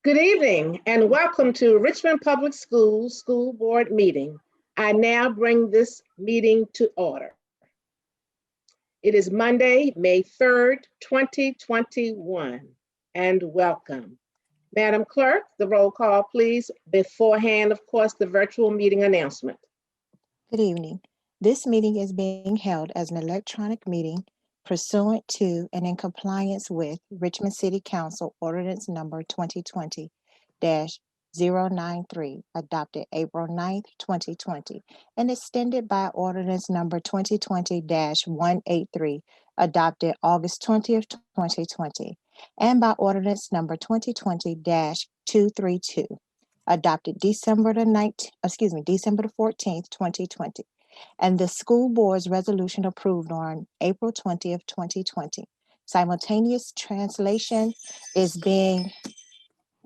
Good evening and welcome to Richmond Public Schools School Board meeting. I now bring this meeting to order. It is Monday, May 3rd, 2021, and welcome. Madam Clerk, the roll call, please. Beforehand, of course, the virtual meeting announcement. Good evening. This meeting is being held as an electronic meeting pursuant to and in compliance with Richmond City Council Ordinance Number 2020-093, adopted April 9th, 2020, and extended by Ordinance Number 2020-183, adopted August 20th, 2020, and by Ordinance Number 2020-232, adopted December the 14th, 2020. And the school board's resolution approved on April 20th, 2020. Simultaneous translation is being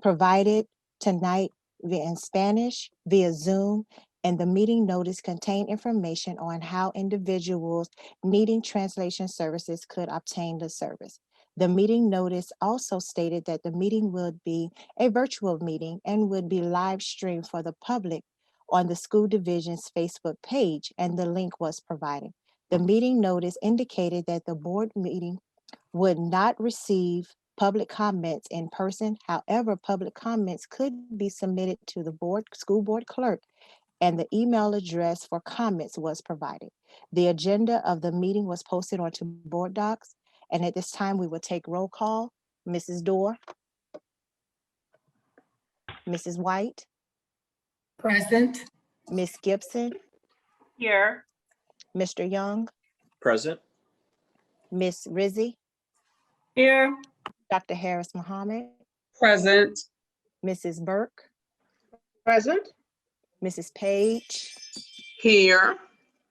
provided tonight in Spanish via Zoom, and the meeting notice contained information on how individuals needing translation services could obtain the service. The meeting notice also stated that the meeting would be a virtual meeting and would be live streamed for the public on the school division's Facebook page, and the link was provided. The meeting notice indicated that the board meeting would not receive public comments in person. However, public comments could be submitted to the school board clerk, and the email address for comments was provided. The agenda of the meeting was posted onto board docs, and at this time we will take roll call. Mrs. Dorr, Mrs. White, Present. Ms. Gibson, Here. Mr. Young, Present. Ms. Rizzi, Here. Dr. Harris Muhammad, Present. Mrs. Burke, Present? Mrs. Page, Here.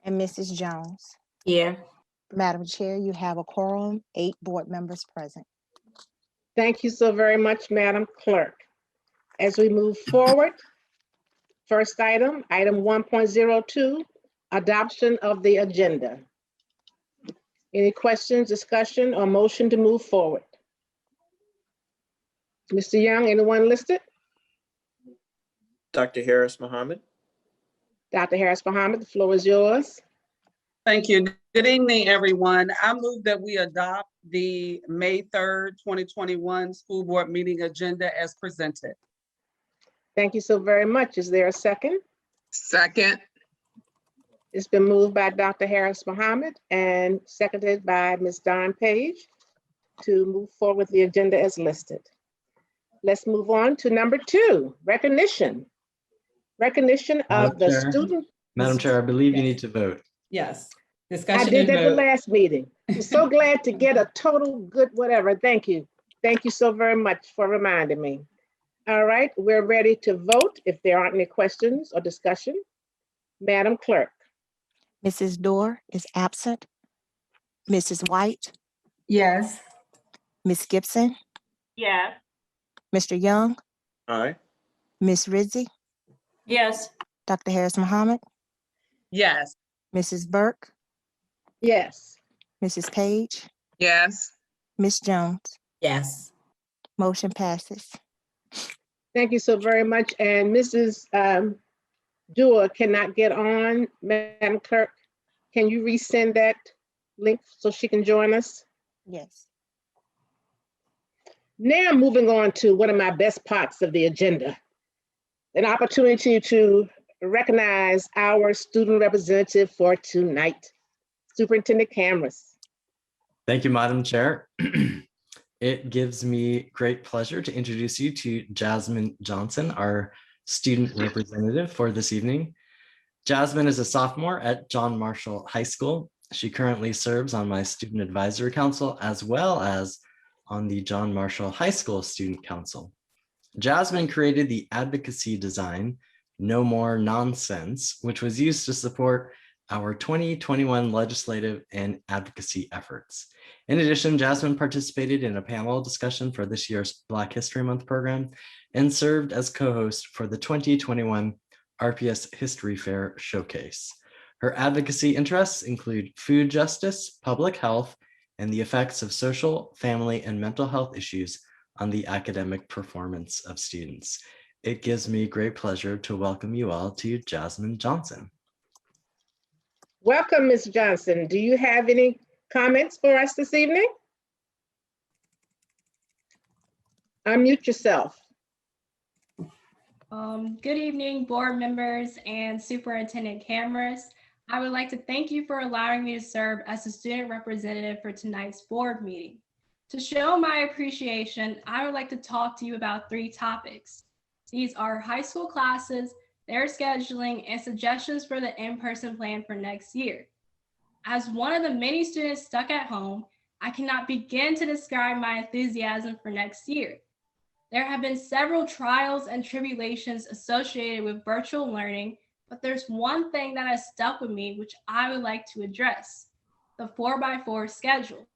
and Mrs. Jones. Here. Madam Chair, you have a quorum, 8 board members present. Thank you so very much, Madam Clerk. As we move forward, first item 1.02, adoption of the agenda. Any questions, discussion, or motion to move forward? Mr. Young, anyone listed? Dr. Harris Muhammad. Dr. Harris Muhammad, the floor is yours. Thank you. Good evening, everyone. I move that we adopt the May 3rd, 2021 school board meeting agenda as presented. Thank you so very much. Is there a second? Second. It's been moved by Dr. Harris Muhammad and seconded by Ms. Dawn Page to move forward with the agenda as listed. Let's move on to number 2, recognition. Recognition of the student. Madam Chair, I believe you need to vote. Yes. I Discussion did and that the vote. last meeting. I'm so glad to get a total good whatever. Thank you. Thank you so very much for reminding me. All right, we're ready to vote if there aren't any questions or discussion. Madam Clerk. Mrs. Dorr is absent. Mrs. White, Yes. Ms. Gibson, Yes. Mr. Young, Aye. Ms. Rizzi, Yes. Dr. Harris Muhammad, Yes. Mrs. Burke, Yes. Mrs. Page, Yes. Ms. Jones. Yes. Motion passes. Thank you so very much. And Mrs. Dewar cannot get on. Madam Clerk, can you resend that link so she can join us? Yes. Now moving on to one of my best parts of the agenda, an opportunity to recognize our student representative for tonight, Superintendent Cameras. Thank you, Madam Chair. It gives me great pleasure to introduce you to Jasmine Johnson, our student representative for this evening. Jasmine is a sophomore at John Marshall High School. She currently serves on my Student Advisory Council as well as on the John Marshall High School Student Council. Jasmine created the advocacy design, No More Nonsense, which was used to support our 2021 legislative and advocacy efforts. In addition, Jasmine participated in a panel discussion for this year's Black History Month program and served as co-host for the 2021 RPS History Fair Showcase. Her advocacy interests include food justice, public health, and the effects of social, family, and mental health issues on the academic performance of students. It gives me great pleasure to welcome you all to Jasmine Johnson. Welcome, Ms. Johnson. Do you have any comments for us this evening? Unmute yourself. Good evening, board members and Superintendent Cameras. I would like to thank you for allowing me to serve as a student representative for tonight's board meeting. To show my appreciation, I would like to talk to you about 3 topics. These are high school classes, their scheduling, and suggestions for the in-person plan for next year. As one of the many students stuck at home, I cannot begin to describe my enthusiasm for next year. There have been several trials and tribulations associated with virtual learning, but there's one thing that has stuck with me, which I would like to address: the 4x4 schedule.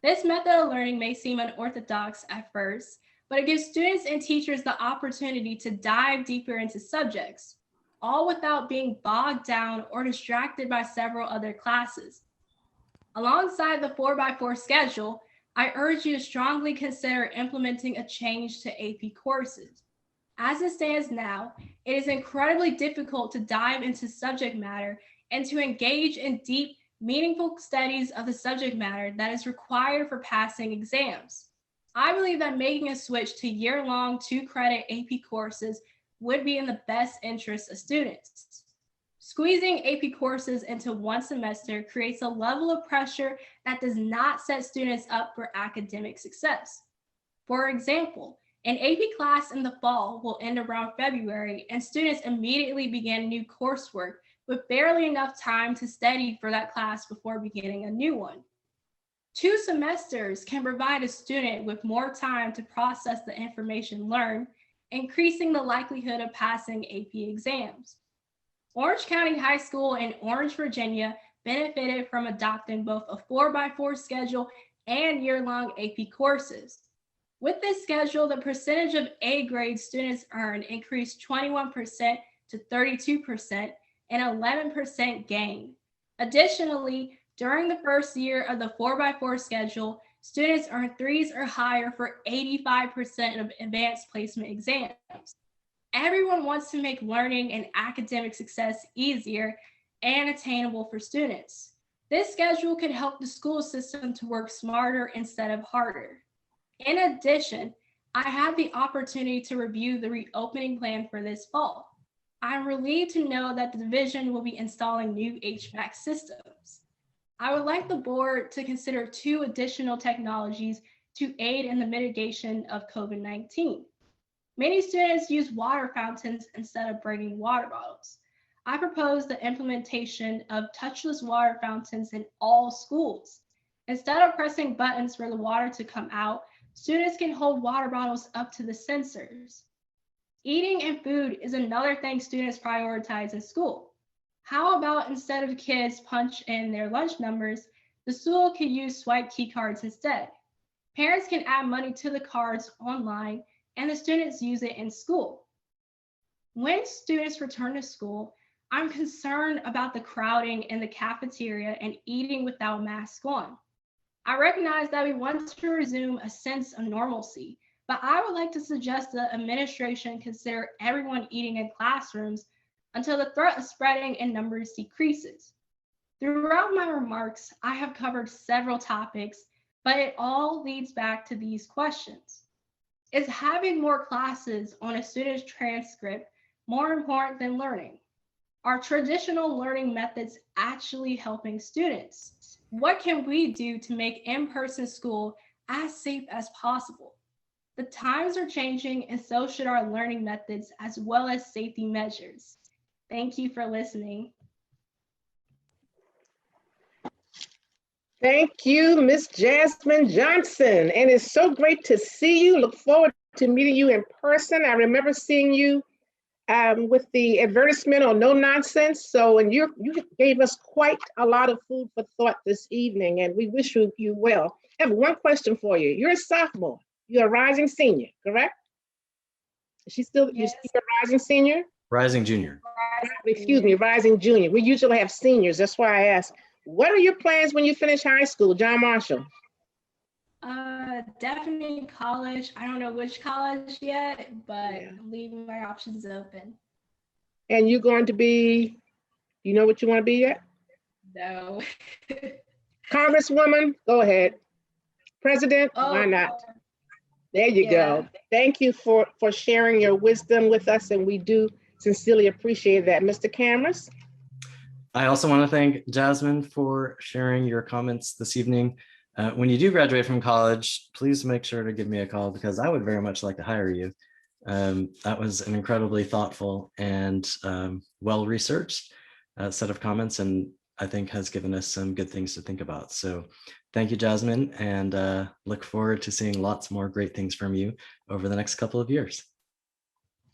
This method of learning may seem unorthodox at first, but it gives students and teachers the opportunity to dive deeper into subjects, all without being bogged down or distracted by several other classes. Alongside the 4x4 schedule, I urge you to strongly consider implementing a change to AP courses. As it stands now, it is incredibly difficult to dive into subject matter and to engage in deep, meaningful studies of the subject matter that is required for passing exams. I believe that making a switch to year-long 2-credit AP courses would be in the best interest of students. Squeezing AP courses into one semester creates a level of pressure that does not set students up for academic success. For example, an AP class in the fall will end around February, and students immediately begin new coursework with barely enough time to study for that class before beginning a new one. 2 semesters can provide a student with more time to process the information learned, increasing the likelihood of passing AP exams. Orange County High School in Orange, Virginia benefited from adopting both a 4x4 schedule and year-long AP courses. With this schedule, the percentage of A grade students earned increased 21% to 32%, and 11% gain. Additionally, during the first year of the 4x4 schedule, students earned 3s or higher for 85% of advanced placement exams. Everyone wants to make learning and academic success easier and attainable for students. This schedule can help the school system to work smarter instead of harder. In addition, I had the opportunity to review the reopening plan for this fall. I'm relieved to know that the division will be installing new HVAC systems. I would like the board to consider 2 additional technologies to aid in the mitigation of COVID-19. Many students use water fountains instead of bringing water bottles. I propose the implementation of touchless water fountains in all schools. Instead of pressing buttons for the water to come out, students can hold water bottles up to the sensors. Eating and food is another thing students prioritize in school. How about instead of kids punch in their lunch numbers, the school could use swipe key cards instead. Parents can add money to the cards online, and the students use it in school. When students return to school, I'm concerned about the crowding in the cafeteria and eating without masks on. I recognize that we want to resume a sense of normalcy, but I would like to suggest the administration consider everyone eating in classrooms until the threat of spreading in numbers decreases. Throughout my remarks, I have covered several topics, but it all leads back to these questions. Is having more classes on a student's transcript more important than learning? Are traditional learning methods actually helping students? What can we do to make in-person school as safe as possible? The times are changing, and so should our learning methods as well as safety measures. Thank you for listening. Thank you, Ms. Jasmine Johnson. And it's so great to see you. Look forward to meeting you in person. I remember seeing you with the advertisement on No Nonsense. So, and you gave us quite a lot of food for thought this evening, and we wish you well. I have one question for you. You're a sophomore. You're a rising senior, correct? Is she still, Yes. you're a rising senior? Rising junior. Excuse me, rising junior. We usually have seniors. That's why I asked. What are your plans when you finish high school, John Marshall? Definitely college. I don't know which college yet, but Yeah. I'm leaving my options open. And you're going to be, you know what you want to be yet? No. Congresswoman, go ahead. President, why Oh, not? There you go. yeah. Thank you for sharing your wisdom with us, and we do sincerely appreciate that. Mr. Cameras? I also want to thank Jasmine for sharing your comments this evening. When you do graduate from college, please make sure to give me a call because I would very much like to hire you. That was an incredibly thoughtful and well-researched set of comments, and I think has given us some good things to think about. So thank you, Jasmine, and look forward to seeing lots more great things from you over the next couple of years.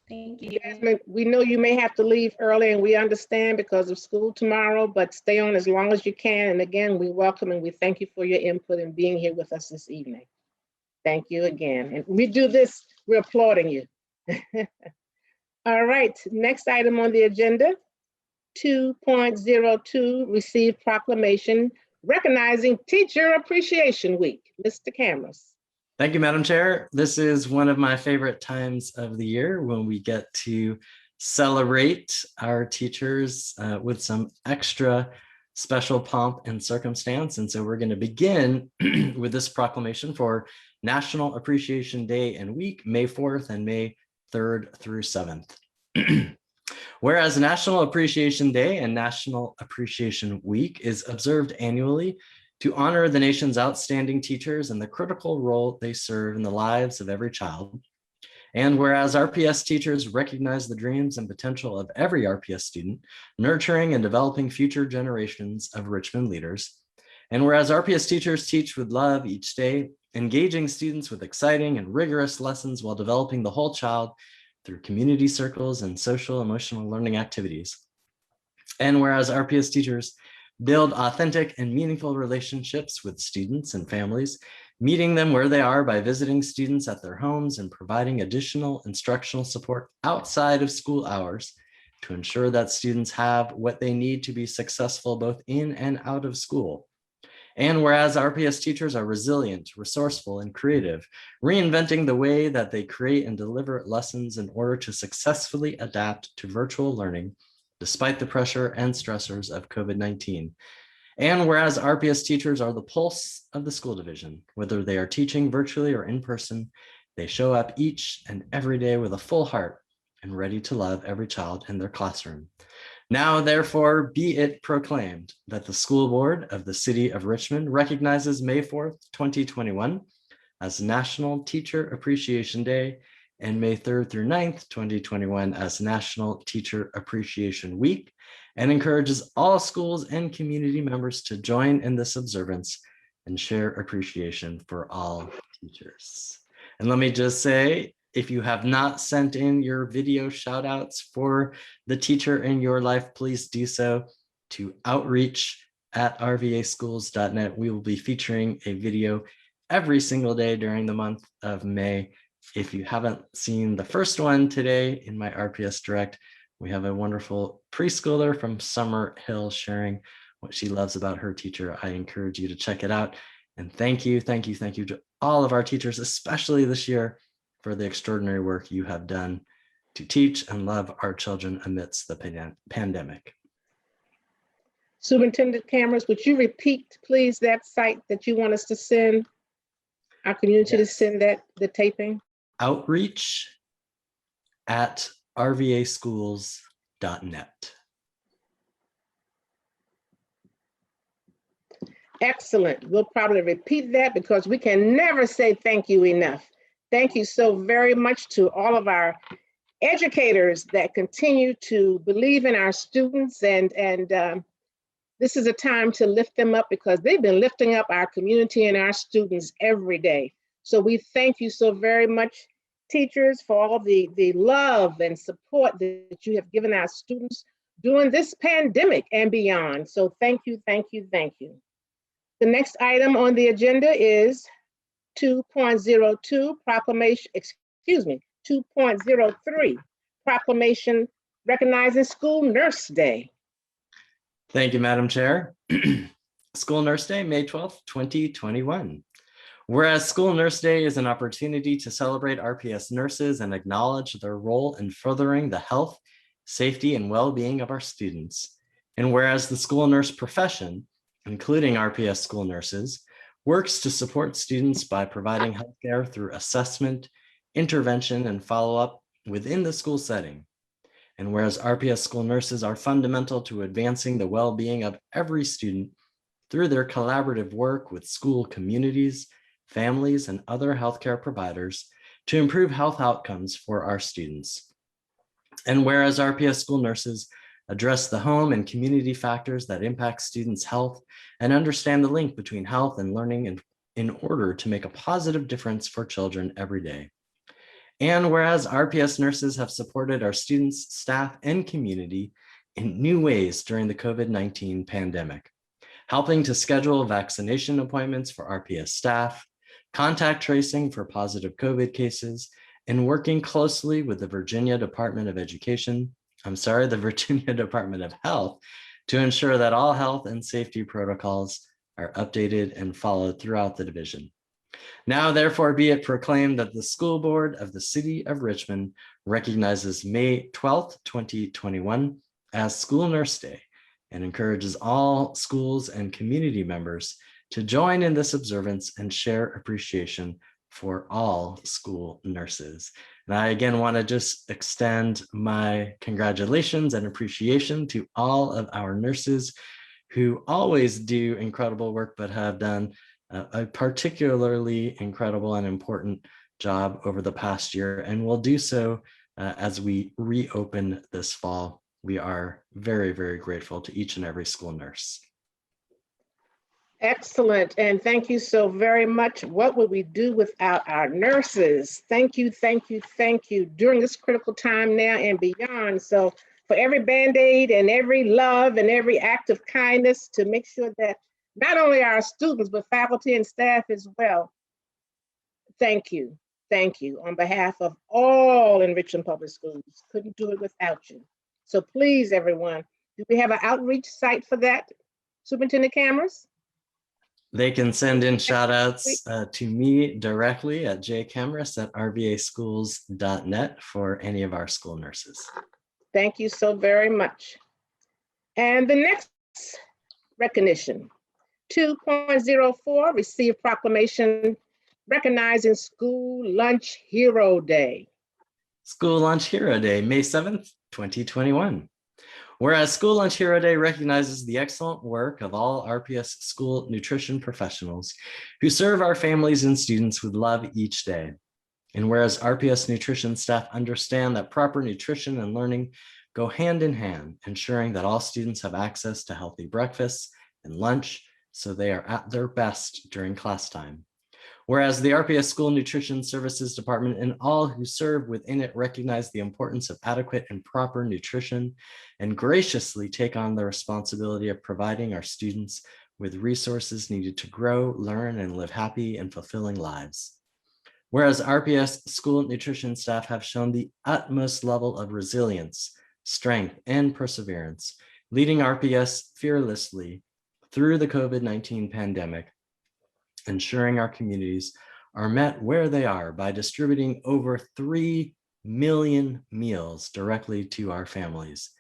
Thank you. Jasmine, we know you may have to leave early, and we understand because of school tomorrow, but stay on as long as you can. And again, we welcome and we thank you for your input and being here with us this evening. Thank you again. And we do this, we're applauding you. All right, next item on the agenda, 2.02, receive proclamation recognizing Teacher Appreciation Week. Mr. Cameras. Thank you, Madam Chair. This is one of my favorite times of the year when we get to celebrate our teachers with some extra special pomp and circumstance. And so we're going to begin with this proclamation for National Appreciation Day and Week, May 4th and May 3rd through 7th. Whereas National Appreciation Day and National Appreciation Week is observed annually to honor the nation's outstanding teachers and the critical role they serve in the lives of every child. And whereas RPS teachers recognize the dreams and potential of every RPS student, nurturing and developing future generations of Richmond leaders. And whereas RPS teachers teach with love each day, engaging students with exciting and rigorous lessons while developing the whole child through community circles and social emotional learning activities. And whereas RPS teachers build authentic and meaningful relationships with students and families, meeting them where they are by visiting students at their homes and providing additional instructional support outside of school hours to ensure that students have what they need to be successful both in and out of school. And whereas RPS teachers are resilient, resourceful, and creative, reinventing the way that they create and deliver lessons in order to successfully adapt to virtual learning, despite the pressure and stressors of COVID-19. And whereas RPS teachers are the pulse of the school division, whether they are teaching virtually or in person, they show up each and every day with a full heart and ready to love every child in their classroom. Now, therefore, be it proclaimed that the school board of the city of Richmond recognizes May 4th, 2021 as National Teacher Appreciation Day and May 3rd through 9th, 2021 as National Teacher Appreciation Week, and encourages all schools and community members to join in this observance and share appreciation for all teachers. And let me just say, if you have not sent in your video shout outs for the teacher in your life, please do so to outreach@rvaschools.net. We will be featuring a video every single day during the month of May. If you haven't seen the first one today in my RPS Direct, we have a wonderful preschooler from Summer Hill sharing what she loves about her teacher. I encourage you to check it out. And thank you to all of our teachers, especially this year, for the extraordinary work you have done to teach and love our children amidst the pandemic. Superintendent Cameras, would you repeat, please, that site that you want us to send our community to send the taping? Outreach@rvaschools.net. Excellent. We'll probably repeat that because we can never say thank you enough. Thank you so very much to all of our educators that continue to believe in our students, and this is a time to lift them up because they've been lifting up our community and our students every day. So we thank you so very much, teachers, for all the love and support that you have given our students during this pandemic and beyond. So thank you, thank you, thank you. The next item on the agenda is 2.02 proclamation, 2.03 proclamation recognizing School Nurse Day. Thank you, Madam Chair. School Nurse Day, May 12th, 2021. Whereas School Nurse Day is an opportunity to celebrate RPS nurses and acknowledge their role in furthering the health, safety, and well-being of our students. And whereas the school nurse profession, including RPS school nurses, works to support students by providing healthcare through assessment, intervention, and follow-up within the school setting. And whereas RPS school nurses are fundamental to advancing the well-being of every student through their collaborative work with school communities, families, and other healthcare providers to improve health outcomes for our students. And whereas RPS school nurses address the home and community factors that impact students' health and understand the link between health and learning in order to make a positive difference for children every day. And whereas RPS nurses have supported our students, staff, and community in new ways during the COVID-19 pandemic, helping to schedule vaccination appointments for RPS staff, contact tracing for positive COVID cases, and working closely with the Virginia Department of Health to ensure that all health and safety protocols are updated and followed throughout the division. Now, therefore, be it proclaimed that the School Board of the City of Richmond recognizes May 12th, 2021 as School Nurse Day and encourages all schools and community members to join in this observance and share appreciation for all school nurses. And I again want to just extend my congratulations and appreciation to all of our nurses who always do incredible work, but have done a particularly incredible and important job over the past year and will do so as we reopen this fall. We are very, very grateful to each and every school nurse. Excellent, and thank you so very much. What would we do without our nurses? Thank you, thank you, thank you during this critical time now and beyond. So for every Band-Aid and every love and every act of kindness to make sure that not only our students, but faculty and staff as well. Thank you on behalf of all in Richmond Public Schools. Couldn't do it without you. So please, everyone, do we have an outreach site for that, Superintendent Cameras? They can send in shout outs to me directly at jcameras@rvaschools.net for any of our school nurses. Thank you so very much. And the next recognition, 2.04, receive proclamation recognizing School Lunch Hero Day. School Lunch Hero Day, May 7th, 2021. Whereas School Lunch Hero Day recognizes the excellent work of all RPS school nutrition professionals who serve our families and students with love each day. And whereas RPS nutrition staff understand that proper nutrition and learning go hand in hand, ensuring that all students have access to healthy breakfasts and lunch so they are at their best during class time. Whereas the RPS School Nutrition Services Department and all who serve within it recognize the importance of adequate and proper nutrition and graciously take on the responsibility of providing our students with resources needed to grow, learn, and live happy and fulfilling lives. Whereas RPS school nutrition staff have shown the utmost level of resilience, strength, and perseverance, leading RPS fearlessly through the COVID-19 pandemic, ensuring our communities are met where they are by distributing over 3 million meals directly to our families.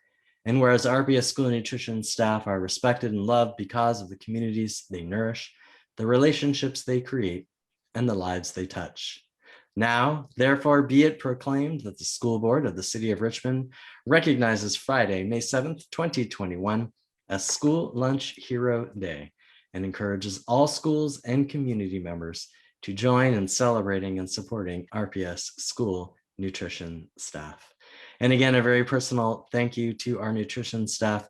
And whereas RPS school nutrition staff are respected and loved because of the communities they nourish, the relationships they create, and the lives they touch. Now, therefore, be it proclaimed that the School Board of the City of Richmond recognizes Friday, May 7th, 2021 as School Lunch Hero Day, and encourages all schools and community members to join in celebrating and supporting RPS school nutrition staff. And again, a very personal thank you to our nutrition staff.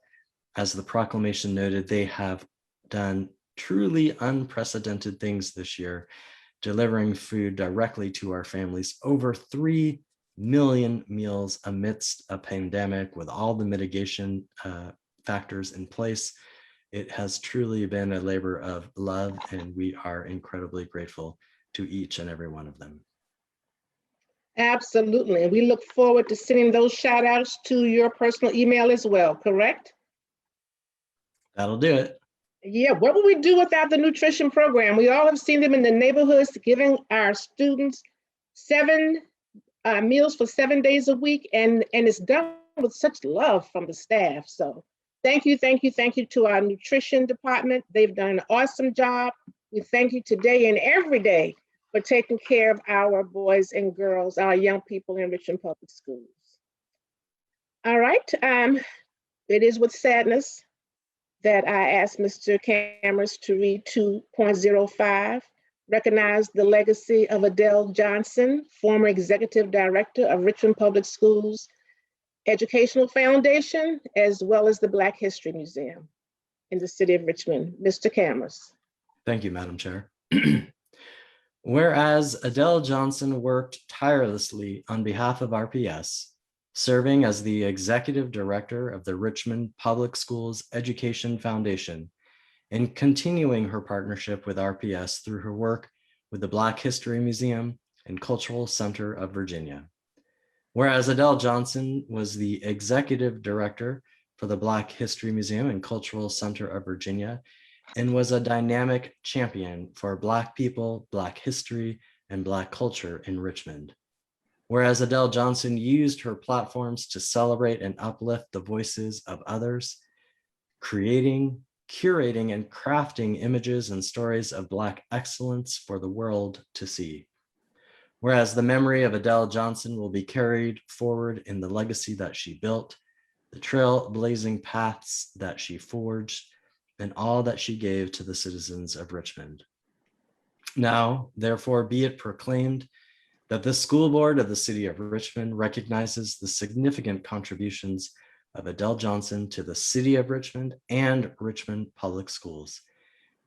As the proclamation noted, they have done truly unprecedented things this year, delivering food directly to our families, over 3 million meals amidst a pandemic with all the mitigation factors in place. It has truly been a labor of love, and we are incredibly grateful to each and every one of them. Absolutely. And we look forward to sending those shout outs to your personal email as well, correct? That'll do it. Yeah, what would we do without the nutrition program? We all have seen them in the neighborhoods giving our students 7 meals for 7 days a week, and it's done with such love from the staff. So thank you to our nutrition department. They've done an awesome job. We thank you today and every day for taking care of our boys and girls, our young people in Richmond Public Schools. All right, it is with sadness that I asked Mr. Cameras to read 2.05, recognize the legacy of Adele Johnson, former Executive Director of Richmond Public Schools Educational Foundation, as well as the Black History Museum in the city of Richmond. Mr. Cameras. Thank you, Madam Chair. Whereas Adele Johnson worked tirelessly on behalf of RPS, serving as the Executive Director of the Richmond Public Schools Education Foundation, and continuing her partnership with RPS through her work with the Black History Museum and Cultural Center of Virginia. Whereas Adele Johnson was the Executive Director for the Black History Museum and Cultural Center of Virginia, and was a dynamic champion for Black people, Black history, and Black culture in Richmond. Whereas Adele Johnson used her platforms to celebrate and uplift the voices of others, creating, curating, and crafting images and stories of Black excellence for the world to see. Whereas the memory of Adele Johnson will be carried forward in the legacy that she built, the trailblazing paths that she forged, and all that she gave to the citizens of Richmond. Now, therefore, be it proclaimed that the school board of the city of Richmond recognizes the significant contributions of Adele Johnson to the city of Richmond and Richmond Public Schools,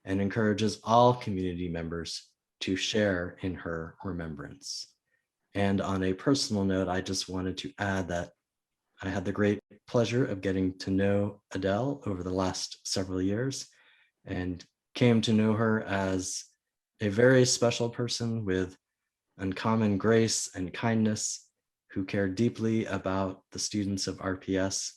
and encourages all community members to share in her remembrance. And on a personal note, I just wanted to add that I had the great pleasure of getting to know Adele over the last several years, and came to know her as a very special person with uncommon grace and kindness, who cared deeply about the students of RPS.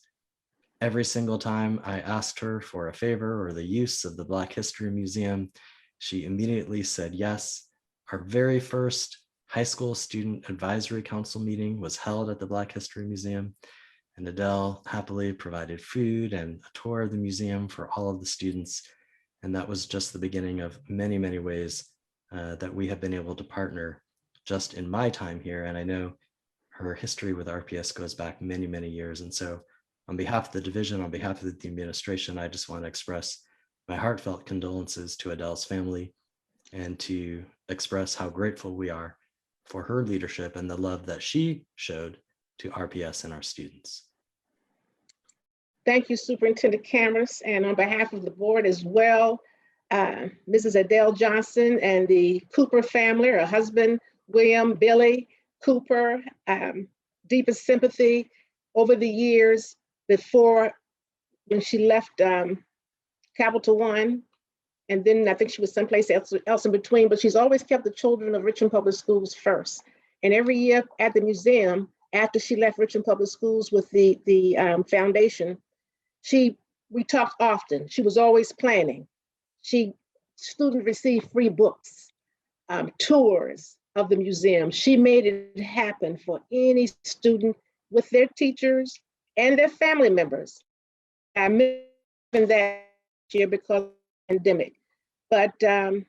Every single time I asked her for a favor or the use of the Black History Museum, she immediately said yes. Our very first high school student advisory council meeting was held at the Black History Museum, and Adele happily provided food and a tour of the museum for all of the students. And that was just the beginning of many, many ways that we have been able to partner just in my time here. And I know her history with RPS goes back many, many years. And so on behalf of the division, on behalf of the administration, I just want to express my heartfelt condolences to Adele's family, and to express how grateful we are for her leadership and the love that she showed to RPS and our students. Thank you, Superintendent Cameras. And on behalf of the board as well, Mrs. Adele Johnson and the Cooper family, her husband, William Billy Cooper, deepest sympathy over the years before, when she left Capital One, and then I think she was someplace else in between, but she's always kept the children of Richmond Public Schools first. And every year at the museum, after she left Richmond Public Schools with the foundation, we talked often. She was always planning. Students received free books, tours of the museum. She made it happen for any student with their teachers and their family members. I mentioned that year because of the pandemic. But then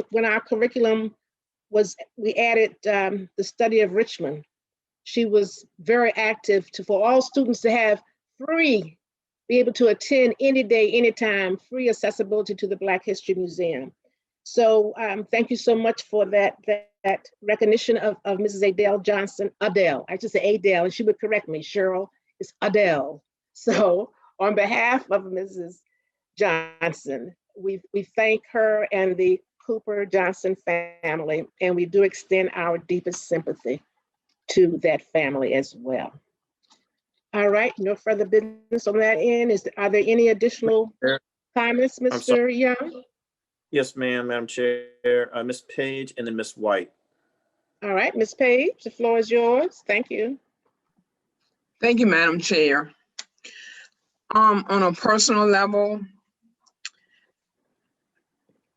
when our curriculum we added the study of Richmond, she was very active for all students to have free, be able to attend any day, anytime, free accessibility to the Black History Museum. So thank you so much for that recognition of Mrs. Adele Johnson. Adele, I should say Adele, and she would correct me, Cheryl, it's Adele. So on behalf of Mrs. Johnson, we thank her and the Cooper Johnson family, and we do extend our deepest sympathy to that family as well. All right, no further business on that end. Are there any additional comments, Mr. Young? Yes, ma'am, Madam Chair. Ms. Page and then Ms. White. All right, Ms. Page, the floor is yours. Thank you. Thank you, Madam Chair. On a personal level,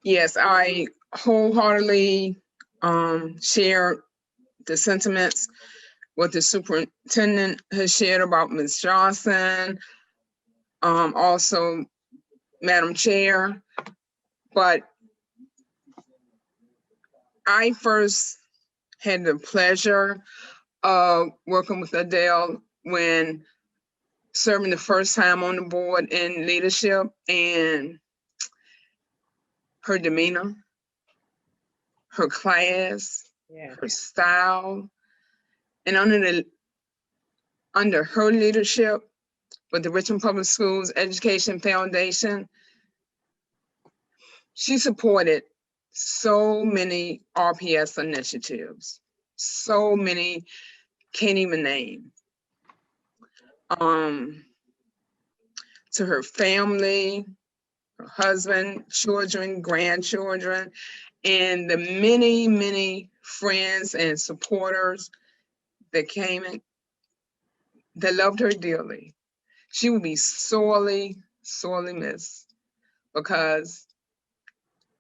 Yes, I wholeheartedly share the sentiments what the superintendent has shared about Ms. Johnson, also Madam Chair. But I first had the pleasure of working with Adele when serving the first time on the board in leadership, and her demeanor, her class, Yeah. her style, and under her leadership with the Richmond Public Schools Education Foundation, she supported so many RPS initiatives, so many, can't even name. To her family, her husband, children, grandchildren, and the many, many friends and supporters that came in, that loved her dearly. She will be sorely, sorely missed, because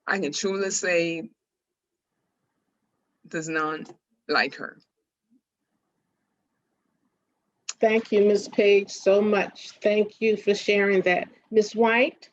I can truly say there's none like her. Thank you, Ms. Page, so much. Thank you for sharing that. Ms. White?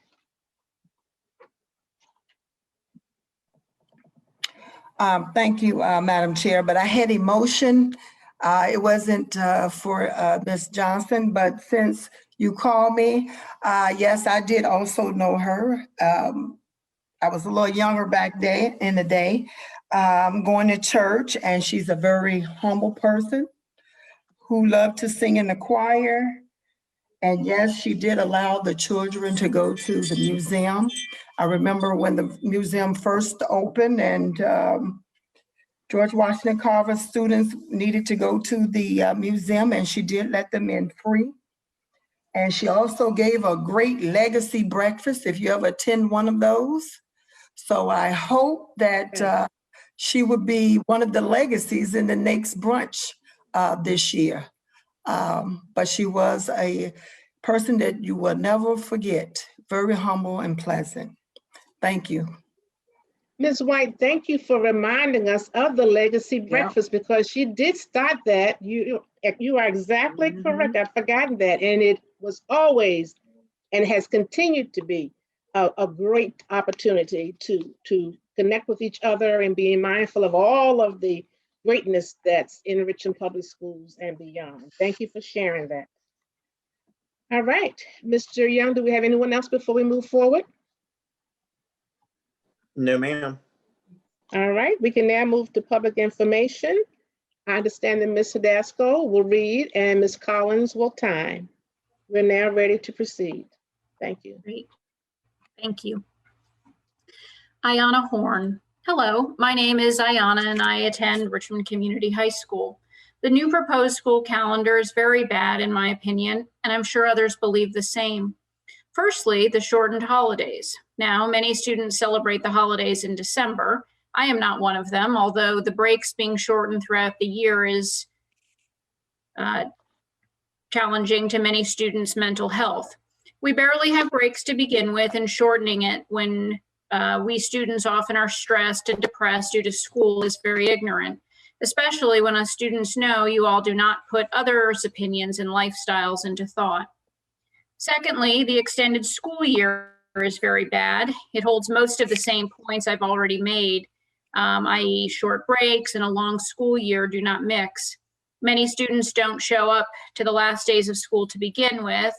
Thank you, Madam Chair, but I had emotion. It wasn't for Ms. Johnson, but since you called me, yes, I did also know her. I was a little younger back then in the day, going to church, and she's a very humble person who loved to sing in the choir. And yes, she did allow the children to go to the museum. I remember when the museum first opened, and George Washington Carver students needed to go to the museum, and she did let them in free. And she also gave a great legacy breakfast if you ever attend one of those. So I hope that she would be one of the legacies in the next brunch this year. But she was a person that you will never forget, very humble and pleasant. Thank you. Ms. White, thank you for reminding us of the legacy breakfast, because she did start that. You are exactly correct. I've forgotten that. And it was always and has continued to be a great opportunity to connect with each other and being mindful of all of the greatness that's in Richmond Public Schools and beyond. Thank you for sharing that. All right, Mr. Young, do we have anyone else before we move forward? No, ma'am. All right, we can now move to public information. I understand that Ms. Hidasco will read and Ms. Collins will time. We're now ready to proceed. Thank you. Great. Thank you. Ayana Horn. Hello, my name is Ayana and I attend Richmond Community High School. The new proposed school calendar is very bad in my opinion, and I'm sure others believe the same. Firstly, the shortened holidays. Now, many students celebrate the holidays in December. I am not one of them, although the breaks being shortened throughout the year is challenging to many students' mental health. We barely have breaks to begin with, and shortening it when we students often are stressed and depressed due to school is very ignorant, especially when us students know you all do not put others' opinions and lifestyles into thought. Secondly, the extended school year is very bad. It holds most of the same points I've already made, i.e. short breaks and a long school year do not mix. Many students don't show up to the last days of school to begin with.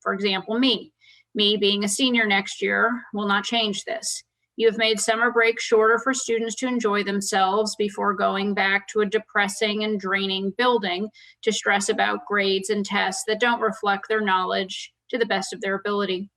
For example, me being a senior next year will not change this. You have made summer break shorter for students to enjoy themselves before going back to a depressing and draining building to stress about grades and tests that don't reflect their knowledge to the best of their ability.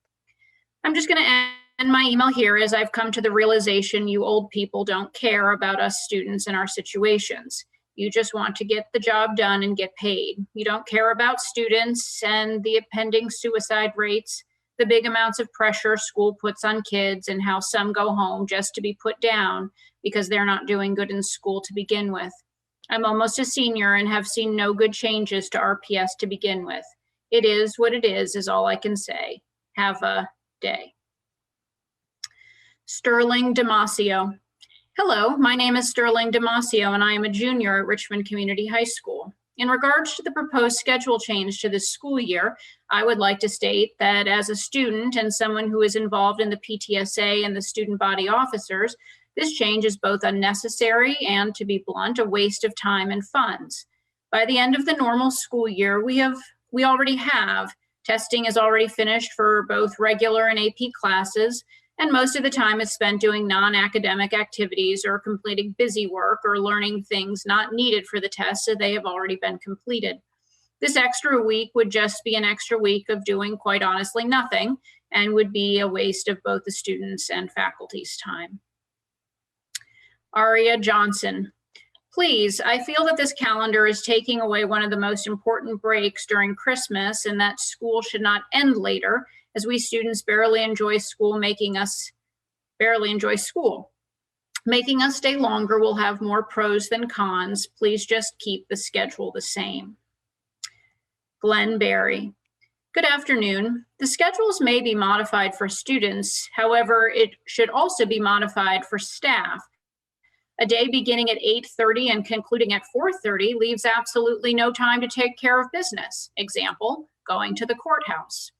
I'm just going to end my email here as I've come to the realization you old people don't care about us students and our situations. You just want to get the job done and get paid. You don't care about students and the impending suicide rates, the big amounts of pressure school puts on kids, and how some go home just to be put down because they're not doing good in school to begin with. I'm almost a senior and have seen no good changes to RPS to begin with. It is what it is all I can say. Have a day. Sterling Damasio. Hello, my name is Sterling Damasio, and I am a junior at Richmond Community High School. In regards to the proposed schedule change to this school year, I would like to state that as a student and someone who is involved in the PTSA and the student body officers, this change is both unnecessary and, to be blunt, a waste of time and funds. By the end of the normal school year, we already have testing is already finished for both regular and AP classes, and most of the time is spent doing non-academic activities or completing busy work or learning things not needed for the test, so they have already been completed. This extra week would just be an extra week of doing, quite honestly, nothing, and would be a waste of both the students' and faculty's time. Aria Johnson. Please, I feel that this calendar is taking away one of the most important breaks during Christmas, and that school should not end later, as we students barely enjoy school. Making us stay longer will have more pros than cons. Please just keep the schedule the same. Glenn Berry. Good afternoon. The schedules may be modified for students. However, it should also be modified for staff. A day beginning at 8:30 and concluding at 4:30 leaves absolutely no time to take care of business. Example, going to the courthouse.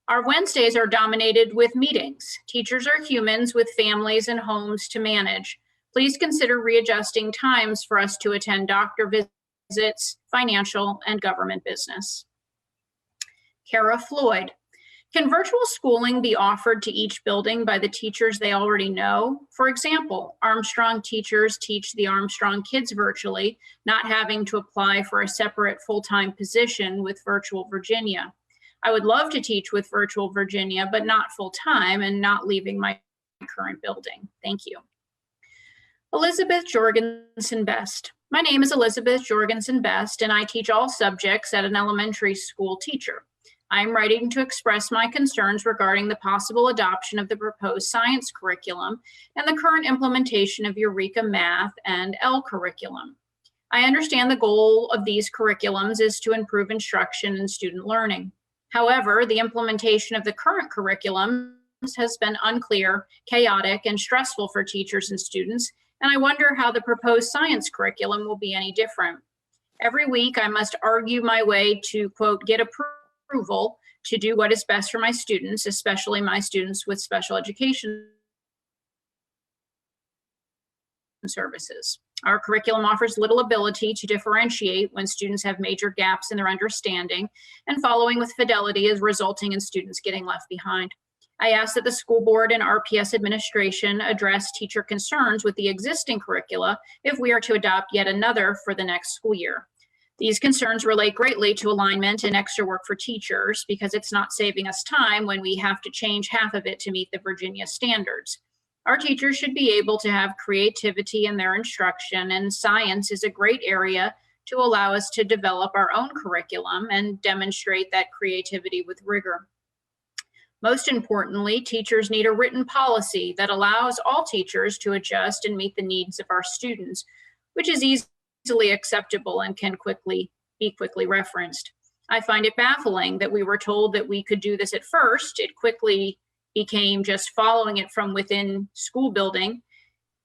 Our Wednesdays are dominated with meetings. Teachers are humans with families and homes to manage. Please consider readjusting times for us to attend doctor visits, financial, and government business. Kara Floyd. Can virtual schooling be offered to each building by the teachers they already know? For example, Armstrong teachers teach the Armstrong kids virtually, not having to apply for a separate full-time position with Virtual Virginia. I would love to teach with Virtual Virginia, but not full-time and not leaving my current building. Thank you. Elizabeth Jorgensen Best. My name is Elizabeth Jorgensen Best, and I teach all subjects at an elementary school teacher. I am writing to express my concerns regarding the possible adoption of the proposed science curriculum and the current implementation of Eureka Math and L curriculum. I understand the goal of these curriculums is to improve instruction and student learning. However, the implementation of the current curriculum has been unclear, chaotic, and stressful for teachers and students, and I wonder how the proposed science curriculum will be any different. Every week, I must argue my way to, quote, get approval to do what is best for my students, especially my students with special education services. Our curriculum offers little ability to differentiate when students have major gaps in their understanding, and following with fidelity is resulting in students getting left behind. I ask that the school board and RPS administration address teacher concerns with the existing curricula if we are to adopt yet another for the next school year. These concerns relate greatly to alignment and extra work for teachers, because it's not saving us time when we have to change half of it to meet the Virginia standards. Our teachers should be able to have creativity in their instruction, and science is a great area to allow us to develop our own curriculum and demonstrate that creativity with rigor. Most importantly, teachers need a written policy that allows all teachers to adjust and meet the needs of our students, which is easily acceptable and can be quickly referenced. I find it baffling that we were told that we could do this at first. It quickly became just following it from within school building.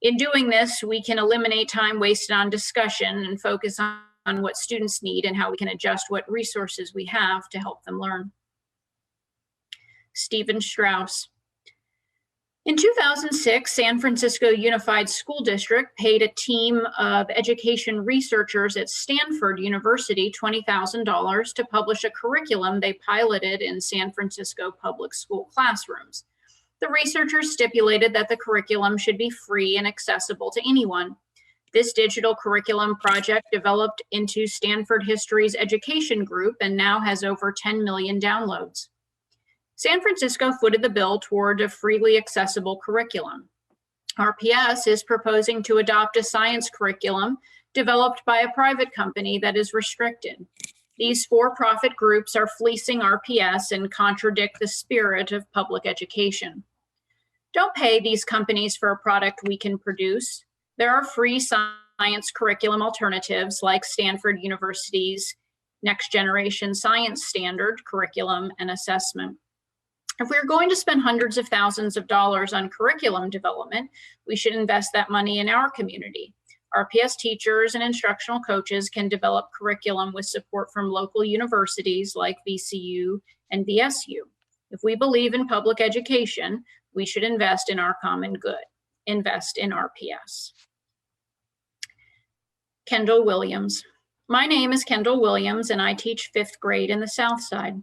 In doing this, we can eliminate time wasted on discussion and focus on what students need and how we can adjust what resources we have to help them learn. Stephen Strauss. In 2006, San Francisco Unified School District paid a team of education researchers at Stanford University $20,000 to publish a curriculum they piloted in San Francisco public school classrooms. The researchers stipulated that the curriculum should be free and accessible to anyone. This digital curriculum project developed into Stanford History's education group and now has over 10 million downloads. San Francisco footed the bill toward a freely accessible curriculum. RPS is proposing to adopt a science curriculum developed by a private company that is restricted. These for-profit groups are fleecing RPS and contradict the spirit of public education. Don't pay these companies for a product we can produce. There are free science curriculum alternatives like Stanford University's Next Generation Science Standard Curriculum and Assessment. If we're going to spend hundreds of thousands of dollars on curriculum development, we should invest that money in our community. RPS teachers and instructional coaches can develop curriculum with support from local universities like VCU and VSU. If we believe in public education, we should invest in our common good. Invest in RPS. Kendall Williams. My name is Kendall Williams, and I teach 5th grade in the South Side.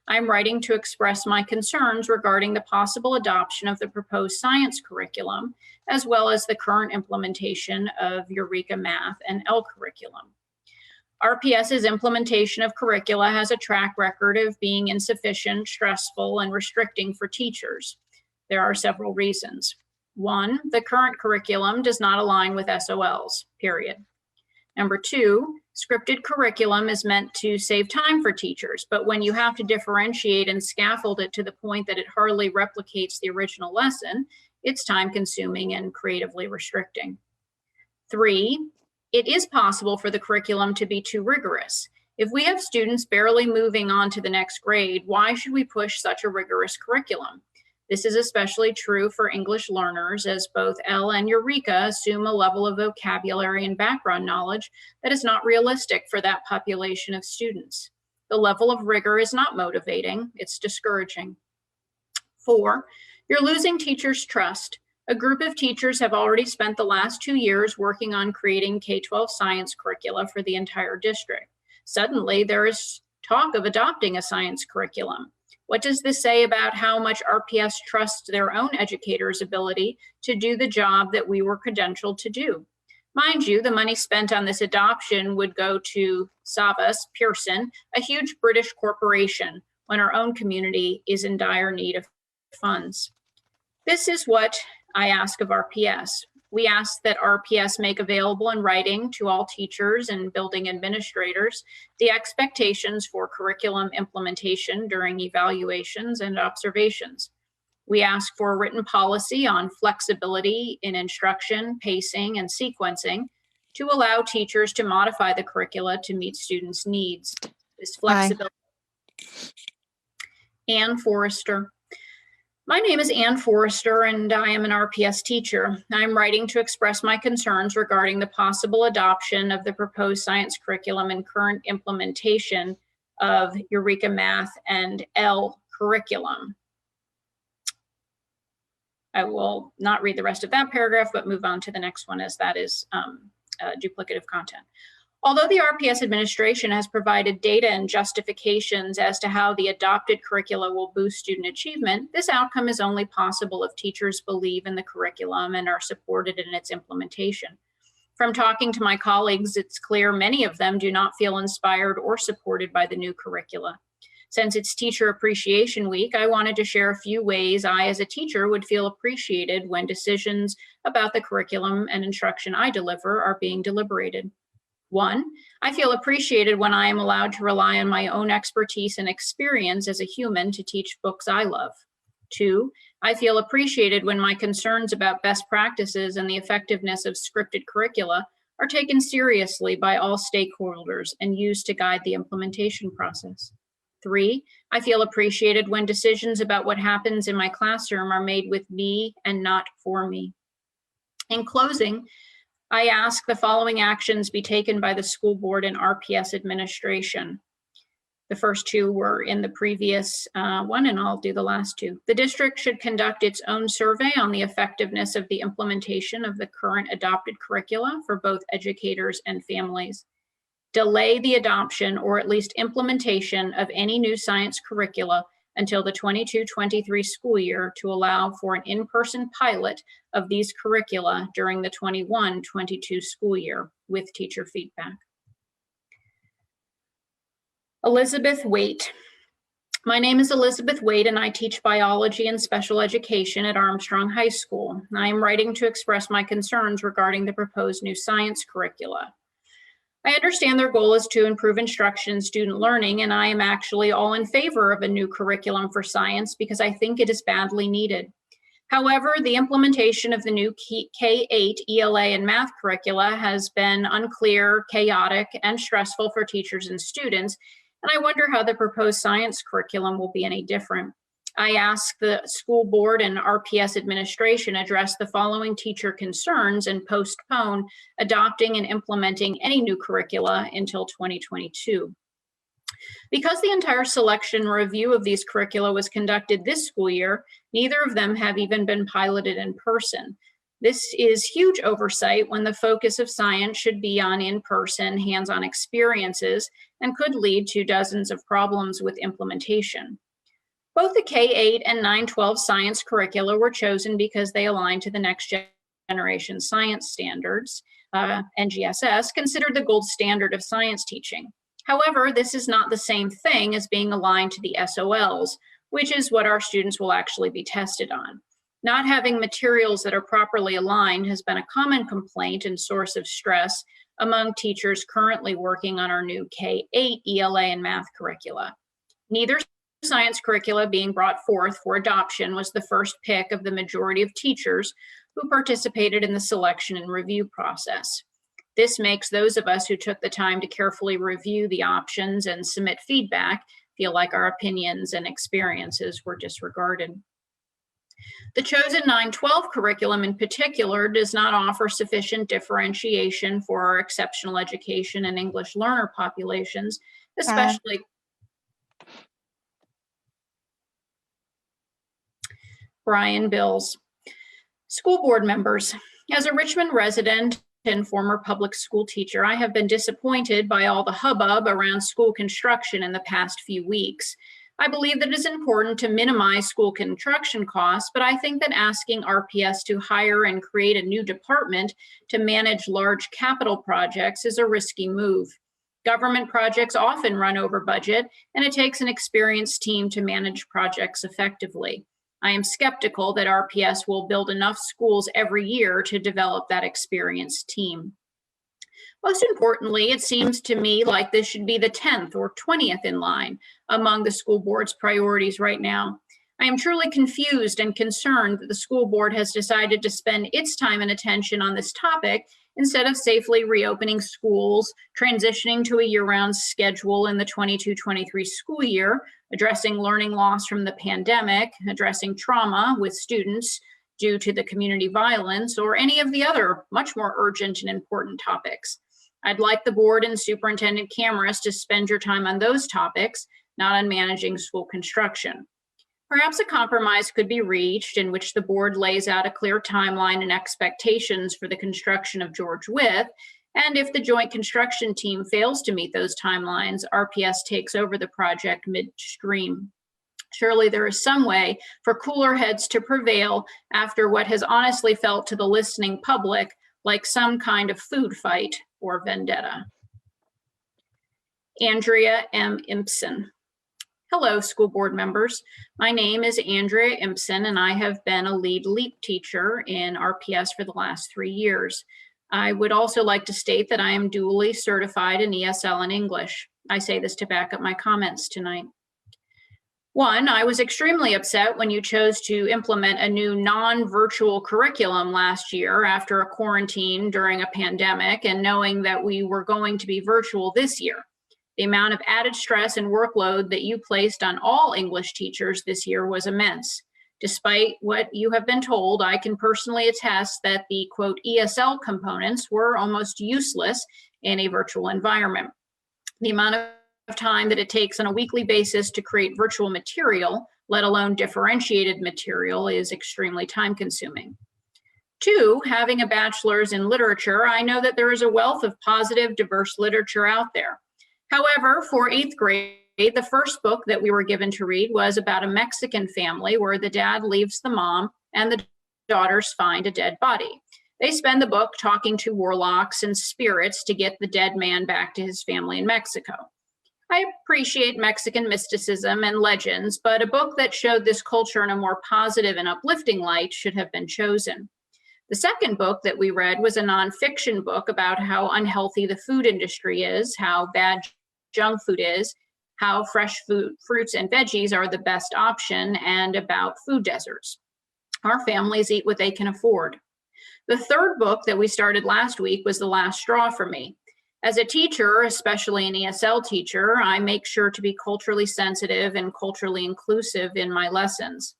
I'm writing to express my concerns regarding the possible adoption of the proposed science curriculum, as well as the current implementation of Eureka Math and L curriculum. RPS's implementation of curricula has a track record of being insufficient, stressful, and restricting for teachers. There are several reasons. 1, the current curriculum does not align with SOLs, period. Number 2, scripted curriculum is meant to save time for teachers, but when you have to differentiate and scaffold it to the point that it hardly replicates the original lesson, it's time-consuming and creatively restricting. 3, it is possible for the curriculum to be too rigorous. If we have students barely moving on to the next grade, why should we push such a rigorous curriculum? This is especially true for English learners, as both L and Eureka assume a level of vocabulary and background knowledge that is not realistic for that population of students. The level of rigor is not motivating, it's discouraging. 4, you're losing teachers' trust. A group of teachers have already spent the last 2 years working on creating K-12 science curricula for the entire district. Suddenly, there is talk of adopting a science curriculum. What does this say about how much RPS trusts their own educators' ability to do the job that we were credentialed to do? Mind you, the money spent on this adoption would go to Savas Pearson, a huge British corporation, when our own community is in dire need of funds. This is what I ask of RPS. We ask that RPS make available in writing to all teachers and building administrators the expectations for curriculum implementation during evaluations and observations. We ask for a written policy on flexibility in instruction, pacing, and sequencing to allow teachers to modify the curricula to meet students' needs. This flexibility. Ann Forrester. My name is Ann Forrester, and I am an RPS teacher. I'm writing to express my concerns regarding the possible adoption of the proposed science curriculum and current implementation of Eureka Math and L curriculum. I will not read the rest of that paragraph, but move on to the next one, as that is duplicative content. Although the RPS administration has provided data and justifications as to how the adopted curricula will boost student achievement, this outcome is only possible if teachers believe in the curriculum and are supported in its implementation. From talking to my colleagues, it's clear many of them do not feel inspired or supported by the new curricula. Since it's Teacher Appreciation Week, I wanted to share a few ways I, as a teacher, would feel appreciated when decisions about the curriculum and instruction I deliver are being deliberated. 1, I feel appreciated when I am allowed to rely on my own expertise and experience as a human to teach books I love. 2, I feel appreciated when my concerns about best practices and the effectiveness of scripted curricula are taken seriously by all stakeholders and used to guide the implementation process. 3, I feel appreciated when decisions about what happens in my classroom are made with me and not for me. In closing, I ask the following actions be taken by the school board and RPS administration. The first 2 were in the previous one, and I'll do the last 2. The district should conduct its own survey on the effectiveness of the implementation of the current adopted curricula for both educators and families. Delay the adoption or at least implementation of any new science curricula until the 22-23 school year to allow for an in-person pilot of these curricula during the 21-22 school year with teacher feedback. Elizabeth Waite. My name is Elizabeth Waite, and I teach biology and special education at Armstrong High School. I am writing to express my concerns regarding the proposed new science curricula. I understand their goal is to improve instruction and student learning, and I am actually all in favor of a new curriculum for science because I think it is badly needed. However, the implementation of the new K-8 ELA and math curricula has been unclear, chaotic, and stressful for teachers and students, and I wonder how the proposed science curriculum will be any different. I ask the school board and RPS administration address the following teacher concerns and postpone adopting and implementing any new curricula until 2022. Because the entire selection review of these curricula was conducted this school year, neither of them have even been piloted in person. This is huge oversight when the focus of science should be on in-person, hands-on experiences and could lead to dozens of problems with implementation. Both the K-8 and 9-12 science curricula were chosen because they align to the next generation science standards, NGSS, considered the gold standard of science teaching. However, this is not the same thing as being aligned to the SOLs, which is what our students will actually be tested on. Not having materials that are properly aligned has been a common complaint and source of stress among teachers currently working on our new K-8 ELA and math curricula. Neither science curricula being brought forth for adoption was the first pick of the majority of teachers who participated in the selection and review process. This makes those of us who took the time to carefully review the options and submit feedback feel like our opinions and experiences were disregarded. The chosen 9-12 curriculum in particular does not offer sufficient differentiation for our exceptional education and English learner populations, especially Brian Bills. School board members, as a Richmond resident and former public school teacher, I have been disappointed by all the hubbub around school construction in the past few weeks. I believe that it is important to minimize school construction costs, but I think that asking RPS to hire and create a new department to manage large capital projects is a risky move. Government projects often run over budget, and it takes an experienced team to manage projects effectively. I am skeptical that RPS will build enough schools every year to develop that experienced team. Most importantly, it seems to me like this should be the 10th or 20th in line among the school board's priorities right now. I am truly confused and concerned that the school board has decided to spend its time and attention on this topic instead of safely reopening schools, transitioning to a year-round schedule in the 22-23 school year, addressing learning loss from the pandemic, addressing trauma with students due to the community violence, or any of the other much more urgent and important topics. I'd like the board and Superintendent Cameras to spend your time on those topics, not on managing school construction. Perhaps a compromise could be reached in which the board lays out a clear timeline and expectations for the construction of George Wythe, and if the joint construction team fails to meet those timelines, RPS takes over the project midstream. Surely there is some way for cooler heads to prevail after what has honestly felt to the listening public like some kind of food fight or vendetta. Andrea M. Impson. Hello, school board members. My name is Andrea Impson, and I have been a lead LEAP teacher in RPS for the last 3 years. I would also like to state that I am dually certified in ESL and English. I say this to back up my comments tonight. One, I was extremely upset when you chose to implement a new non-virtual curriculum last year after a quarantine during a pandemic and knowing that we were going to be virtual this year. The amount of added stress and workload that you placed on all English teachers this year was immense. Despite what you have been told, I can personally attest that the quote ESL components were almost useless in a virtual environment. The amount of time that it takes on a weekly basis to create virtual material, let alone differentiated material, is extremely time consuming. Two, having a bachelor's in literature, I know that there is a wealth of positive, diverse literature out there. However, for 8th grade, the first book that we were given to read was about a Mexican family where the dad leaves the mom and the daughters find a dead body. They spend the book talking to warlocks and spirits to get the dead man back to his family in Mexico. I appreciate Mexican mysticism and legends, but a book that showed this culture in a more positive and uplifting light should have been chosen. The second book that we read was a nonfiction book about how unhealthy the food industry is, how bad junk food is, how fresh fruits and veggies are the best option, and about food deserts. Our families eat what they can afford. The third book that we started last week was the last straw for me. As a teacher, especially an ESL teacher, I make sure to be culturally sensitive and culturally inclusive in my lessons.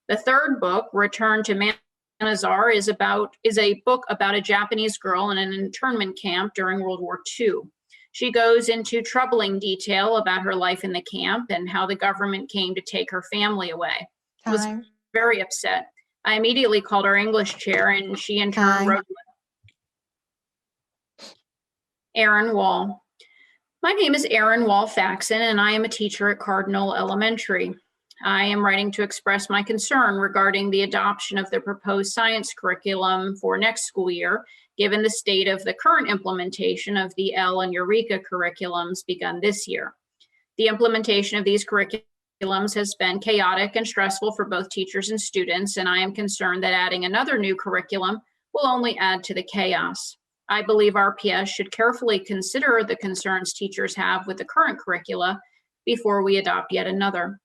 The third book, Return to Manazar, is a book about a Japanese girl in an internment camp during World War II. She goes into troubling detail about her life in the camp and how the government came to take her family away. I was very upset. I immediately called our English chair, and she in turn wrote Erin Wall. My name is Erin Wall Faxon, and I am a teacher at Cardinal Elementary. I am writing to express my concern regarding the adoption of the proposed science curriculum for next school year, given the state of the current implementation of the L and Eureka curriculums begun this year. The implementation of these curriculums has been chaotic and stressful for both teachers and students, and I am concerned that adding another new curriculum will only add to the chaos. I believe RPS should carefully consider the concerns teachers have with the current curricula before we adopt yet another.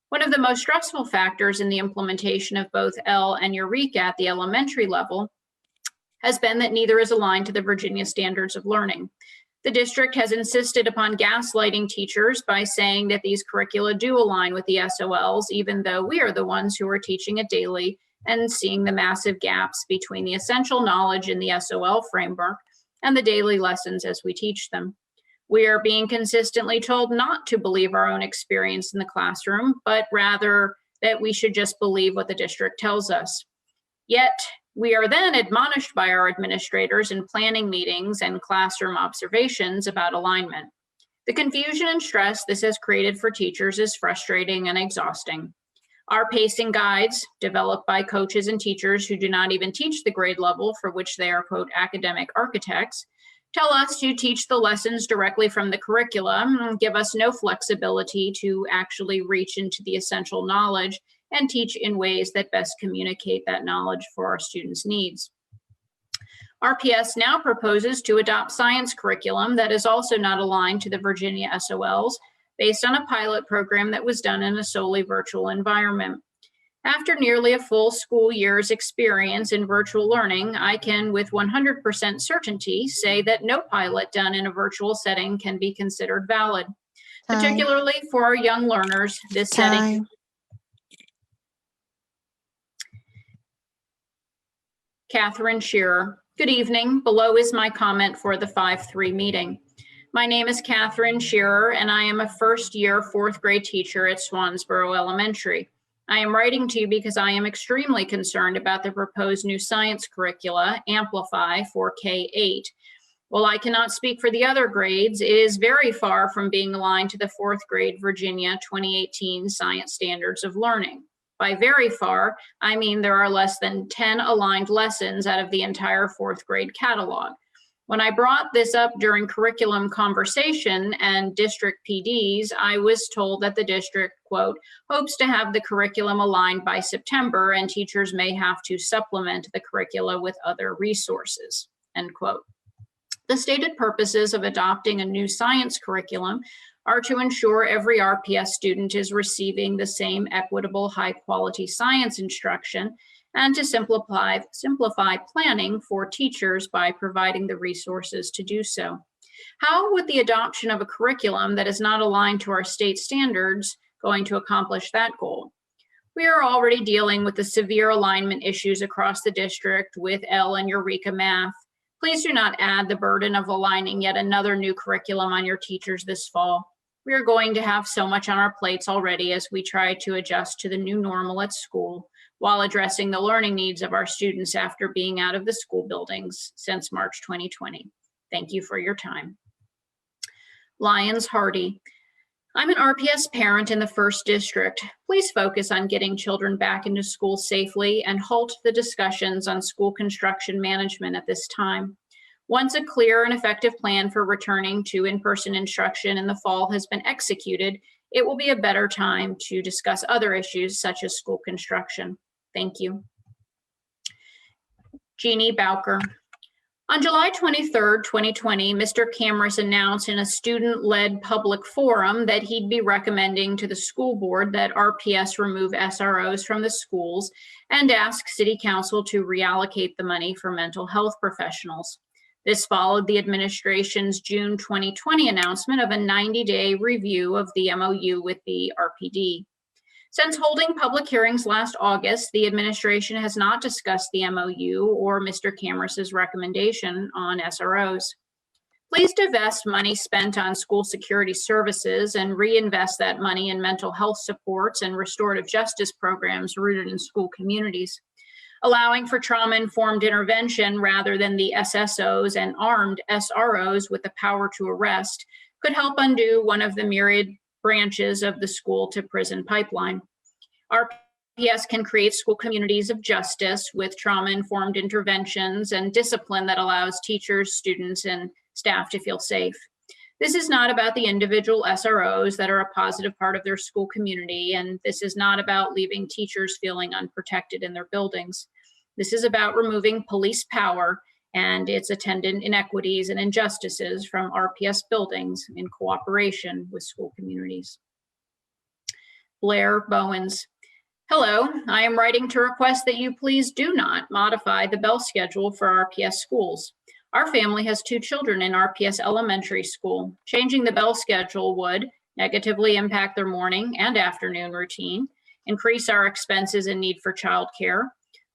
One of the most stressful factors in the implementation of both L and Eureka at the elementary level has been that neither is aligned to the Virginia Standards of Learning. The district has insisted upon gaslighting teachers by saying that these curricula do align with the SOLs, even though we are the ones who are teaching it daily and seeing the massive gaps between the essential knowledge in the SOL framework and the daily lessons as we teach them. We are being consistently told not to believe our own experience in the classroom, but rather that we should just believe what the district tells us. Yet, we are then admonished by our administrators in planning meetings and classroom observations about alignment. The confusion and stress this has created for teachers is frustrating and exhausting. Our pacing guides, developed by coaches and teachers who do not even teach the grade level for which they are, quote, academic architects, tell us to teach the lessons directly from the curriculum and give us no flexibility to actually reach into the essential knowledge and teach in ways that best communicate that knowledge for our students' needs. RPS now proposes to adopt science curriculum that is also not aligned to the Virginia SOLs based on a pilot program that was done in a solely virtual environment. After nearly a full school year's experience in virtual learning, I can with 100% certainty say that no pilot done in a virtual setting can be considered valid. Particularly for our young learners, this setting. Catherine Shearer. Good evening. Below is my comment for the 5-3 meeting. My name is Catherine Shearer, and I am a first-year fourth grade teacher at Swansboro Elementary. I am writing to you because I am extremely concerned about the proposed new science curricula, Amplify, for K-8. While I cannot speak for the other grades, it is very far from being aligned to the fourth grade Virginia 2018 Science Standards of Learning. By very far, I mean there are less than 10 aligned lessons out of the entire fourth grade catalog. When I brought this up during curriculum conversation and district PDs, I was told that the district, quote, hopes to have the curriculum aligned by September and teachers may have to supplement the curricula with other resources, end quote. The stated purposes of adopting a new science curriculum are to ensure every RPS student is receiving the same equitable, high-quality science instruction and to simplify planning for teachers by providing the resources to do so. How would the adoption of a curriculum that is not aligned to our state standards going to accomplish that goal? We are already dealing with the severe alignment issues across the district with L and Eureka Math. Please do not add the burden of aligning yet another new curriculum on your teachers this fall. We are going to have so much on our plates already as we try to adjust to the new normal at school while addressing the learning needs of our students after being out of the school buildings since March 2020. Thank you for your time. Lyons Hardy. I'm an RPS parent in the 1st District. Please focus on getting children back into school safely and halt the discussions on school construction management at this time. Once a clear and effective plan for returning to in-person instruction in the fall has been executed, it will be a better time to discuss other issues such as school construction. Thank you. Jeannie Bowker. On July 23rd, 2020, Mr. Camrus announced in a student-led public forum that he'd be recommending to the school board that RPS remove SROs from the schools and ask City Council to reallocate the money for mental health professionals. This followed the administration's June 2020 announcement of a 90-day review of the MOU with the RPD. Since holding public hearings last August, the administration has not discussed the MOU or Mr. Cameron's recommendation on SROs. Please divest money spent on school security services and reinvest that money in mental health supports and restorative justice programs rooted in school communities. Allowing for trauma-informed intervention rather than the SSOs and armed SROs with the power to arrest could help undo one of the myriad branches of the school to prison pipeline. RPS can create school communities of justice with trauma-informed interventions and discipline that allows teachers, students, and staff to feel safe. This is not about the individual SROs that are a positive part of their school community, and this is not about leaving teachers feeling unprotected in their buildings. This is about removing police power and its attendant inequities and injustices from RPS buildings in cooperation with school communities. Blair Bowens. Hello, I am writing to request that you please do not modify the bell schedule for RPS schools. Our family has 2 children in RPS elementary school. Changing the bell schedule would negatively impact their morning and afternoon routine, increase our expenses and need for childcare,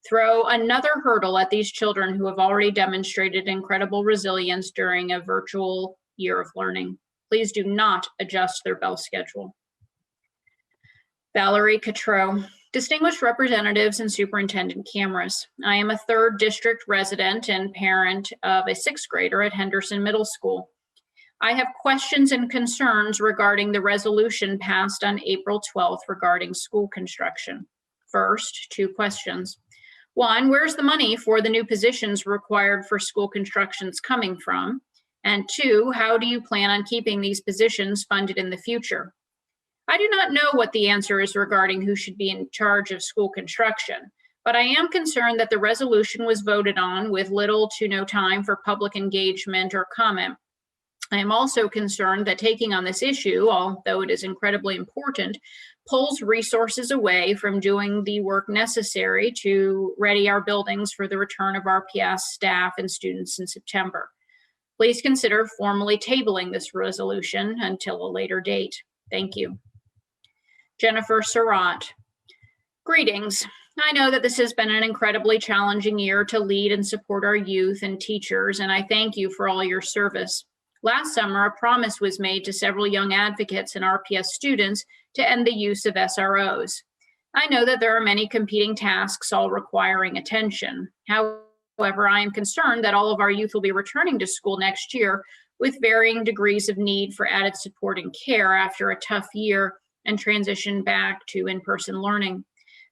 throw another hurdle at these children who have already demonstrated incredible resilience during a virtual year of learning. Please do not adjust their bell schedule. Valerie Cotreau. Distinguished representatives and Superintendent Cameras. I am a 3rd district resident and parent of a 6th grader at Henderson Middle School. I have questions and concerns regarding the resolution passed on April 12th regarding school construction. First, 2 questions. 1, where's the money for the new positions required for school constructions coming from? And 2, how do you plan on keeping these positions funded in the future? I do not know what the answer is regarding who should be in charge of school construction, but I am concerned that the resolution was voted on with little to no time for public engagement or comment. I am also concerned that taking on this issue, although it is incredibly important, pulls resources away from doing the work necessary to ready our buildings for the return of RPS staff and students in September. Please consider formally tabling this resolution until a later date. Thank you. Jennifer Surratt. Greetings. I know that this has been an incredibly challenging year to lead and support our youth and teachers, and I thank you for all your service. Last summer, a promise was made to several young advocates and RPS students to end the use of SROs. I know that there are many competing tasks all requiring attention. However, I am concerned that all of our youth will be returning to school next year with varying degrees of need for added support and care after a tough year and transition back to in-person learning.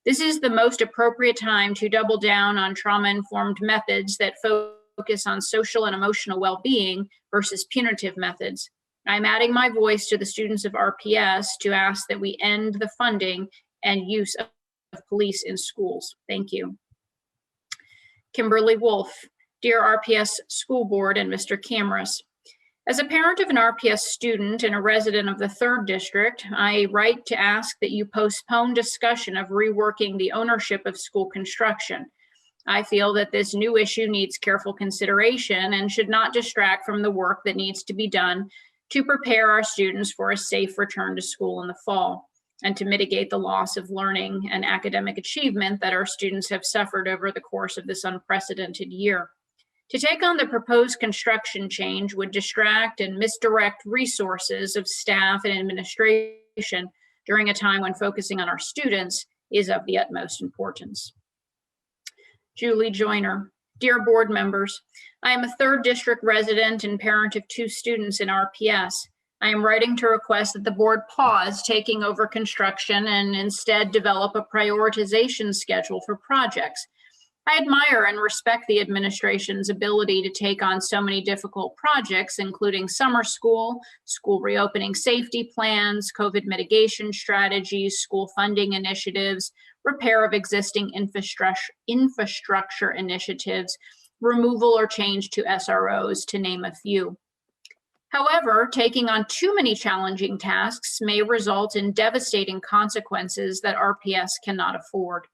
This is the most appropriate time to double down on trauma-informed methods that focus on social and emotional well-being versus punitive methods. I'm adding my voice to the students of RPS to ask that we end the funding and use of police in schools. Thank you. Kimberly Wolf. Dear RPS School Board and Mr. Cameras, as a parent of an RPS student and a resident of the 3rd District, I write to ask that you postpone discussion of reworking the ownership of school construction. I feel that this new issue needs careful consideration and should not distract from the work that needs to be done to prepare our students for a safe return to school in the fall and to mitigate the loss of learning and academic achievement that our students have suffered over the course of this unprecedented year. To take on the proposed construction change would distract and misdirect resources of staff and administration during a time when focusing on our students is of the utmost importance. Julie Joyner. Dear board members, I am a 3rd District resident and parent of 2 students in RPS. I am writing to request that the board pause taking over construction and instead develop a prioritization schedule for projects. I admire and respect the administration's ability to take on so many difficult projects, including summer school, school reopening safety plans, COVID mitigation strategies, school funding initiatives, repair of existing infrastructure initiatives, removal or change to SROs, to name a few. However, taking on too many challenging tasks may result in devastating consequences that RPS cannot afford.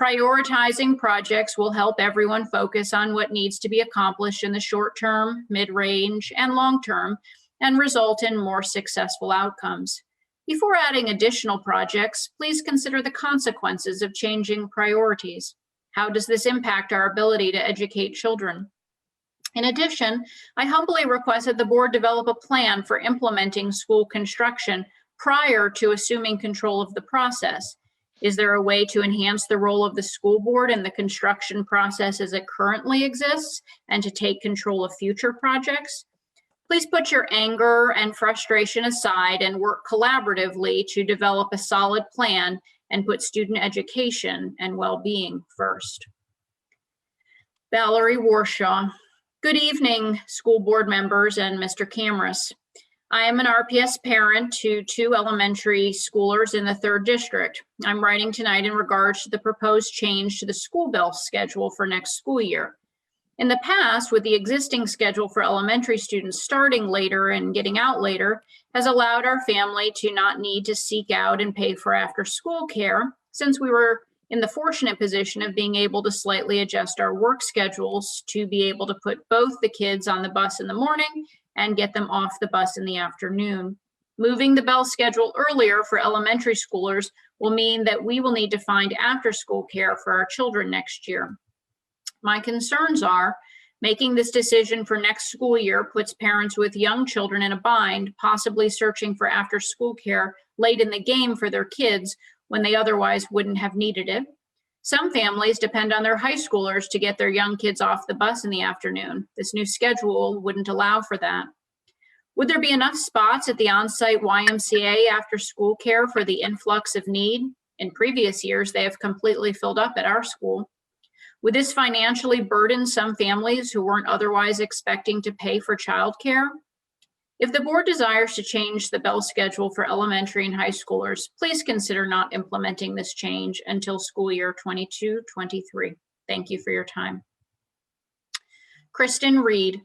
Prioritizing projects will help everyone focus on what needs to be accomplished in the short term, mid-range, and long term, and result in more successful outcomes. Before adding additional projects, please consider the consequences of changing priorities. How does this impact our ability to educate children? In addition, I humbly request that the board develop a plan for implementing school construction prior to assuming control of the process. Is there a way to enhance the role of the school board in the construction process as it currently exists and to take control of future projects? Please put your anger and frustration aside and work collaboratively to develop a solid plan and put student education and well-being first. Valerie Warshaw. Good evening, school board members and Mr. Camrus. I am an RPS parent to 2 elementary schoolers in the 3rd district. I'm writing tonight in regards to the proposed change to the school bell schedule for next school year. In the past, with the existing schedule for elementary students starting later and getting out later, has allowed our family to not need to seek out and pay for after-school care, since we were in the fortunate position of being able to slightly adjust our work schedules to be able to put both the kids on the bus in the morning and get them off the bus in the afternoon. Moving the bell schedule earlier for elementary schoolers will mean that we will need to find after-school care for our children next year. My concerns are making this decision for next school year puts parents with young children in a bind, possibly searching for after-school care late in the game for their kids when they otherwise wouldn't have needed it. Some families depend on their high schoolers to get their young kids off the bus in the afternoon. This new schedule wouldn't allow for that. Would there be enough spots at the on-site YMCA after school care for the influx of need? In previous years, they have completely filled up at our school. Would this financially burden some families who weren't otherwise expecting to pay for childcare? If the board desires to change the bell schedule for elementary and high schoolers, please consider not implementing this change until school year 22-23. Thank you for your time. Kristen Reed.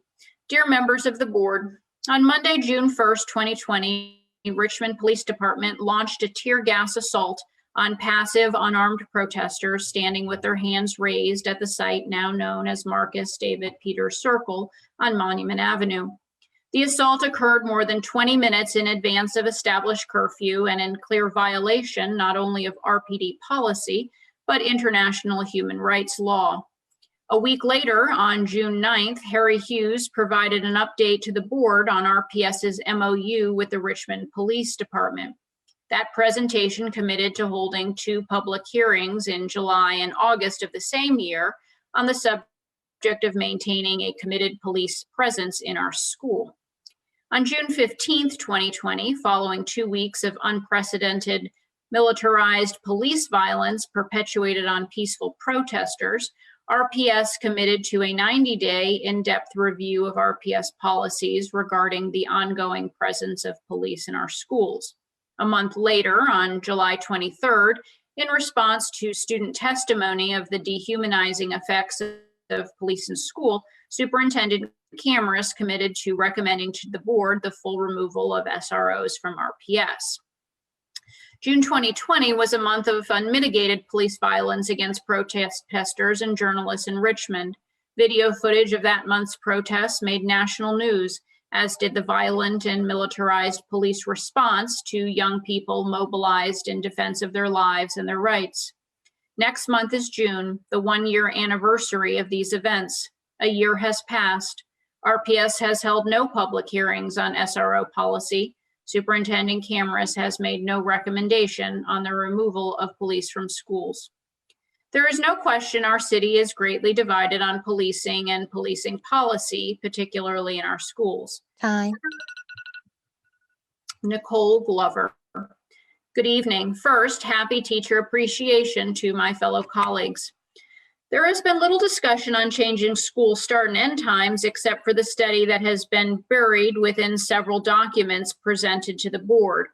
Dear members of the board, on Monday, June 1st, 2020, Richmond Police Department launched a tear gas assault on passive, unarmed protesters standing with their hands raised at the site now known as Marcus David Peters Circle on Monument Avenue. The assault occurred more than 20 minutes in advance of established curfew and in clear violation not only of RPD policy, but international human rights law. A week later, on June 9th, Harry Hughes provided an update to the board on RPS's MOU with the Richmond Police Department. That presentation committed to holding 2 public hearings in July and August of the same year on the subject of maintaining a committed police presence in our school. On June 15th, 2020, following 2 weeks of unprecedented militarized police violence perpetuated on peaceful protesters, RPS committed to a 90-day in-depth review of RPS policies regarding the ongoing presence of police in our schools. A month later, on July 23rd, in response to student testimony of the dehumanizing effects of police in school, Superintendent Camrus committed to recommending to the board the full removal of SROs from RPS. June 2020 was a month of unmitigated police violence against protesters and journalists in Richmond. Video footage of that month's protests made national news, as did the violent and militarized police response to young people mobilized in defense of their lives and their rights. Next month is June, the 1-year anniversary of these events. A year has passed. RPS has held no public hearings on SRO policy. Superintendent Camrus has made no recommendation on the removal of police from schools. There is no question our city is greatly divided on policing and policing policy, particularly in our schools. Time. Nicole Glover. Good evening. First, happy Teacher Appreciation to my fellow colleagues. There has been little discussion on changing school start and end times, except for the study that has been buried within several documents presented to the board.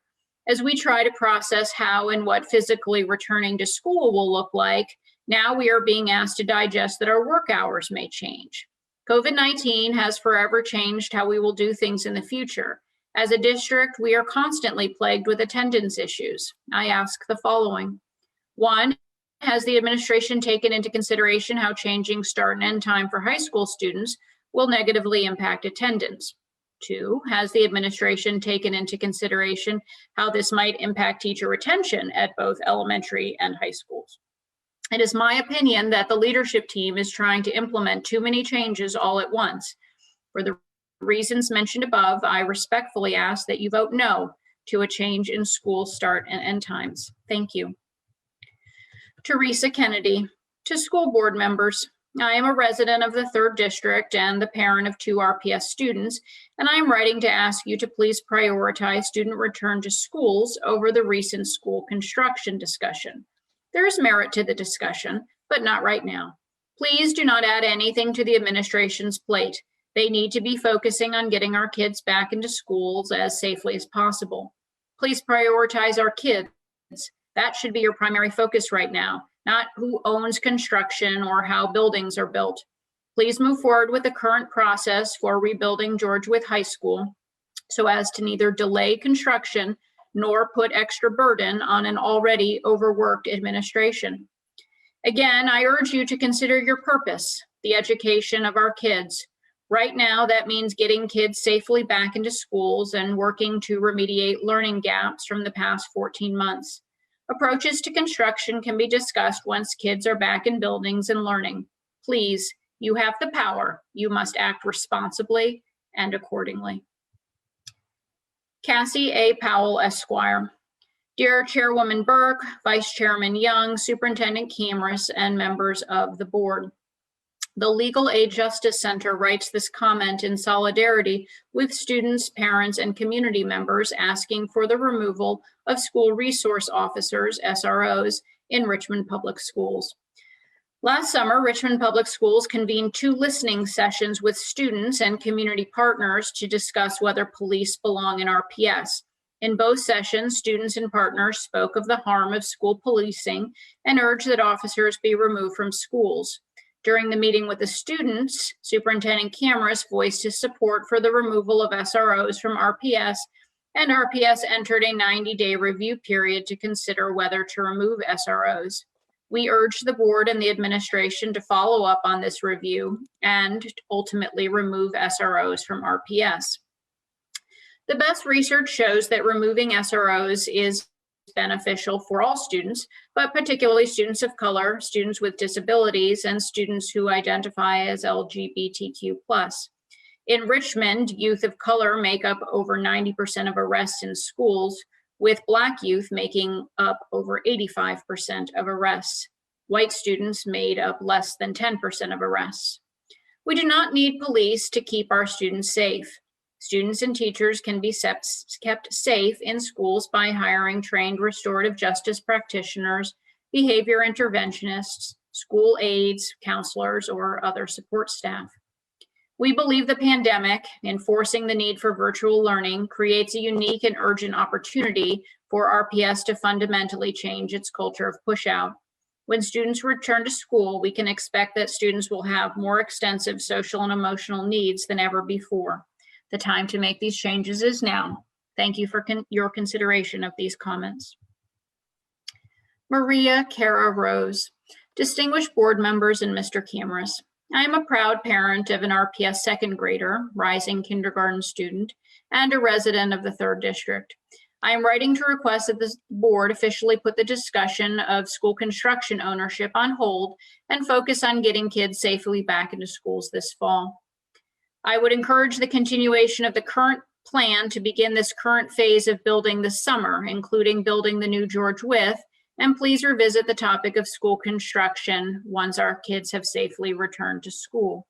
As we try to process how and what physically returning to school will look like, now we are being asked to digest that our work hours may change. COVID-19 has forever changed how we will do things in the future. As a district, we are constantly plagued with attendance issues. I ask the following. 1, has the administration taken into consideration how changing start and end time for high school students will negatively impact attendance? 2, has the administration taken into consideration how this might impact teacher retention at both elementary and high schools? It is my opinion that the leadership team is trying to implement too many changes all at once. For the reasons mentioned above, I respectfully ask that you vote no to a change in school start and end times. Thank you. Teresa Kennedy. To school board members, I am a resident of the 3rd District and the parent of 2 RPS students, and I am writing to ask you to please prioritize student return to schools over the recent school construction discussion. There is merit to the discussion, but not right now. Please do not add anything to the administration's plate. They need to be focusing on getting our kids back into schools as safely as possible. Please prioritize our kids. That should be your primary focus right now, not who owns construction or how buildings are built. Please move forward with the current process for rebuilding George Wythe High School so as to neither delay construction nor put extra burden on an already overworked administration. Again, I urge you to consider your purpose, the education of our kids. Right now, that means getting kids safely back into schools and working to remediate learning gaps from the past 14 months. Approaches to construction can be discussed once kids are back in buildings and learning. Please, you have the power. You must act responsibly and accordingly. Cassie A. Powell, Esquire. Dear Chairwoman Burke, Vice Chairman Young, Superintendent Camrus, and members of the board. The Legal Aid Justice Center writes this comment in solidarity with students, parents, and community members asking for the removal of school resource officers, SROs, in Richmond Public Schools. Last summer, Richmond Public Schools convened 2 listening sessions with students and community partners to discuss whether police belong in RPS. In both sessions, students and partners spoke of the harm of school policing and urged that officers be removed from schools. During the meeting with the students, Superintendent Camrus voiced his support for the removal of SROs from RPS, and RPS entered a 90-day review period to consider whether to remove SROs. We urge the board and the administration to follow up on this review and ultimately remove SROs from RPS. The best research shows that removing SROs is beneficial for all students, but particularly students of color, students with disabilities, and students who identify as LGBTQ+. In Richmond, youth of color make up over 90% of arrests in schools, with Black youth making up over 85% of arrests. White students made up less than 10% of arrests. We do not need police to keep our students safe. Students and teachers can be kept safe in schools by hiring trained restorative justice practitioners, behavior interventionists, school aides, counselors, or other support staff. We believe the pandemic, enforcing the need for virtual learning, creates a unique and urgent opportunity for RPS to fundamentally change its culture of push-out. When students return to school, we can expect that students will have more extensive social and emotional needs than ever before. The time to make these changes is now. Thank you for your consideration of these comments. Maria Cara Rose. Distinguished board members and Mr. Camrus, I am a proud parent of an RPS 2nd grader, rising kindergarten student, and a resident of the 3rd District. I am writing to request that the board officially put the discussion of school construction ownership on hold and focus on getting kids safely back into schools this fall. I would encourage the continuation of the current plan to begin this current phase of building this summer, including building the new George Wythe, and please revisit the topic of school construction once our kids have safely returned to school.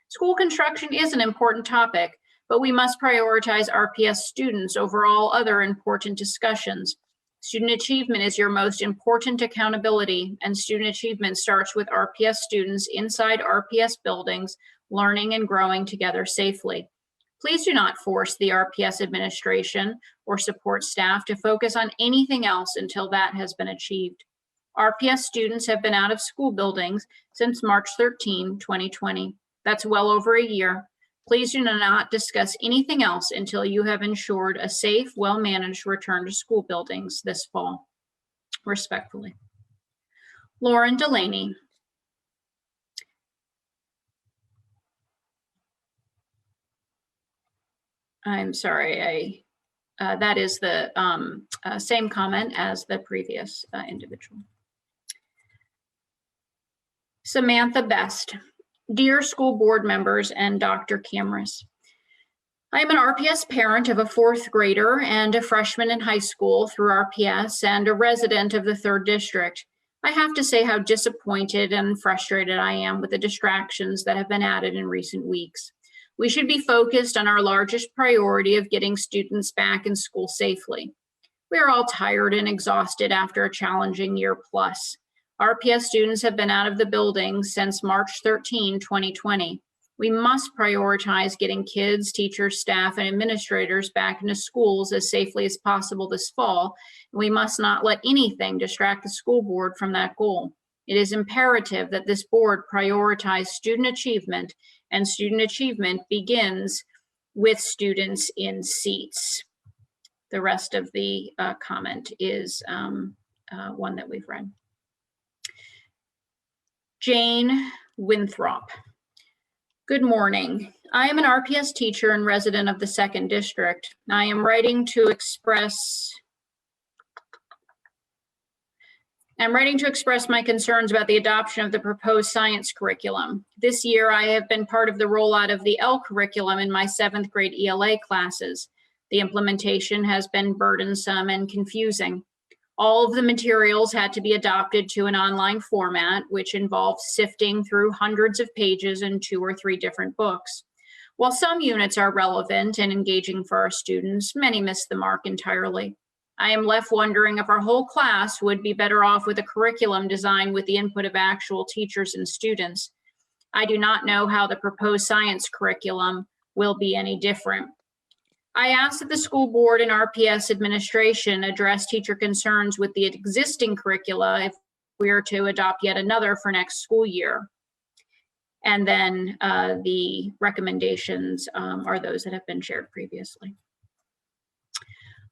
School construction is an important topic, but we must prioritize RPS students over all other important discussions. Student achievement is your most important accountability, and student achievement starts with RPS students inside RPS buildings, learning and growing together safely. Please do not force the RPS administration or support staff to focus on anything else until that has been achieved. RPS students have been out of school buildings since March 13, 2020. That's well over a year. Please do not discuss anything else until you have ensured a safe, well-managed return to school buildings this fall. Respectfully. Lauren Delaney. I'm sorry, that is the same comment as the previous individual. Samantha Best. Dear school board members and Dr. Camrus, I am an RPS parent of a 4th grader and a freshman in high school through RPS and a resident of the 3rd district. I have to say how disappointed and frustrated I am with the distractions that have been added in recent weeks. We should be focused on our largest priority of getting students back in school safely. We are all tired and exhausted after a challenging year plus. RPS students have been out of the building since March 13, 2020. We must prioritize getting kids, teachers, staff, and administrators back into schools as safely as possible this fall. We must not let anything distract the school board from that goal. It is imperative that this board prioritize student achievement, and student achievement begins with students in seats. The rest of the comment is one that we've read. Jane Winthrop. Good morning. I am an RPS teacher and resident of the 2nd district. I am writing to express my concerns about the adoption of the proposed science curriculum. This year, I have been part of the rollout of the L curriculum in my 7th grade ELA classes. The implementation has been burdensome and confusing. All of the materials had to be adopted to an online format, which involves sifting through hundreds of pages in 2 or 3 different books. While some units are relevant and engaging for our students, many miss the mark entirely. I am left wondering if our whole class would be better off with a curriculum designed with the input of actual teachers and students. I do not know how the proposed science curriculum will be any different. I ask that the school board and RPS administration address teacher concerns with the existing curricula if we are to adopt yet another for next school year. And then the recommendations are those that have been shared previously.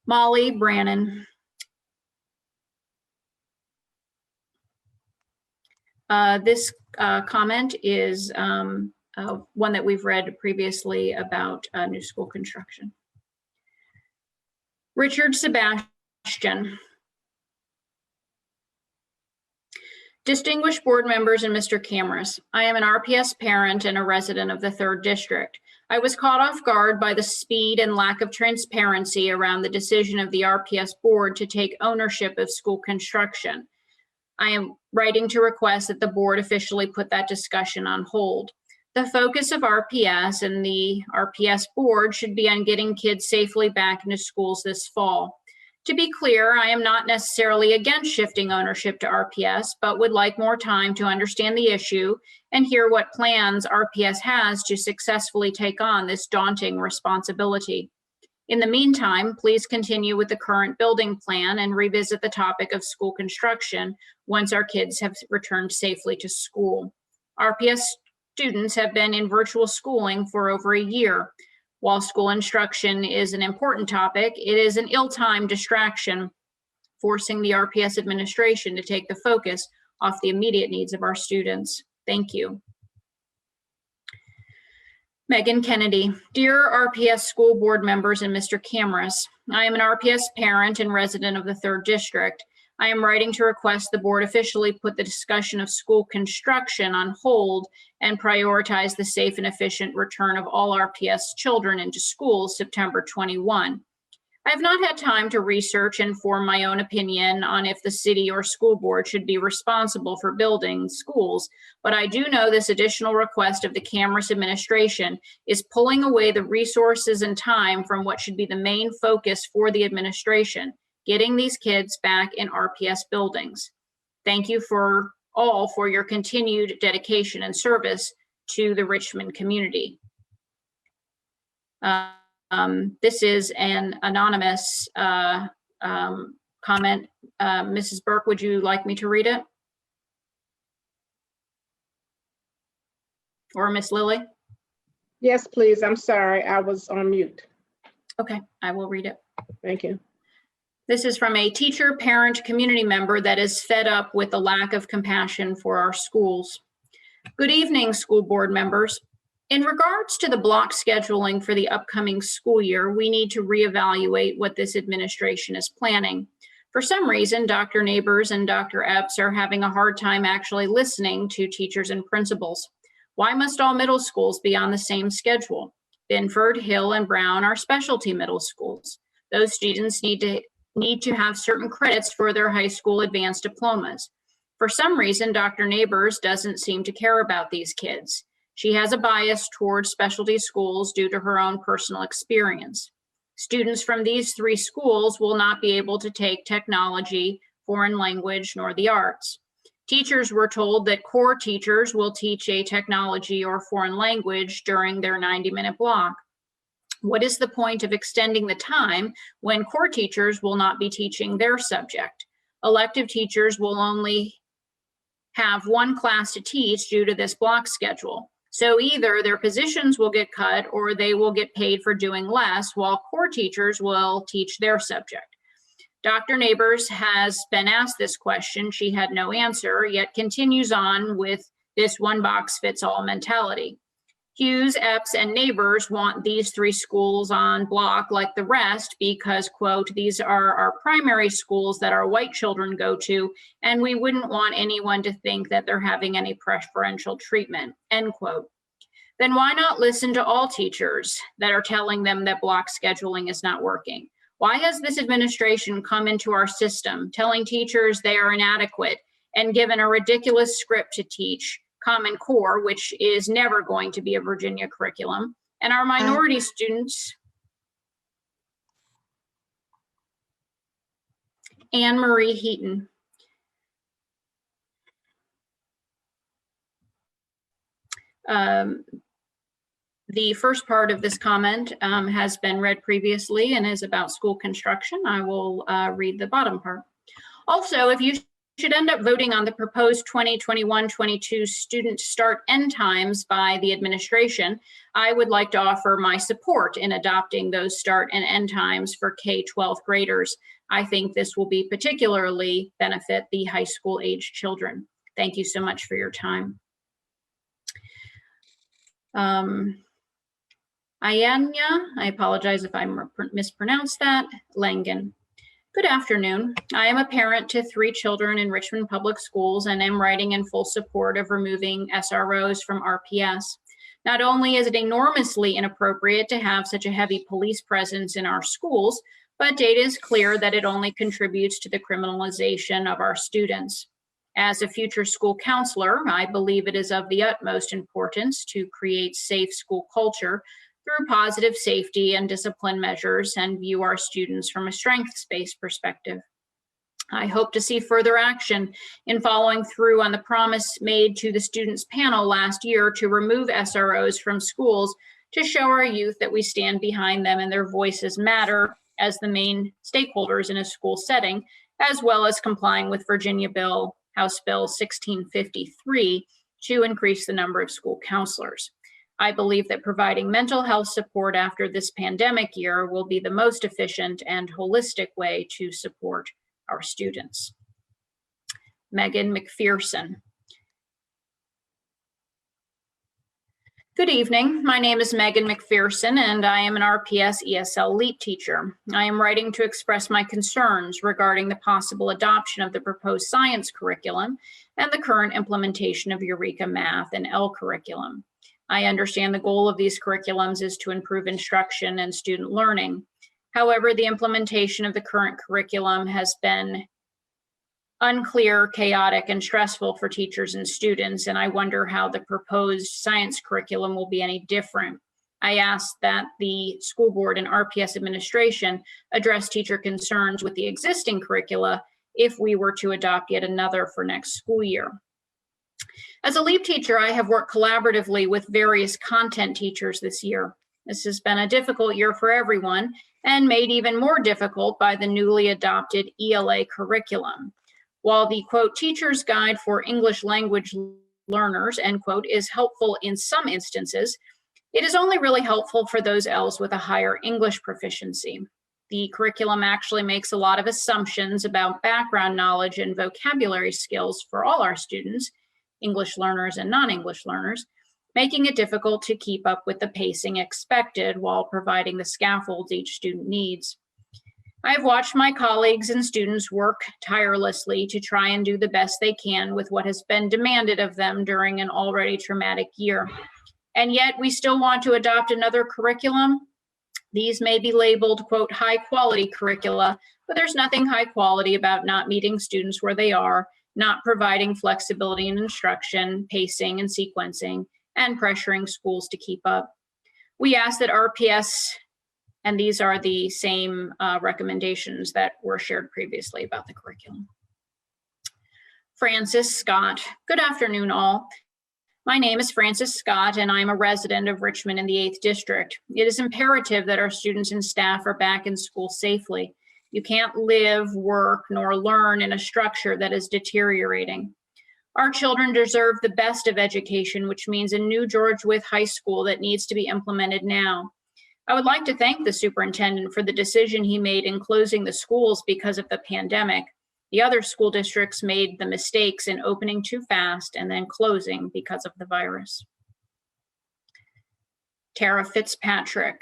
Molly Brannon. This comment is one that we've read previously about new school construction. Richard Sebastian. Distinguished board members and Mr. Camrus, I am an RPS parent and a resident of the 3rd district. I was caught off guard by the speed and lack of transparency around the decision of the RPS board to take ownership of school construction. I am writing to request that the board officially put that discussion on hold. The focus of RPS and the RPS board should be on getting kids safely back into schools this fall. To be clear, I am not necessarily against shifting ownership to RPS, but would like more time to understand the issue and hear what plans RPS has to successfully take on this daunting responsibility. In the meantime, please continue with the current building plan and revisit the topic of school construction once our kids have returned safely to school. RPS students have been in virtual schooling for over a year. While school instruction is an important topic, it is an ill-timed distraction, forcing the RPS administration to take the focus off the immediate needs of our students. Thank you. Megan Kennedy. Dear RPS school board members and Mr. Camrus, I am an RPS parent and resident of the 3rd district. I am writing to request the board officially put the discussion of school construction on hold and prioritize the safe and efficient return of all RPS children into schools September 21. I have not had time to research and form my own opinion on if the city or school board should be responsible for building schools, but I do know this additional request of the Camrus administration is pulling away the resources and time from what should be the main focus for the administration, getting these kids back in RPS buildings. Thank you for all for your continued dedication and service to the Richmond community. This is an anonymous comment. Mrs. Burke, would you like me to read it? Or Miss Lily? Yes, please. I'm sorry. I was on mute. Okay, I will read it. Thank you. This is from a teacher, parent, community member that is fed up with the lack of compassion for our schools. Good evening, school board members. In regards to the block scheduling for the upcoming school year, we need to reevaluate what this administration is planning. For some reason, Dr. Neighbors and Dr. Epps are having a hard time actually listening to teachers and principals. Why must all middle schools be on the same schedule? Binford, Hill, and Brown are specialty middle schools. Those students need to have certain credits for their high school advanced diplomas. For some reason, Dr. Neighbors doesn't seem to care about these kids. She has a bias towards specialty schools due to her own personal experience. Students from these three schools will not be able to take technology, foreign language, nor the arts. Teachers were told that core teachers will teach a technology or foreign language during their 90-minute block. What is the point of extending the time when core teachers will not be teaching their subject? Elective teachers will only have one class to teach due to this block schedule. So either their positions will get cut or they will get paid for doing less while core teachers will teach their subject. Dr. Neighbors has been asked this question. She had no answer, yet continues on with this one box fits all mentality. Hughes, Epps, and Neighbors want these three schools on block like the rest because, quote, these are our primary schools that our white children go to, and we wouldn't want anyone to think that they're having any preferential treatment, end quote. Then why not listen to all teachers that are telling them that block scheduling is not working? Why has this administration come into our system telling teachers they are inadequate and given a ridiculous script to teach Common Core, which is never going to be a Virginia curriculum, and our minority students, Anne Marie Heaton. The first part of this comment has been read previously and is about school construction. I will read the bottom part. Also, if you should end up voting on the proposed 2021-22 student start end times by the administration, I would like to offer my support in adopting those start and end times for K-12 graders. I think this will be particularly benefit the high school age children. Thank you so much for your time. Ayanya, I apologize if I mispronounced that, Langen. Good afternoon. I am a parent to 3 children in Richmond Public Schools and am writing in full support of removing SROs from RPS. Not only is it enormously inappropriate to have such a heavy police presence in our schools, but data is clear that it only contributes to the criminalization of our students. As a future school counselor, I believe it is of the utmost importance to create safe school culture through positive safety and discipline measures and view our students from a strengths-based perspective. I hope to see further action in following through on the promise made to the students panel last year to remove SROs from schools to show our youth that we stand behind them and their voices matter as the main stakeholders in a school setting, as well as complying with Virginia House Bill 1653 to increase the number of school counselors. I believe that providing mental health support after this pandemic year will be the most efficient and holistic way to support our students. Megan McPherson. Good evening. My name is Megan McPherson, and I am an RPS ESL LEAP teacher. I am writing to express my concerns regarding the possible adoption of the proposed science curriculum and the current implementation of Eureka Math and L curriculum. I understand the goal of these curriculums is to improve instruction and student learning. However, the implementation of the current curriculum has been unclear, chaotic, and stressful for teachers and students, and I wonder how the proposed science curriculum will be any different. I ask that the school board and RPS administration address teacher concerns with the existing curricula if we were to adopt yet another for next school year. As a LEAP teacher, I have worked collaboratively with various content teachers this year. This has been a difficult year for everyone and made even more difficult by the newly adopted ELA curriculum. While the, quote, teacher's guide for English language learners, end quote, is helpful in some instances, it is only really helpful for those ELs with a higher English proficiency. The curriculum actually makes a lot of assumptions about background knowledge and vocabulary skills for all our students, English learners and non-English learners, making it difficult to keep up with the pacing expected while providing the scaffolds each student needs. I have watched my colleagues and students work tirelessly to try and do the best they can with what has been demanded of them during an already traumatic year. And yet we still want to adopt another curriculum. These may be labeled, quote, high quality curricula, but there's nothing high quality about not meeting students where they are, not providing flexibility in instruction, pacing and sequencing, and pressuring schools to keep up. We ask that RPS, and these are the same recommendations that were shared previously about the curriculum. Francis Scott. Good afternoon, all. My name is Francis Scott, and I'm a resident of Richmond in the 8th District. It is imperative that our students and staff are back in school safely. You can't live, work, nor learn in a structure that is deteriorating. Our children deserve the best of education, which means a new George Wythe High School that needs to be implemented now. I would like to thank the superintendent for the decision he made in closing the schools because of the pandemic. The other school districts made the mistakes in opening too fast and then closing because of the virus. Tara Fitzpatrick.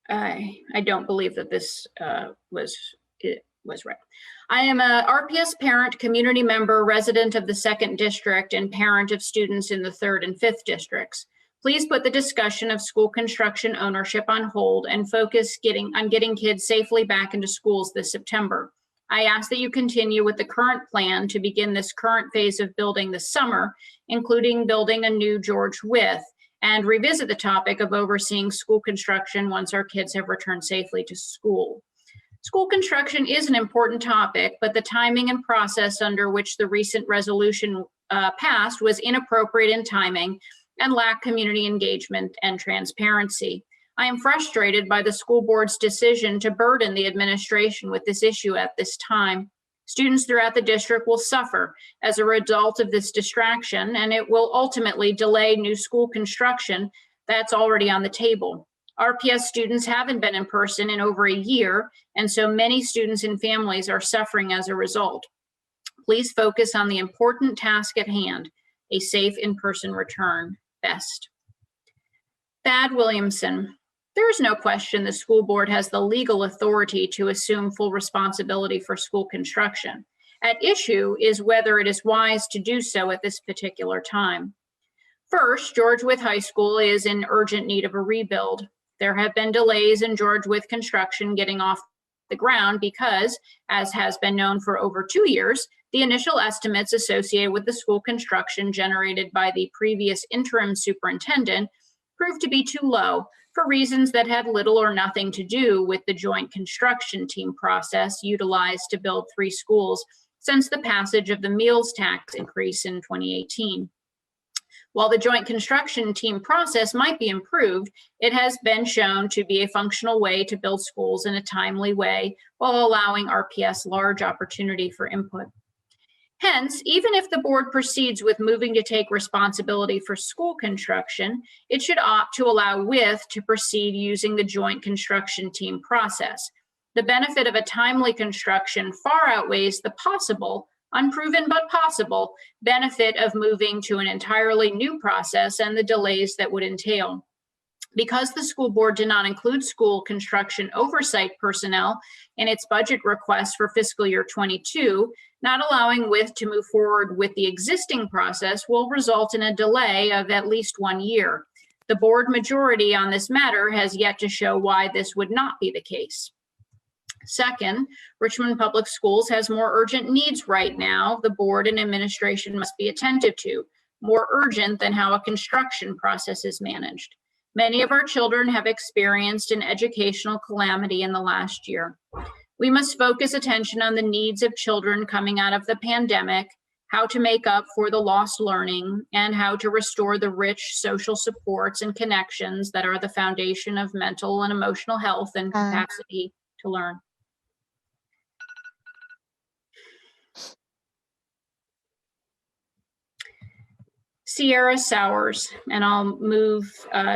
I don't believe that this was right. I am a RPS parent, community member, resident of the 2nd District, and parent of students in the 3rd and 5th Districts. Please put the discussion of school construction ownership on hold and focus on getting kids safely back into schools this September. I ask that you continue with the current plan to begin this current phase of building this summer, including building a new George Wythe, and revisit the topic of overseeing school construction once our kids have returned safely to school. School construction is an important topic, but the timing and process under which the recent resolution passed was inappropriate in timing and lacked community engagement and transparency. I am frustrated by the school board's decision to burden the administration with this issue at this time. Students throughout the district will suffer as a result of this distraction, and it will ultimately delay new school construction that's already on the table. RPS students haven't been in person in over a year, and so many students and families are suffering as a result. Please focus on the important task at hand, a safe in-person return. Best. Thad Williamson. There is no question the school board has the legal authority to assume full responsibility for school construction. At issue is whether it is wise to do so at this particular time. First, George Wythe High School is in urgent need of a rebuild. There have been delays in George Wythe construction getting off the ground because, as has been known for over 2 years, the initial estimates associated with the school construction generated by the previous interim superintendent proved to be too low for reasons that had little or nothing to do with the joint construction team process utilized to build 3 schools since the passage of the meals tax increase in 2018. While the joint construction team process might be improved, it has been shown to be a functional way to build schools in a timely way while allowing RPS large opportunity for input. Hence, even if the board proceeds with moving to take responsibility for school construction, it should opt to allow Wythe to proceed using the joint construction team process. The benefit of a timely construction far outweighs the possible, unproven but possible, benefit of moving to an entirely new process and the delays that would entail. Because the school board did not include school construction oversight personnel in its budget request for fiscal year 22, not allowing Wythe to move forward with the existing process will result in a delay of at least 1 year. The board majority on this matter has yet to show why this would not be the case. Second, Richmond Public Schools has more urgent needs right now the board and administration must be attentive to, more urgent than how a construction process is managed. Many of our children have experienced an educational calamity in the last year. We must focus attention on the needs of children coming out of the pandemic, how to make up for the lost learning, and how to restore the rich social supports and connections that are the foundation of mental and emotional health and capacity to learn. Sierra Sowers, and I'll move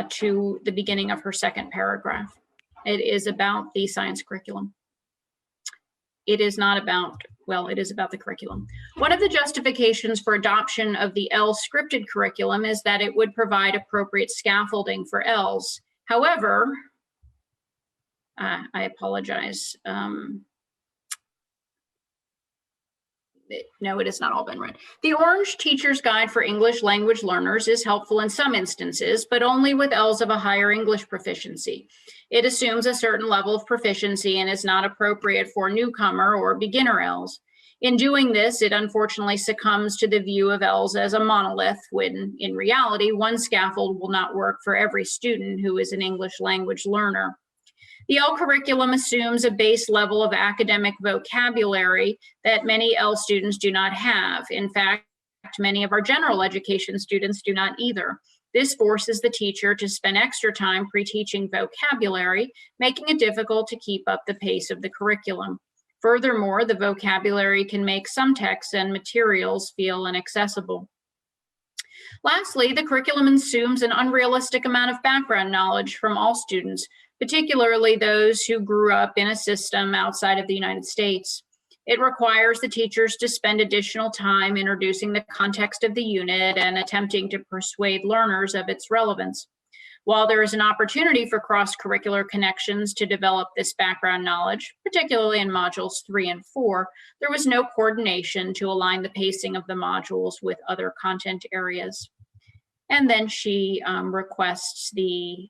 to the beginning of her second paragraph. It is about the science curriculum. It is not about, well, it is about the curriculum. One of the justifications for adoption of the L scripted curriculum is that it would provide appropriate scaffolding for Ls. However, I apologize. No, it has not all been read. The Orange Teacher's Guide for English Language Learners is helpful in some instances, but only with Ls of a higher English proficiency. It assumes a certain level of proficiency and is not appropriate for newcomer or beginner Ls. In doing this, it unfortunately succumbs to the view of Ls as a monolith, when in reality, one scaffold will not work for every student who is an English language learner. The L curriculum assumes a base level of academic vocabulary that many L students do not have. In fact, many of our general education students do not either. This forces the teacher to spend extra time pre-teaching vocabulary, making it difficult to keep up the pace of the curriculum. Furthermore, the vocabulary can make some texts and materials feel inaccessible. Lastly, the curriculum assumes an unrealistic amount of background knowledge from all students, particularly those who grew up in a system outside of the United States. It requires the teachers to spend additional time introducing the context of the unit and attempting to persuade learners of its relevance. While there is an opportunity for cross-curricular connections to develop this background knowledge, particularly in modules 3 and 4, there was no coordination to align the pacing of the modules with other content areas. And then she requests the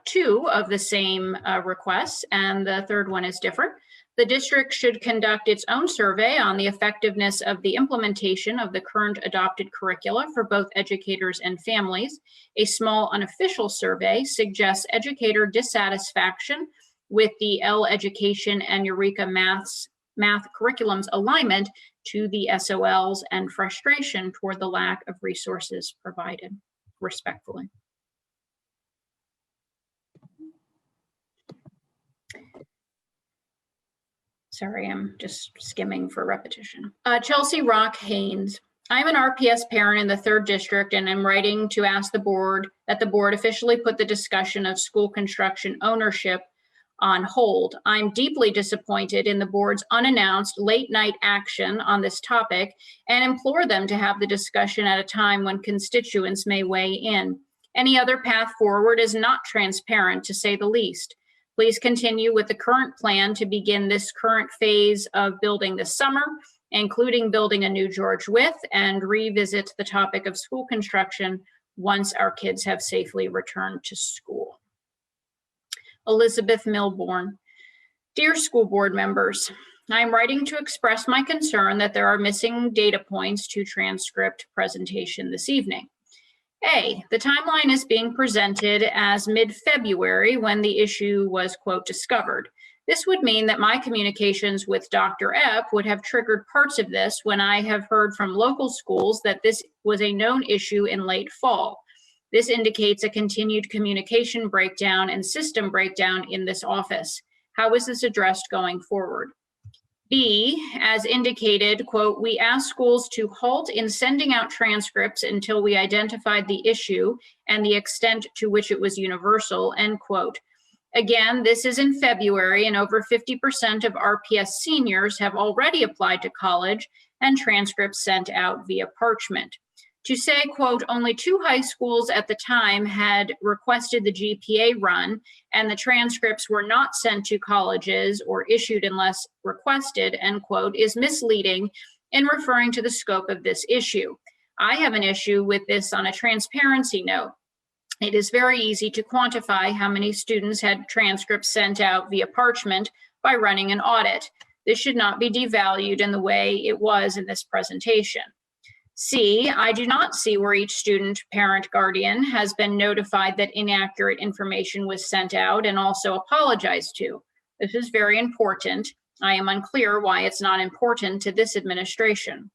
two of the same requests, and the third one is different. The district should conduct its own survey on the effectiveness of the implementation of the current adopted curricula for both educators and families. A small unofficial survey suggests educator dissatisfaction with the L Education and Eureka Math curriculum's alignment to the SOLs and frustration toward the lack of resources provided. Respectfully. Sorry, I'm just skimming for repetition. Chelsea Rock Haynes. I'm an RPS parent in the 3rd district, and I'm writing to ask the board that the board officially put the discussion of school construction ownership on hold. I'm deeply disappointed in the board's unannounced late night action on this topic and implore them to have the discussion at a time when constituents may weigh in. Any other path forward is not transparent, to say the least. Please continue with the current plan to begin this current phase of building this summer, including building a new George Wythe, and revisit the topic of school construction once our kids have safely returned to school. Elizabeth Milbourne. Dear school board members, I am writing to express my concern that there are missing data points to transcript presentation this evening. A, the timeline is being presented as mid-February when the issue was, quote, discovered. This would mean that my communications with Dr. Epp would have triggered parts of this when I have heard from local schools that this was a known issue in late fall. This indicates a continued communication breakdown and system breakdown in this office. How is this addressed going forward? B, as indicated, quote, we asked schools to halt in sending out transcripts until we identified the issue and the extent to which it was universal, end quote. Again, this is in February, and over 50% of RPS seniors have already applied to college and transcripts sent out via parchment. To say, quote, only 2 high schools at the time had requested the GPA run and the transcripts were not sent to colleges or issued unless requested, end quote, is misleading in referring to the scope of this issue. I have an issue with this on a transparency note. It is very easy to quantify how many students had transcripts sent out via parchment by running an audit. This should not be devalued in the way it was in this presentation. C, I do not see where each student, parent, guardian has been notified that inaccurate information was sent out and also apologized to. This is very important. I am unclear why it's not important to this administration.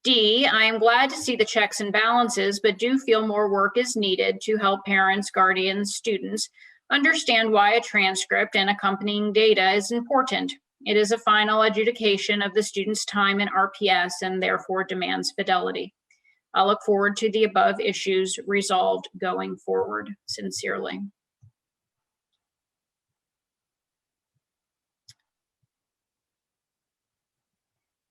D, I am glad to see the checks and balances, but do feel more work is needed to help parents, guardians, students understand why a transcript and accompanying data is important. It is a final adjudication of the student's time in RPS and therefore demands fidelity. I look forward to the above issues resolved going forward. Sincerely.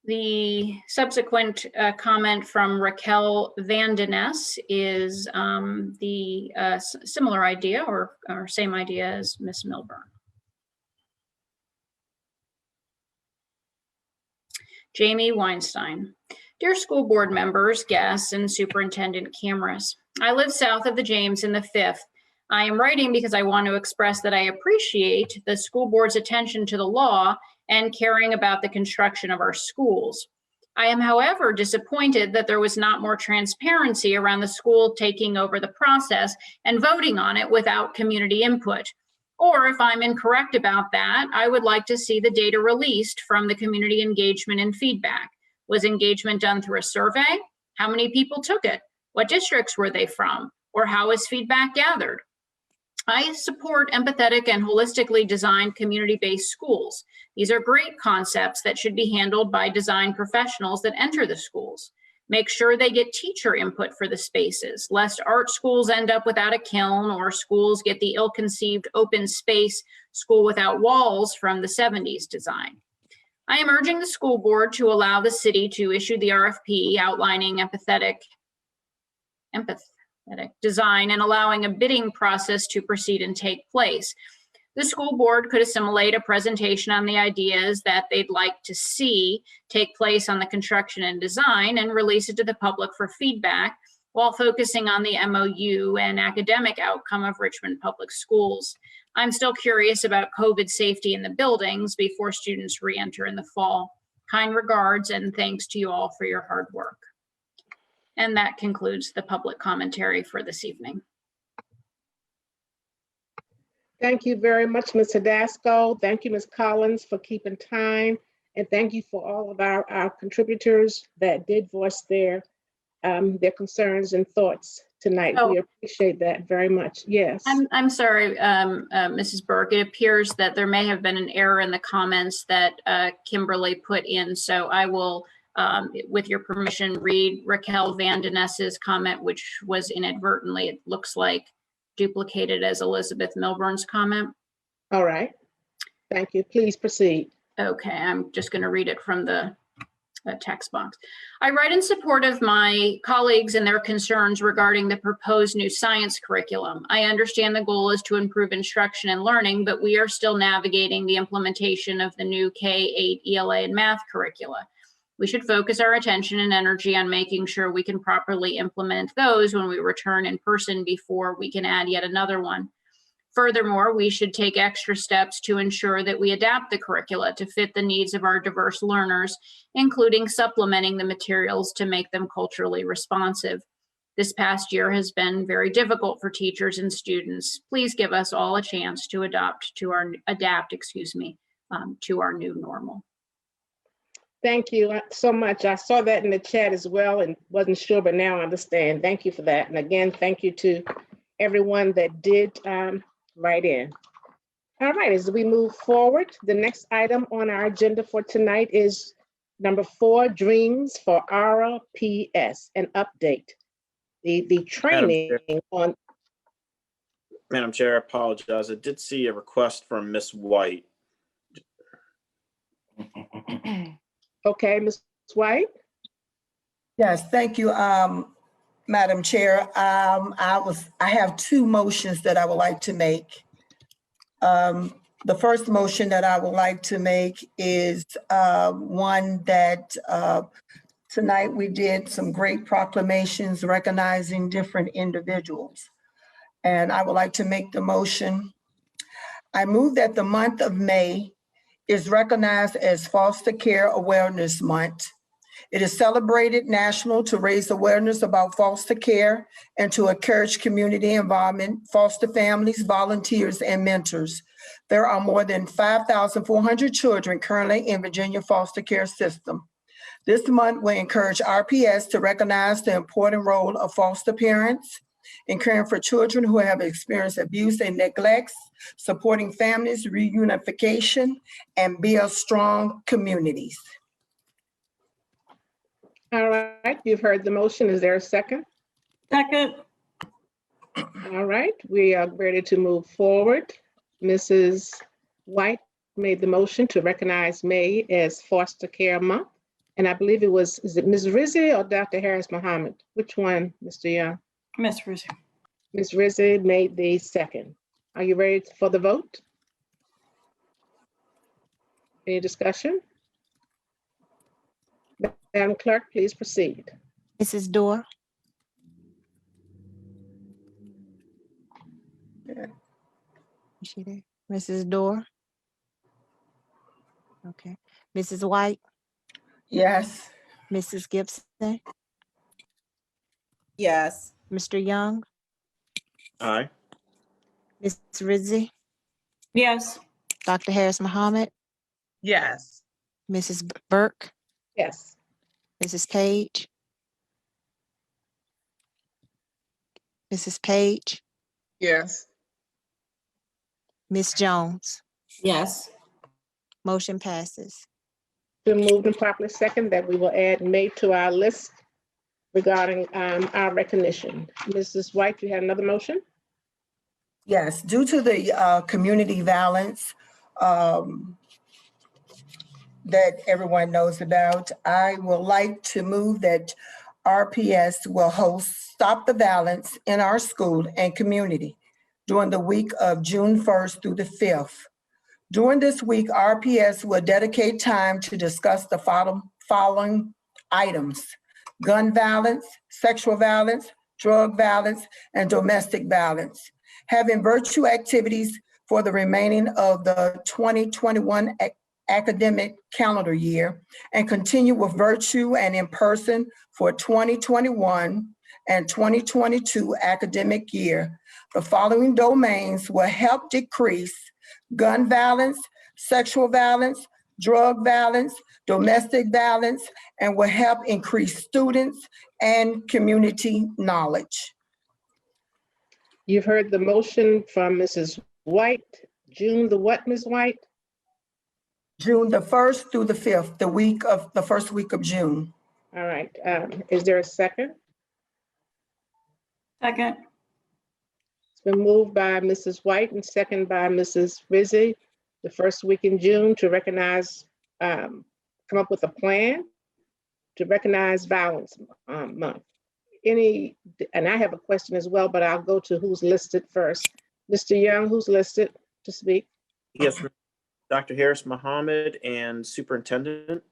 The subsequent comment from Raquel Van Den Ness is the similar idea or same idea as Ms. Milburn. Jamie Weinstein. Dear school board members, guests, and Superintendent Camrus, I live south of the James in the 5th. I am writing because I want to express that I appreciate the school board's attention to the law and caring about the construction of our schools. I am, however, disappointed that there was not more transparency around the school taking over the process and voting on it without community input. Or if I'm incorrect about that, I would like to see the data released from the community engagement and feedback. Was engagement done through a survey? How many people took it? What districts were they from? Or how is feedback gathered? I support empathetic and holistically designed community-based schools. These are great concepts that should be handled by design professionals that enter the schools. Make sure they get teacher input for the spaces, lest art schools end up without a kiln or schools get the ill-conceived open space school without walls from the 70s design. I am urging the school board to allow the city to issue the RFP outlining empathetic design and allowing a bidding process to proceed and take place. The school board could assimilate a presentation on the ideas that they'd like to see take place on the construction and design and release it to the public for feedback while focusing on the MOU and academic outcome of Richmond Public Schools. I'm still curious about COVID safety in the buildings before students re-enter in the fall. Kind regards and thanks to you all for your hard work. And that concludes the public commentary for this evening. Thank you very much, Ms. Hidasco. Thank you, Ms. Collins, for keeping time. And thank you for all of our contributors that did voice their concerns and thoughts tonight. Oh. We appreciate that very much. Yes. I'm sorry, Mrs. Burke. It appears that there may have been an error in the comments that Kimberly put in. So I will, with your permission, read Raquel Van Den Ness's comment, which was inadvertently, it looks like, duplicated as Elizabeth Milburn's comment. All right. Thank you. Please proceed. Okay, I'm just going to read it from the text box. I write in support of my colleagues and their concerns regarding the proposed new science curriculum. I understand the goal is to improve instruction and learning, but we are still navigating the implementation of the new K-8 ELA and math curricula. We should focus our attention and energy on making sure we can properly implement those when we return in person before we can add yet another one. Furthermore, we should take extra steps to ensure that we adapt the curricula to fit the needs of our diverse learners, including supplementing the materials to make them culturally responsive. This past year has been very difficult for teachers and students. Please give us all a chance to adapt to our new normal. Thank you so much. I saw that in the chat as well and wasn't sure, but now I understand. Thank you for that. And again, thank you to everyone that did write in. All right, as we move forward, the next item on our agenda for tonight is number 4, Dreams for RPS, an update. The training on. Madam Chair, I apologize. I did see a request from Ms. White. Okay, Ms. White. Yes, thank you, Madam Chair. I have 2 motions that I would like to make. The first motion that I would like to make is one that tonight we did some great proclamations recognizing different individuals. And I would like to make the motion. I move that the month of May is recognized as Foster Care Awareness Month. It is celebrated national to raise awareness about foster care and to encourage community involvement, foster families, volunteers, and mentors. There are more than 5,400 children currently in Virginia foster care system. This month will encourage RPS to recognize the important role of foster parents in caring for children who have experienced abuse and neglect, supporting families, reunification, and build strong communities. All right, you've heard the motion. Is there a second? Second. All right, we are ready to move forward. Mrs. White made the motion to recognize May as Foster Care Month. And I believe it was, is it Ms. Rizzi or Dr. Harris Muhammad? Which one, Mr. Young? Miss Rizzi. Ms. Rizzi made the second. Are you ready for the vote? Any discussion? Madam Clerk, please proceed. Mrs. Dorr, is she there? Mrs. Dorr? Okay. Mrs. White, Yes. Mrs. Gibson, Yes. Mr. Young, Aye. Ms. Rizzi, Yes. Dr. Harris Muhammad, Yes. Mrs. Burke, Yes. Mrs. Page, Mrs. Page, Yes. Ms. Jones. Yes. Motion passes. Been moved and properly second that we will add May to our list regarding our recognition. Mrs. White, you had another motion? Yes, due to the community violence that everyone knows about, I would like to move that RPS will host Stop the Violence in Our School and Community during the week of June 1st through the 5th. During this week, RPS will dedicate time to discuss the following items: gun violence, sexual violence, drug violence, and domestic violence. Having virtual activities for the remaining of the 2021 academic calendar year, and continue with virtual and in-person for 2021 and 2022 academic year. The following domains will help decrease gun violence, sexual violence, drug violence, domestic violence, and will help increase students and community knowledge. You've heard the motion from Mrs. White. June the what, Ms. White? June the 1st through the 5th, the first week of June. All right, is there a second? Second. It's been moved by Mrs. White and second by Mrs. Rizzi, the first week in June to recognize, come up with a plan to recognize Violence Month. And I have a question as well, but I'll go to who's listed first. Mr. Young, who's listed to speak? Yes, Dr. Harris Muhammad and Superintendent.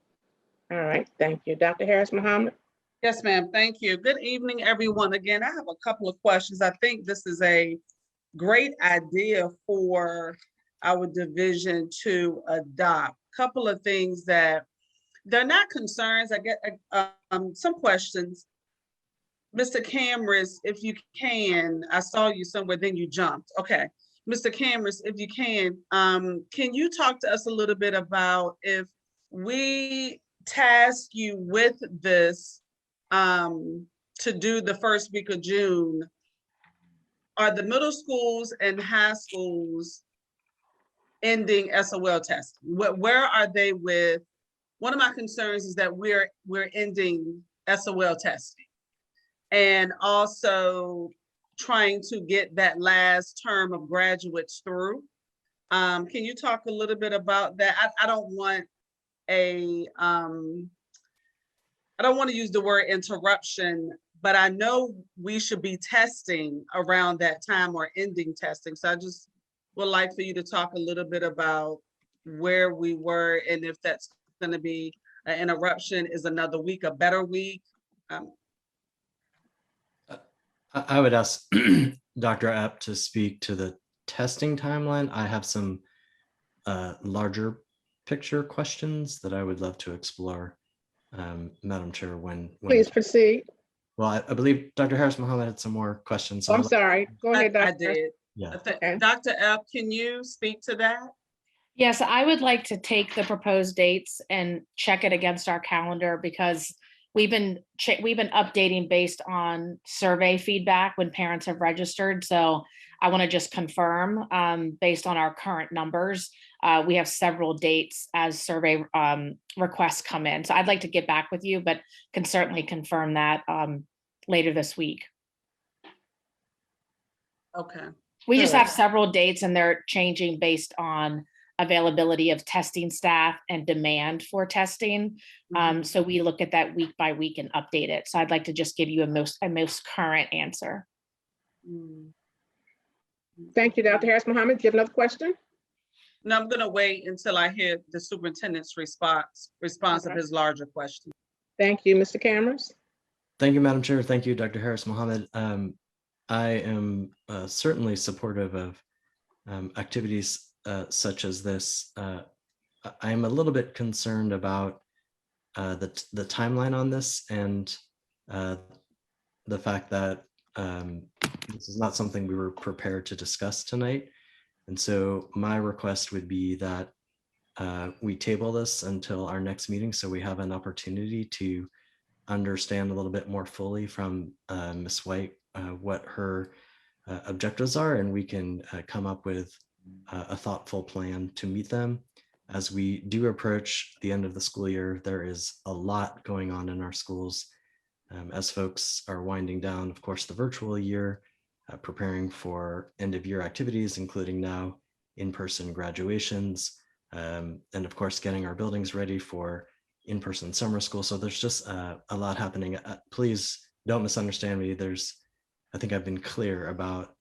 All right, thank you. Dr. Harris Muhammad? Yes, ma'am. Thank you. Good evening, everyone. Again, I have a couple of questions. I think this is a great idea for our division to adopt. Couple of things that they're not concerns. I get some questions. Mr. Cameras, if you can, I saw you somewhere, then you jumped. Okay. Mr. Cameras, if you can you talk to us a little bit about if we task you with this to do the first week of June, are the middle schools and high schools ending SOL testing? Where are they with? One of my concerns is that we're ending SOL testing and also trying to get that last term of graduates through. Can you talk a little bit about that? I don't want to use the word interruption, but I know we should be testing around that time or ending testing. So I just would like for you to talk a little bit about where we were and if that's going to be an interruption. Is another week a better week? I would ask Dr. Epp to speak to the testing timeline. I have some larger picture questions that I would love to explore, Madam Chair, when Please proceed. Well, I believe Dr. Harris Muhammad had some more questions. So I'm sorry. Go ahead, Dr. I did. Yeah. Okay. Dr. Epp, can you speak to that? Yes, I would like to take the proposed dates and check it against our calendar because we've been updating based on survey feedback when parents have registered. So I want to just confirm, based on our current numbers, we have several dates as survey requests come in. So I'd like to get back with you, but can certainly confirm that later this week. Okay. We just Good. have several dates and they're changing based on availability of testing staff and demand for testing. So we look at that week by week and update it. So I'd like to just give you a most current answer. Thank you, Dr. Harris Mohammed. Do you have another question? No, I'm gonna wait until I hear the superintendent's response of Okay. his larger question. Thank you, Mr. Cameras. Thank you, Madam Chair. Thank you, Dr. Harris Mohammed. I am certainly supportive of activities such as this. I am a little bit concerned about the timeline on this and the fact that this is not something we were prepared to discuss tonight. And so my request would be that we table this until our next meeting so we have an opportunity to understand a little bit more fully from Ms. White what her objectives are, and we can come up with a thoughtful plan to meet them. As we do approach the end of the school year, there is a lot going on in our schools as folks are winding down, of course, the virtual year, preparing for end of year activities, including now in-person graduations, and of course, getting our buildings ready for in-person summer school. So there's just a lot happening. Please don't misunderstand me. I think I've been clear about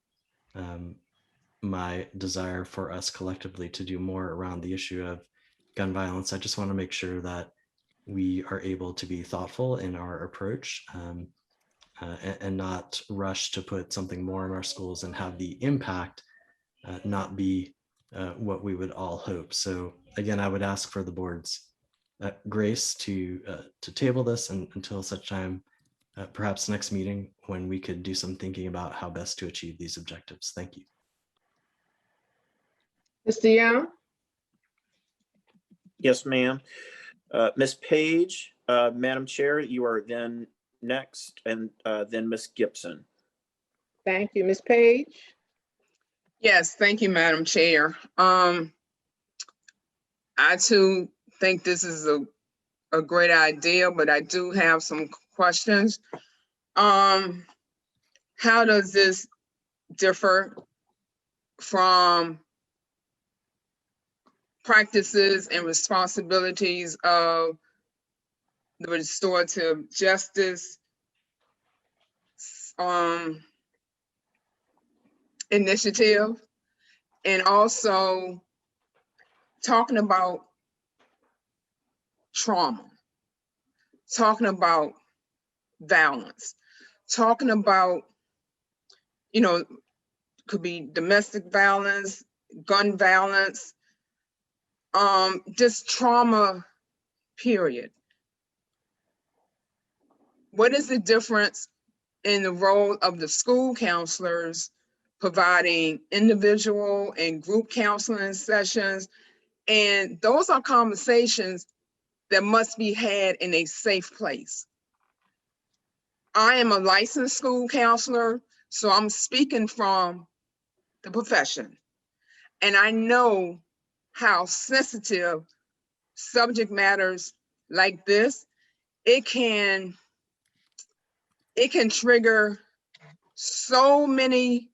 my desire for us collectively to do more around the issue of gun violence. I just want to make sure that we are able to be thoughtful in our approach and not rush to put something more in our schools and have the impact not be what we would all hope. So again, I would ask for the board's grace to table this until such time, perhaps next meeting, when we could do some thinking about how best to achieve these objectives. Thank you. Mr. Young? Yes, ma'am. Ms. Page, Madam Chair, you are then next, and then Ms. Gibson. Thank you, Ms. Page. Yes, thank you, Madam Chair. I too think this is a great idea, but I do have some questions. How does this differ from practices and responsibilities of the restorative justice initiative? And also talking about trauma, talking about violence, talking about, could be domestic violence, gun violence, just trauma, period. What is the difference in the role of the school counselors providing individual and group counseling sessions? And those are conversations that must be had in a safe place. I am a licensed school counselor, so I'm speaking from the profession. And I know how sensitive subject matters like this, it can trigger so many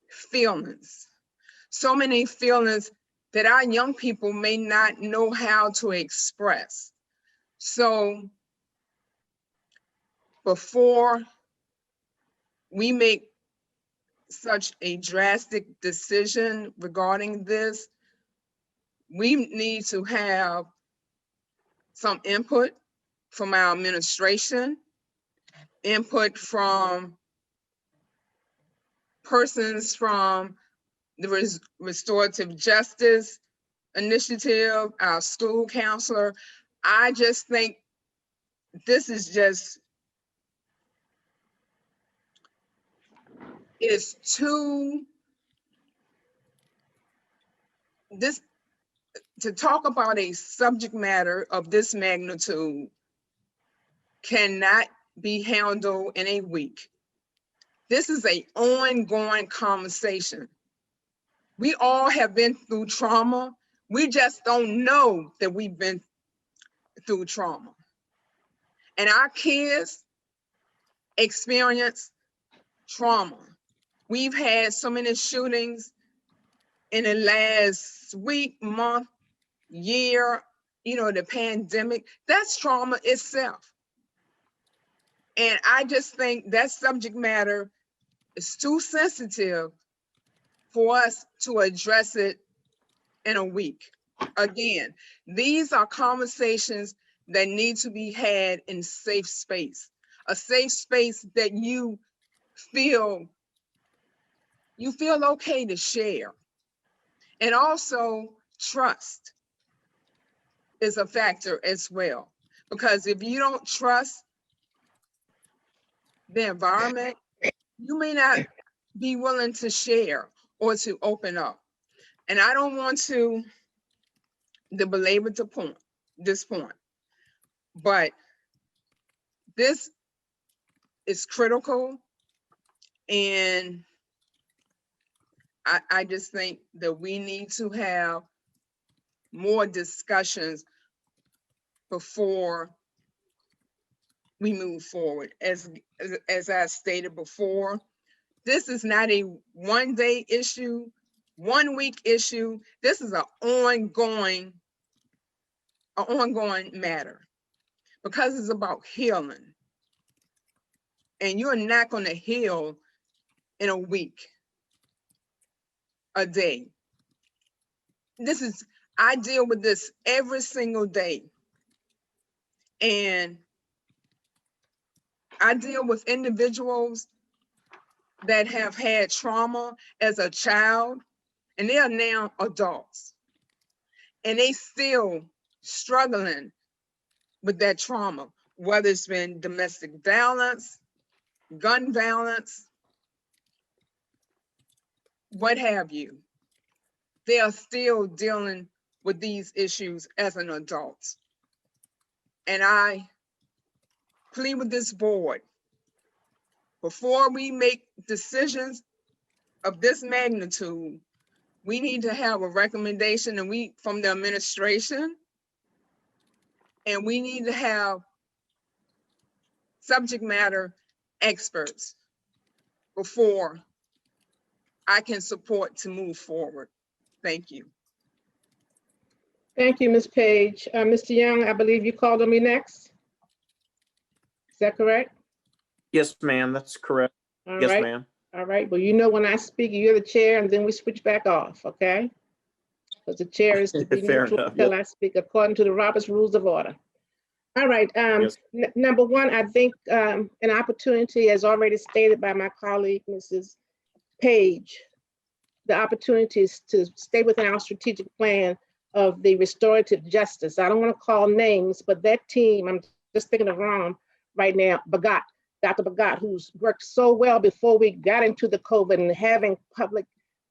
feelings that our young people may not know how to express. So before we make such a drastic decision regarding this, we need to have some input from our administration, input from persons from the restorative justice initiative, our school counselor. I just think this is just, is too, to talk about a subject matter of this magnitude cannot be handled in a week. This is an ongoing conversation. We all have been through trauma. We just don't know that we've been through trauma. And our kids experience trauma. We've had so many shootings in the last week, month, year, the pandemic. That's trauma itself. And I just think that subject matter is too sensitive for us to address it in a week. Again, these are conversations that need to be had in safe space, a safe space that you feel okay to share. And also trust is a factor as well, because if you don't trust the environment, you may not be willing to share or to open up. And I don't want to belabor this point, but this is critical. And I just think that we need to have more discussions before we move forward. As I stated before, this is not a one-day issue, 1 week issue. This is an ongoing matter, because it's about healing. And you're not going to heal in a week, a day. I deal with this every single day. And I deal with individuals that have had trauma as a child, and they are now adults. And they still struggling with that trauma, whether it's been domestic violence, gun violence, what have you. They are still dealing with these issues as an adult. And I plead with this board, before we make decisions of this magnitude, we need to have a recommendation from the administration, and we need to have subject matter experts before I can support to move forward. Thank you. Thank you, Ms. Page. Mr. Young, I believe you called on me next. Is that correct? Yes, ma'am, that's correct. All Yes, right. ma'am. All right. Well, when I speak, you're the chair, and then we switch back off, okay? Because the chair is to be Fair neutral enough, until yep. I speak according to the Robert's Rules of Order. All right. Yes. Number one, I think an opportunity, as already stated by my colleague, Mrs. Page, the opportunity is to stay within our strategic plan of the restorative justice. I don't want to call names, but that team, I'm just thinking of Ron right now, Dr. Bagat, who's worked so well before we got into the COVID and having public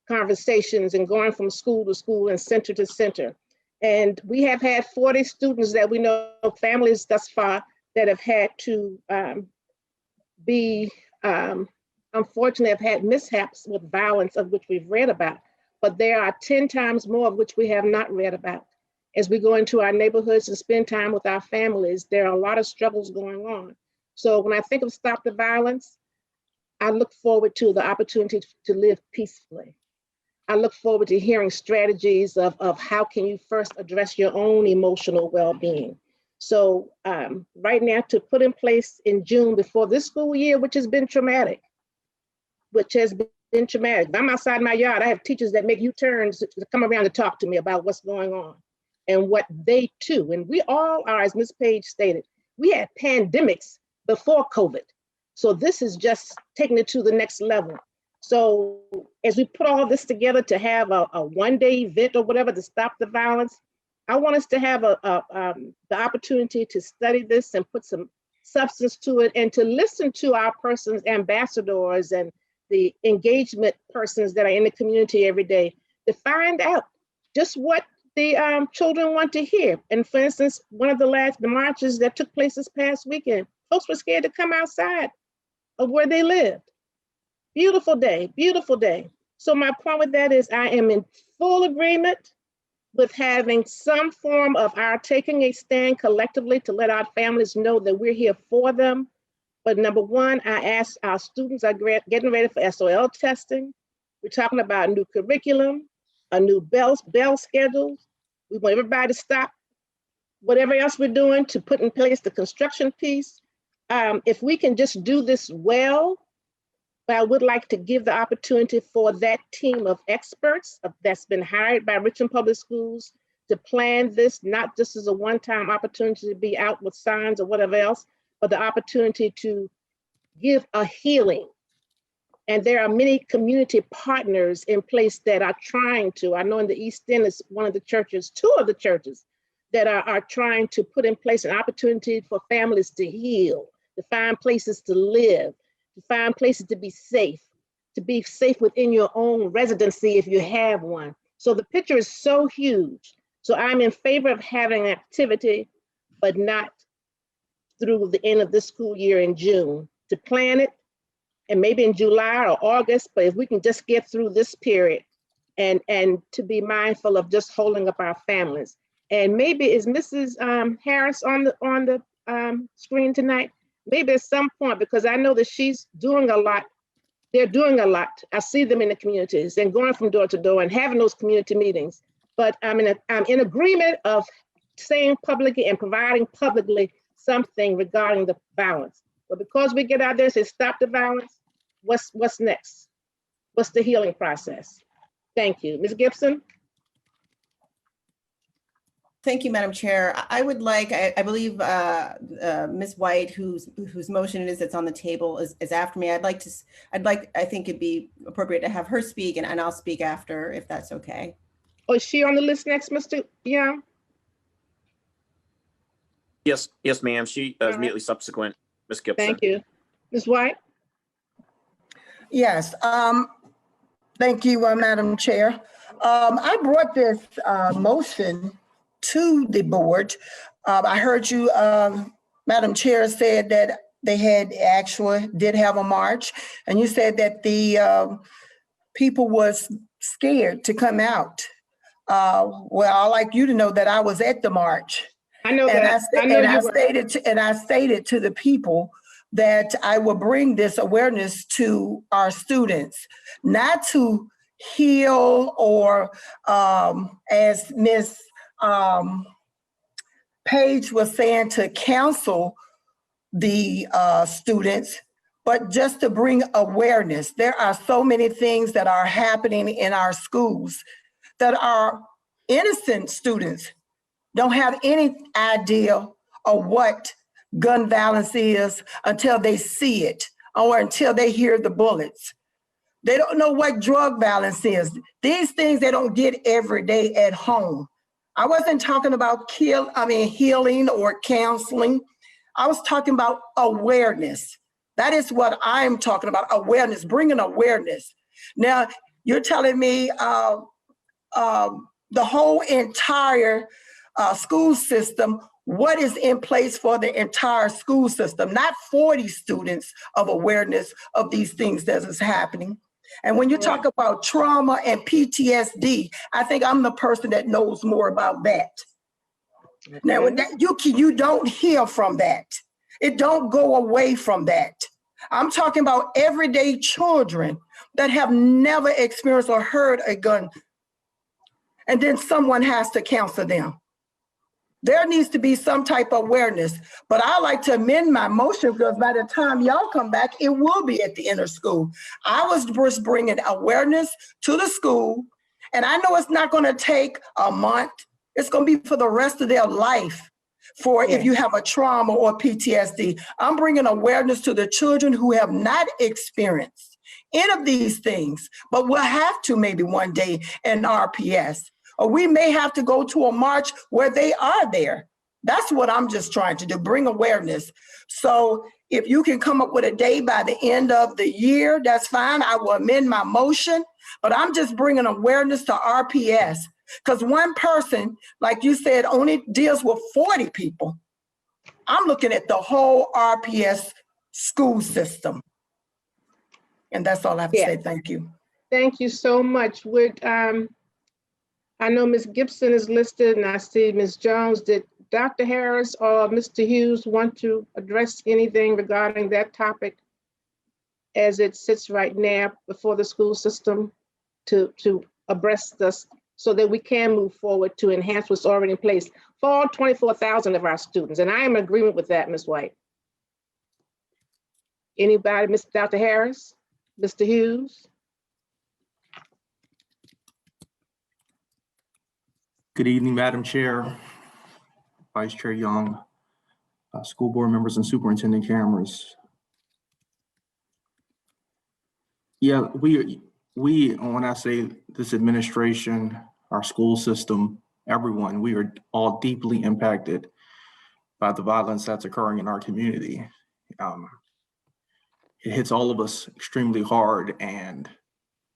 conversations and going from school to school and center to center. And we have had 40 students that we know, families thus far, that have had to be unfortunately have had mishaps with violence, of which we've read about, but there are 10 times more of which we have not read about. As we go into our neighborhoods and spend time with our families, there are a lot of struggles going on. So when I think of Stop the Violence, I look forward to the opportunity to live peacefully. I look forward to hearing strategies of how can you first address your own emotional well-being. So right now, to put in place in June before this school year, which has been traumatic, I'm outside my yard. I have teachers that make U-turns to come around to talk to me about what's going on and what they too, and we all are, as Ms. Page stated, we had pandemics before COVID. So this is just taking it to the next level. So as we put all this together to have a one-day event or whatever to stop the violence, I want us to have the opportunity to study this and put some substance to it, and to listen to our persons, ambassadors and the engagement persons that are in the community every day, to find out just what the children want to hear. And for instance, one of the marches that took place this past weekend, folks were scared to come outside of where they lived. Beautiful day, beautiful day. So my point with that is I am in full agreement with having some form of our taking a stand collectively to let our families know that we're here for them. But number one, I asked our students are getting ready for SOL testing. We're talking about a new curriculum, a new bell schedule. We want everybody to stop whatever else we're doing to put in place the construction piece. If we can just do this well, but I would like to give the opportunity for that team of experts that's been hired by Richmond Public Schools to plan this, not just as a one-time opportunity to be out with signs or whatever else, but the opportunity to give a healing. And there are many community partners in place that are trying to, I know in the East End is one of the churches, two of the churches that are trying to put in place an opportunity for families to heal, to find places to live, to find places to be safe within your own residency if you have one. So the picture is so huge. So I'm in favor of having activity, but not through the end of this school year in June, to plan it, and maybe in July or August, but if we can just get through this period and to be mindful of just holding up our families. And maybe is Mrs. Harris on the screen tonight? Maybe at some point, because I know that she's doing a lot. They're doing a lot. I see them in the communities and going from door to door and having those community meetings. But I'm in agreement of saying publicly and providing publicly something regarding the violence. But because we get out there and say, stop the violence, what's next? What's the healing process? Thank you. Ms. Gibson? Thank you, Madam Chair. I would like, I believe Ms. White, whose motion it is that's on the table is after me. I think it'd be appropriate to have her speak and I'll speak after, if that's okay. Oh, is she on the list next, Mr. Young? Yes, ma'am. She is immediately subsequent, Ms. Gibson. Thank you. Ms. White? Yes, thank you, Madam Chair. I brought this motion to the board. I heard you, Madam Chair, said that they did have a march, and you said that the people was scared to come out. Well, I'd like you to know that I was at the march. I know and that. I stated to the people that I will bring this awareness to our students, not to heal or as Ms. Page was saying, to counsel the students, but just to bring awareness. There are so many things that are happening in our schools that our innocent students don't have any idea of what gun violence is until they see it or until they hear the bullets. They don't know what drug violence is. These things they don't get every day at home. I wasn't talking about healing or counseling. I was talking about awareness. That is what I'm talking about, awareness, bringing awareness. Now, you're telling me the whole entire school system, what is in place for the entire school system, not 40 students of awareness of these things that is happening. And when you talk about trauma and PTSD, I think I'm the person that knows more about that. Now, you don't heal from that. It don't go away from that. I'm talking about everyday children that have never experienced or heard a gun, and then someone has to counsel them. There needs to be some type of awareness, but I like to amend my motion because by the time y'all come back, it will be at the inner school. I was just bringing awareness to the school, and I know it's not going to take a month. It's going to be for the rest of their life. If you have a trauma or PTSD, I'm bringing awareness to the children who have not experienced any of these things, but will have to maybe one day in RPS. Or we may have to go to a march where they are there. That's what I'm just trying to do, bring awareness. So if you can come up with a day by the end of the year, that's fine. I will amend my motion, but I'm just bringing awareness to RPS. Because one person, like you said, only deals with 40 people. I'm looking at the whole RPS school system. And that's all I have to Yeah. say. Thank you. Thank you so much. I know Ms. Gibson is listed and I see Ms. Jones. Did Dr. Harris or Mr. Hughes want to address anything regarding that topic as it sits right now before the school system to abreast us so that we can move forward to enhance what's already in place for all 24,000 of our students? And I am in agreement with that, Ms. White. Anybody, Dr. Harris, Mr. Hughes? Good evening, Madam Chair, Vice Chair Young, school board members and Superintendent Cameras. Yeah, when I say this administration, our school system, everyone, we are all deeply impacted by the violence that's occurring in our community. It hits all of us extremely hard, and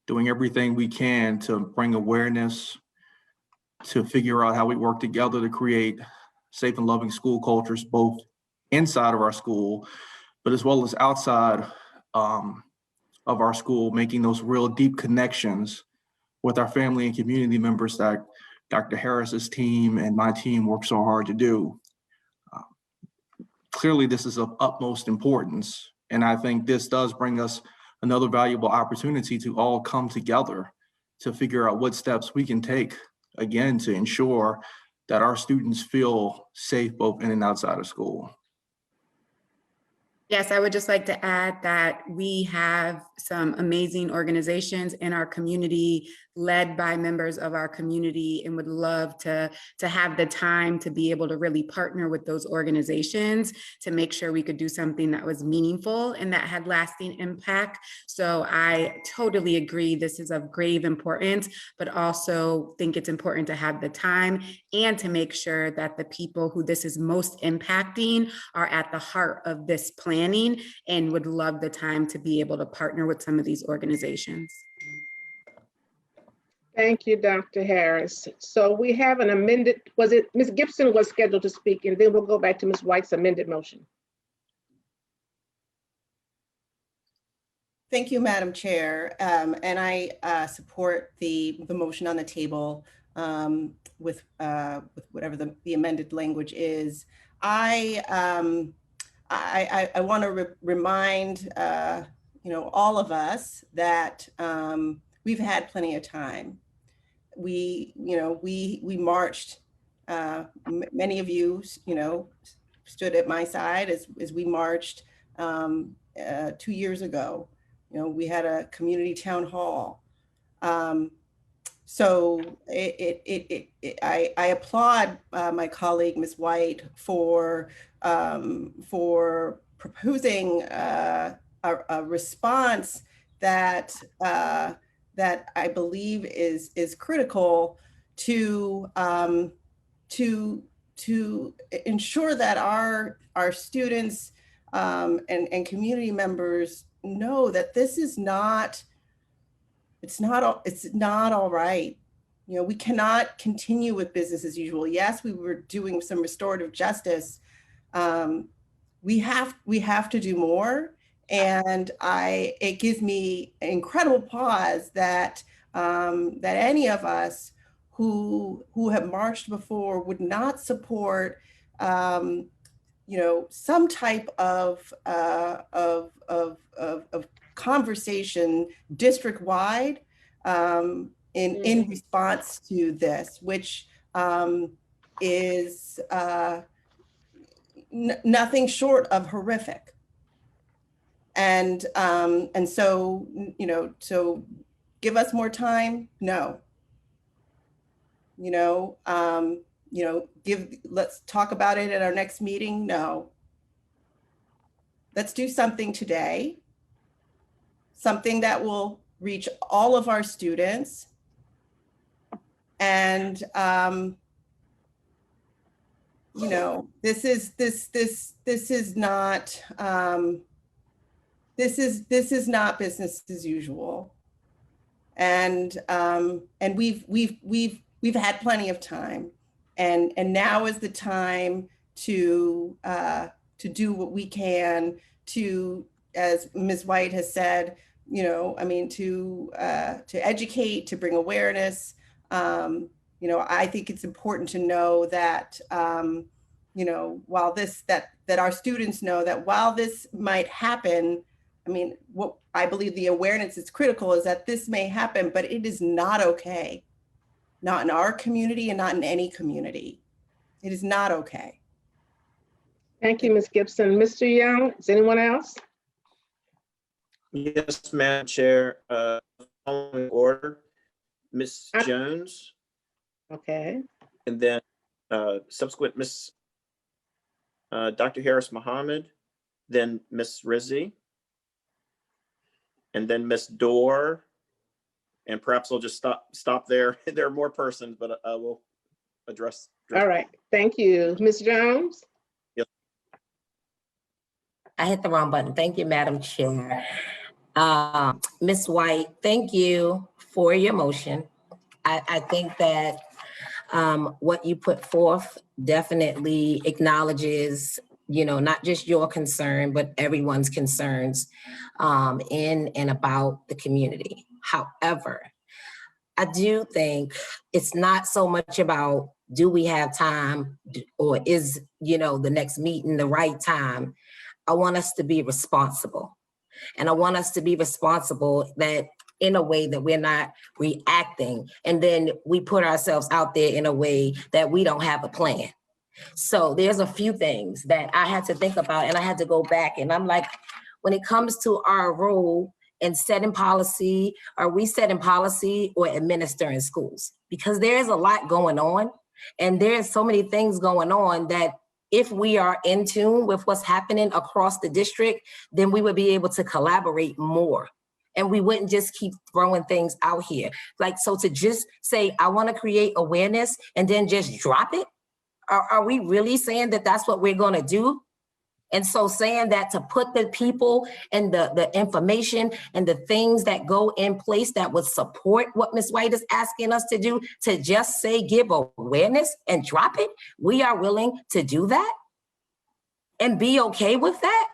doing everything we can to bring awareness, to figure out how we work together to create safe and loving school cultures, both inside of our school, but as well as outside of our school, making those real deep connections with our family and community members that Dr. Harris's team and my team work so hard to do. Clearly, this is of utmost importance. And I think this does bring us another valuable opportunity to all come together to figure out what steps we can take, again, to ensure that our students feel safe both in and outside of school. Yes, I would just like to add that we have some amazing organizations in our community led by members of our community, and would love to have the time to be able to really partner with those organizations to make sure we could do something that was meaningful and that had lasting impact. So I totally agree this is of grave importance, but also think it's important to have the time and to make sure that the people who this is most impacting are at the heart of this planning, and would love the time to be able to partner with some of these organizations. Thank you, Dr. Harris. So we have an amended, was it, Ms. Gibson was scheduled to speak, and then we'll go back to Ms. White's amended motion. Thank you, Madam Chair. And I support the motion on the table with whatever the amended language is. I want to remind all of us that we've had plenty of time. We marched. Many of you, stood at my side as we marched 2 years ago. We had a community town hall. So I applaud my colleague, Ms. White, for proposing a response that I believe is critical to ensure that our students and community members know that this is not, it's not all right. We cannot continue with business as usual. Yes, we were doing some restorative justice. We have to do more. And it gives me incredible pause that any of us who have marched before would not support some type of conversation district-wide in response to this, which is nothing short of horrific. And so, so give us more time? No. Let's talk about it at our next meeting? No. Let's do something today, something that will reach all of our students. And this is not business as usual. And we've had plenty of time, and now is the time to do what we can to, as Ms. White has said, you know, I mean, to educate, to bring awareness. You know, I think it's important to know that, you know, while that our students know that while this might happen, I mean, what I believe the awareness is critical is that this may happen, but it is not okay. Not in our community and not in any community. It is not okay. Thank you, Ms. Gibson. Mr. Young, is anyone else? Yes, Madam Chair. Following order, Ms. Jones, Okay. and then subsequent Ms. Dr. Harris Muhammad, then Ms. Rizzi, and then Ms. Dorr, and perhaps I'll just stop there. There are more persons, but I will address. All right. Thank you. Ms. Jones? Yes. I hit the wrong button. Thank you, Madam Chair. Ms. White, thank you for your motion. I think that what you put forth definitely acknowledges, you know, not just your concern, but everyone's concerns in and about the community. However, I do think it's not so much about do we have time or is, you know, the next meeting the right time. I want us to be responsible. And I want us to be responsible that in a way that we're not reacting and then we put ourselves out there in a way that we don't have a plan. So there's a few things that I had to think about and I had to go back and I'm like, when it comes to our role in setting policy, are we setting policy or administering schools? Because there's a lot going on and there's so many things going on that if we are in tune with what's happening across the district, then we would be able to collaborate more. And we wouldn't just keep throwing things out here. Like, so to just say, I want to create awareness and then just drop it, are we really saying that that's what we're going to do? And so saying that to put the people and the information and the things that go in place that would support what Ms. White is asking us to do, to just say, give awareness and drop it, we are willing to do that and be okay with that.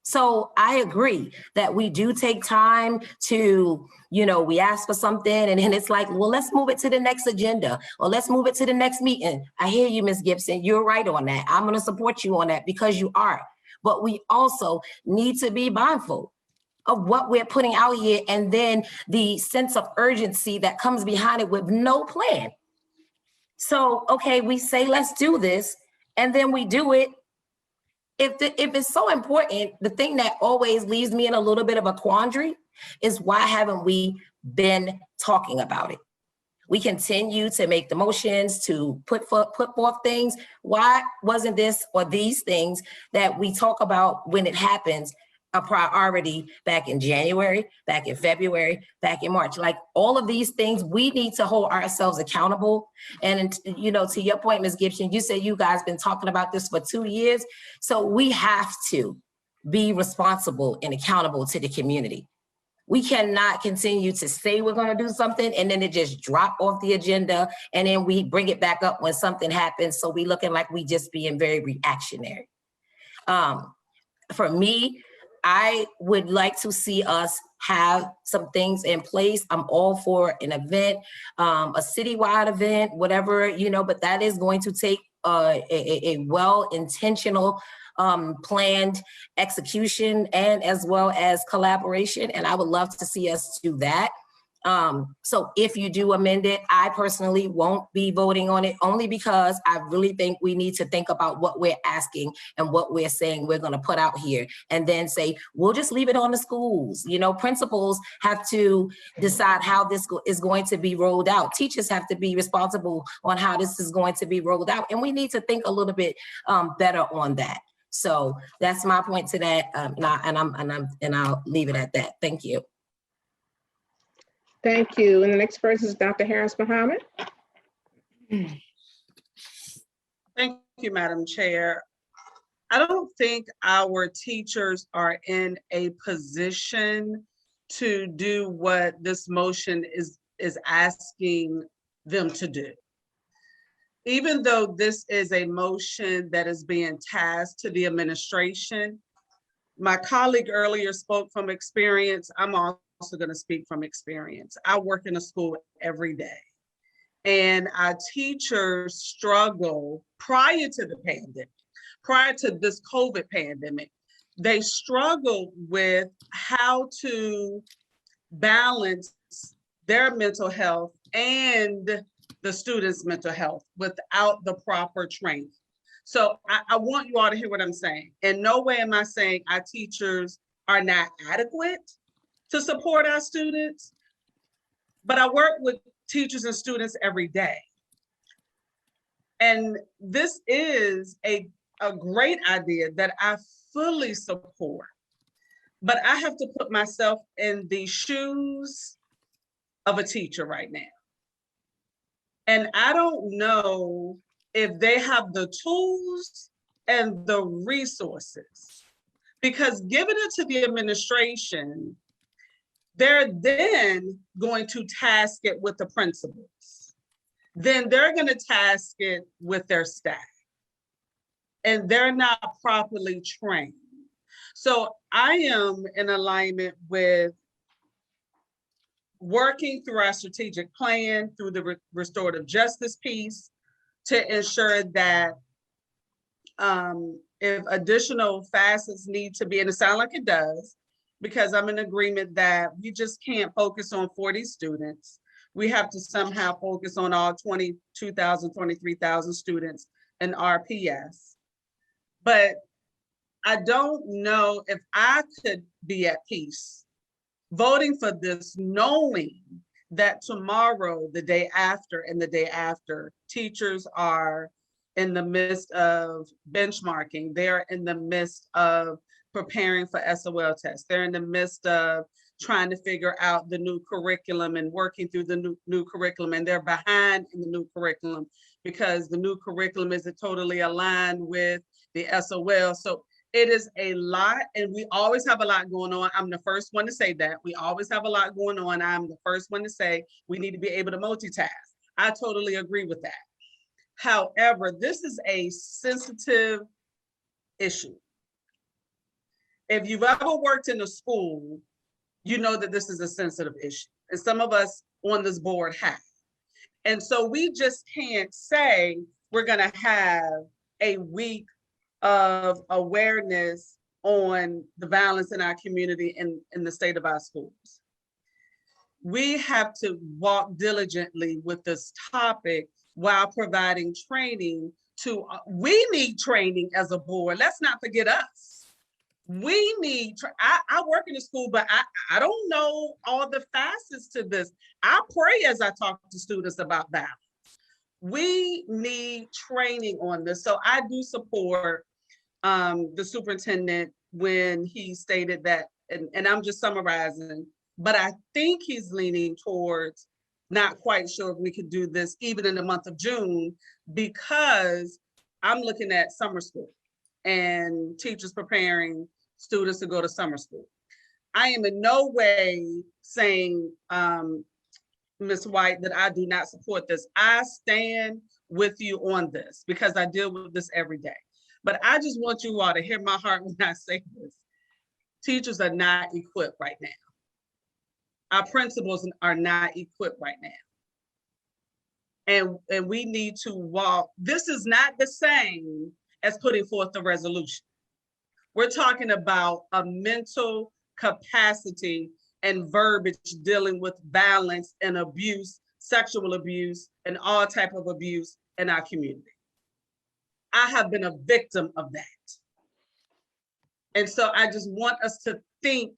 So I agree that we do take time to, you know, we ask for something and then it's like, well, let's move it to the next agenda or let's move it to the next meeting. I hear you, Ms. Gibson, you're right on that. I'm going to support you on that because you are. But we also need to be mindful of what we're putting out here and then the sense of urgency that comes behind it with no plan. So, okay, we say, let's do this, and then we do it. If it's so important, the thing that always leaves me in a little bit of a quandary is why haven't we been talking about it? We continue to make the motions, to put forth things. Why wasn't this or these things that we talk about when it happens a priority back in January, back in February, back in March? Like all of these things, we need to hold ourselves accountable. And, you know, to your point, Ms. Gibson, you said you guys been talking about this for 2 years. So we have to be responsible and accountable to the community. We cannot continue to say we're going to do something and then it just drop off the agenda and then we bring it back up when something happens. So we looking like we just being very reactionary. For me, I would like to see us have some things in place. I'm all for an event, a citywide event, whatever, you know, but that is going to take a well-intentional planned execution and as well as collaboration. And I would love to see us do that. So if you do amend it, I personally won't be voting on it only because I really think we need to think about what we're asking and what we're saying we're going to put out here and then say, we'll just leave it on the schools. You know, principals have to decide how this is going to be rolled out. Teachers have to be responsible on how this is going to be rolled out. And we need to think a little bit better on that. So that's my point to that. And I'll leave it at that. Thank you. Thank you. And the next person is Dr. Harris Muhammad. Thank you, Madam Chair. I don't think our teachers are in a position to do what this motion is asking them to do. Even though this is a motion that is being tasked to the administration, my colleague earlier spoke from experience. I'm also going to speak from experience. I work in a school every day, and our teachers struggle prior to the pandemic, prior to this COVID pandemic. They struggled with how to balance their mental health and the students' mental health without the proper training. So I want you all to hear what I'm saying. In no way am I saying our teachers are not adequate to support our students, but I work with teachers and students every day. And this is a great idea that I fully support, but I have to put myself in the shoes of a teacher right now. And I don't know if they have the tools and the resources, because giving it to the administration, they're then going to task it with the principals. Then they're going to task it with their staff. And they're not properly trained. So I am in alignment with working through our strategic plan, through the restorative justice piece, to ensure that if additional facets need to be, and it sounds like it does, because I'm in agreement that we just can't focus on 40 students. We have to somehow focus on all 22,000, 23,000 students in RPS. But I don't know if I could be at peace voting for this, knowing that tomorrow, the day after, and the day after, teachers are in the midst of benchmarking. They're in the midst of preparing for SOL tests. They're in the midst of trying to figure out the new curriculum and working through the new curriculum. And they're behind in the new curriculum because the new curriculum isn't totally aligned with the SOL. So it is a lot, and we always have a lot going on. I'm the first one to say that. We always have a lot going on. I'm the first one to say we need to be able to multitask. I totally agree with that. However, this is a sensitive issue. If you've ever worked in a school, you know that this is a sensitive issue. And some of us on this board have. And so we just can't say we're gonna have a week of awareness on the violence in our community and in the state of our schools. We have to walk diligently with this topic while providing training to, we need training as a board. Let's not forget us. We need, I work in the school, but I don't know all the facets to this. I pray as I talk to students about violence. We need training on this. So I do support the superintendent when he stated that, and I'm just summarizing, but I think he's leaning towards not quite sure if we could do this even in the month of June, because I'm looking at summer school and teachers preparing students to go to summer school. I am in no way saying, Ms. White, that I do not support this. I stand with you on this because I deal with this every day. But I just want you all to hear my heart when I say this. Teachers are not equipped right now. Our principals are not equipped right now. And we need to walk. This is not the same as putting forth the resolution. We're talking about a mental capacity and verbiage dealing with violence and abuse, sexual abuse, and all type of abuse in our community. I have been a victim of that. And so I just want us to think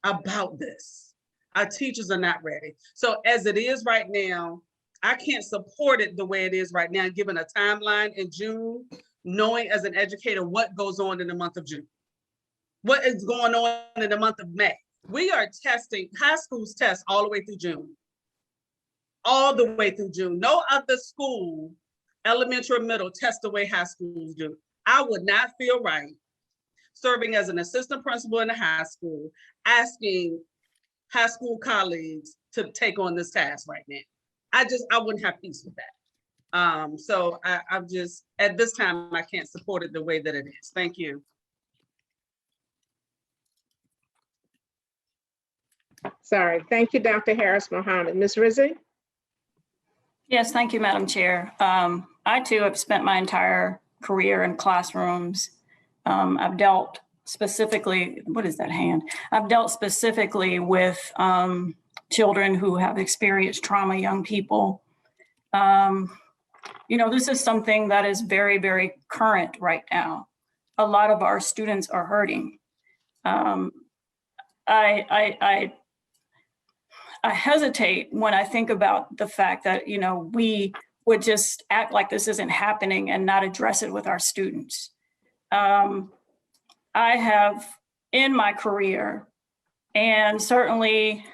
about this. Our teachers are not ready. So as it is right now, I can't support it the way it is right now, given a timeline in June, knowing as an educator what goes on in the month of June, what is going on in the month of May. We are testing, high schools test all the way through June. All the way through June. No other school, elementary or middle, test the way high schools do. I would not feel right serving as an assistant principal in a high school, asking high school colleagues to take on this task right now. I wouldn't have peace with that. So I'm just, at this time, I can't support it the way that it is. Thank you. Sorry. Thank you, Dr. Harris Mohammed. Ms. Rizzi? Yes, thank you, Madam Chair. I too have spent my entire career in classrooms. I've dealt specifically, what is that hand? I've dealt specifically with children who have experienced trauma, young people. You know, this is something that is very, very current right now. A lot of our students are hurting. I hesitate when I think about the fact that, you know, we would just act like this isn't happening and not address it with our students. I have in my career, and certainly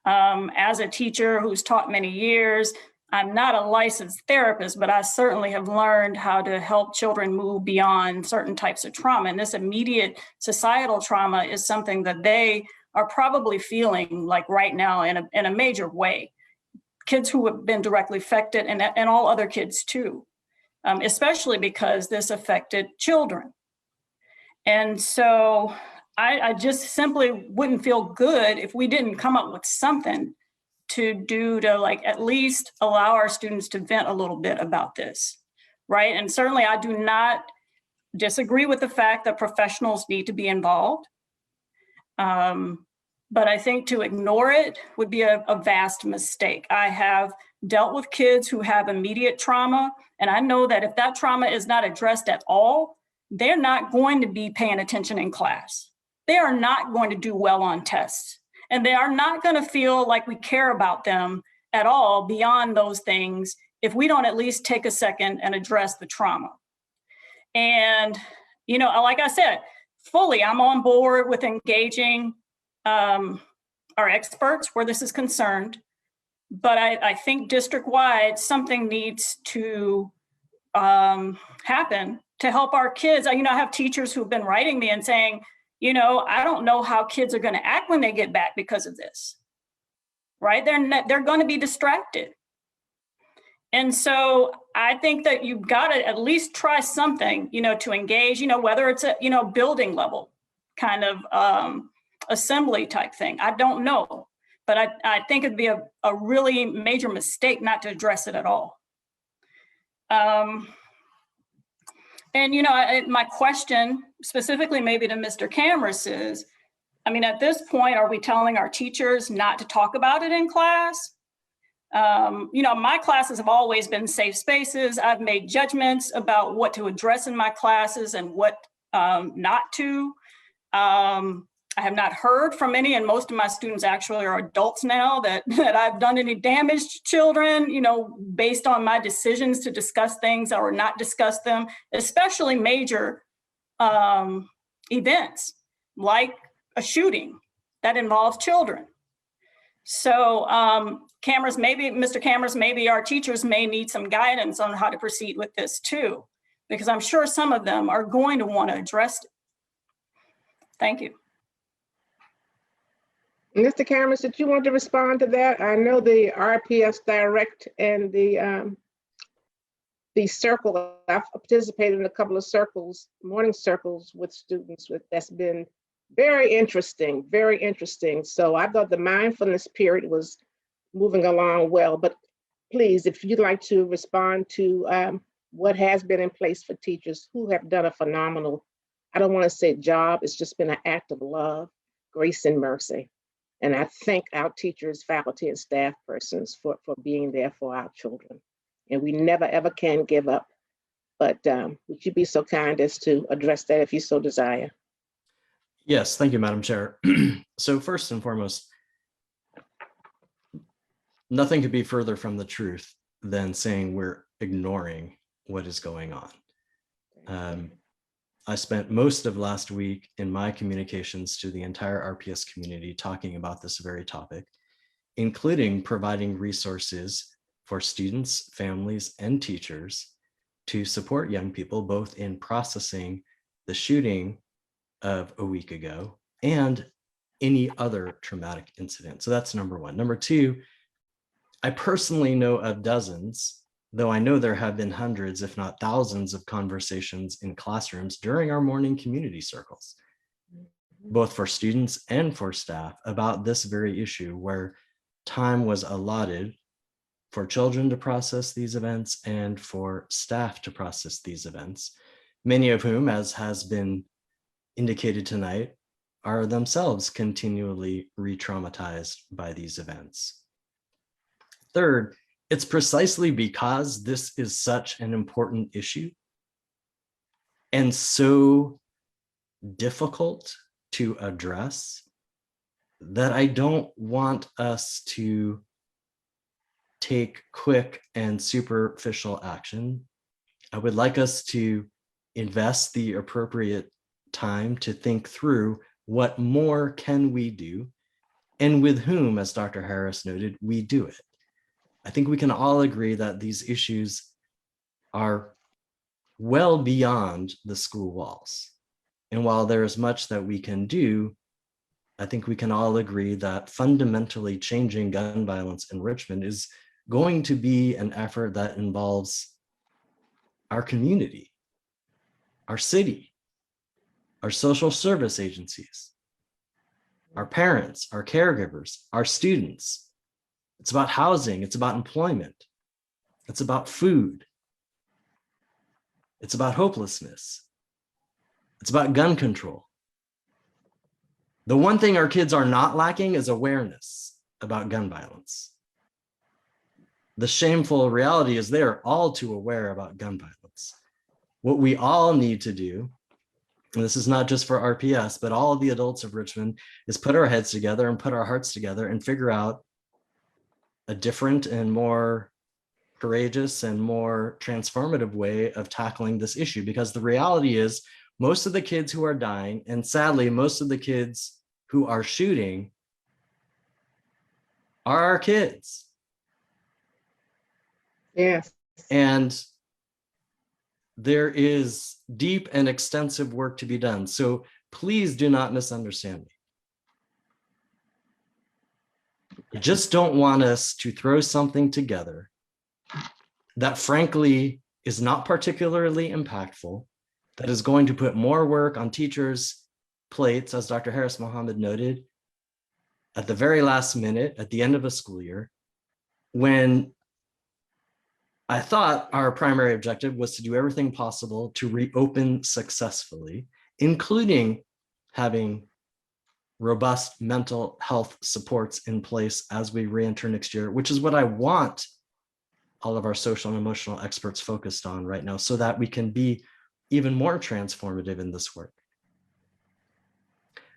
as a teacher who's taught many years, I'm not a licensed therapist, but I certainly have learned how to help children move beyond certain types of trauma. And this immediate societal trauma is something that they are probably feeling like right now in a major way. Kids who have been directly affected and all other kids too, especially because this affected children. And so I just simply wouldn't feel good if we didn't come up with something to do to like at least allow our students to vent a little bit about this, right? And certainly I do not disagree with the fact that professionals need to be involved. But I think to ignore it would be a vast mistake. I have dealt with kids who have immediate trauma, and I know that if that trauma is not addressed at all, they're not going to be paying attention in class. They are not going to do well on tests, and they are not going to feel like we care about them at all beyond those things if we don't at least take a second and address the trauma. And, you know, like I said, fully, I'm on board with engaging our experts where this is concerned, but I think district-wide, something needs to happen to help our kids. You know, I have teachers who've been writing me and saying, you know, I don't know how kids are going to act when they get back because of this, right? They're going to be distracted. And so I think that you've got to at least try something, you know, to engage, you know, whether it's a, you know, building level kind of assembly type thing. I don't know, but I think it'd be a really major mistake not to address it at all. And, you know, my question specifically maybe to Mr. Cameras is, I mean, at this point, are we telling our teachers not to talk about it in class? You know, my classes have always been safe spaces. I've made judgments about what to address in my classes and what not to. I have not heard from any, and most of my students actually are adults now, that I've done any damage to children, you know, based on my decisions to discuss things or not discuss them, especially major events like a shooting that involves children. So Cameras, maybe, Mr. Cameras, maybe our teachers may need some guidance on how to proceed with this too, because I'm sure some of them are going to want to address it. Thank you. Mr. Cameras, did you want to respond to that? I know the RPS Direct and the circle, I've participated in a couple of circles, morning circles with students that's been very interesting, very interesting. So I thought the mindfulness period was moving along well, but please, if you'd like to respond to what has been in place for teachers who have done a phenomenal, I don't want to say job, it's just been an act of love, grace and mercy. And I thank our teachers, faculty, and staff persons for being there for our children. And we never, ever can give up. But would you be so kind as to address that if you so desire? Yes, thank you, Madam Chair. So first and foremost, nothing could be further from the truth than saying we're ignoring what is going on. I spent most of last week in my communications to the entire RPS community talking about this very topic, including providing resources for students, families, and teachers to support young people, both in processing the shooting of a week ago and any other traumatic incident. So that's number one. Number two, I personally know of dozens, though I know there have been hundreds, if not thousands, of conversations in classrooms during our morning community circles. both for students and for staff, about this very issue, where time was allotted for children to process these events and for staff to process these events, many of whom, as has been indicated tonight, are themselves continually re-traumatized by these events. Third, it's precisely because this is such an important issue and so difficult to address that I don't want us to take quick and superficial action. I would like us to invest the appropriate time to think through what more can we do, and with whom, as Dr. Harris noted, we do it. I think we can all agree that these issues are well beyond the school walls. And while there is much that we can do, I think we can all agree that fundamentally changing gun violence in Richmond is going to be an effort that involves our community, our city, our social service agencies, our parents, our caregivers, our students. It's about housing, it's about employment, it's about food, it's about hopelessness, it's about gun control. The one thing our kids are not lacking is awareness about gun violence. The shameful reality is they're all too aware about gun violence. What we all need to do, and this is not just for RPS, but all of the adults of Richmond, is put our heads together and put our hearts together and figure out a different and more courageous and more transformative way of tackling this issue. Because the reality is most of the kids who are dying, and sadly, most of the kids who are shooting, are our kids. Yes. And there is deep and extensive work to be done. So please do not misunderstand me. I just don't want us to throw something together that frankly is not particularly impactful, that is going to put more work on teachers' plates, as Dr. Harris Mohammed noted, at the very last minute, at the end of a school year, when I thought our primary objective was to do everything possible to reopen successfully, including having robust mental health supports in place as we re-enter next year, which is what I want all of our social and emotional experts focused on right now, so that we can be even more transformative in this work.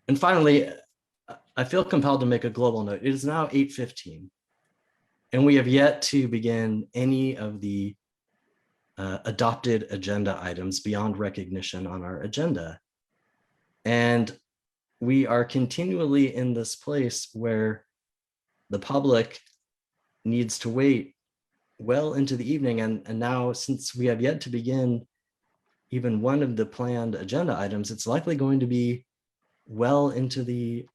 And finally, I feel compelled to make a global note. It is now 8:15, and we have yet to begin any of the adopted agenda items beyond recognition on our agenda. And we are continually in this place where the public needs to wait well into the evening. And now, since we have yet to begin even one of the planned agenda items, it's likely going to be well into the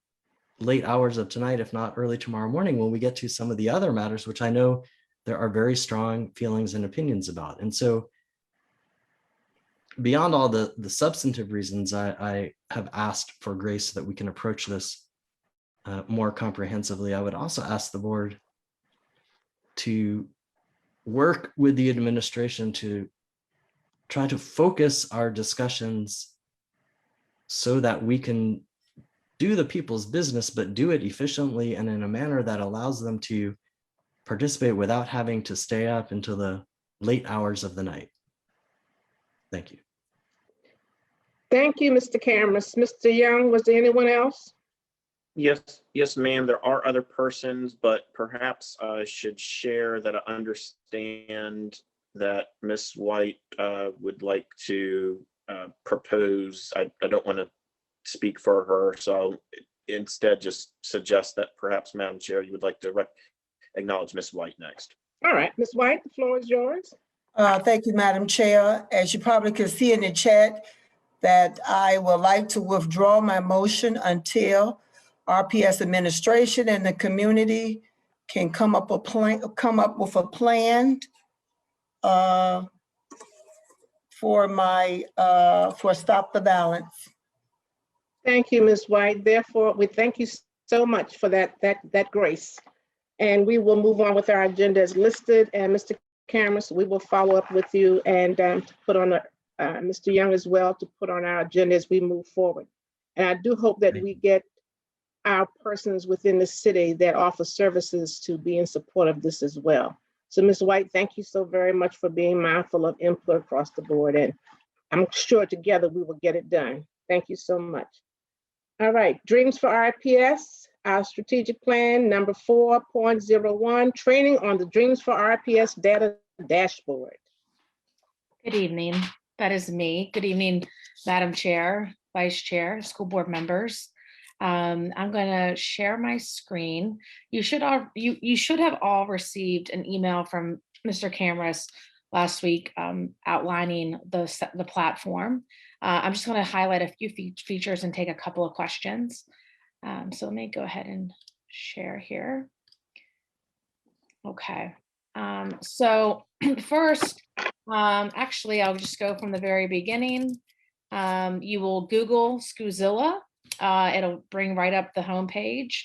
late hours of tonight, if not early tomorrow morning, when we get to some of the other matters, which I know there are very strong feelings and opinions about. And so beyond all the substantive reasons, I have asked for grace so that we can approach this more comprehensively. I would also ask the board to work with the administration to try to focus our discussions so that we can do the people's business, but do it efficiently and in a manner that allows them to participate without having to stay up until the late hours of the night. Thank you. Thank you, Mr. Cameras. Mr. Young, was there anyone else? Yes, ma'am. There are other persons, but perhaps I should share that I understand that Ms. White would like to propose. I don't want to speak for her, so I'll instead just suggest that perhaps, Madam Chair, you would like to acknowledge Ms. White next. All right, Ms. White, the floor is yours. Thank you, Madam Chair. As you probably could see in the chat, that I would like to withdraw my motion until RPS administration and the community can come up with a plan for Stop the Violence. Thank you, Ms. White. Therefore, we thank you so much for that grace. And we will move on with our agenda as listed. And Mr. Cameron, we will follow up with you and to put on Mr. Young as well to put on our agenda as we move forward. And I do hope that we get our persons within the city that offer services to be in support of this as well. So Ms. White, thank you so very much for being mindful of input across the board. And I'm sure together we will get it done. Thank you so much. All right, Dreams for RPS, our strategic plan number 4.01, training on the Dreams for RPS data dashboard. Good evening. That is me. Good evening, Madam Chair, Vice Chair, school board members. I'm going to share my screen. You should have all received an email from Mr. Camrus last week outlining the platform. I'm just going to highlight a few features and take a couple of questions. So let me go ahead and share here. Okay. So first, actually, I'll just go from the very beginning. You will Google Schoolzilla. It'll bring right up the homepage.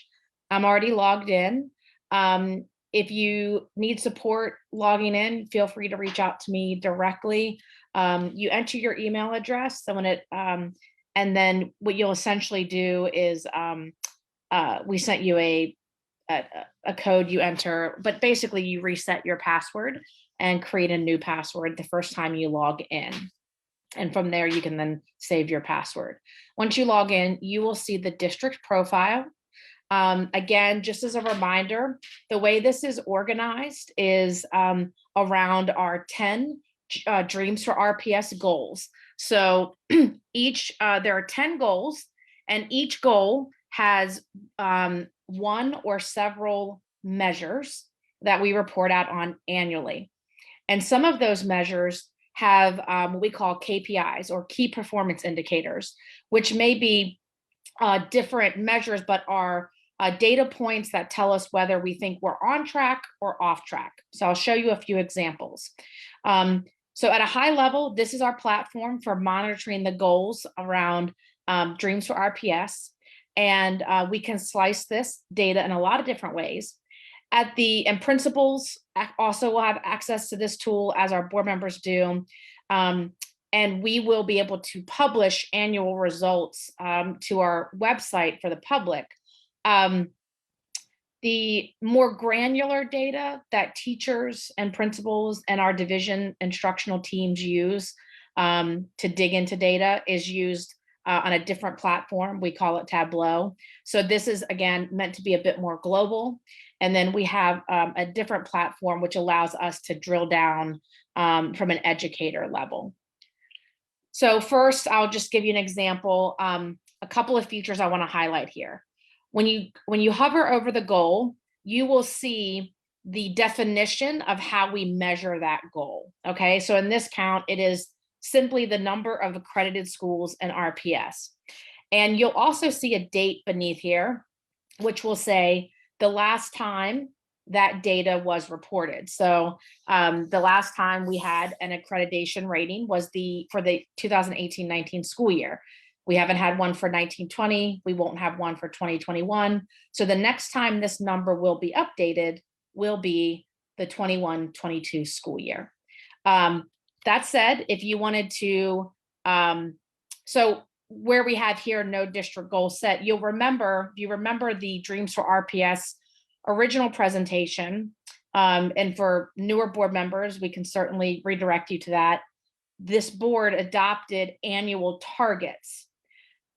I'm already logged in. If you need support logging in, feel free to reach out to me directly. You enter your email address, and then what you'll essentially do is we sent you a code you enter, but basically you reset your password and create a new password the first time you log in. And from there, you can then save your password. Once you log in, you will see the district profile. Again, just as a reminder, the way this is organized is around our 10 Dreams for RPS goals. So there are 10 goals, and each goal has one or several measures that we report out on annually. And some of those measures have what we call KPIs, or key performance indicators, which may be different measures, but are data points that tell us whether we think we're on track or off track. So I'll show you a few examples. So at a high level, this is our platform for monitoring the goals around Dreams for RPS. And we can slice this data in a lot of different ways. And principals also will have access to this tool, as our board members do. And we will be able to publish annual results to our website for the public. The more granular data that teachers and principals and our division instructional teams use to dig into data is used on a different platform. We call it Tableau. So this is, again, meant to be a bit more global. And then we have a different platform which allows us to drill down from an educator level. So first, I'll just give you an example. A couple of features I want to highlight here. When you hover over the goal, you will see the definition of how we measure that goal. Okay, so in this count, it is simply the number of accredited schools in RPS. And you'll also see a date beneath here, which will say the last time that data was reported. So the last time we had an accreditation rating was for the 2018-19 school year. We haven't had one for 1920. We won't have one for 2021. So the next time this number will be updated will be the 21-22 school year. That said, if you wanted to, so where we have here no district goal set, you remember the Dreams for RPS original presentation, and for newer board members, we can certainly redirect you to that. This board adopted annual targets.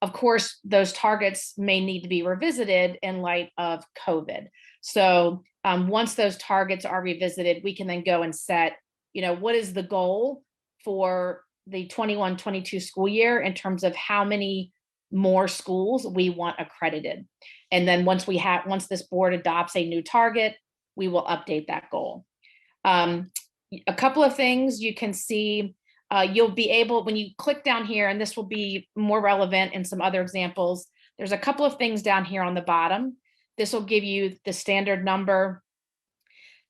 Of course, those targets may need to be revisited in light of COVID. So once those targets are revisited, we can then go and set, what is the goal for the 21-22 school year in terms of how many more schools we want accredited. And then once this board adopts a new target, we will update that goal. A couple of things you can see, you'll be able, when you click down here, and this will be more relevant in some other examples, there's a couple of things down here on the bottom. This will give you the standard number.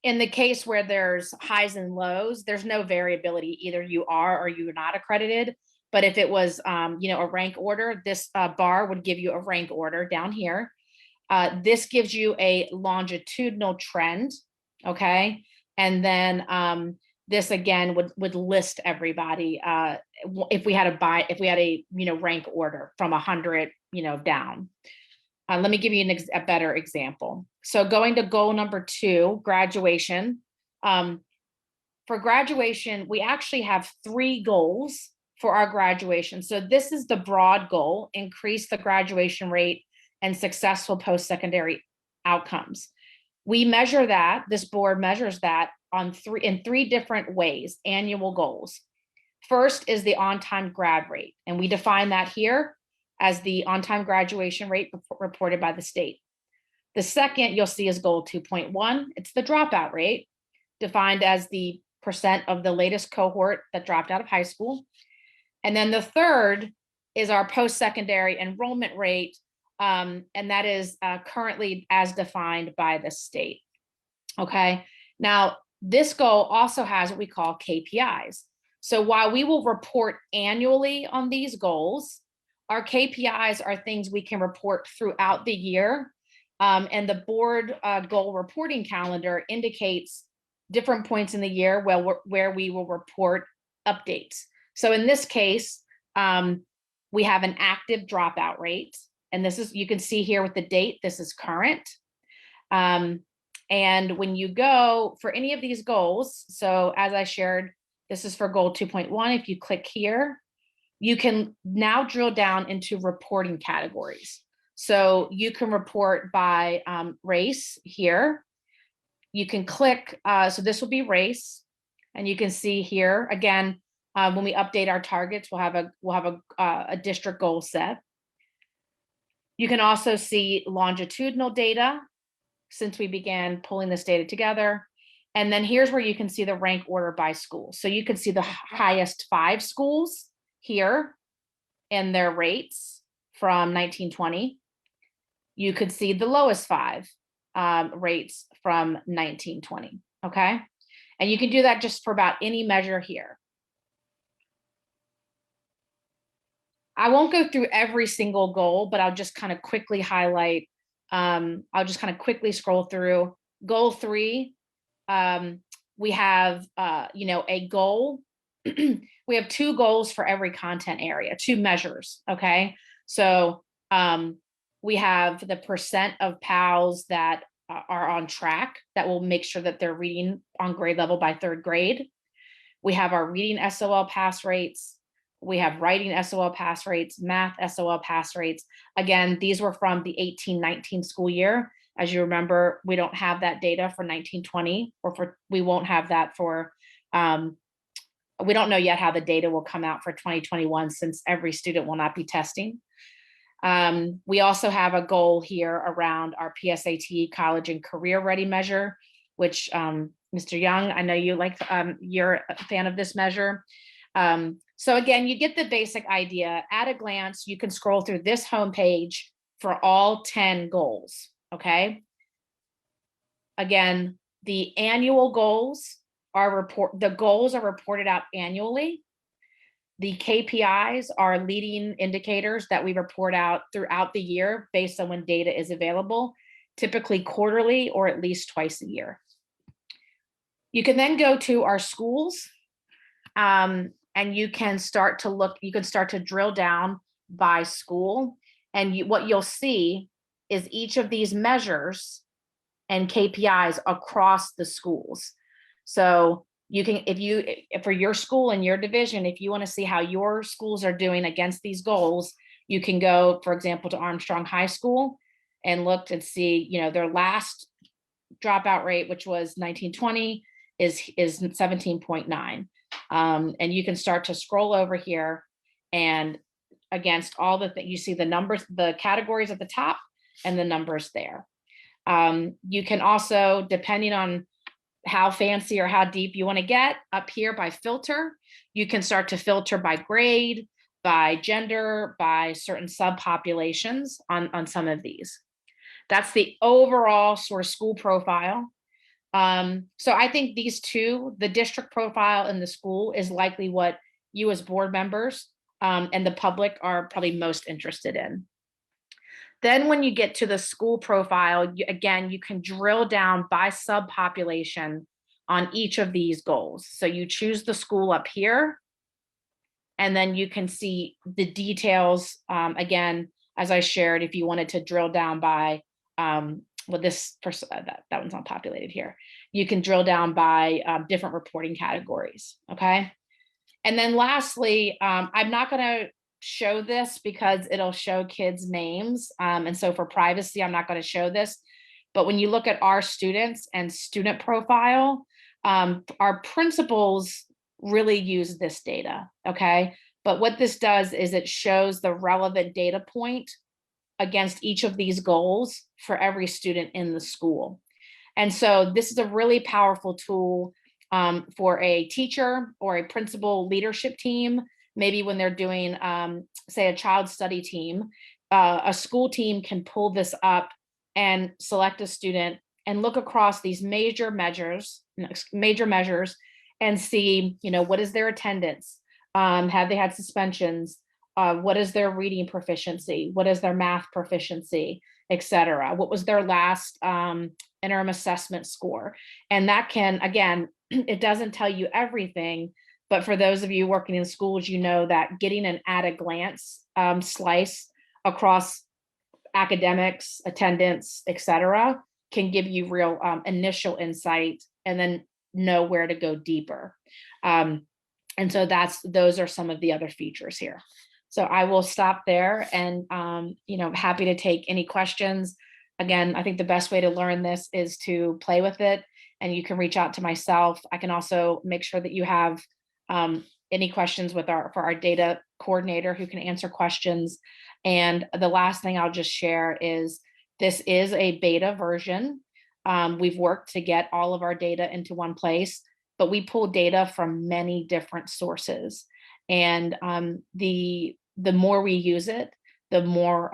In the case where there's highs and lows, there's no variability. Either you are or you're not accredited. But if it was, a rank order, this bar would give you a rank order down here. This gives you a longitudinal trend, okay? And then this again would list everybody if we had a rank order from 100 down. Let me give you a better example. So going to goal number 2, graduation. For graduation, we actually have 3 goals for our graduation. So this is the broad goal: increase the graduation rate and successful post-secondary outcomes. We measure that, this board measures that in 3 different ways, annual goals. First is the on-time grad rate, and we define that here as the on-time graduation rate reported by the state. The second you'll see is goal 2.1. It's the dropout rate, defined as the percent of the latest cohort that dropped out of high school. And then the third is our post-secondary enrollment rate, and that is currently as defined by the state. Okay, now this goal also has what we call KPIs. So while we will report annually on these goals, our KPIs are things we can report throughout the year. And the board goal reporting calendar indicates different points in the year where we will report updates. So in this case, we have an active dropout rate. And this is, you can see here with the date, this is current. And when you go for any of these goals, so as I shared, this is for goal 2.1. If you click here, you can now drill down into reporting categories. So you can report by race here. You can click, so this will be race, and you can see here again, when we update our targets, we'll have a district goal set. You can also see longitudinal data since we began pulling this data together. And then here's where you can see the rank order by school. So you can see the highest 5 schools here and their rates from 1920. You could see the lowest 5 rates from 1920, okay? And you can do that just for about any measure here. I won't go through every single goal, but I'll just kind of quickly highlight, I'll just kind of quickly scroll through. Goal 3, we have, a goal. We have 2 goals for every content area, 2 measures, okay? So we have the percent of PALs that are on track that will make sure that they're reading on grade level by 3rd grade. We have our reading SOL pass rates. We have writing SOL pass rates, math SOL pass rates. Again, these were from the 18-19 school year. As you remember, we don't have that data for 1920, we won't have that for, we don't know yet how the data will come out for 2021 since every student will not be testing. We also have a goal here around our PSAT college and career ready measure, which Mr. Young, I know you're a fan of this measure. So again, you get the basic idea. At a glance, you can scroll through this homepage for all 10 goals, okay? Again, the annual goals the goals are reported out annually. The KPIs are leading indicators that we report out throughout the year based on when data is available, typically quarterly or at least twice a year. You can then go to our schools, and you can start to drill down by school. And what you'll see is each of these measures and KPIs across the schools. So you can, for your school and your division, if you want to see how your schools are doing against these goals, you can go, for example, to Armstrong High School and look and see, their last dropout rate, which was 1920, is 17.9. And you can start to scroll over here, and against all the things, you see the numbers, the categories at the top and the numbers there. You can also, depending on how fancy or how deep you want to get, up here by filter, you can start to filter by grade, by gender, by certain subpopulations on some of these. That's the overall sort of school profile. So I think these 2, the district profile and the school, is likely what you as board members and the public are probably most interested in. Then when you get to the school profile, again, you can drill down by subpopulation on each of these goals. So you choose the school up here, and then you can see the details. Again, as I shared, if you wanted to drill down by, well, this person, that one's not populated here. You can drill down by different reporting categories, okay? And then lastly, I'm not gonna show this because it'll show kids' names. And so for privacy, I'm not gonna show this. But when you look at our students and student profile, our principals really use this data, okay? But what this does is it shows the relevant data point against each of these goals for every student in the school. And so this is a really powerful tool for a teacher or a principal leadership team, maybe when they're doing, say, a child study team. A school team can pull this up and select a student and look across these major measures and see, what is their attendance? Have they had suspensions? What is their reading proficiency? What is their math proficiency, et cetera? What was their last interim assessment score? And that can, again, it doesn't tell you everything, but for those of you working in schools, you know that getting an at a glance slice across academics, attendance, et cetera, can give you real initial insight and then know where to go deeper. And so those are some of the other features here. So I will stop there and, happy to take any questions. Again, I think the best way to learn this is to play with it, and you can reach out to myself. I can also make sure that you have any questions for our data coordinator who can answer questions. And the last thing I'll just share is this is a beta version. We've worked to get all of our data into one place, but we pull data from many different sources. And the more we use it, the more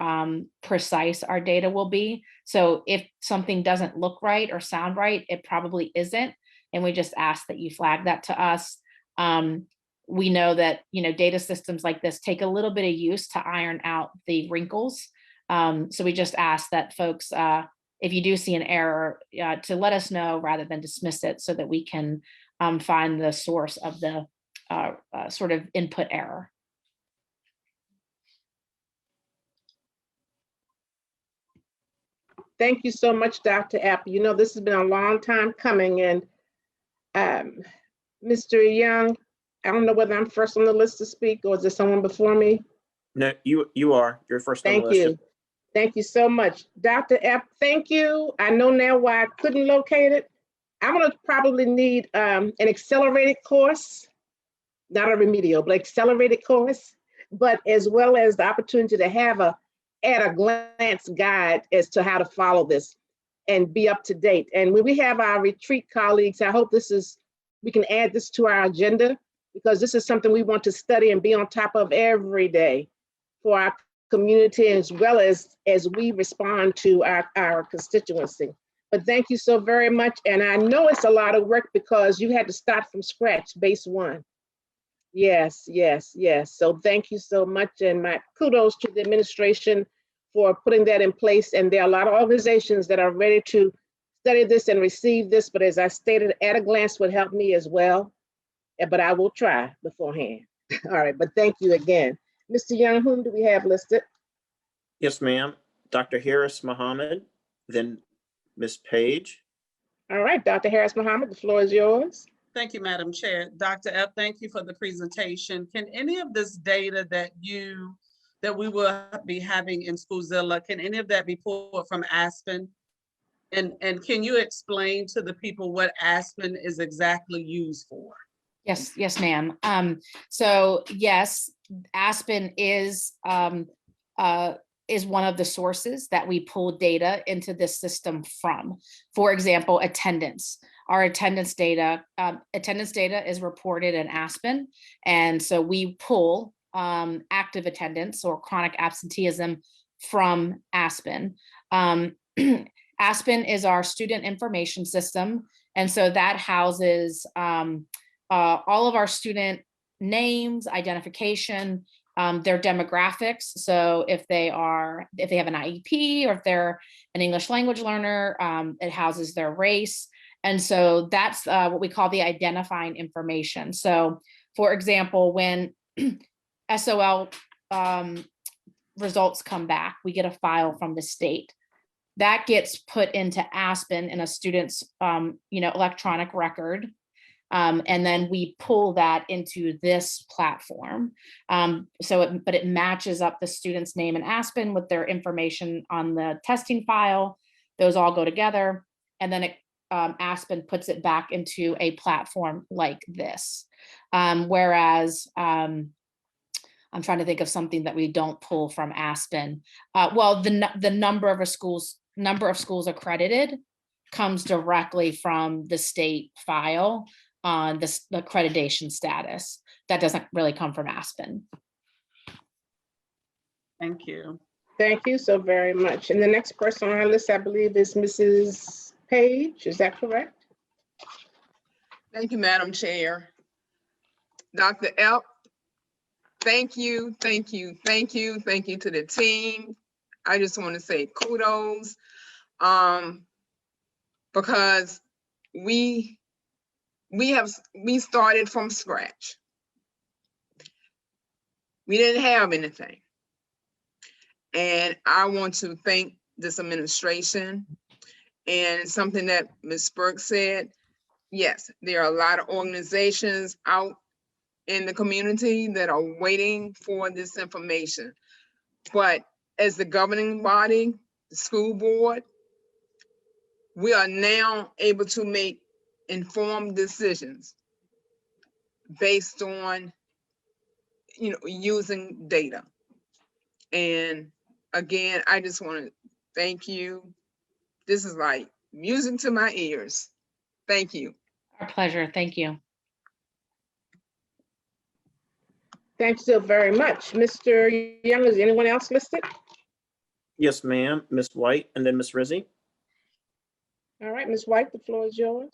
precise our data will be. So if something doesn't look right or sound right, it probably isn't. And we just ask that you flag that to us. We know that, data systems like this take a little bit of use to iron out the wrinkles. So we just ask that folks, if you do see an error, to let us know rather than dismiss it, so that we can find the source of the sort of input error. Thank you so much, Dr. App. This has been a long time coming, and Mr. Young, I don't know whether I'm first on the list to speak, or is there someone before me? No, you are. You're first on the list. Thank you. Thank you so much. Dr. App, thank you. I know now why I couldn't locate it. I'm going to probably need an accelerated course, not a remedial, but accelerated course, but as well as the opportunity to have a at-a-glance guide as to how to follow this and be up to date. And when we have our retreat colleagues, I hope we can add this to our agenda, because this is something we want to study and be on top of every day for our community, as well as we respond to our constituency. But thank you so very much. And I know it's a lot of work because you had to start from scratch, base one. Yes. So thank you so much. And my kudos to the administration for putting that in place. And there are a lot of organizations that are ready to study this and receive this. But as I stated, at a glance would help me as well. But I will try beforehand. All right, but thank you again. Mr. Young, whom do we have listed? Yes, ma'am. Dr. Harris Muhammad, then Ms. Page. All right, Dr. Harris Muhammad, the floor is yours. Thank you, Madam Chair. Dr. F, thank you for the presentation. Can any of this data that we will be having in Schoolzilla, can any of that be pulled from Aspen? And can you explain to the people what Aspen is exactly used for? Yes, ma'am. So yes, Aspen is one of the sources that we pull data into this system from. For example, attendance. Our attendance data is reported in Aspen. And so we pull active attendance or chronic absenteeism from Aspen. Aspen is our student information system. And so that houses all of our student names, identification, their demographics. So if they have an IEP, or if they're an English language learner, it houses their race. And so that's what we call the identifying information. So for example, when SOL results come back, we get a file from the state that gets put into Aspen in a student's electronic record. And then we pull that into this platform. But it matches up the student's name in Aspen with their information on the testing file. Those all go together. And then Aspen puts it back into a platform like this. Whereas I'm trying to think of something that we don't pull from Aspen. Well, the number of schools accredited comes directly from the state file on the accreditation status. That doesn't really come from Aspen. Thank you. Thank you so very much. And the next person on our list, I believe, is Mrs. Page. Is that correct? Thank you, Madam Chair. Dr. Epp, thank you, thank you, thank you, thank you to the team. I just want to say kudos, because we started from scratch. We didn't have anything. And I want to thank this administration, and something that Ms. Burke said, yes, there are a lot of organizations out in the community that are waiting for this information. But as the governing body, the school board, we are now able to make informed decisions based on, using data. And again, I just want to thank you. This is like music to my ears. Thank you. Our pleasure. Thank you. Thank you so very much. Mr. Young, is anyone else listed? Yes, ma'am. Ms. White and then Ms. Rizzi. All right, Ms. White, the floor is yours.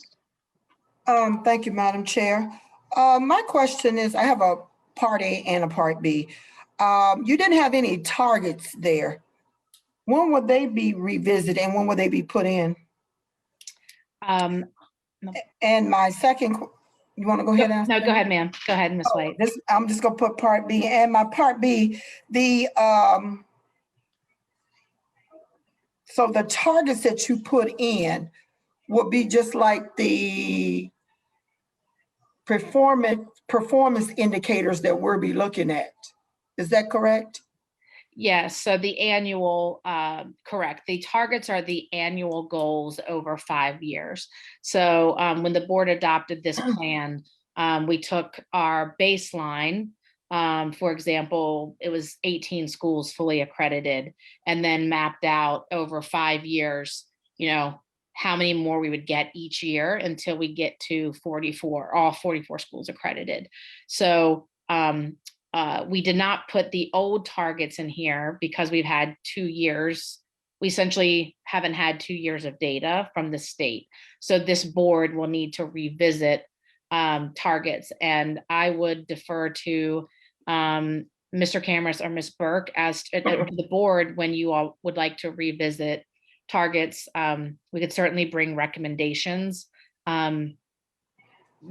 Thank you, Madam Chair. My question is, I have a Part A and a Part B. You didn't have any targets there. When would they be revisited and when would they be put in? No. And my second, you want to go ahead and No, go ahead, ma'am. Go ahead, Ms. White. I'm just gonna put Part B. And my Part B, so the targets that you put in would be just like the performance indicators that we'll be looking at. Is that correct? Yes, so the annual, correct. The targets are the annual goals over 5 years. So when the board adopted this plan, we took our baseline, for example, it was 18 schools fully accredited, and then mapped out over 5 years, how many more we would get each year until we get to 44, all 44 schools accredited. So we did not put the old targets in here because we've had 2 years. We essentially haven't had 2 years of data from the state. So this board will need to revisit targets. And I would defer to Mr. Cameras or Ms. Burke as to the board when you all would like to revisit targets. We could certainly bring recommendations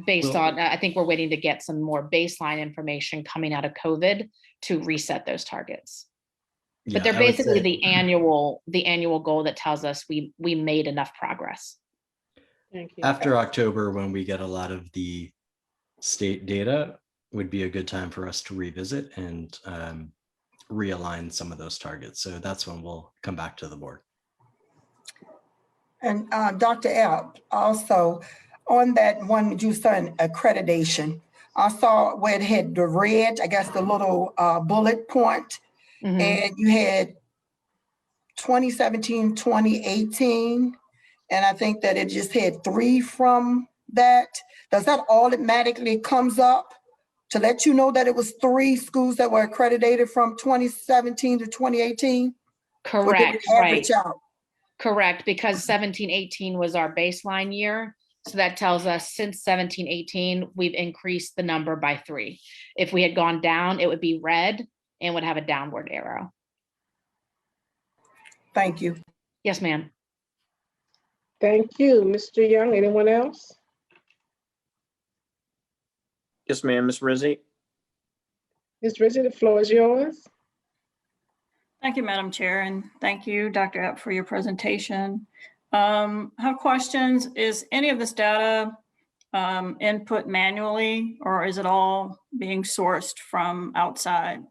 based on, I think we're waiting to get some more baseline information coming out of COVID to reset those targets. But they're basically the annual goal that tells us we made enough progress. Thank you. After October, when we get a lot of the state data, would be a good time for us to revisit and realign some of those targets. So that's when we'll come back to the board. And Dr. Epp, also on that one you said accreditation, I saw where it had the red, I guess the little bullet point, and you had 2017, 2018, and I think that it just had 3 from that. Does that automatically comes up to let you know that it was 3 schools that were accredited from 2017 to 2018? Correct, right. Correct, because 17-18 was our baseline year. So that tells us since 17-18, we've increased the number by 3. If we had gone down, it would be red. and would have a downward arrow. Thank you. Yes, ma'am. Thank you, Mr. Young. Anyone else? Yes, ma'am, Ms. Rizzi. Ms. Rizzi, the floor is yours. Thank you, Madam Chair, and thank you, Dr. Epp, for your presentation. I have questions. Is any of this data input manually, or is it all being sourced from outside?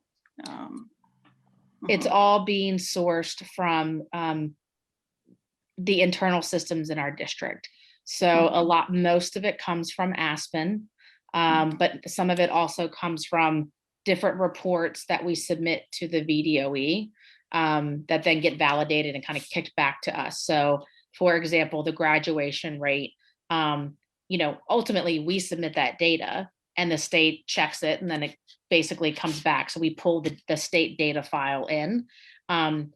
It's all being sourced from the internal systems in our district. So most of it comes from Aspen, but some of it also comes from different reports that we submit to the VDOE that then get validated and kind of kicked back to us. So for example, the graduation rate, ultimately we submit that data and the state checks it and then it basically comes back. So we pull the state data file in. And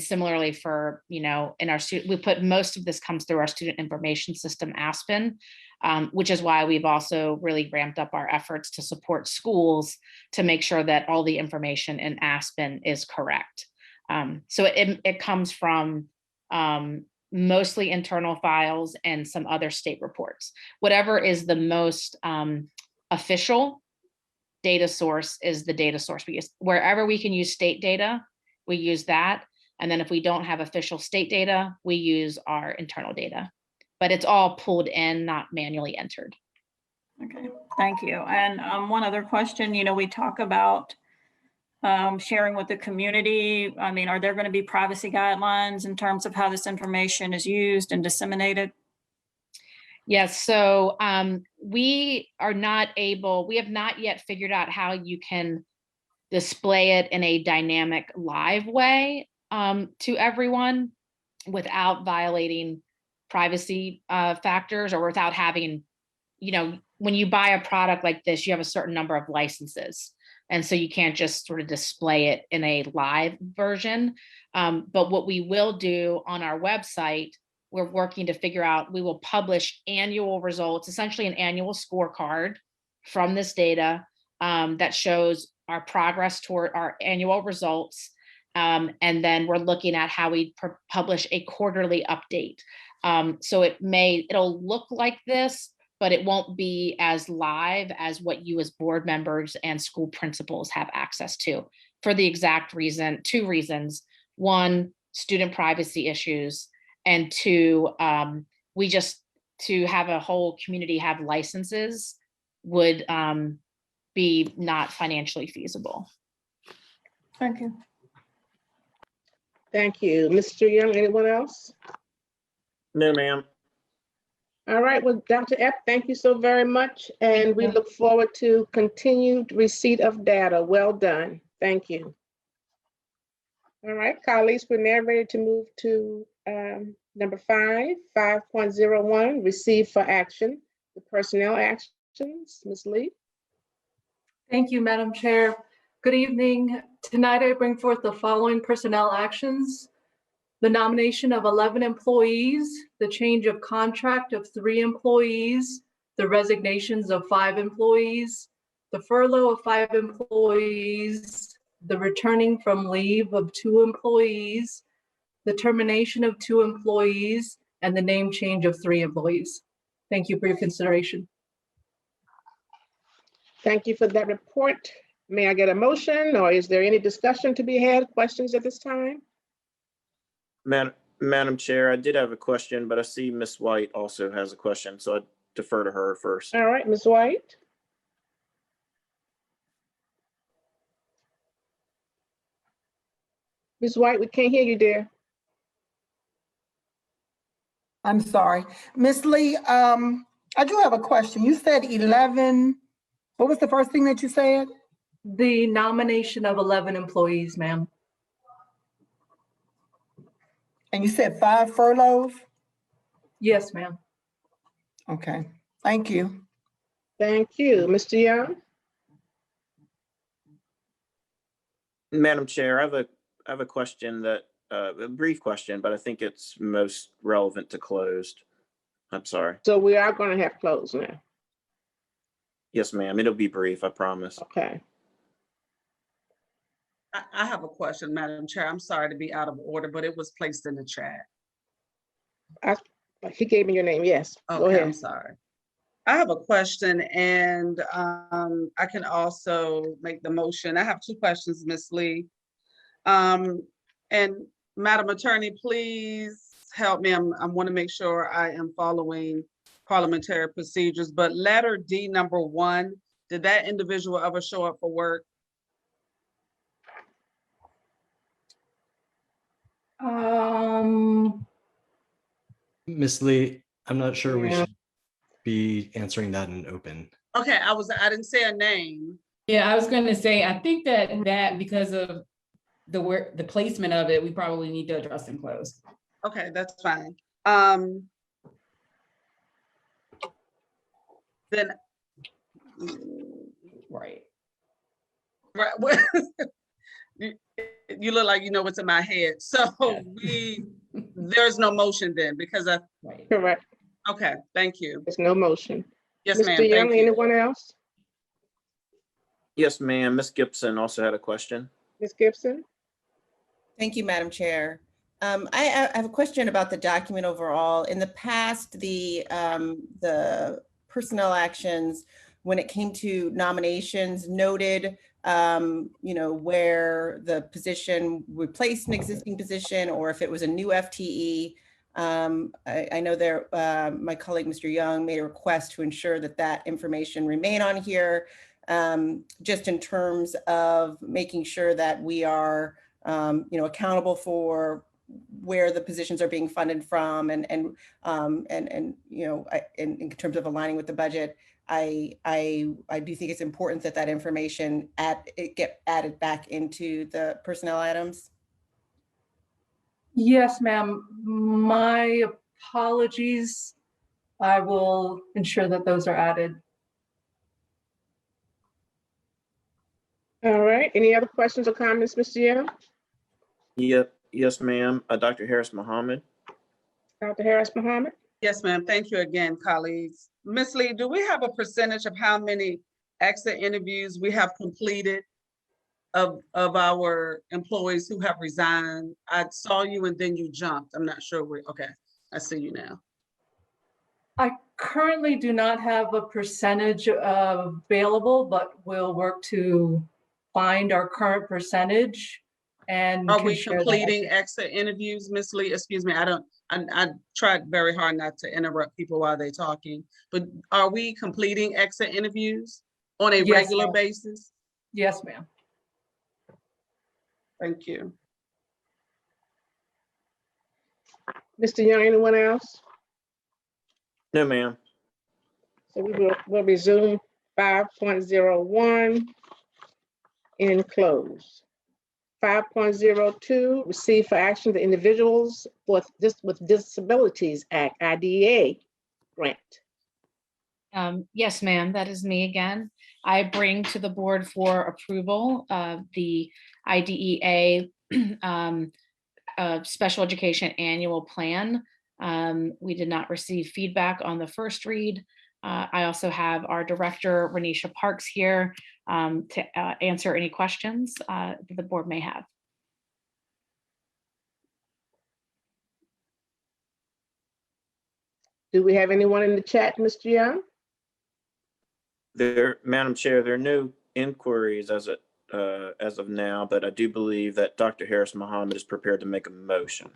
similarly for, in our student, we put most of this comes through our student information system, Aspen, which is why we've also really ramped up our efforts to support schools to make sure that all the information in Aspen is correct. So it comes from mostly internal files and some other state reports. Whatever is the most official data source is the data source we use. Wherever we can use state data, we use that. And then if we don't have official state data, we use our internal data. But it's all pulled in, not manually entered. Okay, thank you. And one other question, we talk about sharing with the community. I mean, are there going to be privacy guidelines in terms of how this information is used and disseminated? Yes, so we have not yet figured out how you can display it in a dynamic live way to everyone without violating privacy factors or without having, when you buy a product like this, you have a certain number of licenses. And so you can't just sort of display it in a live version. But what we will do on our website, we're working to figure out, we will publish annual results, essentially an annual scorecard from this data that shows our progress toward our annual results. And then we're looking at how we publish a quarterly update. So it'll look like this, but it won't be as live as what you as board members and school principals have access to for the exact reason, two reasons. One, student privacy issues, and two, to have a whole community have licenses would be not financially feasible. Thank you. Thank you. Mr. Young, anyone else? No, ma'am. All right, well, Dr. Epp, thank you so very much. And we look forward to continued receipt of data. Well done. Thank you. All right, colleagues, we're now ready to move to number 5.01, receive for action, the personnel actions. Ms. Lee. Thank you, Madam Chair. Good evening. Tonight I bring forth the following personnel actions: the nomination of 11 employees, the change of contract of 3 employees, the resignations of 5 employees, the furlough of 5 employees, the returning from leave of 2 employees, the termination of 2 employees, and the name change of 3 employees. Thank you for your consideration. Thank you for that report. May I get a motion, or is there any discussion to be had? Questions at this time? Madam Chair, I did have a question, but I see Ms. White also has a question, so I defer to her first. All right, Ms. White. Ms. White, we can't hear you, dear. I'm sorry. Ms. Lee, I do have a question. You said 11. What was the first thing that you said? The nomination of 11 employees, ma'am. And you said 5 furloughs? Yes, ma'am. Okay, thank you. Thank you. Mr. Young? Madam Chair, I have a question that, a brief question, but I think it's most relevant to closed. I'm sorry. So we are going to have closed now. Yes, ma'am. It'll be brief, I promise. Okay. I have a question, Madam Chair. I'm sorry to be out of order, but it was placed in the chat. He gave me your name, yes. Go Okay, I'm ahead. sorry. I have a question, and I can also make the motion. I have two questions, Ms. Lee. And Madam Attorney, please help me. I want to make sure I am following parliamentary procedures, but letter D number 1, did that individual ever show up for work? Ms. Lee, I'm not sure we Yeah. should be answering that in open. Okay, I didn't say a name. Yeah, I was going to say, I think that because of the placement of it, we probably need to address and close. Okay, that's fine. Then. Right. Right. You look like you know what's in my head. So there's no motion then because I. Right. Correct. Okay, thank you. There's no motion. Yes, ma'am. Mr. Young, Thank you. anyone else? Yes, ma'am. Ms. Gibson also had a question. Ms. Gibson? Thank you, Madam Chair. I have a question about the document overall. In the past, the personnel actions, when it came to nominations, noted where the position replaced an existing position or if it was a new FTE. I know there, my colleague, Mr. Young, made a request to ensure that that information remain on here, just in terms of making sure that we are accountable for where the positions are being funded from and in terms of aligning with the budget. I do think it's important that that information get added back into the personnel items. Yes, ma'am. My apologies. I will ensure that those are added. All right. Any other questions or comments, Mr. Young? Yep. Yes, ma'am. Dr. Harris Muhammad. Dr. Harris Muhammad? Yes, ma'am. Thank you again, colleagues. Ms. Lee, do we have a percentage of how many exit interviews we have completed of our employees who have resigned? I saw you and then you jumped. I'm not sure where. Okay, I see you now. I currently do not have a percentage available, but we'll work to find our current percentage. And are we completing exit interviews, Ms. Lee? Excuse me, I tried very hard not to interrupt people while they're talking, but are we completing exit interviews on a regular basis? Yes, ma'am. Thank you. Mr. Young, anyone else? No, ma'am. So we'll resume 5.01 in close. 5.02, receive for action the Individuals with Disabilities Act, IDEA grant. Yes, ma'am, that is me again. I bring to the board for approval the IDEA Special Education Annual Plan. We did not receive feedback on the first read. I also have our director, Renisha Parks, here to answer any questions that the board may have. Do we have anyone in the chat, Mr. Young? Madam Chair, there are no inquiries as of now, but I do believe that Dr. Harris Muhammad is prepared to make a motion.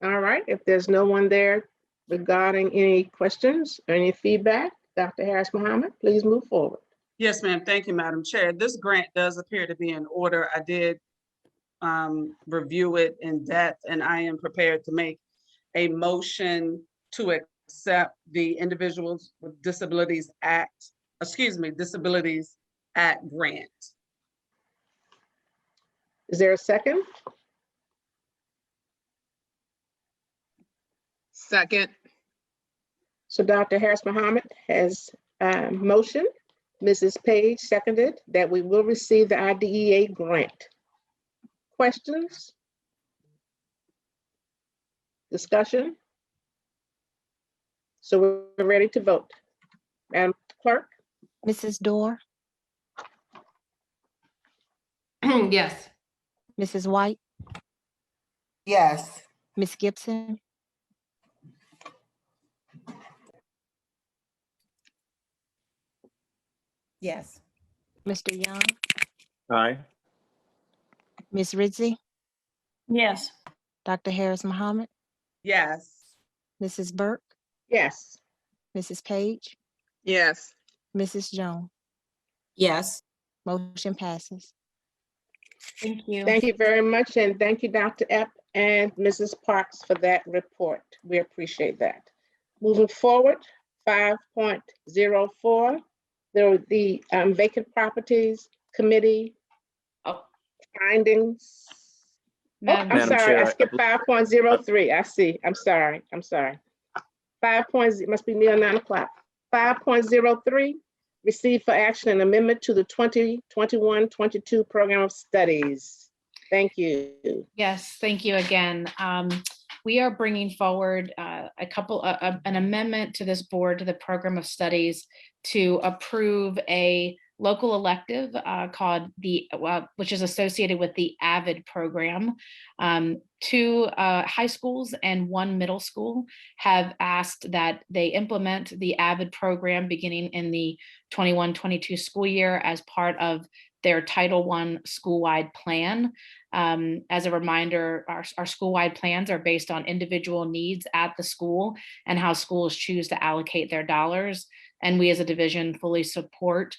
All right, if there's no one there regarding any questions or any feedback, Dr. Harris Muhammad, please move forward. Yes, ma'am. Thank you, Madam Chair. This grant does appear to be in order. I did review it in depth, and I am prepared to make a motion to accept the Individuals with Disabilities Act, Disabilities Act grant. Is there a second? Second. So Dr. Harris Muhammad has motioned, Mrs. Page seconded, that we will receive the IDEA grant. Questions? Discussion? So we're ready to vote. Madam Clerk? Mrs. Dorr, Yes. Mrs. White, Yes. Ms. Gibson, Yes. Mr. Young, Aye. Ms. Rizzi, Yes. Dr. Harris Muhammad, Yes. Mrs. Burke, Yes. Mrs. Page, Yes. Mrs. Jones. Yes. Motion passes. Thank you. Thank you very much, and thank you, Dr. Epp and Mrs. Parks, for that report. We appreciate that. Moving forward, 5.04, the vacant properties committee findings. Oh, Madam I'm Madam sorry, I Chair, skipped 5.03. I see. I'm sorry. 5. Must be near 9 o'clock. 5.03, receive for action an amendment to the 2021-22 program of studies. Thank you. Yes, thank you again. We are bringing forward an amendment to this board to the program of studies to approve a local elective called which is associated with the AVID program. 2 high schools and 1 middle school have asked that they implement the AVID program beginning in the 21-22 school year as part of their Title I school-wide plan. As a reminder, our school-wide plans are based on individual needs at the school and how schools choose to allocate their dollars. And we as a division fully support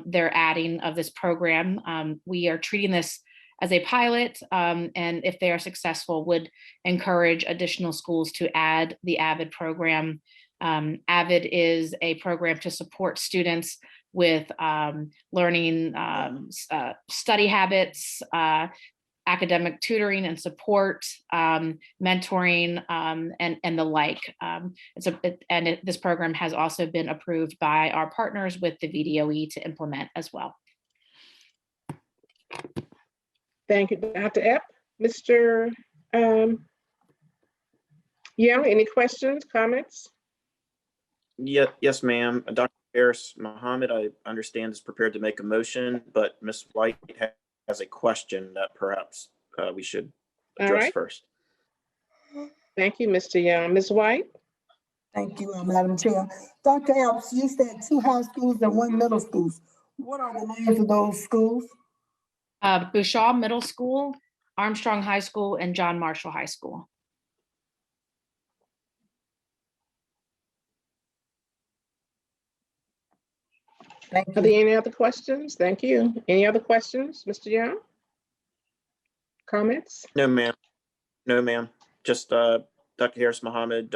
their adding of this program. We are treating this as a pilot, and if they are successful, would encourage additional schools to add the AVID program. AVID is a program to support students with learning study habits, academic tutoring and support, mentoring, and the like. This program has also been approved by our partners with the VDOE to implement as well. Thank you, Dr. Epp. Mr. Young, any questions, comments? Yes, ma'am. Dr. Harris Muhammad, I understand, is prepared to make a motion, but Ms. White has a question that perhaps we should address first. Thank you, Mr. Young. Ms. White? Thank you, Madam Chair. Dr. Epps, you said 2 high schools and 1 middle school. What are the names of those schools? Bouchaw Middle School, Armstrong High School, and John Marshall High School. Are there any other questions? Thank you. Any other questions, Mr. Young? Comments? No, ma'am. No, ma'am. Just Dr. Harris Muhammad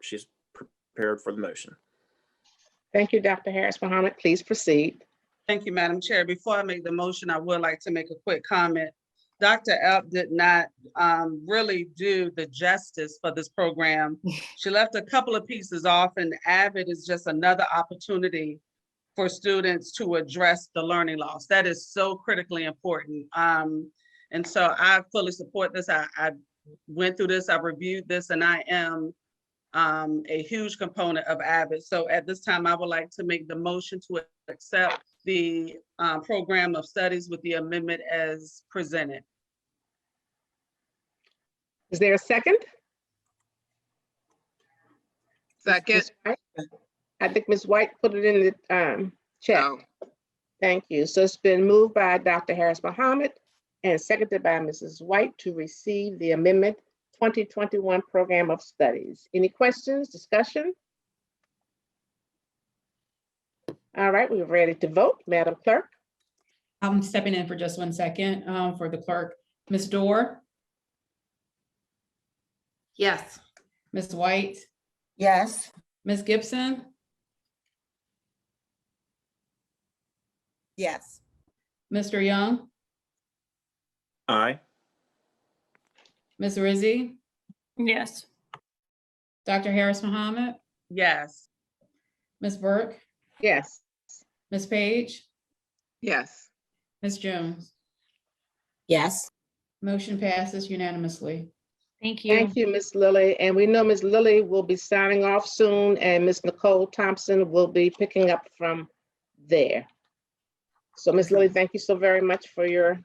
she's prepared for the motion. Thank you, Dr. Harris Muhammad. Please proceed. Thank you, Madam Chair. Before I make the motion, I would like to make a quick comment. Dr. Epp did not really do the justice for this program. She left a couple of pieces off, and AVID is just another opportunity for students to address the learning loss. That is so critically important. And so I fully support this. I went through this, I reviewed this, and I am a huge component of AVID. So at this time, I would like to make the motion to accept the program of studies with the amendment as presented. Is there a second? Second. I think Ms. White put it in the chat. Oh. Thank you. So it's been moved by Dr. Harris Muhammad and seconded by Mrs. White to receive the amendment 2021 program of studies. Any questions, discussion? All right, we're ready to vote. Madam Clerk. I'm stepping in for just 1 second for the clerk. Ms. Dorr? Yes. Ms. White? Yes. Ms. Gibson? Yes. Mr. Young? Aye. Ms. Rizzi? Yes. Dr. Harris Muhammad? Yes. Ms. Burke? Yes. Ms. Page? Yes. Ms. Jones? Yes. Motion passes unanimously. Thank you. Thank you, Ms. Lilly. And we know Ms. Lilly will be signing off soon, and Ms. Nicole Thompson will be picking up from there. So Ms. Lilly, thank you so very much for your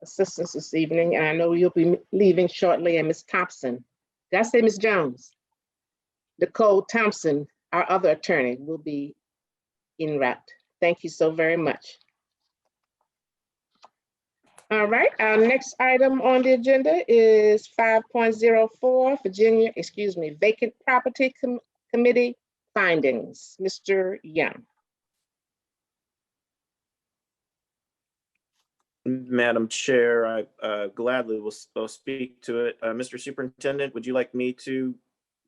assistance this evening, and I know you'll be leaving shortly, and Ms. Thompson. Did I say Ms. Jones? Nicole Thompson, our other attorney, will be en route. Thank you so very much. All right, our next item on the agenda is 5.04, vacant property committee findings. Mr. Young. Madam Chair, I gladly will speak to it. Mr. Superintendent, would you like me to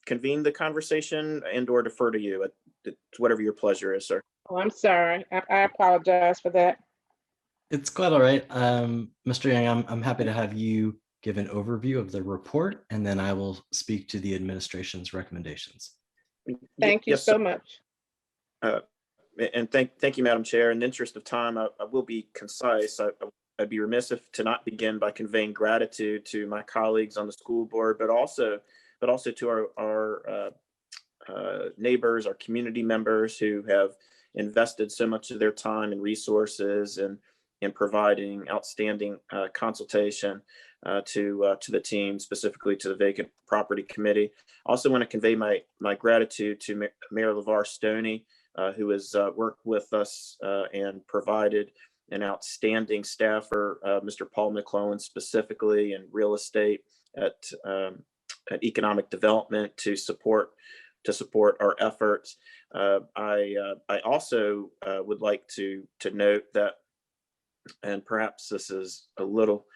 convene the conversation and or defer to you? It's whatever your pleasure is, sir. Oh, I'm sorry. I apologize for that. It's quite all right. Mr. Young, I'm happy to have you give an overview of the report, and then I will speak to the administration's recommendations. Thank you so much. And thank you, Madam Chair. In the interest of time, I will be concise. I'd be remiss if to not begin by conveying gratitude to my colleagues on the school board, but also to our neighbors, our community members who have invested so much of their time and resources in providing outstanding consultation to the team, specifically to the Vacant Property Committee. Also want to convey my gratitude to Mayor LeVar Stoney, who has worked with us and provided an outstanding staffer, Mr. Paul McClellan, specifically in real estate at economic development to support our efforts. I also would like to note that, and perhaps this is a little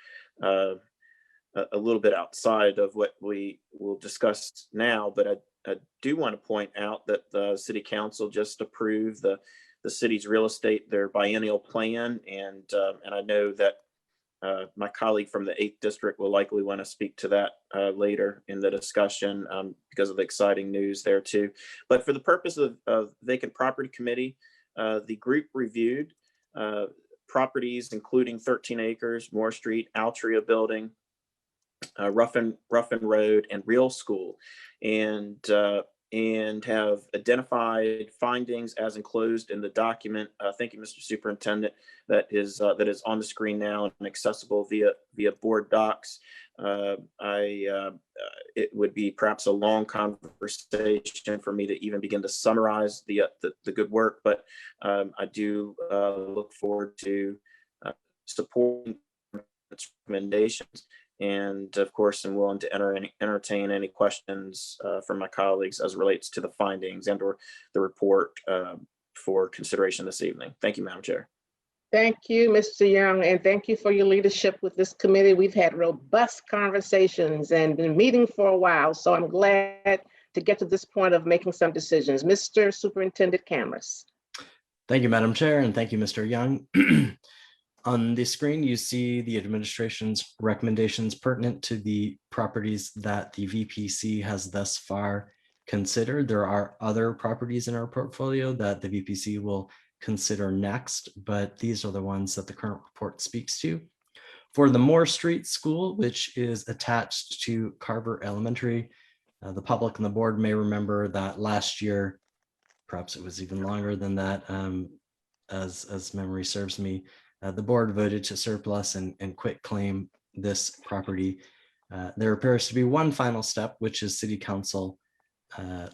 bit outside of what we will discuss now, but I do want to point out that the City Council just approved the city's real estate, their biennial plan, and I know that my colleague from the 8th District will likely want to speak to that later in the discussion because of the exciting news there too. But for the purpose of Vacant Property Committee, the group reviewed properties including 13 acres, Moore Street, Altria Building, Ruffin Road, and Real School, and have identified findings as enclosed in the document. Thank you, Mr. Superintendent, that is on the screen now and accessible via board docs. It would be perhaps a long conversation for me to even begin to summarize the good work, but I do look forward to supporting recommendations. And of course, I'm willing to entertain any questions from my colleagues as it relates to the findings and or the report for consideration this evening. Thank you, Madam Chair. Thank you, Mr. Young, and thank you for your leadership with this committee. We've had robust conversations and been meeting for a while, so I'm glad to get to this point of making some decisions. Mr. Superintendent Cameras. Thank you, Madam Chair, and thank you, Mr. Young. On the screen, you see the administration's recommendations pertinent to the properties that the VPC has thus far considered. There are other properties in our portfolio that the VPC will consider next, but these are the ones that the current report speaks to. For the Moore Street School, which is attached to Carver Elementary, the public and the board may remember that last year, perhaps it was even longer than that, as memory serves me, the board voted to surplus and quit claim this property. There appears to be one final step, which is City Council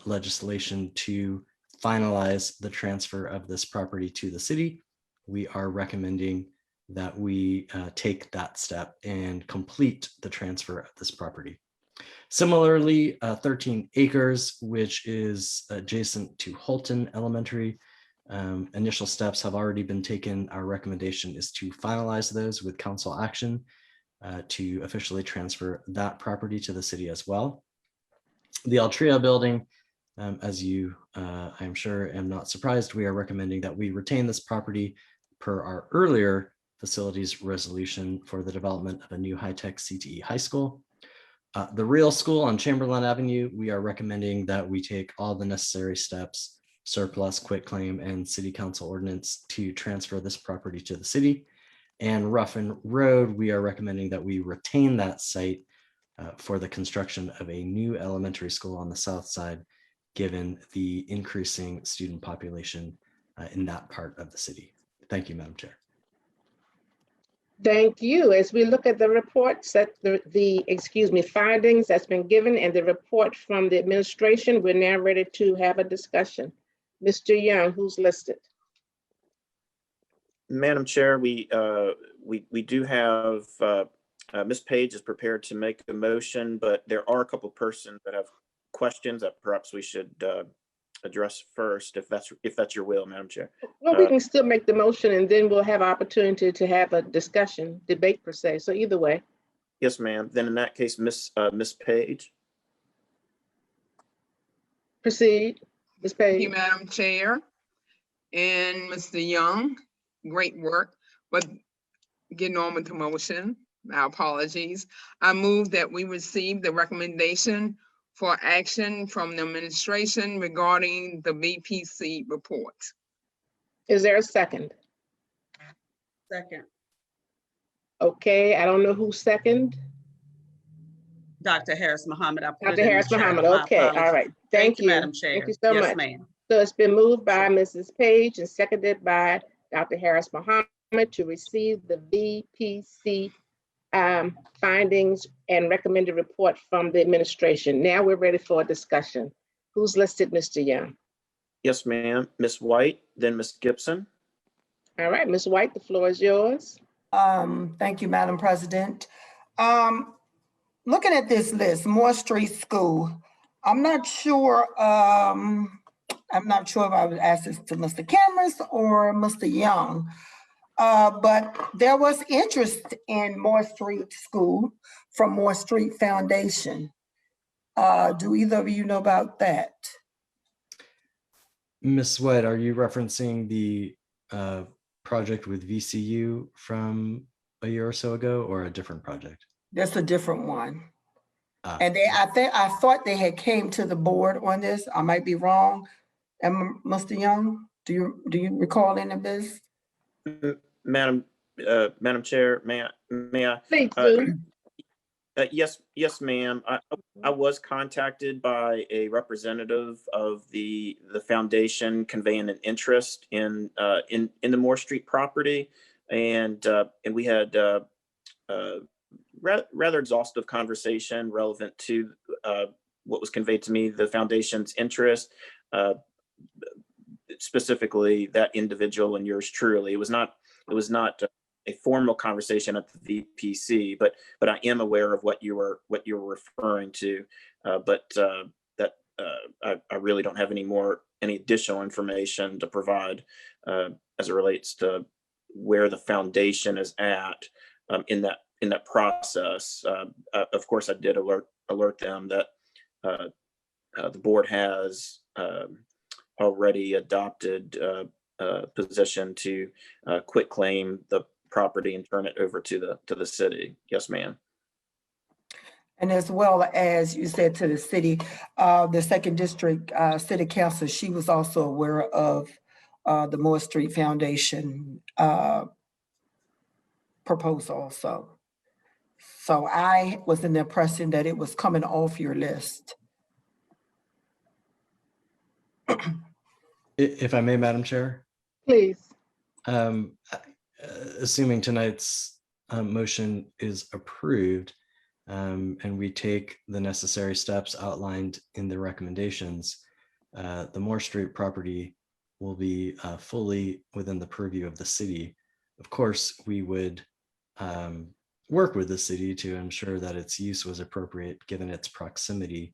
legislation to finalize the transfer of this property to the city. We are recommending that we take that step and complete the transfer of this property. Similarly, 13 acres, which is adjacent to Holton Elementary, initial steps have already been taken. Our recommendation is to finalize those with council action to officially transfer that property to the city as well. The Altria Building, as you, I'm sure, am not surprised, we are recommending that we retain this property per our earlier facilities resolution for the development of a new high-tech CTE high school. The Real School on Chamberlain Avenue, we are recommending that we take all the necessary steps, surplus, quitclaim, and city council ordinance to transfer this property to the city. And Ruffin Road, we are recommending that we retain that site for the construction of a new elementary school on the south side, given the increasing student population in that part of the city. Thank you, Madam Chair. Thank you. As we look at the reports that findings that's been given and the report from the administration, we're now ready to have a discussion. Mr. Young, who's listed? Madam Chair, we do have, Ms. Page is prepared to make the motion, but there are a couple persons that have questions that perhaps we should address first, if that's your will, Madam Chair. Well, we can still make the motion and then we'll have opportunity to have a discussion, debate per se. So either way. Yes, ma'am. Then in that case, Ms. Page. Proceed, Ms. Thank you, Page. Madam Chair. And Mr. Young, great work, but getting on with the motion, my apologies. I move that we receive the recommendation for action from the administration regarding the VPC report. Is there a second? Second, Okay, I don't know who's second. Dr. Harris Muhammad. I put it Dr. in the Harris chat. Muhammad. My Okay, all apologies. right. Thank you. Madam Chair. Thank you so Yes, much. ma'am. So it's been moved by Mrs. Page and seconded by Dr. Harris Muhammad to receive the VPC findings and recommended report from the administration. Now we're ready for a discussion. Who's listed, Mr. Young? Yes, ma'am. Ms. White, then Ms. Gibson. All right, Ms. White, the floor is yours. Thank you, Madam President. Looking at this list, Moore Street School, I'm not sure if I would ask this to Mr. Cameras or Mr. Young, but there was interest in Moore Street School from Moore Street Foundation. Do either of you know about that? Ms. White, are you referencing the project with VCU from a year or so ago, or a different project? That's a different one. And I thought they had came to the board on this. I might be wrong. Mr. Young, do you recall any of this? Madam Chair, may I? Please do. Yes, ma'am. I was contacted by a representative of the foundation conveying an interest in the Moore Street property, and we had rather exhaustive conversation relevant to what was conveyed to me, the foundation's interest, specifically that individual and yours truly. It was not a formal conversation at the VPC, but I am aware of what you were referring to. I really don't have any additional information to provide as it relates to where the foundation is at in that process. Of course, I did alert them that the board has already adopted a position to quit claim the property and turn it over to the city. Yes, ma'am. And as well as you said to the city, the second district city council, she was also aware of the Moore Street Foundation proposal also. So I was in the impression that it was coming off your list. If I may, Madam Chair. Please. Assuming tonight's motion is approved and we take the necessary steps outlined in the recommendations, the Moore Street property will be fully within the purview of the city. Of course, we would work with the city to ensure that its use was appropriate given its proximity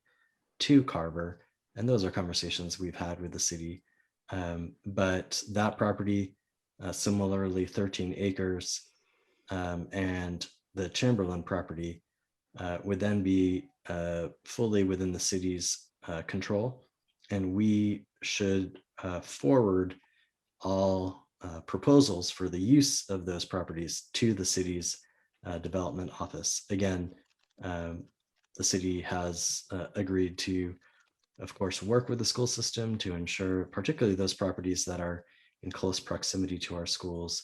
to Carver. And those are conversations we've had with the city. But that property, similarly 13 acres, and the Chamberlain property would then be fully within the city's control. And we should forward all proposals for the use of those properties to the city's development office. Again, the city has agreed to, of course, work with the school system to ensure particularly those properties that are in close proximity to our schools,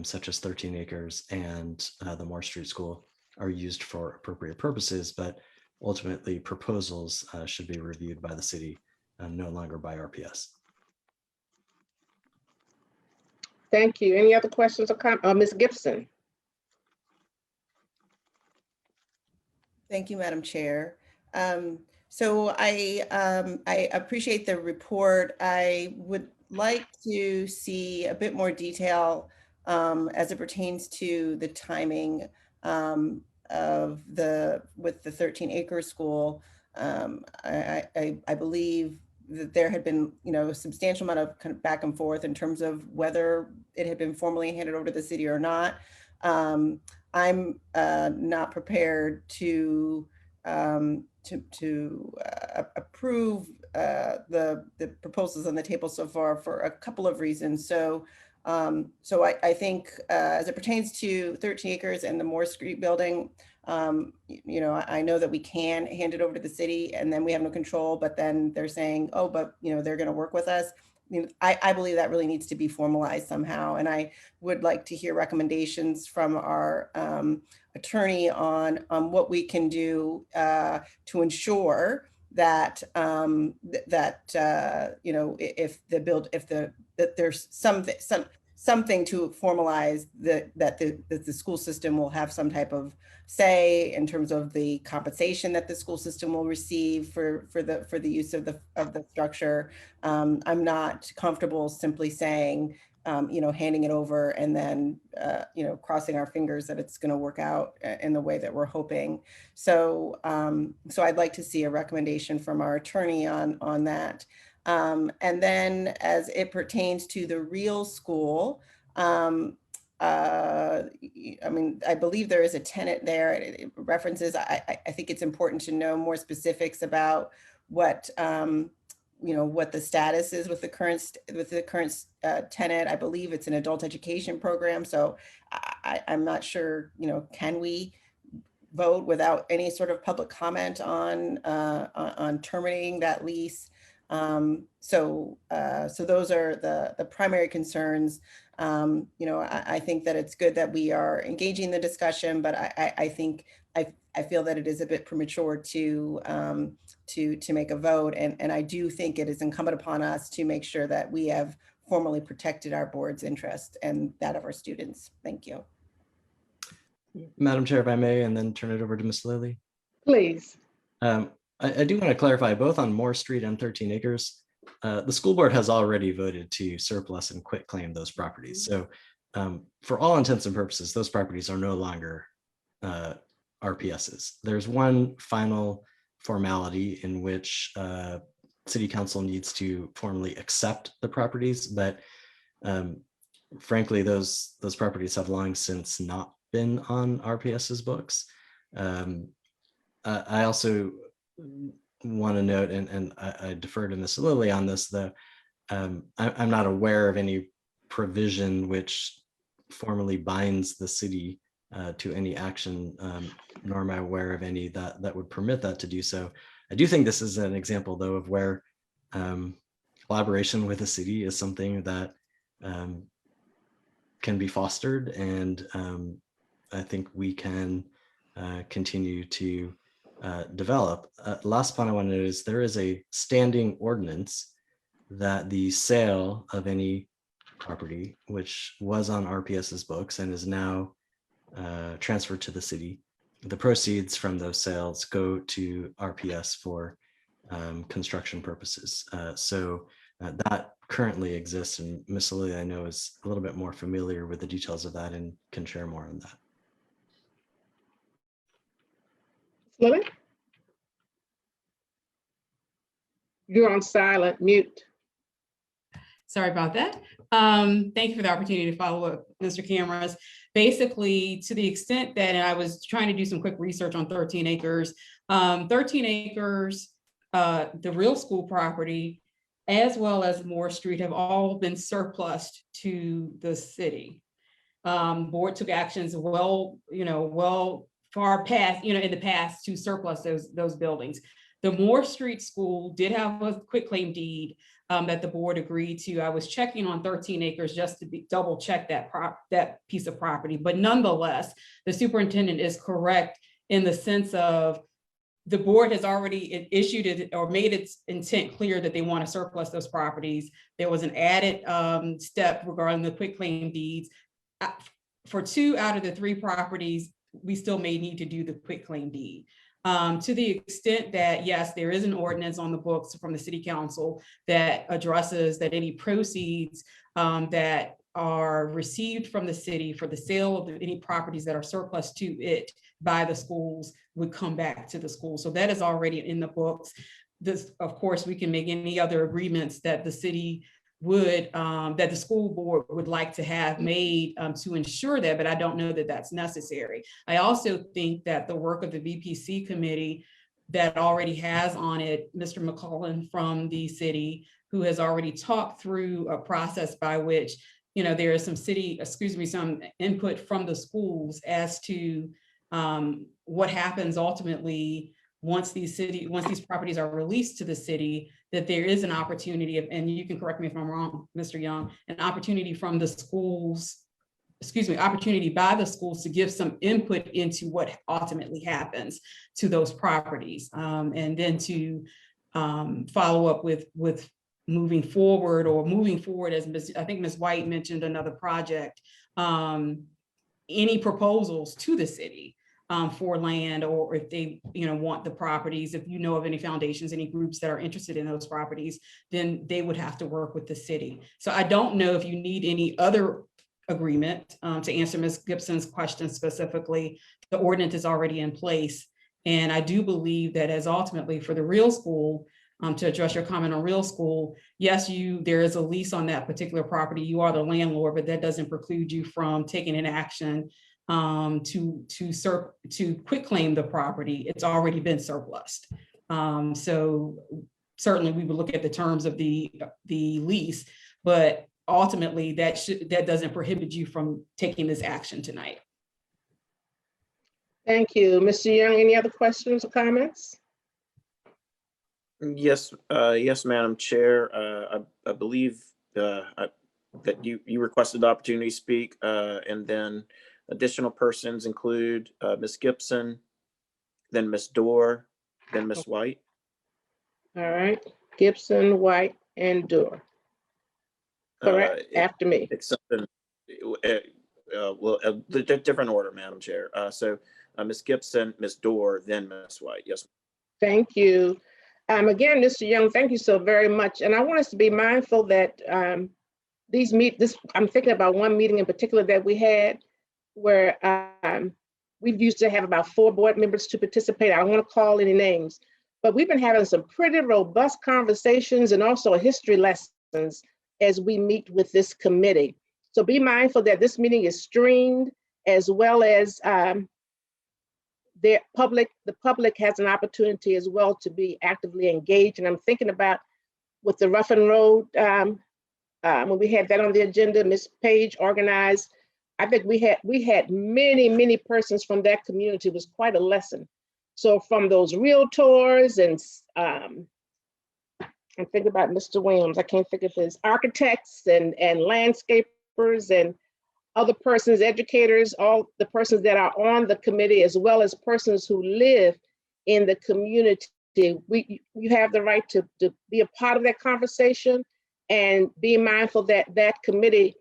such as 13 acres and the Moore Street School, are used for appropriate purposes, but ultimately proposals should be reviewed by the city and no longer by RPS. Thank you. Any other questions or comments? Ms. Gibson. Thank you, Madam Chair. So I appreciate the report. I would like to see a bit more detail as it pertains to the timing of with the 13-acre school. I believe that there had been, a substantial amount of kind of back and forth in terms of whether it had been formally handed over to the city or not. I'm not prepared to approve the proposals on the table so far for a couple of reasons. So I think as it pertains to 13 acres and the Moore Street building, I know that we can hand it over to the city and then we have no control, but then they're saying, oh, but they're going to work with us. I believe that really needs to be formalized somehow. And I would like to hear recommendations from our attorney on what we can do to ensure that that there's something to formalize that the school system will have some type of say in terms of the compensation that the school system will receive for the use of the structure. I'm not comfortable simply saying, handing it over and then, crossing our fingers that it's going to work out in the way that we're hoping. So I'd like to see a recommendation from our attorney on that. And then as it pertains to the real school, I believe there is a tenant there. It references, I think it's important to know more specifics about what the status is with the current tenant. I believe it's an adult education program. So I'm not sure, can we vote without any sort of public comment on terminating that lease? So those are the primary concerns. I think that it's good that we are engaging the discussion, but I think I feel that it is a bit premature to make a vote, and I do think it is incumbent upon us to make sure that we have formally protected our board's interest and that of our students. Thank you. Madam Chair, if I may, and then turn it over to Ms. Lilly. Please. I do want to clarify, both on Moore Street and 13 acres, the school board has already voted to surplus and quit claim those properties. So for all intents and purposes, those properties are no longer RPSs. There's one final formality in which City Council needs to formally accept the properties, but frankly, those properties have long since not been on RPS's books. I also want to note, and I defer to Ms. Lilly on this, though, I'm not aware of any provision which formally binds the city to any action, nor am I aware of any that would permit that to do so. I do think this is an example, though, of where collaboration with the city is something that can be fostered, and I think we can continue to develop. Last point I want to note is there is a standing ordinance that the sale of any property which was on RPS's books and is now transferred to the city, the proceeds from those sales go to RPS for construction purposes. So that currently exists, and Ms. Lilly, I know, is a little bit more familiar with the details of that and can share more on that. Lilly? You're on silent mute. Sorry about that. Thank you for the opportunity to follow up, Mr. Cameras. Basically, to the extent that I was trying to do some quick research on 13 acres, 13 acres, the real school property, as well as Moore Street, have all been surplused to the city. Board took actions far past, in the past, to surplus those buildings. The Moore Street School did have a quitclaim deed that the board agreed to. I was checking on 13 acres just to double check that piece of property, but nonetheless, the superintendent is correct in the sense of the board has already issued it or made its intent clear that they want to surplus those properties. There was an added step regarding the quitclaim deeds. For 2 out of the 3 properties, we still may need to do the quitclaim deed. To the extent that, yes, there is an ordinance on the books from the city council that addresses that any proceeds that are received from the city for the sale of any properties that are surplus to it by the schools would come back to the school. So that is already in the books. This, of course, we can make any other agreements that the city would, that the school board would like to have made to ensure that, but I don't know that that's necessary. I also think that the work of the VPC committee that already has on it Mr. McCullen from the city, who has already talked through a process by which, you know, there is some some input from the schools as to what happens ultimately once these properties are released to the city, that there is an opportunity of, and you can correct me if I'm wrong, Mr. Young, an opportunity from the schools, opportunity by the schools to give some input into what ultimately happens to those properties. And then to follow up with moving forward as I think Ms. White mentioned another project, any proposals to the city for land, or if they want the properties, if you know of any foundations, any groups that are interested in those properties, then they would have to work with the city. So I don't know if you need any other agreement. To answer Ms. Gibson's question specifically, the ordinance is already in place. And I do believe that as ultimately for the real school, to address your comment on real school, yes, there is a lease on that particular property. You are the landlord, but that doesn't preclude you from taking an action to quitclaim the property. It's already been surplused. So certainly we would look at the terms of the lease, but ultimately that doesn't prohibit you from taking this action tonight. Thank you. Mr. Young, any other questions or comments? Yes, yes, Madam Chair. I believe that you requested the opportunity to speak, and then additional persons include Ms. Gibson, then Ms. Dorr, then Ms. White. All right, Gibson, White, and Dorr. Correct, after me. Except different order, Madam Chair. So Ms. Gibson, Ms. Dorr, then Ms. White. Yes. Thank you. Again, Mr. Young, thank you so very much. And I want us to be mindful that I'm thinking about one meeting in particular that we had where we used to have about 4 board members to participate. I don't want to call any names, but we've been having some pretty robust conversations and also history lessons as we meet with this committee. So be mindful that this meeting is streamed, as well as the public has an opportunity as well to be actively engaged. And I'm thinking about with the Rough and Road, when we had that on the agenda, Ms. Page organized. I think we had many persons from that community. It was quite a lesson. So from those realtors and I'm thinking about Mr. Williams, I can't think of his architects and landscapers and other persons, educators, all the persons that are on the committee, as well as persons who live in the community. You have the right to be a part of that conversation, and be mindful that that committee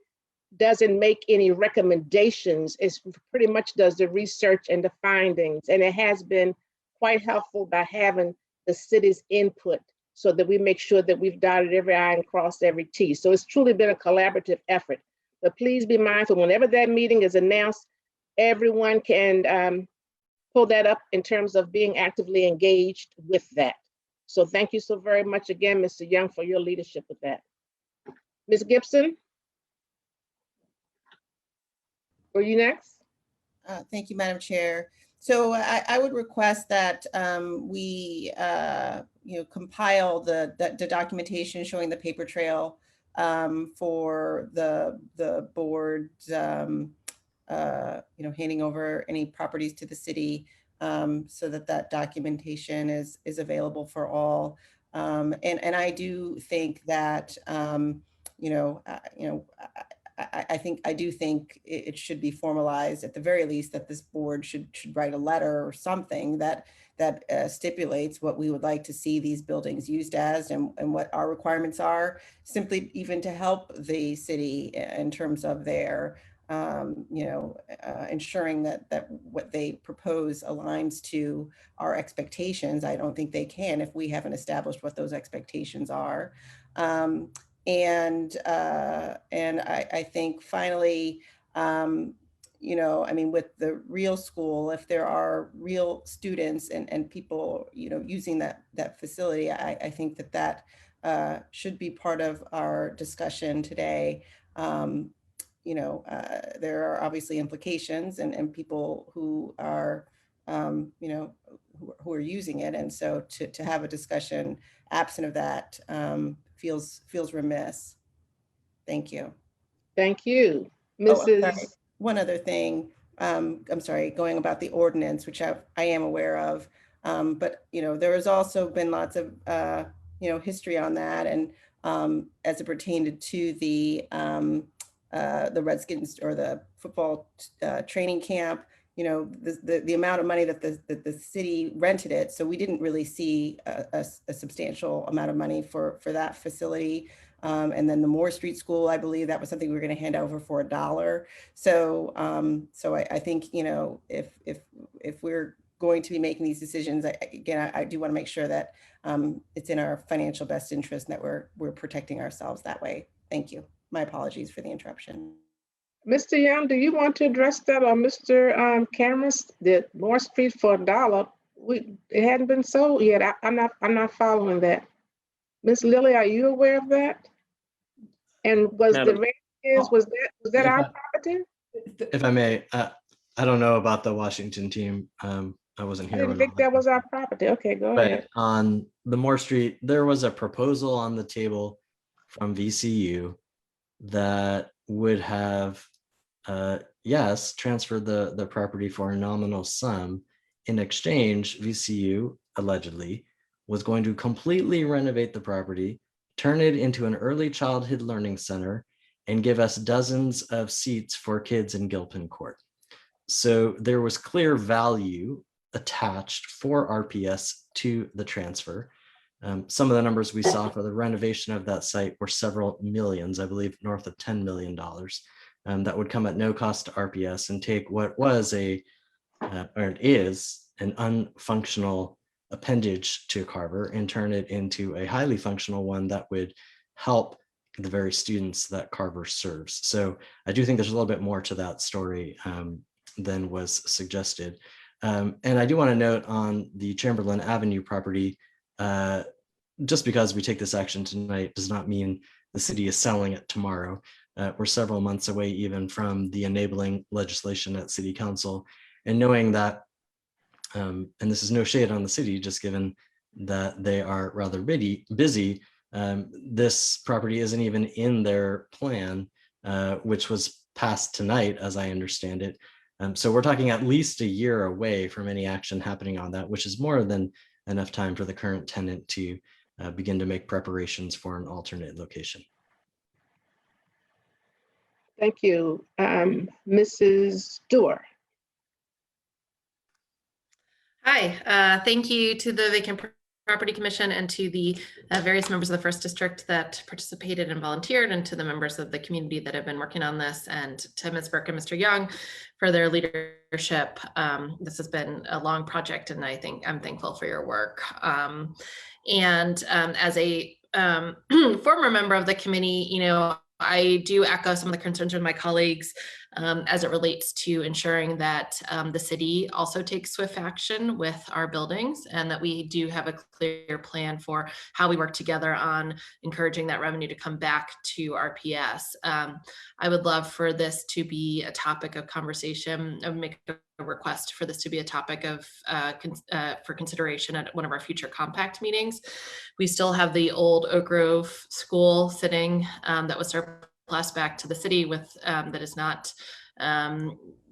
doesn't make any recommendations. It pretty much does the research and the findings. And it has been quite helpful by having the city's input so that we make sure that we've dotted every I and crossed every T. So it's truly been a collaborative effort. But please be mindful, whenever that meeting is announced, everyone can pull that up in terms of being actively engaged with that. So thank you so very much again, Mr. Young, for your leadership with that. Ms. Gibson? Were you next? Thank you, Madam Chair. So I would request that we compile the documentation showing the paper trail for the board, handing over any properties to the city, so that documentation is available for all. And I do think that I do think it should be formalized at the very least, that this board should write a letter or something that stipulates what we would like to see these buildings used as, and what our requirements are, simply even to help the city in terms of their ensuring that what they propose aligns to our expectations. I don't think they can if we haven't established what those expectations are. And I think finally, with the real school, if there are real students and people, using that facility, I think that should be part of our discussion today. There are obviously implications and people who are, who are using it. And so to have a discussion absent of that feels remiss. Thank you. Thank you. Oh, I'm sorry. Mrs. One other thing, I'm sorry, going about the ordinance, which I am aware of. But, there has also been lots of, history on that. And as it pertained to the Redskins or the football training camp, the amount of money that the city rented it. So we didn't really see a substantial amount of money for that facility. And then the Moore Street School, I believe that was something we were going to hand over for $1. So I think, if we're going to be making these decisions, I do want to make sure that it's in our financial best interest and that we're protecting ourselves that way. Thank you. My apologies for the interruption. Mr. Young, do you want to address that, or Mr. Cameras, the Moore Street for $1? It hadn't been sold yet. I'm not following that. Miss Lily, are you aware of that? And was Madam, the Redskins, was that our property? If I may, I don't know about the Washington team. I wasn't I here. didn't think that was our property. Okay, go ahead. But on the Moore Street, there was a proposal on the table from VCU that would have, yes, transferred the property for a nominal sum. In exchange, VCU allegedly was going to completely renovate the property, turn it into an early childhood learning center, and give us dozens of seats for kids in Gilpin Court. So there was clear value attached for RPS to the transfer. Some of the numbers we saw for the renovation of that site were several millions, I believe north of $10 million. That would come at no cost to RPS and take what was or it is an unfunctional appendage to Carver and turn it into a highly functional one that would help the very students that Carver serves. So I do think there's a little bit more to that story than was suggested. And I do want to note on the Chamberlain Avenue property, just because we take this action tonight does not mean the city is selling it tomorrow. We're several months away even from the enabling legislation at City Council, and knowing that, and this is no shade on the city, just given that they are rather busy, this property isn't even in their plan, which was passed tonight, as I understand it. So we're talking at least a year away from any action happening on that, which is more than enough time for the current tenant to begin to make preparations for an alternate location. Thank you. Mrs. Stewart. Hi, thank you to the Vacant Property Commission and to the various members of the First District that participated and volunteered, and to the members of the community that have been working on this, and to Ms. Burke and Mr. Young for their leadership. This has been a long project, and I'm thankful for your work. As a former member of the committee, I do echo some of the concerns of my colleagues as it relates to ensuring that the city also takes swift action with our buildings, and that we do have a clear plan for how we work together on encouraging that revenue to come back to RPS. I would love for this to be a topic of conversation. I would make a request for this to be a topic of for consideration at one of our future compact meetings. We still have the old Oak Grove School sitting that was surplus back to the city with that is not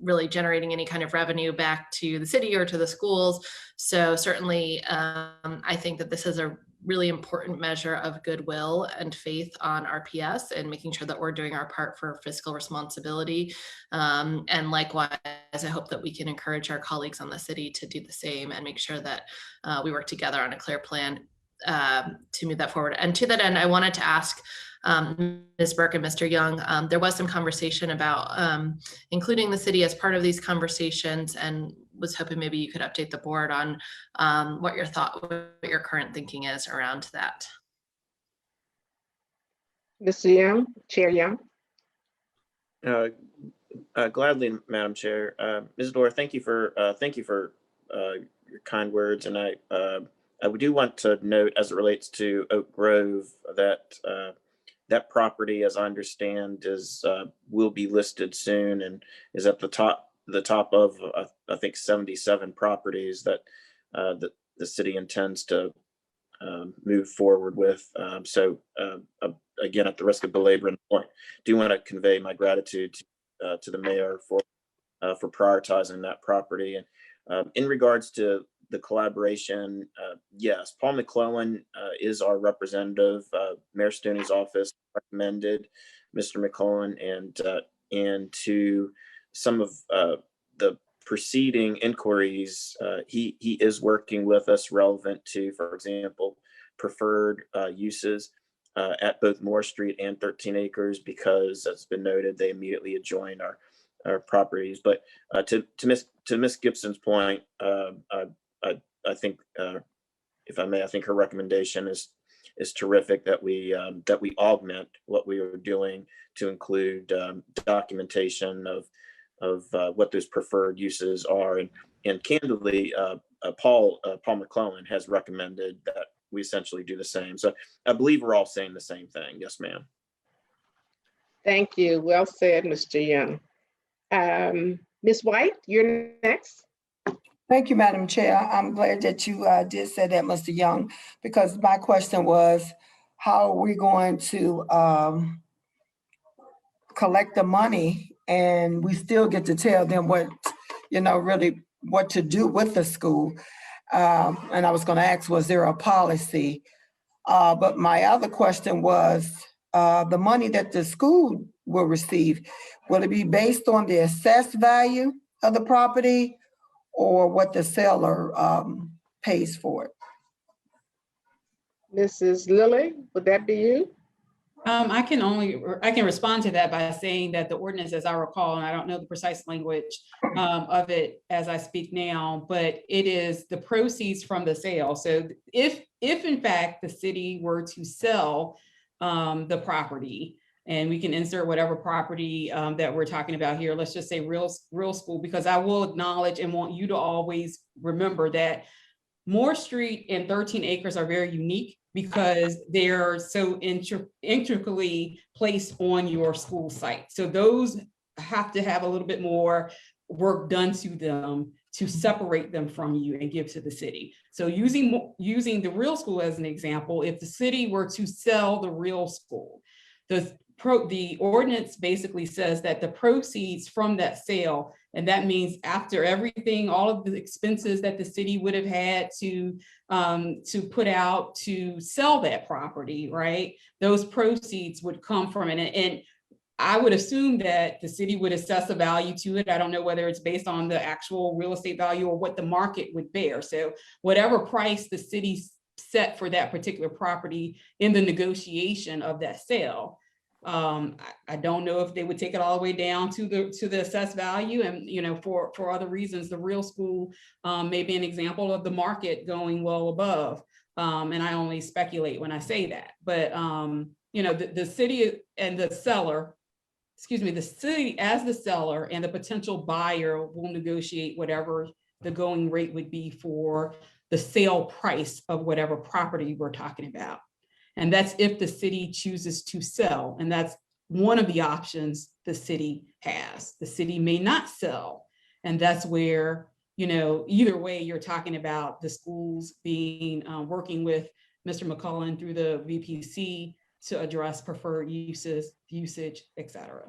really generating any kind of revenue back to the city or to the schools. So certainly I think that this is a really important measure of goodwill and faith on RPS, and making sure that we're doing our part for fiscal responsibility. And likewise, I hope that we can encourage our colleagues on the city to do the same and make sure that we work together on a clear plan move that forward. And to that end, I wanted to ask Ms. Burke and Mr. Young, there was some conversation about including the city as part of these conversations, and was hoping maybe you could update the board on what your current thinking is around that. Mr. Young, Chair Young. Gladly, Madam Chair. Ms. Dora, thank you for your kind words, and I do want to note, as it relates to Oak Grove, that that property, as I understand, will be listed soon and is at the top of I think 77 properties that the city intends to move forward with. So again, at the risk of belaboring the point, do want to convey my gratitude to the mayor for prioritizing that property. And in regards to the collaboration, yes, Paul McClellan is our representative. Mayor Stoney's office recommended Mr. McClellan, and to some of the preceding inquiries, he is working with us relevant to, for example, preferred uses at both Moore Street and 13 Acres, because, as has been noted, they immediately adjoin our properties. But to Miss Gibson's point, I think, if I may, I think her recommendation is terrific, that we augment what we are doing to include documentation of what those preferred uses are. And candidly, Paul McClellan has recommended that we essentially do the same. So I believe we're all saying the same thing. Yes, ma'am. Thank you. Well said, Mr. Young. Ms. White, you're next. Thank you, Madam Chair. I'm glad that you did say that, Mr. Young, because my question was, how are we going to collect the money and we still get to tell them what, really what to do with the school? And I was going to ask, was there a policy? But my other question was, the money that the school will receive, will it be based on the assessed value of the property or what the seller pays for it? Mrs. Lilly, would that be you? I can respond to that by saying that the ordinance, as I recall, and I don't know the precise language of it as I speak now, but it is the proceeds from the sale. So if in fact the city were to sell the property, and we can insert whatever property that we're talking about here, let's just say real school, because I will acknowledge and want you to always remember that Moore Street and 13 Acres are very unique because they're so intricately placed on your school site. So those have to have a little bit more work done to them to separate them from you and give to the city. So using the real school as an example, if the city were to sell the real school, the ordinance basically says that the proceeds from that sale, and that means after everything, all of the expenses that the city would have had to put out to sell that property, right? Those proceeds would come from it. And I would assume that the city would assess a value to it. I don't know whether it's based on the actual real estate value or what the market would bear. So whatever price the city set for that particular property in the negotiation of that sale, I don't know if they would take it all the way down to the assessed value. And, for other reasons, the real school may be an example of the market going well above. And I only speculate when I say that. But, the city and the seller, the city as the seller and the potential buyer will negotiate whatever the going rate would be for the sale price of whatever property we're talking about. And that's if the city chooses to sell. And that's one of the options the city has. The city may not sell. And that's where, either way, you're talking about the schools being working with Mr. McClellan through the VPC to address preferred usage, et cetera.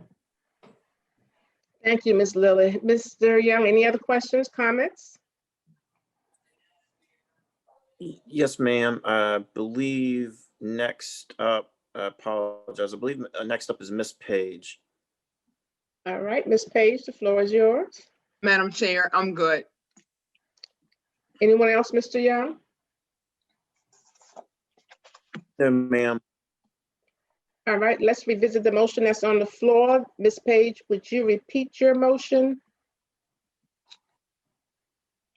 Thank you, Ms. Lilly. Mr. Young, any other questions, comments? Yes, ma'am. I believe next up, I apologize. I believe next up is Miss Page. All right, Ms. Page, the floor is yours. Madam Chair, I'm good. Anyone else, Mr. Young? No, ma'am. All right, let's revisit the motion that's on the floor. Ms. Page, would you repeat your motion?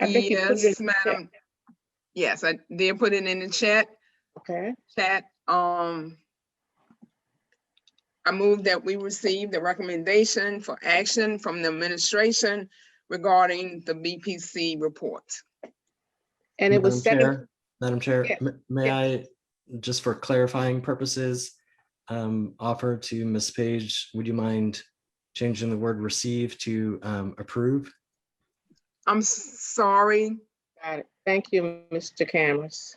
I think you put it in Yes, the chat. Madam. Yes, I did put it in the chat. Okay. I move that we receive the recommendation for action from the administration regarding the BPC report. And it was Madam Chair, Yeah. may I, just for clarifying purposes, offer to Ms. Page, would you mind changing the word receive to approve? I'm sorry. Got it. Thank you, Mr. Cameras.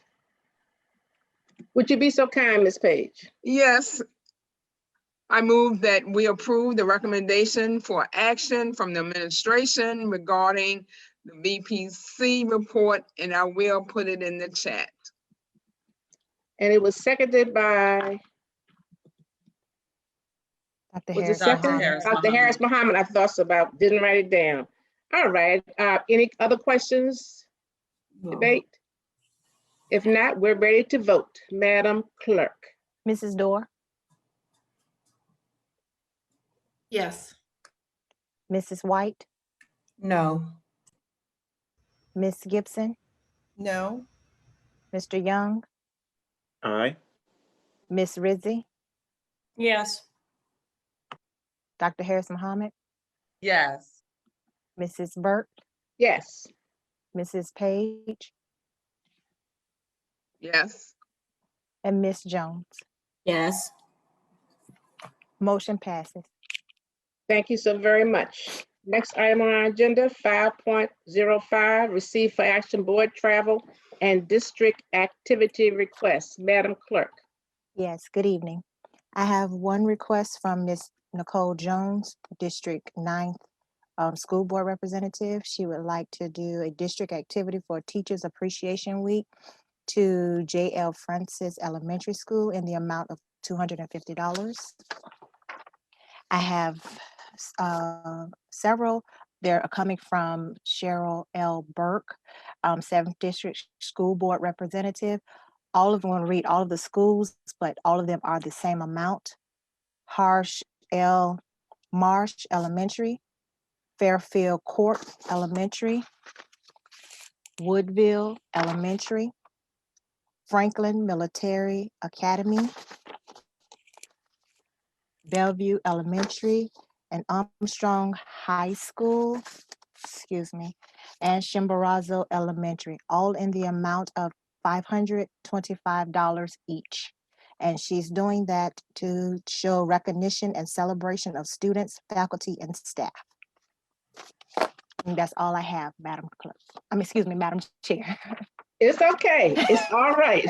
Would you be so kind, Ms. Page? Yes. I move that we approve the recommendation for action from the administration regarding the BPC report, and I will put it in the chat. And it was seconded by, Dr. was it Harris second? Muhammad. Dr. Harris Muhammad, I thought so about, didn't write it down. All right, any other questions, debate? If not, we're ready to vote. Madam Clerk. Mrs. Dorr, Yes. Mrs. White, No. Miss Gibson, No. Mr. Young, Aye. Miss Rizzi, Yes. Dr. Harris Muhammad, Yes. Mrs. Burke, Yes. Mrs. Page, Yes. and Miss Jones. Yes. Motion passes. Thank you so very much. Next item on our agenda, 5.05, receive for action board travel and district activity requests. Madam Clerk. Yes, good evening. I have one request from Miss Nicole Jones, District 9th School Board Representative. She would like to do a district activity for Teachers Appreciation Week to J.L. Francis Elementary School in the amount of $250. I have several. They're coming from Cheryl L. Burke, 7th District School Board Representative. All of them, I'm going to read all of the schools, but all of them are the same amount. Marsh Elementary, Fairfield Court Elementary, Woodville Elementary, Franklin Military Academy, Bellevue Elementary, and Armstrong High School, and Chimborazo Elementary, all in the amount of $525 each. And she's doing that to show recognition and celebration of students, faculty, and staff. And that's all I have, Madam Clerk. Madam Chair. It's okay. It's all right.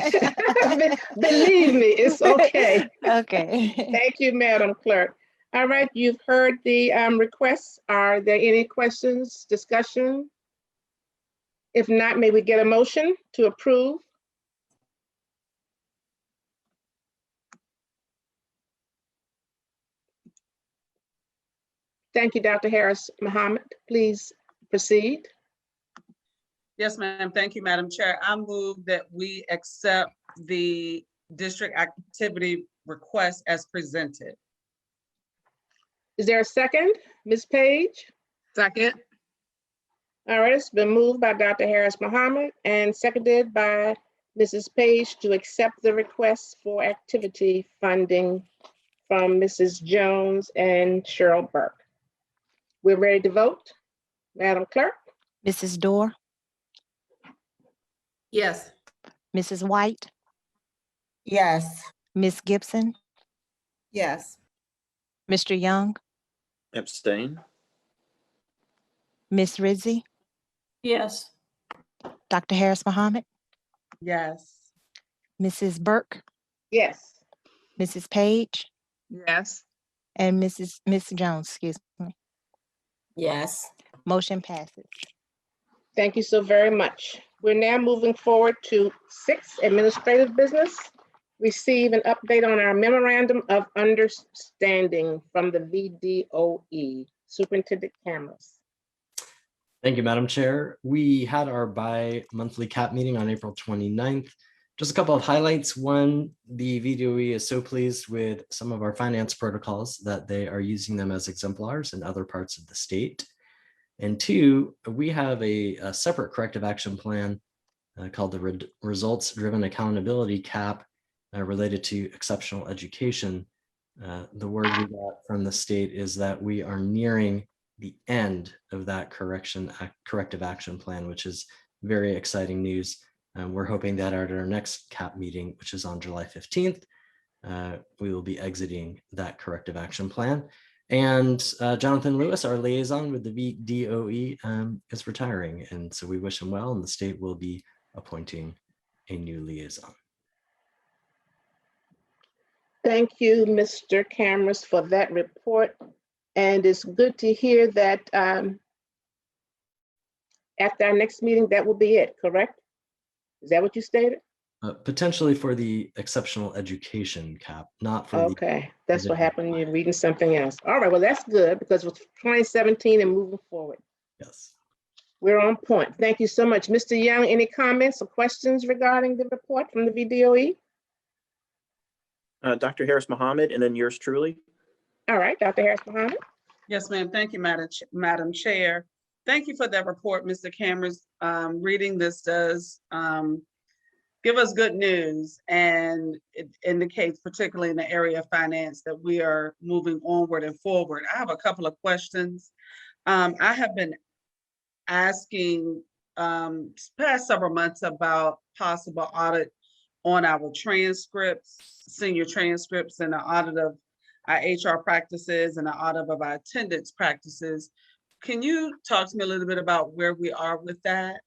Believe me, it's okay. Okay. Thank you, Madam Clerk. All right, you've heard the requests. Are there any questions, discussion? If not, may we get a motion to approve? Thank you, Dr. Harris Muhammad. Please proceed. Yes, ma'am. Thank you, Madam Chair. I move that we accept the district activity request as presented. Is there a second? Ms. Page? Second. All right, it's been moved by Dr. Harris Muhammad and seconded by Mrs. Page to accept the request for activity funding from Mrs. Jones and Cheryl Burke. We're ready to vote. Madam Clerk? Mrs. Dorr, Yes. Mrs. White, Yes. Miss Gibson, Yes. Mr. Young, Abstain. Miss Rizzi, Yes. Dr. Harris Muhammad, Yes. Mrs. Burke, Yes. Mrs. Page, Yes. and Miss Jones, excuse me. Yes. Motion passes. Thank you so very much. We're now moving forward to 6, administrative business. Receive an update on our memorandum of understanding from the VDOE. Superintendent Cameras. Thank you, Madam Chair. We had our bi-monthly CAP meeting on April 29th. Just a couple of highlights. One, the VDOE is so pleased with some of our finance protocols that they are using them as exemplars in other parts of the state. And two, we have a separate corrective action plan called the Results-Driven Accountability CAP related to exceptional education. The word we got from the state is that we are nearing the end of that corrective action plan, which is very exciting news. We're hoping that at our next CAP meeting, which is on July 15th, we will be exiting that corrective action plan. And Jonathan Lewis, our liaison with the VDOE, is retiring. And so we wish him well, and the state will be appointing a new liaison. Thank you, Mr. Cameras, for that report. And it's good to hear that after our next meeting, that will be it, correct? Is that what you stated? Potentially for the exceptional education CAP, not for okay, that's what happened. You're reading something else. All right, well, that's good because it was 2017 and moving forward. Yes. We're on point. Thank you so much. Mr. Young, any comments or questions regarding the report from the VDOE? Dr. Harris Mohammed, and then yours truly. All right, Dr. Harris Mohammed. Yes, ma'am. Thank you, Madam Chair. Thank you for that report, Mr. Cameras. Reading this does give us good news, and it indicates, particularly in the area of finance, that we are moving onward and forward. I have a couple of questions. I have been asking past several months about possible audit on our transcripts, senior transcripts, and the audit of our HR practices and the audit of our attendance practices. Can you talk to me a little bit about where we are with that?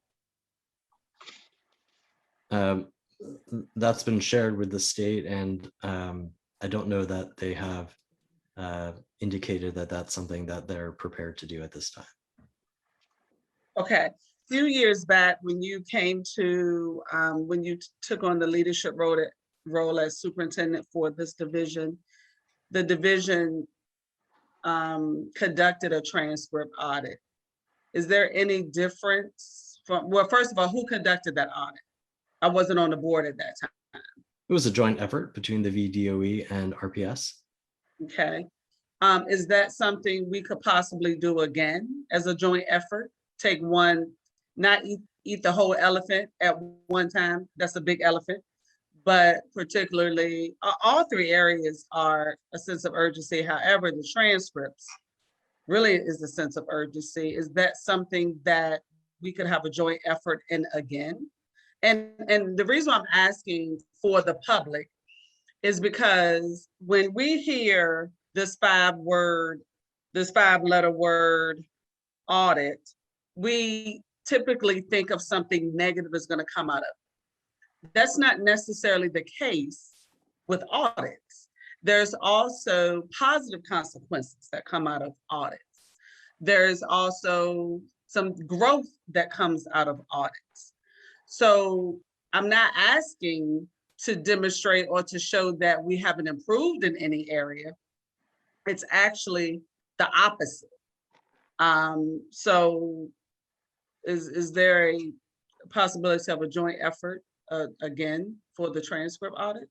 That's been shared with the state, and I don't know that they have indicated that that's something that they're prepared to do at this time. Okay. A few years back, when you came to, when you took on the leadership role as superintendent for this division, the division conducted a transcript audit. Is there any difference from, well, first of all, who conducted that audit? I wasn't on the board at that time. It was a joint effort between the VDOE and RPS. Okay. Is that something we could possibly do again as a joint effort? Take one, not eat the whole elephant at one time. That's a big elephant. But particularly, all three areas are a sense of urgency. However, the transcripts really is a sense of urgency. Is that something that we could have a joint effort in again? And the reason I'm asking for the public is because when we hear this 5-letter word audit, we typically think of something negative is going to come out of it. That's not necessarily the case with audits. There's also positive consequences that come out of audits. There's also some growth that comes out of audits. So I'm not asking to demonstrate or to show that we haven't improved in any area. It's actually the opposite. So is there a possibility of a joint effort again for the transcript audit?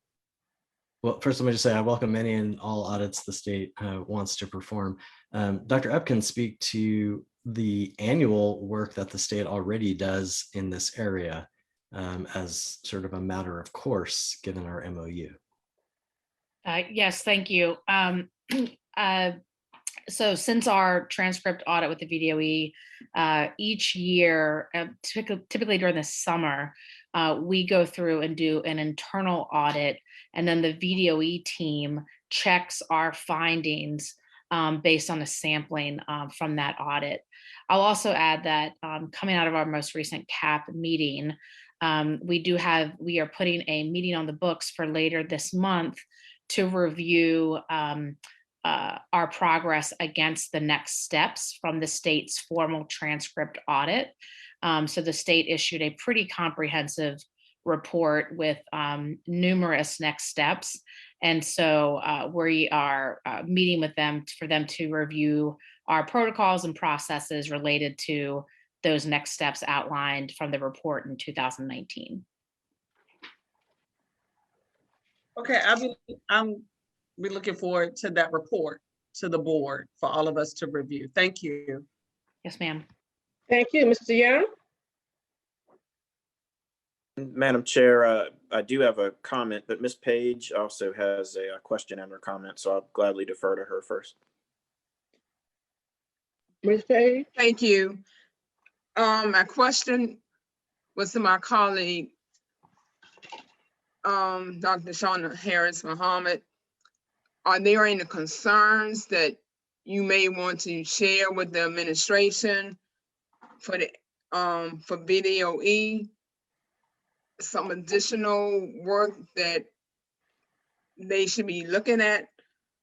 Well, first, let me just say I welcome any and all audits the state wants to perform. Dr. Epp can speak to the annual work that the state already does in this area as sort of a matter of course, given our MOU. Yes, thank you. So since our transcript audit with the VDOE, each year, typically during the summer, we go through and do an internal audit, and then the VDOE team checks our findings based on the sampling from that audit. I'll also add that coming out of our most recent CAP meeting, we are putting a meeting on the books for later this month to review our progress against the next steps from the state's formal transcript audit. So the state issued a pretty comprehensive report with numerous next steps. And so we are meeting with them for them to review our protocols and processes related to those next steps outlined from the report in 2019. Okay, I'm be looking forward to that report to the board for all of us to review. Thank you. Yes, ma'am. Thank you, Mr. Young. Madam Chair, I do have a comment, but Ms. Page also has a question and her comment, so I'll gladly defer to her first. Ms. Page? Thank you. My question was to my colleague, Dr. Shauna Harris Muhammad. Are there any concerns that you may want to share with the administration for the for BDOE? Some additional work that they should be looking at?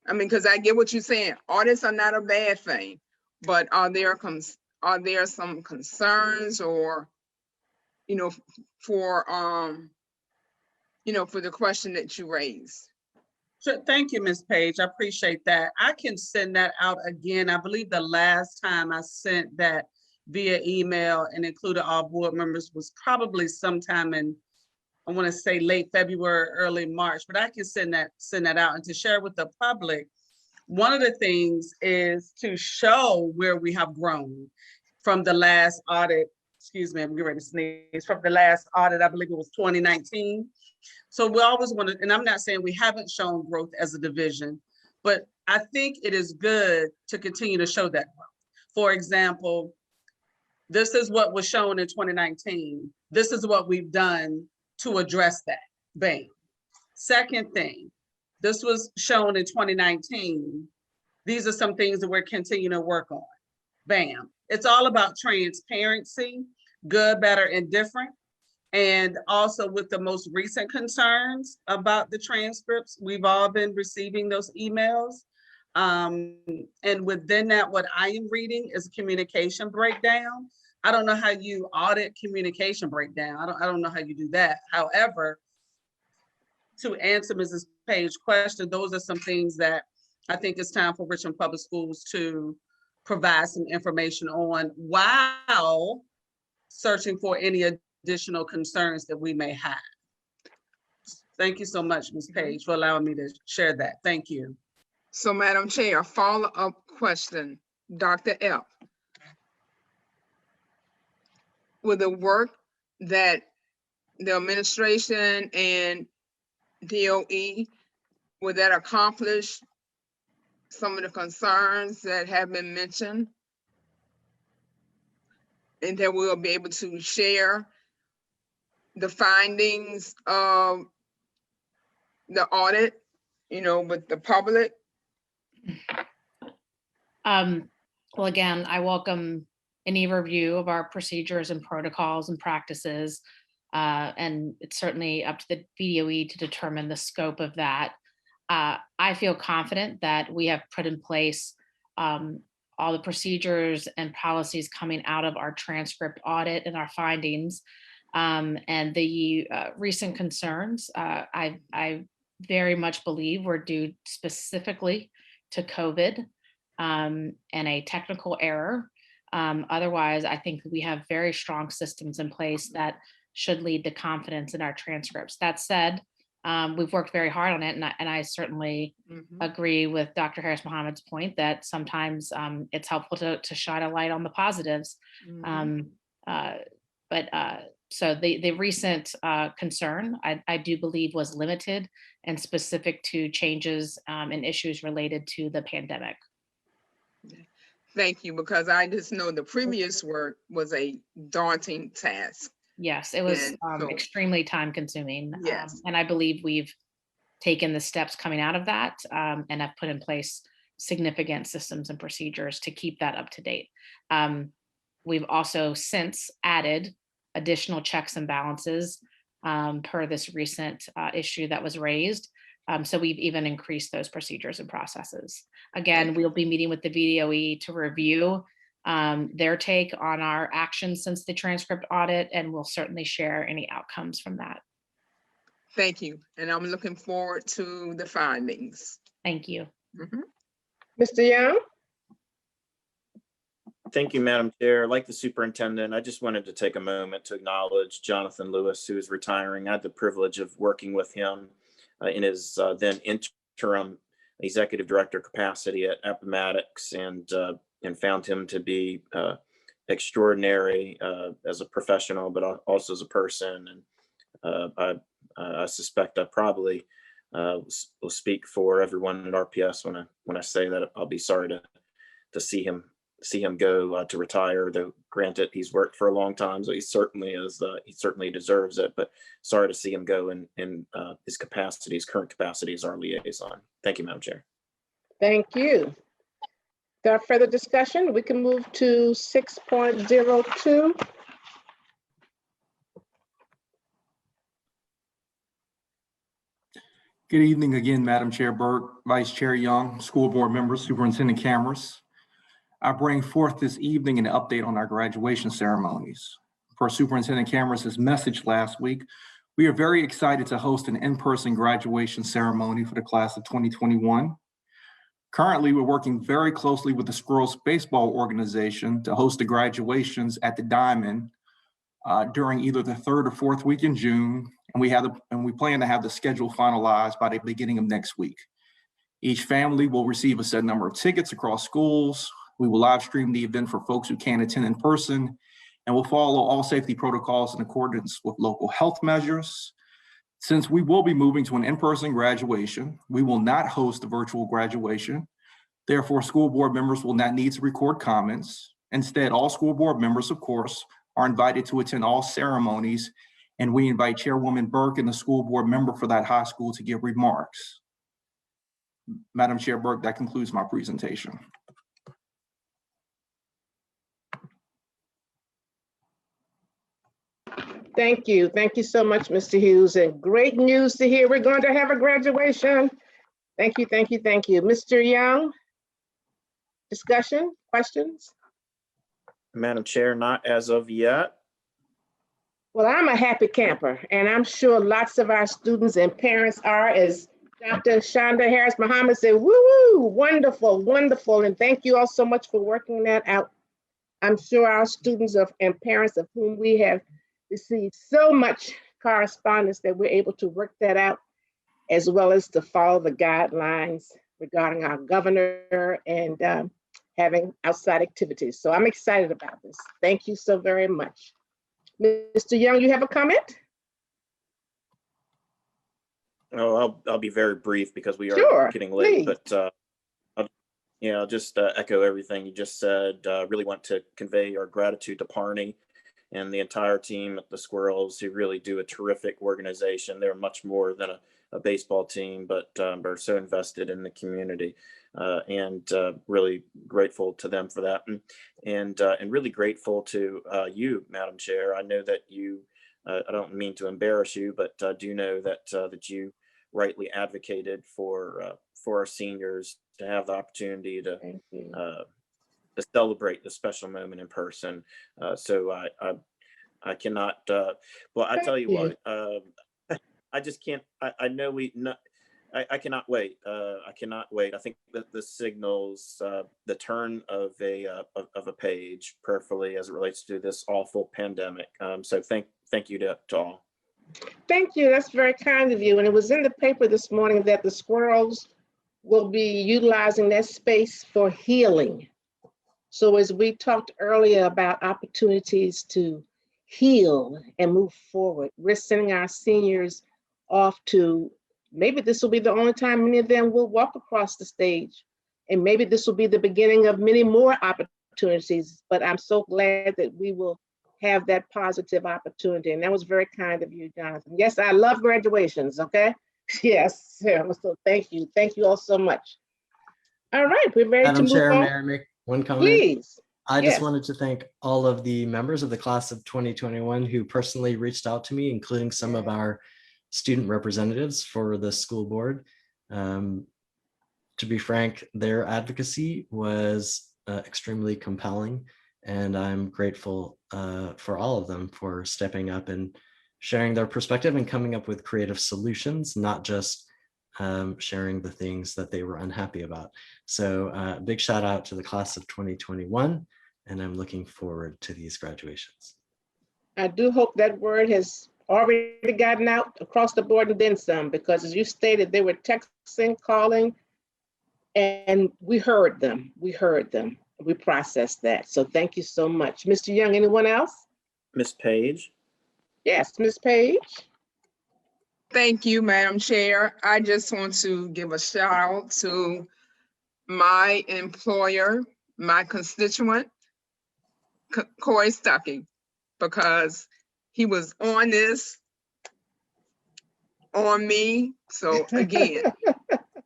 I mean, because I get what you're saying. Audits are not a bad thing, but are there some concerns or, for for the question that you raised? So thank you, Ms. Page. I appreciate that. I can send that out again. I believe the last time I sent that via email and included all board members was probably sometime in, I want to say late February, early March, but I can send that out and to share with the public. One of the things is to show where we have grown from the last audit. Excuse me, I'm getting ready to sneeze. From the last audit, I believe it was 2019. So we always want to, and I'm not saying we haven't shown growth as a division, but I think it is good to continue to show that growth. For example, this is what was shown in 2019. This is what we've done to address that. Bam. Second thing, this was shown in 2019. These are some things that we're continuing to work on. Bam. It's all about transparency, good, better, and different. And also with the most recent concerns about the transcripts, we've all been receiving those emails. And within that, what I am reading is communication breakdown. I don't know how you audit communication breakdown. I don't know how you do that. However, to answer Mrs. Page's question, those are some things that I think it's time for Richmond Public Schools to provide some information on while searching for any additional concerns that we may have. Thank you so much, Ms. Page, for allowing me to share that. Thank you. So, Madam Chair, follow-up question, Dr. Epp. With the work that the administration and DOE, would that accomplish some of the concerns that have been mentioned? And that we'll be able to share the findings of the audit, with the public? Well, again, I welcome any review of our procedures and protocols and practices. And it's certainly up to the BDOE to determine the scope of that. I feel confident that we have put in place all the procedures and policies coming out of our transcript audit and our findings. And the recent concerns, I very much believe were due specifically to COVID and a technical error. Otherwise, I think we have very strong systems in place that should lead to confidence in our transcripts. That said, we've worked very hard on it, and I certainly agree with Dr. Harris Muhammad's point that sometimes it's helpful to shine a light on the positives. So the recent concern, I do believe, was limited and specific to changes and issues related to the pandemic. Thank you, because I just know the previous work was a daunting task. Yes, it was extremely time consuming. Yes. And I believe we've taken the steps coming out of that and have put in place significant systems and procedures to keep that up to date. We've also since added additional checks and balances per this recent issue that was raised. So we've even increased those procedures and processes. Again, we'll be meeting with the VDOE to review their take on our actions since the transcript audit, and we'll certainly share any outcomes from that. Thank you. And I'm looking forward to the findings. Thank you. Mr. Young? Thank you, Madam Chair. Like the superintendent, I just wanted to take a moment to acknowledge Jonathan Lewis, who is retiring. I had the privilege of working with him in his then interim executive director capacity at Appomattox, and found him to be extraordinary as a professional, but also as a person. And I suspect I probably will speak for everyone at RPS when I say that I'll be sorry to see him go to retire. Though granted, he's worked for a long time, so he certainly deserves it. But sorry to see him go in his current capacity as our liaison. Thank you, Madam Chair. Thank you. Without further discussion, we can move to 6.02. Good evening again, Madam Chair Burke, Vice Chair Young, school board members, Superintendent Cameras. I bring forth this evening an update on our graduation ceremonies. Per Superintendent Cameras' message last week, we are very excited to host an in-person graduation ceremony for the class of 2021. Currently, we're working very closely with the Squirrels Baseball Organization to host the graduations at the Diamond during either the 3rd or 4th week in June, and we plan to have the schedule finalized by the beginning of next week. Each family will receive a set number of tickets across schools. We will live stream the event for folks who can't attend in person, and we'll follow all safety protocols in accordance with local health measures. Since we will be moving to an in-person graduation, we will not host a virtual graduation. Therefore, school board members will not need to record comments. Instead, all school board members, of course, are invited to attend all ceremonies, and we invite Chairwoman Burke and the school board member for that high school to give remarks. Madam Chair Burke, that concludes my presentation. Thank you. Thank you so much, Mr. Hughes. And great news to hear we're going to have a graduation. Thank you, thank you, thank you. Mr. Young, discussion, questions? Madam Chair, not as of yet. Well, I'm a happy camper, and I'm sure lots of our students and parents are, as Dr. Shonda Harris Muhammad said, woo-woo, wonderful, wonderful. And thank you all so much for working that out. I'm sure our students and parents of whom we have received so much correspondence that we're able to work that out, as well as to follow the guidelines regarding our governor and having outside activities. So I'm excited about this. Thank you so very much. Mr. Young, you have a comment? Oh, I'll be very brief because we are getting late. Please. But I'll just echo everything you just said. Really want to convey our gratitude to Parney and the entire team at the Squirrels, who really do a terrific organization. They're much more than a baseball team, but are so invested in the community, and really grateful to them for that, and really grateful to you, Madam Chair. I know that you, I don't mean to embarrass you, but do know that that you rightly advocated for our seniors to have the opportunity to celebrate the special moment in person. So I cannot, well, I tell you what, I just can't, I know I cannot wait. I cannot wait. I think that this signals the turn of a page perfectly as it relates to this awful pandemic. So thank you to all. Thank you. That's very kind of you. And it was in the paper this morning that the Squirrels will be utilizing that space for healing. So as we talked earlier about opportunities to heal and move forward, we're sending our seniors off to, maybe this will be the only time many of them will walk across the stage. And maybe this will be the beginning of many more opportunities, but I'm so glad that we will have that positive opportunity. And that was very kind of you, Jonathan. Yes, I love graduations, okay? Yes, Sarah, so thank you. Thank you all so much. All right, we're ready Madam to move Chair, on. may I make one comment? Please. I just wanted to thank all of the members of the class of 2021 who personally reached out to me, including some of our student representatives for the school board. To be frank, their advocacy was extremely compelling, and I'm grateful for all of them for stepping up and sharing their perspective and coming up with creative solutions, not just sharing the things that they were unhappy about. So big shout out to the class of 2021, and I'm looking forward to these graduations. I do hope that word has already gotten out across the board and then some, because as you stated, they were texting, calling, and we heard them. We processed that. So thank you so much. Mr. Young, anyone else? Ms. Page? Yes, Ms. Page. Thank you, Madam Chair. I just want to give a shout out to my employer, my constituent, Corey Stuckey, because he was on this, on me. So again,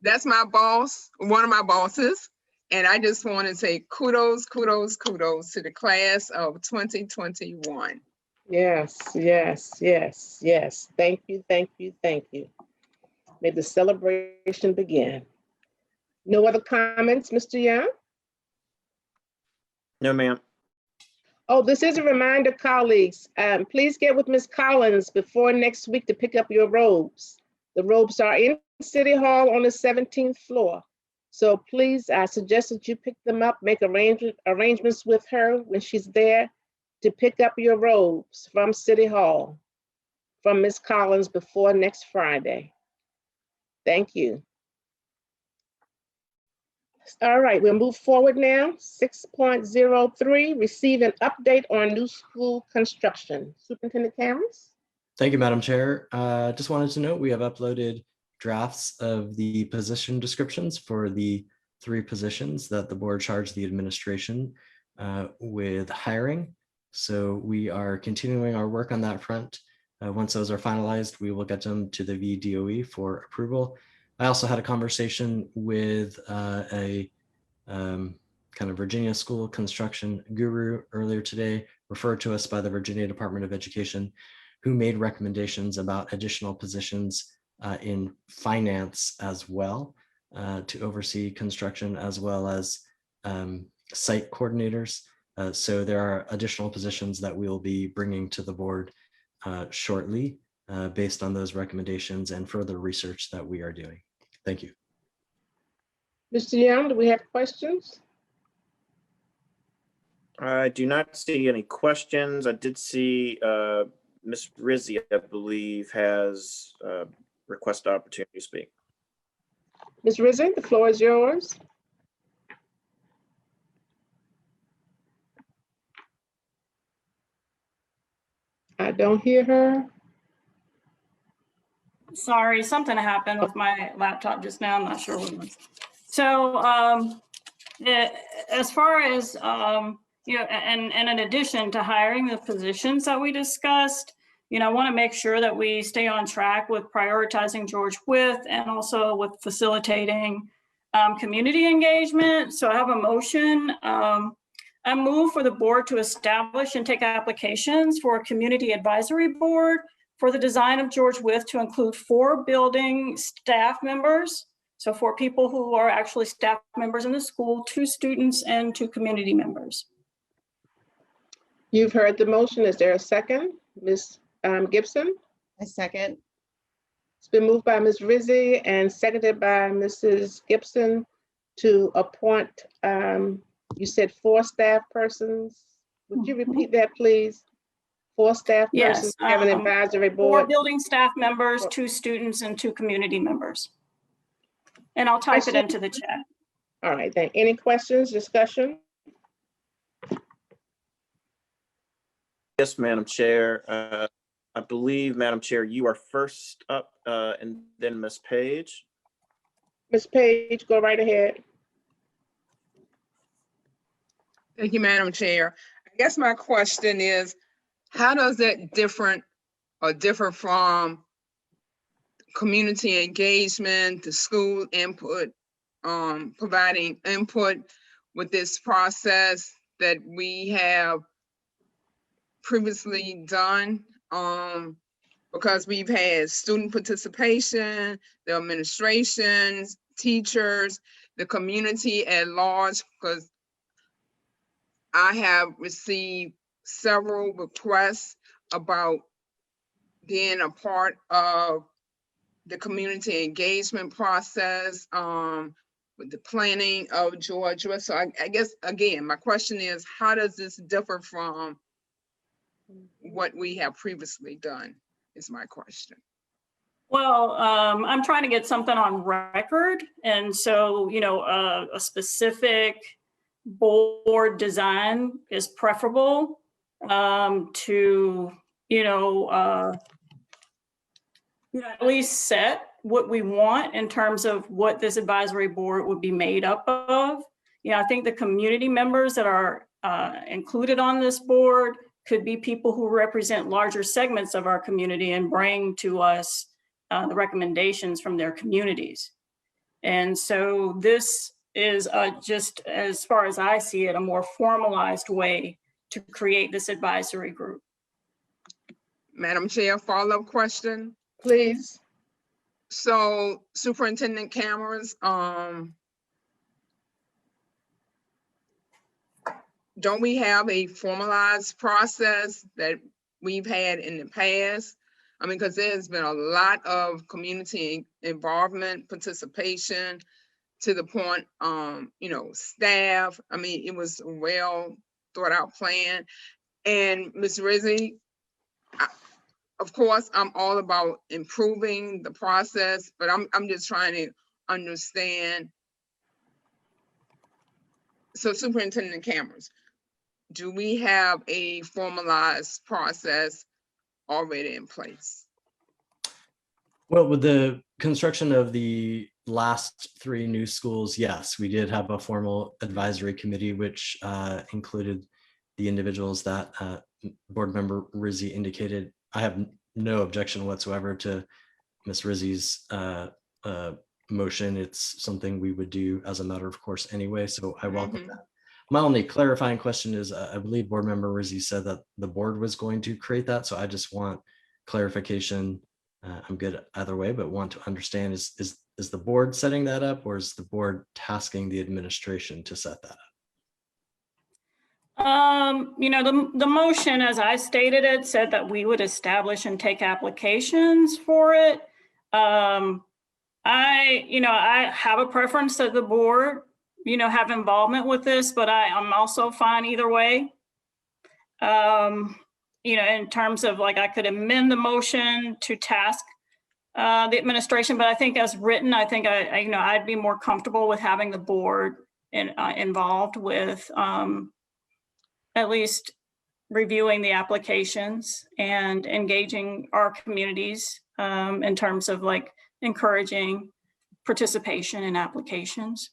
that's my boss, one of my bosses. And I just want to say kudos, kudos, kudos to the class of 2021. Yes, yes, yes, yes. Thank you, thank you, thank you. May the celebration begin. No other comments, Mr. Young? No, ma'am. Oh, this is a reminder, colleagues. Please get with Ms. Collins before next week to pick up your robes. The robes are in City Hall on the 17th floor. So please, I suggest that you pick them up, make arrangements with her when she's there to pick up your robes from City Hall, from Ms. Collins before next Friday. Thank you. All right, we'll move forward now. 6.03, receive an update on new school construction. Superintendent Cameras? Thank you, Madam Chair. Just wanted to note we have uploaded drafts of the position descriptions for the 3 positions that the board charged the administration with hiring. So we are continuing our work on that front. Once those are finalized, we will get them to the VDOE for approval. I also had a conversation with a kind of Virginia school construction guru earlier today, referred to us by the Virginia Department of Education, who made recommendations about additional positions in finance as well to oversee construction, as well as site coordinators. So there are additional positions that we'll be bringing to the board shortly based on those recommendations and further research that we are doing. Thank you. Mr. Young, do we have questions? I do not see any questions. I did see Ms. Rizzi, I believe, has requested opportunity to speak. Ms. Rizzi, the floor is yours. I don't hear her. Sorry, something happened with my laptop just now. I'm not sure what it was. So as far as, you know, and in addition to hiring the positions that we discussed, you know, I want to make sure that we stay on track with prioritizing George Wythe and also with facilitating community engagement. So I have a motion. I move for the board to establish and take applications for a community advisory board for the design of George Wythe to include 4 building staff members. So 4 people who are actually staff members in the school, 2 students and 2 community members. You've heard the motion. Is there a second? Ms. Gibson? A second. It's been moved by Ms. Rizzi and seconded by Mrs. Gibson to appoint, you said 4 staff persons. Would you repeat that, please? 4 staff persons have an advisory board. 4 building staff members, 2 students, and 2 community members. And I'll type it into the chat. All right, then. Any questions, discussion? Yes, Madam Chair. I believe, Madam Chair, you are first up and then Ms. Page. Ms. Page, go right ahead. Thank you, Madam Chair. I guess my question is, how does that differ from community engagement, the school input, providing input with this process that we have previously done? Because we've had student participation, the administrations, teachers, the community at large, because I have received several requests about being a part of the community engagement process with the planning of George Wythe. So I guess, again, my question is, how does this differ from what we have previously done? is my question. Well, I'm trying to get something on record. And so, you know, a specific board design is preferable to, at least set what we want in terms of what this advisory board would be made up of. I think the community members that are included on this board could be people who represent larger segments of our community and bring to us the recommendations from their communities. And so this is just, as far as I see it, a more formalized way to create this advisory group. Madam Chair, follow-up question. Please. So Superintendent Cameras, don't we have a formalized process that we've had in the past? I mean, because there's been a lot of community involvement, participation, to the point, staff. I mean, it was a well thought out plan. And Ms. Rizzi, of course, I'm all about improving the process, but I'm just trying to understand. So Superintendent Cameras, do we have a formalized process already in place? Well, with the construction of the last 3 new schools, yes, we did have a formal advisory committee, which included the individuals that Board Member Rizzi indicated. I have no objection whatsoever to Ms. Rizzi's motion. It's something we would do as a matter of course anyway, so I welcome that. My only clarifying question is, I believe Board Member Rizzi said that the board was going to create that, so I just want clarification. I'm good either way, but want to understand, is the board setting that up, or is the board tasking the administration to set that up? The motion, as I stated it, said that we would establish and take applications for it. I have a preference that the board, have involvement with this, but I'm also fine either way. In terms of I could amend the motion to task the administration, but I think as written, I think I'd be more comfortable with having the board involved with at least reviewing the applications and engaging our communities in terms of encouraging participation in applications.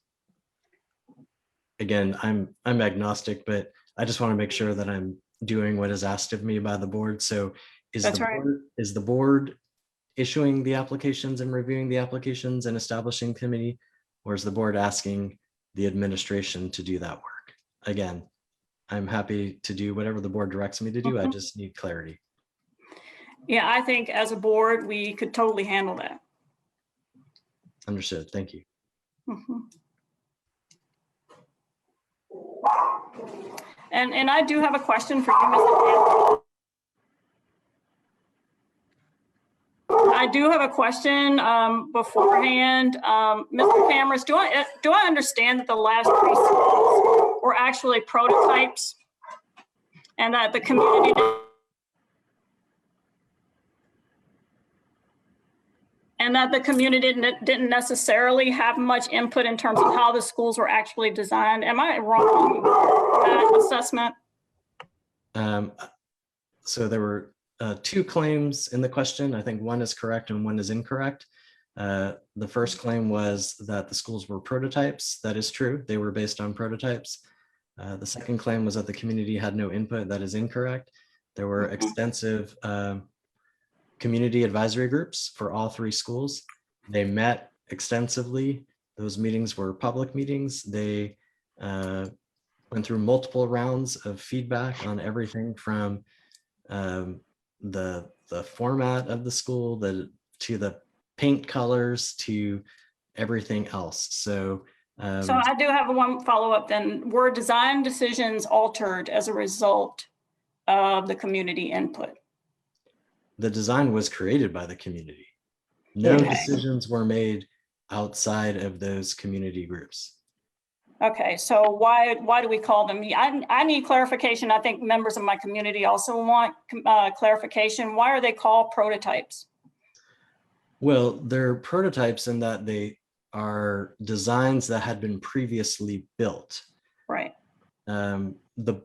Again, I'm agnostic, but I just want to make sure that I'm doing what is asked of me by the board. So is the board issuing the applications and reviewing the applications and establishing committee, or is the board asking the administration to do that work? Again, I'm happy to do whatever the board directs me to do. I just need clarity. Yeah, I think as a board, we could totally handle that. Understood. Thank you. And I do have a question for you, Mr. I do have a question beforehand. Mr. Cameras, do I understand that the last 3 schools were actually prototypes and that the community didn't necessarily have much input in terms of how the schools were actually designed? Am I wrong in that assessment? So there were 2 claims in the question. I think one is correct and one is incorrect. The first claim was that the schools were prototypes. That is true. They were based on prototypes. The second claim was that the community had no input. That is incorrect. There were extensive community advisory groups for all 3 schools. They met extensively. Those meetings were public meetings. They went through multiple rounds of feedback on everything from the format of the school, to the paint colors, to everything else. So I do have one follow-up then. Were design decisions altered as a result of the community input? The design was created by the community. No decisions were made outside of those community groups. Okay, so why do we call them? I need clarification. I think members of my community also want clarification. Why are they called prototypes? Well, they're prototypes in that they are designs that had been previously built. Right. The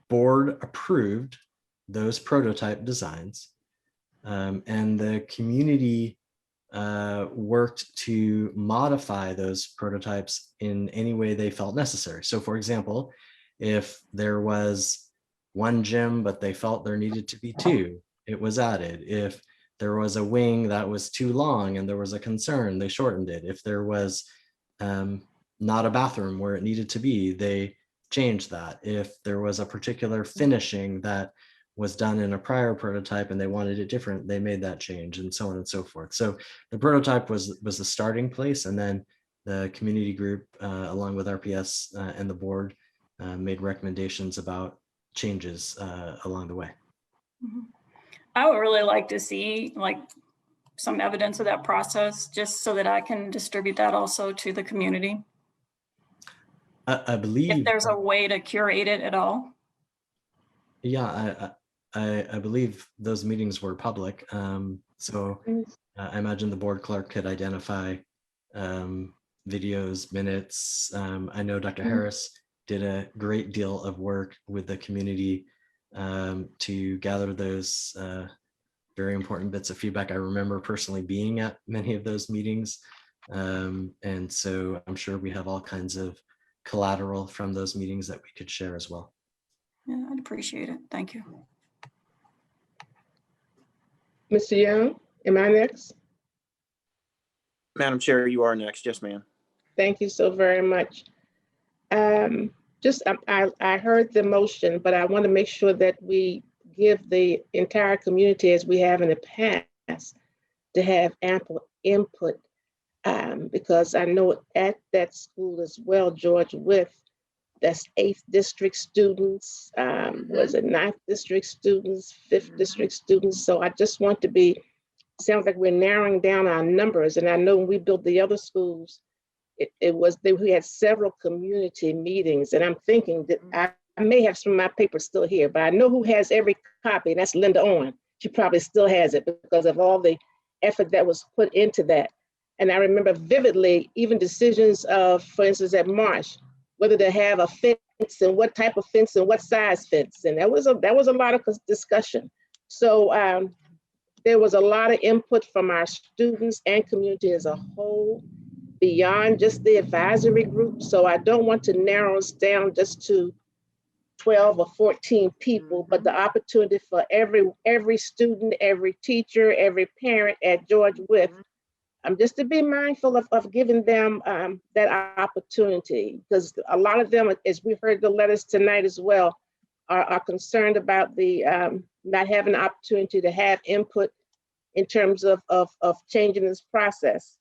board approved those prototype designs, and the community worked to modify those prototypes in any way they felt necessary. So for example, if there was one gym, but they felt there needed to be two, it was added. If there was a wing that was too long and there was a concern, they shortened it. If there was not a bathroom where it needed to be, they changed that. If there was a particular finishing that was done in a prior prototype and they wanted it different, they made that change, and so on and so forth. So the prototype was the starting place, and then the community group, along with RPS and the board, made recommendations about changes along the way. I would really like to see like some evidence of that process, just so that I can distribute that also to the community. I believe if there's a way to curate it at all. Yeah, I believe those meetings were public. So I imagine the board clerk could identify videos, minutes. I know Dr. Harris did a great deal of work with the community to gather those very important bits of feedback. I remember personally being at many of those meetings. And so I'm sure we have all kinds of collateral from those meetings that we could share as well. Yeah, I'd appreciate it. Thank you. Mr. Young, am I next? Madam Chair, you are next. Yes, ma'am. Thank you so very much. I heard the motion, but I want to make sure that we give the entire community, as we have in the past, to have ample input, because I know at that school as well, George Wythe, that's 8th district students, was it 9th district students, 5th district students. So I just want to be, sounds like we're narrowing down our numbers. And I know when we built the other schools, we had several community meetings, and I'm thinking that I may have some of my papers still here, but I know who has every copy, and that's Linda Owen. She probably still has it because of all the effort that was put into that. And I remember vividly even decisions of, for instance, at Marsh, whether to have a fence and what type of fence and what size fence. And that was a lot of discussion. So there was a lot of input from our students and community as a whole, beyond just the advisory group. So I don't want to narrow us down just to 12 or 14 people, but the opportunity for every student, every teacher, every parent at George Wythe, just to be mindful of giving them that opportunity, because a lot of them, as we heard the letters tonight as well, are concerned about the not having the opportunity to have input in terms of changing this process.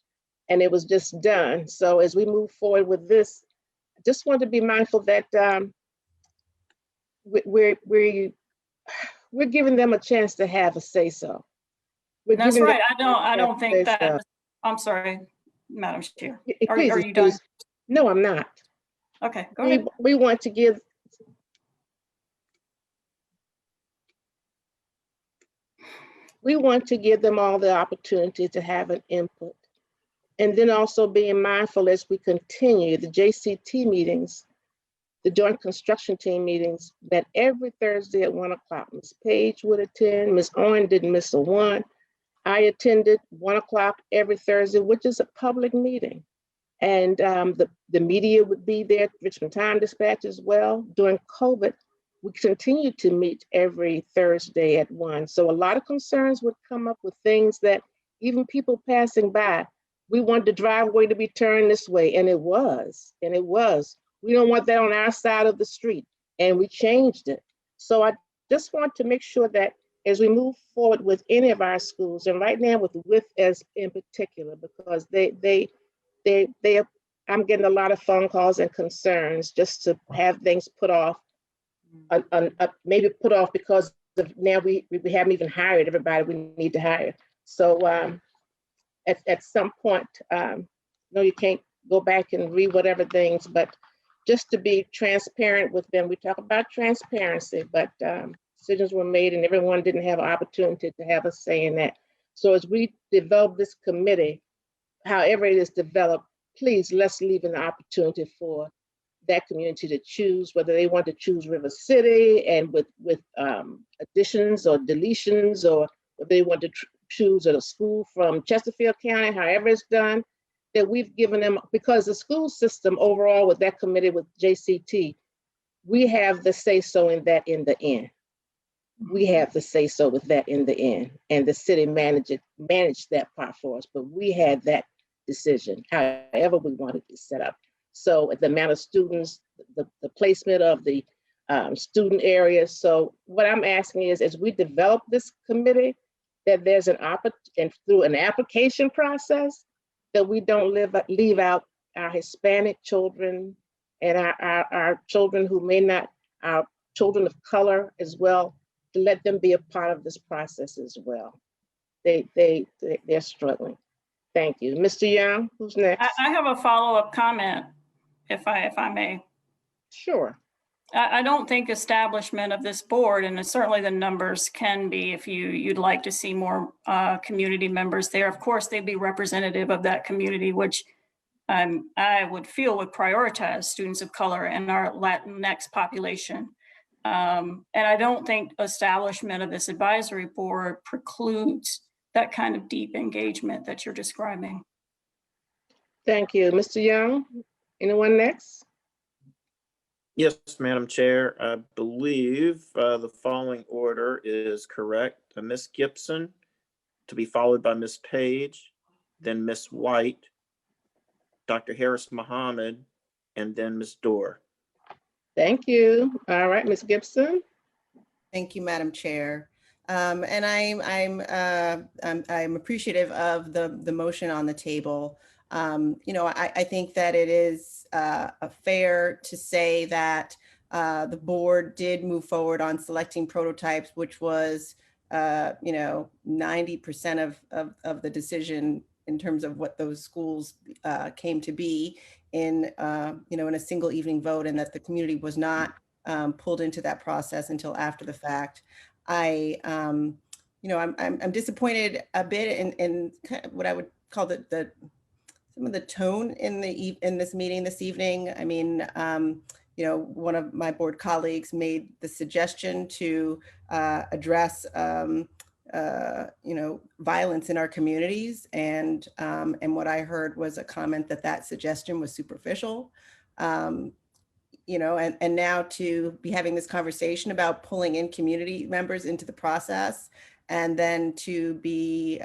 And it was just done. So as we move forward with this, I just want to be mindful that we're giving them a chance to have a say so. That's right. I don't think that. I'm sorry, Madam Chair. Are you done? No, I'm not. Okay, go ahead. We want to give. We want to give them all the opportunity to have an input. And then also being mindful as we continue the JCT meetings, the joint construction team meetings, that every Thursday at 1 o'clock, Ms. Page would attend, Ms. Owen didn't miss a one. I attended 1 o'clock every Thursday, which is a public meeting. And the media would be there, Richmond Time Dispatch as well. During COVID, we continued to meet every Thursday at 1. So a lot of concerns would come up with things that even people passing by, we want the driveway to be turned this way, and it was. We don't want that on our side of the street, and we changed it. So I just want to make sure that as we move forward with any of our schools, and right now with Wythe as in particular, because I'm getting a lot of phone calls and concerns just to have things put off, maybe put off because of now we haven't even hired everybody we need to hire. So at some point, no, you can't go back and read whatever things, but just to be transparent with them. We talk about transparency, but decisions were made and everyone didn't have an opportunity to have a say in that. So as we develop this committee, however it is developed, please let's leave an opportunity for that community to choose whether they want to choose River City and with additions or deletions, or whether they want to choose a school from Chesterfield County, however it's done, that we've given them, because the school system overall with that committee with JCT, we have the say so in that in the end. We have the say so with that in the end, and the city managed that part for us, but we had that decision, however we wanted it set up. So the amount of students, the placement of the student areas. So what I'm asking is, as we develop this committee, that there's an and through an application process, that we don't leave out our Hispanic children and our children who may not, our children of color as well, to let them be a part of this process as well. They're struggling. Thank you. Mr. Young, who's next? I have a follow-up comment, if I may. Sure. I don't think establishment of this board, and certainly the numbers can be, if you'd like to see more community members there, of course, they'd be representative of that community, which I would feel would prioritize students of color and our Latinx population. And I don't think establishment of this advisory board precludes that kind of deep engagement that you're describing. Thank you. Mr. Young, anyone next? Yes, Madam Chair, I believe the following order is correct. Ms. Gibson, to be followed by Ms. Page, then Ms. White, Dr. Harris Muhammad, and then Ms. Dorr. Thank you. All right, Ms. Gibson. Thank you, Madam Chair. And I'm appreciative of the motion on the table. I think that it is fair to say that the board did move forward on selecting prototypes, which was 90% of the decision in terms of what those schools came to be in in a single evening vote, and that the community was not pulled into that process until after the fact. I'm disappointed a bit in kind of what I would call some of the tone in this meeting this evening. I mean, one of my board colleagues made the suggestion to address violence in our communities, and what I heard was a comment that suggestion was superficial. And now to be having this conversation about pulling in community members into the process, and then to be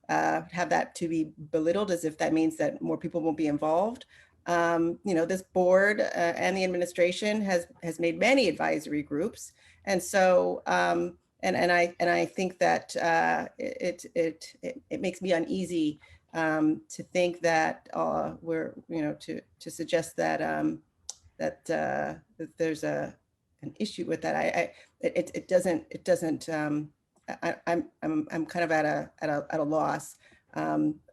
have that to be belittled as if that means that more people won't be involved. This board and the administration has made many advisory groups, and so and I think that it makes me uneasy to think that we're to suggest that that there's an issue with that. It doesn't. I'm kind of at a loss.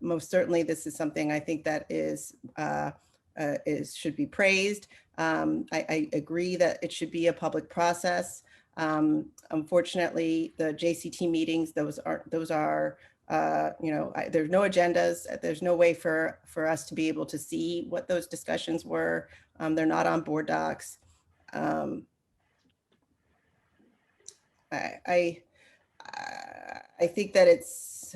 Most certainly, this is something I think that should be praised. I agree that it should be a public process. Unfortunately, the JCT meetings, those are there's no agendas. There's no way for us to be able to see what those discussions were. They're not on board docs. I think that it's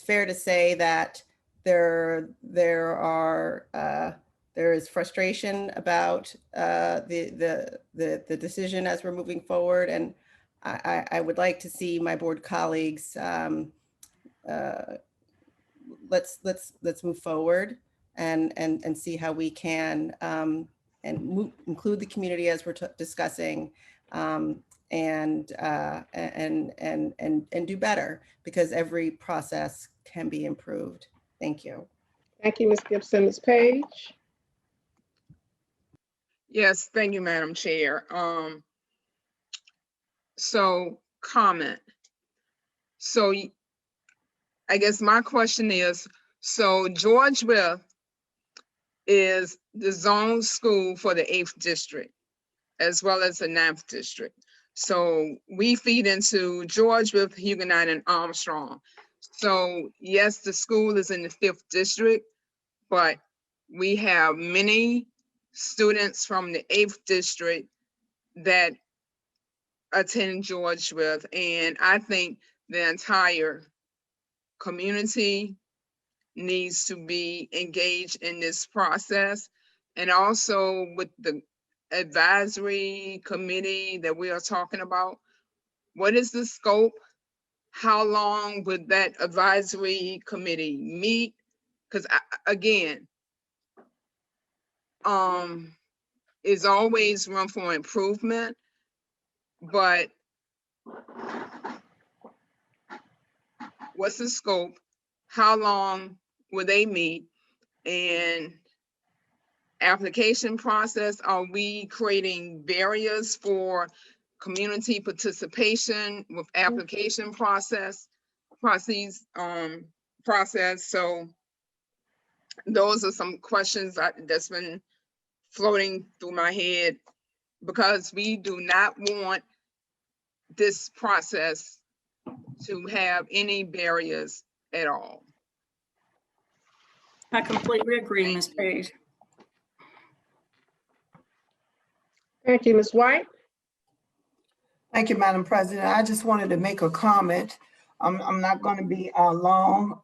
fair to say that there is frustration about the decision as we're moving forward, and I would like to see my board colleagues let's move forward and see how we can include the community as we're discussing. And do better, because every process can be improved. Thank you. Thank you, Ms. Gibson. Ms. Page. Yes, thank you, Madam Chair. So comment. So I guess my question is, so George Wythe is the zone school for the 8th district, as well as the 9th district. So we feed into George with Huguenot and Armstrong. So yes, the school is in the 5th district, but we have many students from the 8th district that attend George with, and I think the entire community needs to be engaged in this process. And also with the advisory committee that we are talking about, what is the scope? How long would that advisory committee meet? Because again, is always room for improvement, but what's the scope? How long will they meet? And application process, are we creating barriers for community participation with application process? So those are some questions that's been floating through my head, because we do not want this process to have any barriers at all. I completely agree, Ms. Page. Thank you, Ms. White. Thank you, Madam President. I just wanted to make a comment. I'm not going to be long.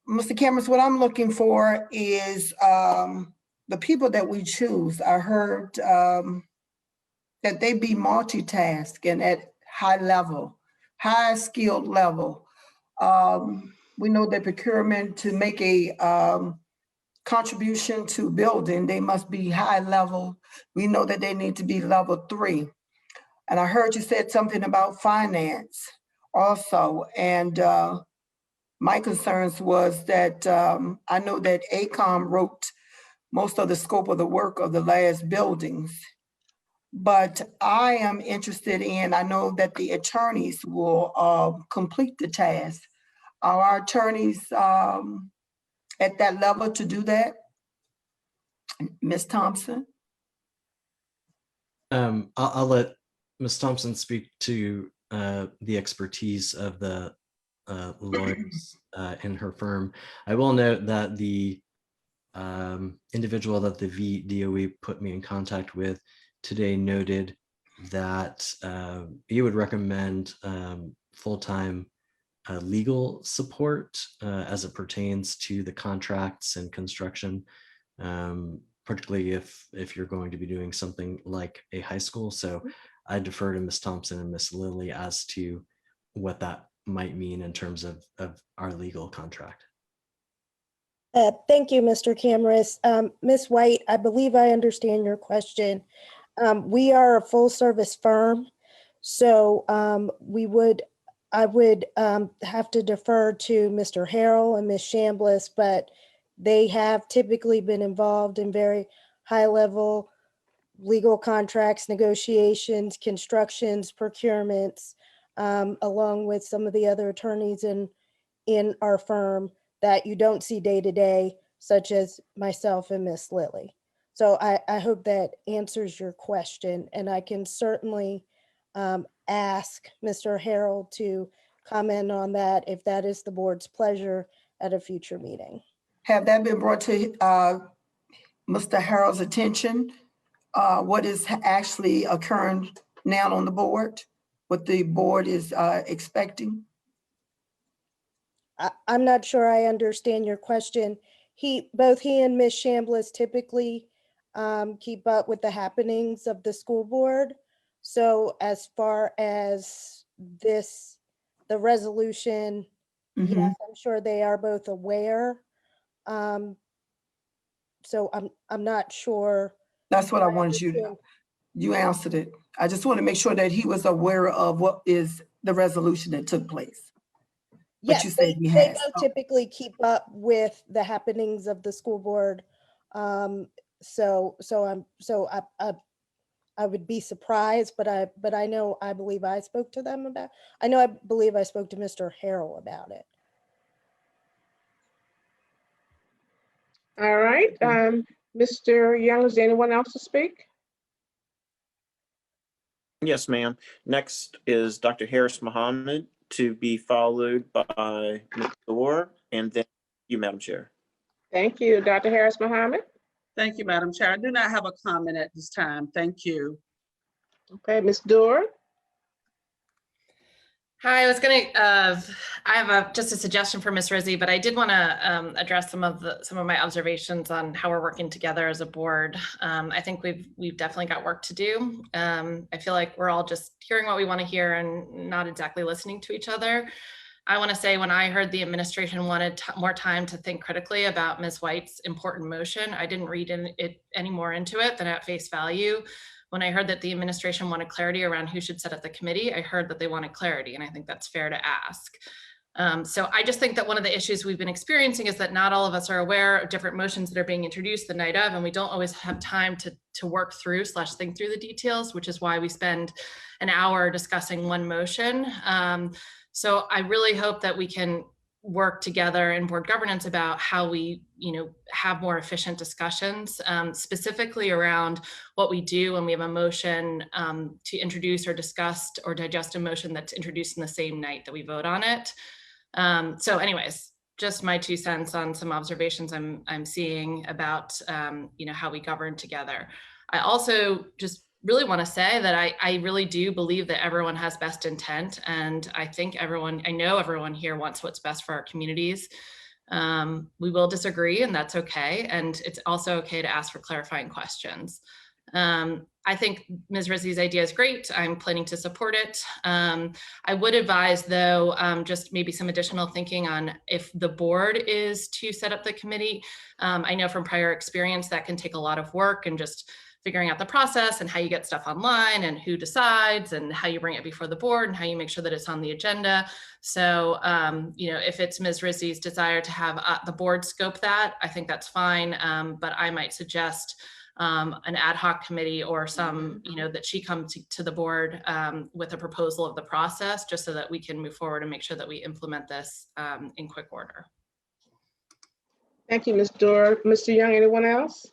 Mr. Cameron, what I'm looking for is the people that we choose. I heard that they be multitasking at high level, high skilled level. We know that procurement, to make a contribution to building, they must be high level. We know that they need to be level 3. And I heard you said something about finance also. And my concerns was that I know that ACOM wrote most of the scope of the work of the last buildings. But I am interested in, I know that the attorneys will complete the task. Are our attorneys at that level to do that? Ms. Thompson? I'll let Ms. Thompson speak to the expertise of the lawyers in her firm. I will note that the individual that the VDOE put me in contact with today noted that he would recommend full-time legal support as it pertains to the contracts and construction, particularly if you're going to be doing something like a high school. So I defer to Ms. Thompson and Ms. Lilly as to what that might mean in terms of our legal contract. Thank you, Mr. Cameras. Ms. White, I believe I understand your question. We are a full service firm, so I would have to defer to Mr. Harrell and Ms. Chambliss, but they have typically been involved in very high level legal contracts, negotiations, constructions, procurements, along with some of the other attorneys in our firm that you don't see day to day, such as myself and Miss Lilly. So I hope that answers your question, and I can certainly ask Mr. Harrell to comment on that if that is the board's pleasure at a future meeting. Have that been brought to Mr. Harrell's attention? What is actually occurring now on the board? What the board is expecting? I'm not sure I understand your question. Both he and Ms. Chambliss typically keep up with the happenings of the school board. So as far as the resolution, yes, I'm sure they are both aware. So I'm not sure. That's what I wanted you to know. You answered it. I just want to make sure that he was aware of what is the resolution that took place. Yes, you said they both typically keep up with the happenings of the school board. So I would be surprised, but I believe I spoke to them about. I believe I spoke to Mr. Harrell about it. All right, Mr. Young, is there anyone else to speak? Yes, ma'am. Next is Dr. Harris Mohammed, to be followed by Ms. Dorr, and then you, Madam Chair. Thank you, Dr. Harris Mohammed. Thank you, Madam Chair. I do not have a comment at this time. Thank you. Okay, Ms. Dorr. Hi, I have just a suggestion for Ms. Rizzi, but I did want to address some of my observations on how we're working together as a board. I think we've definitely got work to do. I feel like we're all just hearing what we want to hear and not exactly listening to each other. I want to say when I heard the administration wanted more time to think critically about Ms. White's important motion, I didn't read any more into it than at face value. When I heard that the administration wanted clarity around who should sit at the committee, I heard that they wanted clarity, and I think that's fair to ask. So I just think that one of the issues we've been experiencing is that not all of us are aware of different motions that are being introduced the night of, and we don't always have time to work through / think through the details, which is why we spend an hour discussing one motion. So I really hope that we can work together in board governance about how we, have more efficient discussions, specifically around what we do when we have a motion to introduce or discuss or digest a motion that's introduced in the same night that we vote on it. So anyways, just my 2 cents on some observations I'm seeing about, how we govern together. I also just really want to say that I really do believe that everyone has best intent. And I know everyone here wants what's best for our communities. We will disagree, and that's okay. And it's also okay to ask for clarifying questions. I think Ms. Rizzi's idea is great. I'm planning to support it. I would advise, though, just maybe some additional thinking on if the board is to set up the committee. I know from prior experience that can take a lot of work, and just figuring out the process and how you get stuff online and who decides and how you bring it before the board and how you make sure that it's on the agenda. So, if it's Ms. Rizzi's desire to have the board scope that, I think that's fine. But I might suggest an ad hoc committee or some, that she comes to the board with a proposal of the process, just so that we can move forward and make sure that we implement this in quick order. Thank you, Ms. Dorr. Mr. Young, anyone else?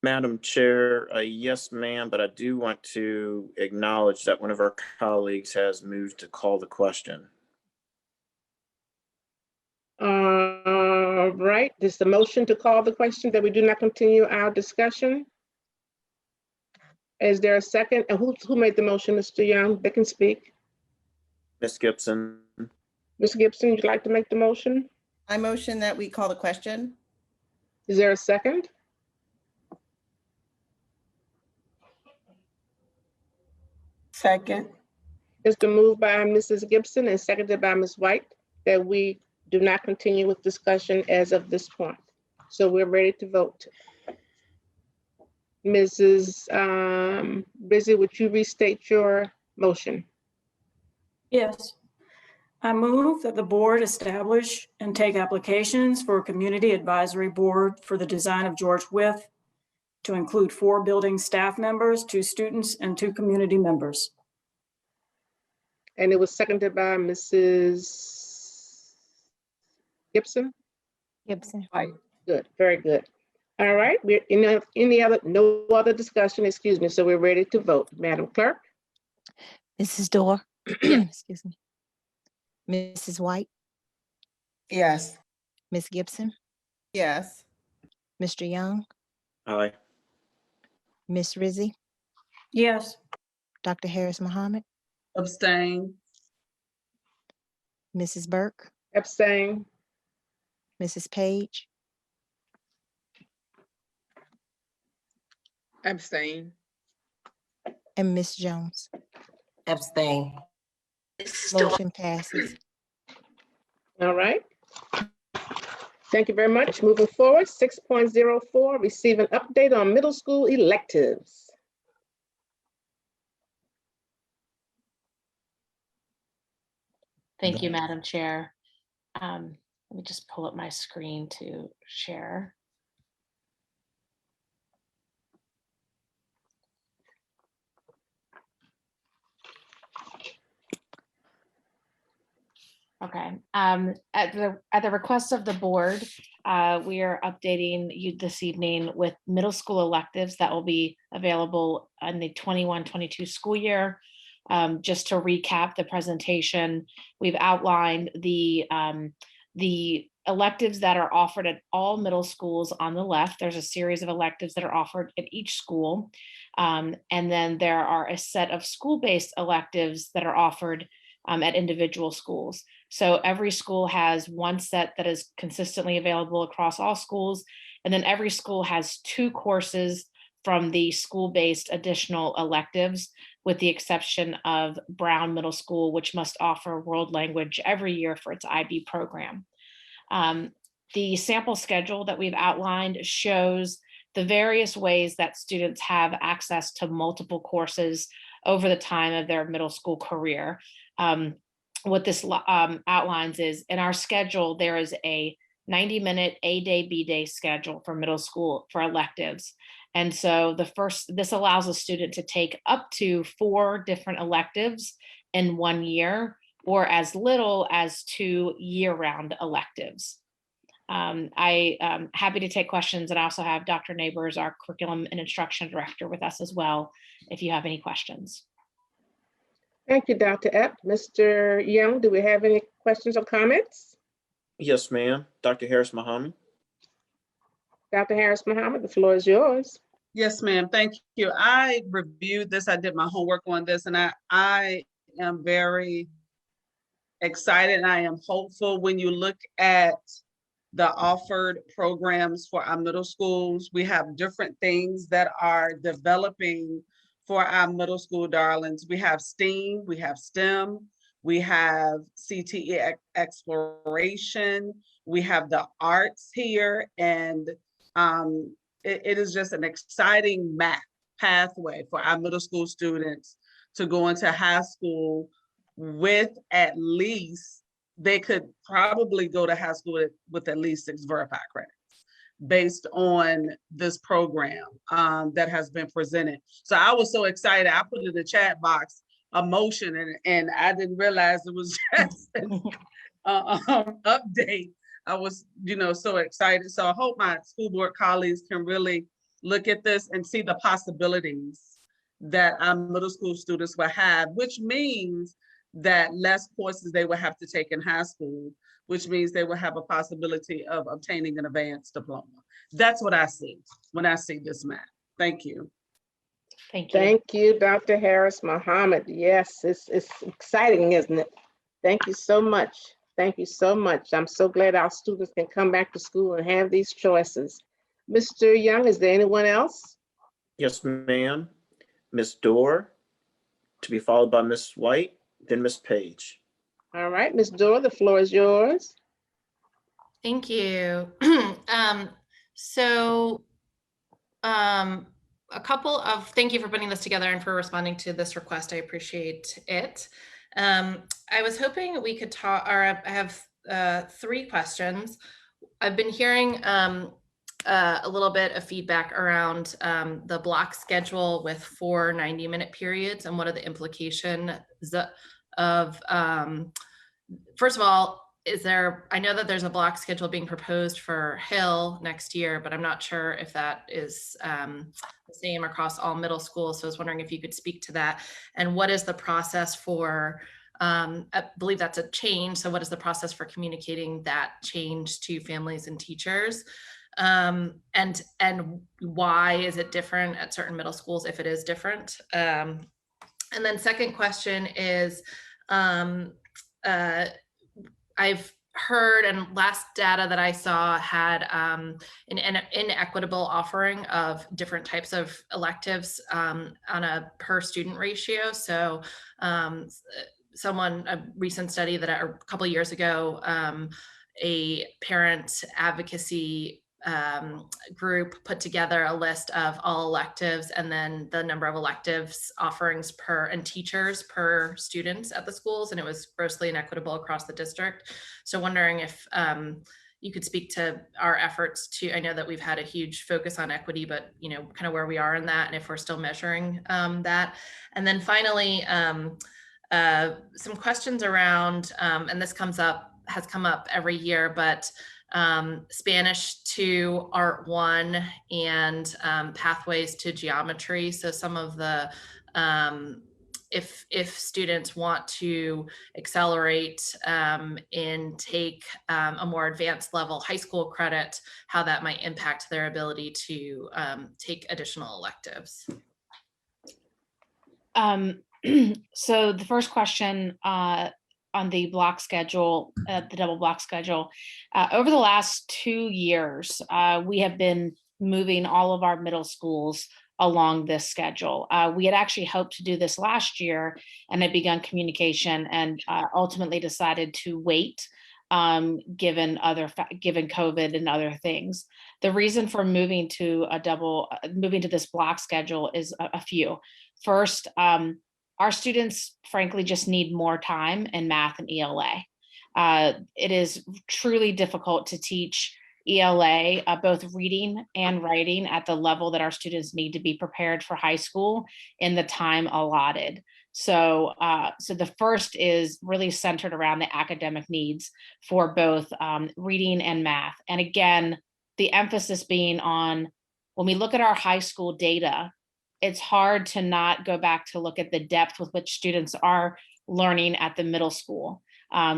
Madam Chair, yes, ma'am, but I do want to acknowledge that one of our colleagues has moved to call the question. All right, this is the motion to call the question that we do not continue our discussion. Is there a second? And who made the motion, Mr. Young? They can speak. Ms. Gibson. Ms. Gibson, would you like to make the motion? I motion that we call the question. Is there a second? Second. It's been moved by Mrs. Gibson and seconded by Ms. White that we do not continue with discussion as of this point. So we're ready to vote. Mrs. Rizzi, would you restate your motion? Yes. I move that the board establish and take applications for a community advisory board for the design of George Wythe to include 4 building staff members, 2 students, and 2 community members. And it was seconded by Mrs. Gibson? Gibson. Right. Good, very good. All right, we're no other discussion, excuse me, so we're ready to vote. Madam Clerk? Mrs. Dorr. Excuse me. Mrs. White. Yes. Ms. Gibson. Yes. Mr. Young. Aye. Ms. Rizzi. Yes. Dr. Harris Mohammed. Abstain. Mrs. Burke. Abstain. Mrs. Page. Abstain. And Ms. Jones. Abstain. Motion passes. All right. Thank you very much. Moving forward, 6.04, receive an update on middle school electives. Thank you, Madam Chair. Let me just pull up my screen to share. Okay. At the request of the board, We are updating you this evening with middle school electives that will be available in the 21-22 school year. Just to recap the presentation, we've outlined the electives that are offered at all middle schools on the left. There's a series of electives that are offered at each school. And then there are a set of school-based electives that are offered at individual schools. So every school has one set that is consistently available across all schools. And then every school has 2 courses from the school-based additional electives, with the exception of Brown Middle School, which must offer world language every year for its IB program. The sample schedule that we've outlined shows the various ways that students have access to multiple courses over the time of their middle school career. What this outlines is, in our schedule, there is a 90-minute A-day, B-day schedule for middle school for electives. And so this allows a student to take up to 4 different electives in 1 year, or as little as 2 year-round electives. I'm happy to take questions, and I also have Dr. Neighbors, our curriculum and instruction director, with us as well, if you have any questions. Thank you, Dr. Epp. Mr. Young, do we have any questions or comments? Yes, ma'am. Dr. Harris Muhammad. Dr. Harris Muhammad, the floor is yours. Yes, ma'am. Thank you. I reviewed this. I did my homework on this, and I am very excited, and I am hopeful. When you look at the offered programs for our middle schools, we have different things that are developing for our middle school darlings. We have STEAM, we have STEM, we have CTE exploration, we have the arts here, and it is just an exciting pathway for our middle school students to go into high school with at least, they could probably go to high school with at least 6 verified credits based on this program that has been presented. So I was so excited. I put in the chat box a motion, and I didn't realize it was just an update. I was, so excited. So I hope my school board colleagues can really look at this and see the possibilities that our middle school students will have, which means that less courses they will have to take in high school, which means they will have a possibility of obtaining an advanced diploma. That's what I see when I see this map. Thank you. Thank you. Thank you, Dr. Harris Muhammad. Yes, it's exciting, isn't it? Thank you so much. Thank you so much. I'm so glad our students can come back to school and have these choices. Mr. Young, is there anyone else? Yes, ma'am. Ms. Dorr, to be followed by Ms. White, then Ms. Page. All right, Ms. Dorr, the floor is yours. Thank you. Thank you for putting this together and for responding to this request. I appreciate it. I was hoping we could talk, or I have 3 questions. I've been hearing a little bit of feedback around the block schedule with 4 90-minute periods, and what are the implications of, first of all, I know that there's a block schedule being proposed for Hill next year, but I'm not sure if that is the same across all middle schools. So I was wondering if you could speak to that, and what is the process for, I believe that's a change. So what is the process for communicating that change to families and teachers? And why is it different at certain middle schools if it is different? And then second question is, I've heard, and last data that I saw had an inequitable offering of different types of electives on a per student ratio. So a recent study that a couple of years ago, a parent advocacy group put together a list of all electives and then the number of electives offerings and teachers per students at the schools, and it was grossly inequitable across the district. So wondering if you could speak to our efforts to, I know that we've had a huge focus on equity, but kind of where we are in that, and if we're still measuring that. And then finally, some questions around, and this has come up every year, but Spanish 2, Art 1, and pathways to geometry. So some of the, if students want to accelerate and take a more advanced level high school credit, how that might impact their ability to take additional electives. So the first question on the block schedule, the double block schedule, over the last 2 years, we have been moving all of our middle schools along this schedule. We had actually hoped to do this last year and had begun communication and ultimately decided to wait given COVID and other things. The reason for moving to this block schedule is a few. First, our students, frankly, just need more time in math and ELA. It is truly difficult to teach ELA, both reading and writing at the level that our students need to be prepared for high school in the time allotted. So the first is really centered around the academic needs for both reading and math. And again, the emphasis being on, when we look at our high school data, it's hard to not go back to look at the depth with which students are learning at the middle school.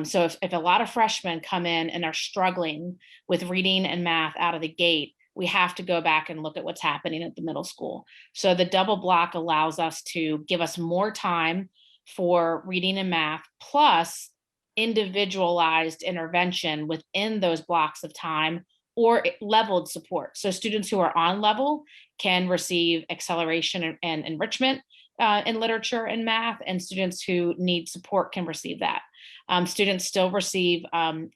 So if a lot of freshmen come in and are struggling with reading and math out of the gate, we have to go back and look at what's happening at the middle school. So the double block allows us to give us more time for reading and math, plus individualized intervention within those blocks of time or leveled support. So students who are on level can receive acceleration and enrichment in literature and math, and students who need support can receive that. Students still receive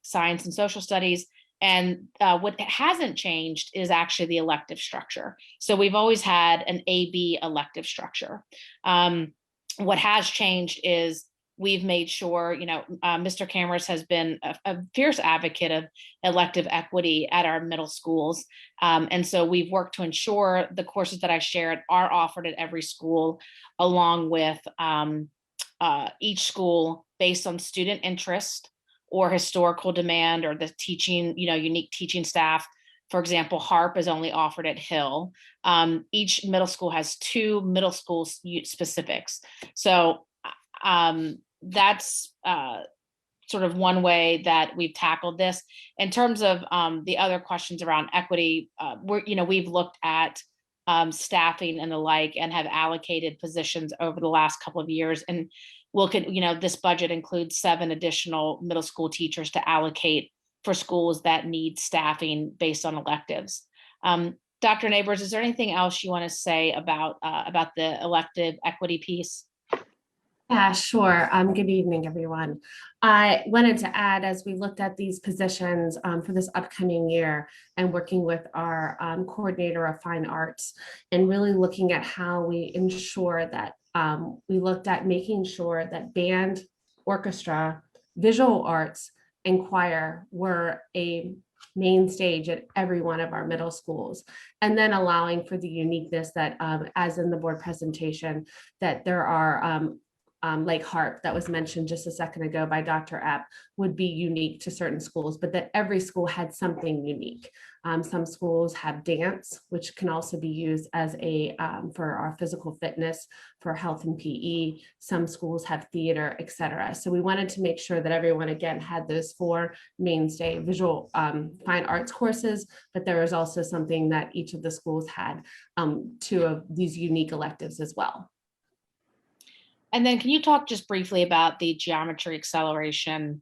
science and social studies. And what hasn't changed is actually the elective structure. So we've always had an AB elective structure. What has changed is we've made sure, Mr. Cameras has been a fierce advocate of elective equity at our middle schools. And so we've worked to ensure the courses that I shared are offered at every school, along with each school based on student interest or historical demand or the teaching, unique teaching staff. For example, HARP is only offered at Hill. Each middle school has 2 middle school specifics. So that's sort of one way that we've tackled this. In terms of the other questions around equity, we've looked at staffing and the like, and have allocated positions over the last couple of years. And this budget includes 7 additional middle school teachers to allocate for schools that need staffing based on electives. Dr. Neighbors, is there anything else you want to say about the elective equity piece? Yeah, sure. Good evening, everyone. I wanted to add, as we looked at these positions for this upcoming year and working with our coordinator of fine arts, and really looking at how we ensure that we looked at making sure that band, orchestra, visual arts, and choir were a main stage at every one of our middle schools, and then allowing for the uniqueness that, as in the board presentation, that there are like HARP that was mentioned just a second ago by Dr. Epp would be unique to certain schools, but that every school had something unique. Some schools have dance, which can also be used as a for our physical fitness, for health and PE. Some schools have theater, etc. So we wanted to make sure that everyone, again, had those 4 mainstay visual fine arts courses, but there was also something that each of the schools had 2 of these unique electives as well. And then can you talk just briefly about the geometry acceleration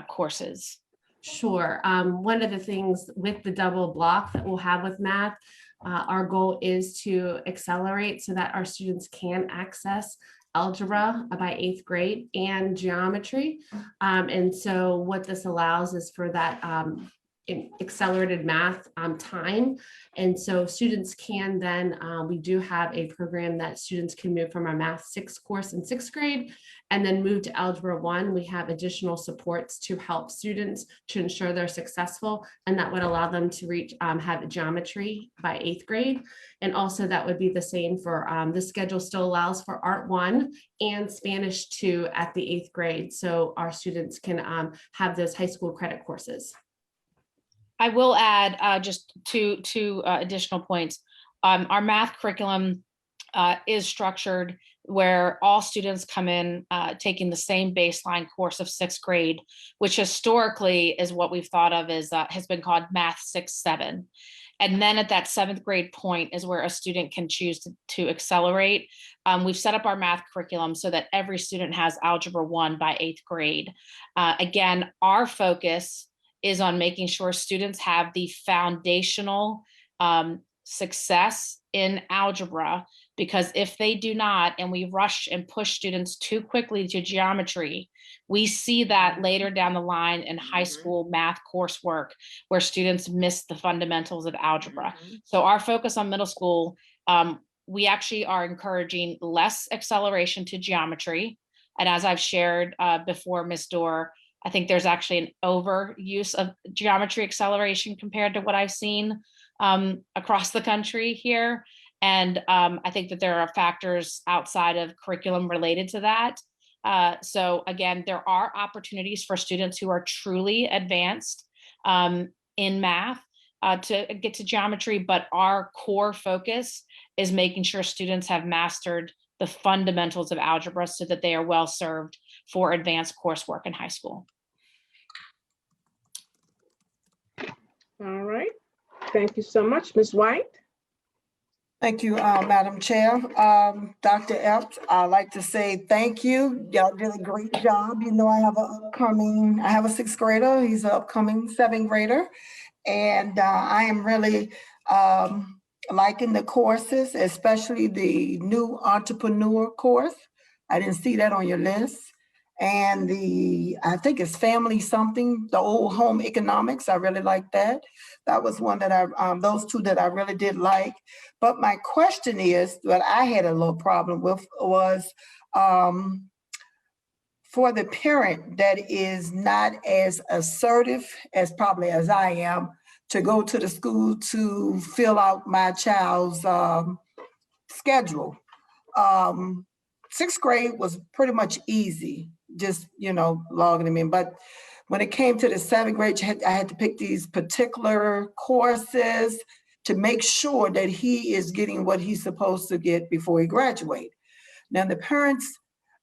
courses? Sure. One of the things with the double block that we'll have with math, our goal is to accelerate so that our students can access algebra by 8th grade and geometry. And so what this allows is for that accelerated math time. And so students can then, we do have a program that students can move from our math 6 course in 6th grade and then move to algebra 1. We have additional supports to help students to ensure they're successful, and that would allow them to reach, have geometry by 8th grade. And also that would be the same for, the schedule still allows for Art 1 and Spanish 2 at the 8th grade. So our students can have those high school credit courses. I will add just two additional points. Our math curriculum is structured where all students come in taking the same baseline course of 6th grade, which historically is what we've thought of as has been called Math 6-7. And then at that 7th grade point is where a student can choose to accelerate. We've set up our math curriculum so that every student has Algebra 1 by 8th grade. Again, our focus is on making sure students have the foundational success in algebra, because if they do not, and we rush and push students too quickly to geometry, we see that later down the line in high school math coursework where students miss the fundamentals of algebra. So our focus on middle school, we actually are encouraging less acceleration to geometry. And as I've shared before, Ms. Dorr, I think there's actually an overuse of geometry acceleration compared to what I've seen across the country here. And I think that there are factors outside of curriculum related to that. So again, there are opportunities for students who are truly advanced in math to get to geometry, but our core focus is making sure students have mastered the fundamentals of algebra so that they are well served for advanced coursework in high school. All right. Thank you so much, Ms. White. Thank you, Madam Chair. Dr. Epps, I'd like to say thank you. Y'all did a great job. You know, I have a 6th grader. He's an upcoming 7th grader. And I am really liking the courses, especially the new entrepreneur course. I didn't see that on your list. And I think it's family something, the old home economics. I really like that. That was one that those two that I really did like. But my question is, what I had a little problem with was for the parent that is not as assertive as probably as I am to go to the school to fill out my child's schedule. 6th grade was pretty much easy, just, logging them in. But when it came to the 7th grade, I had to pick these particular courses to make sure that he is getting what he's supposed to get before he graduates. Now, the parents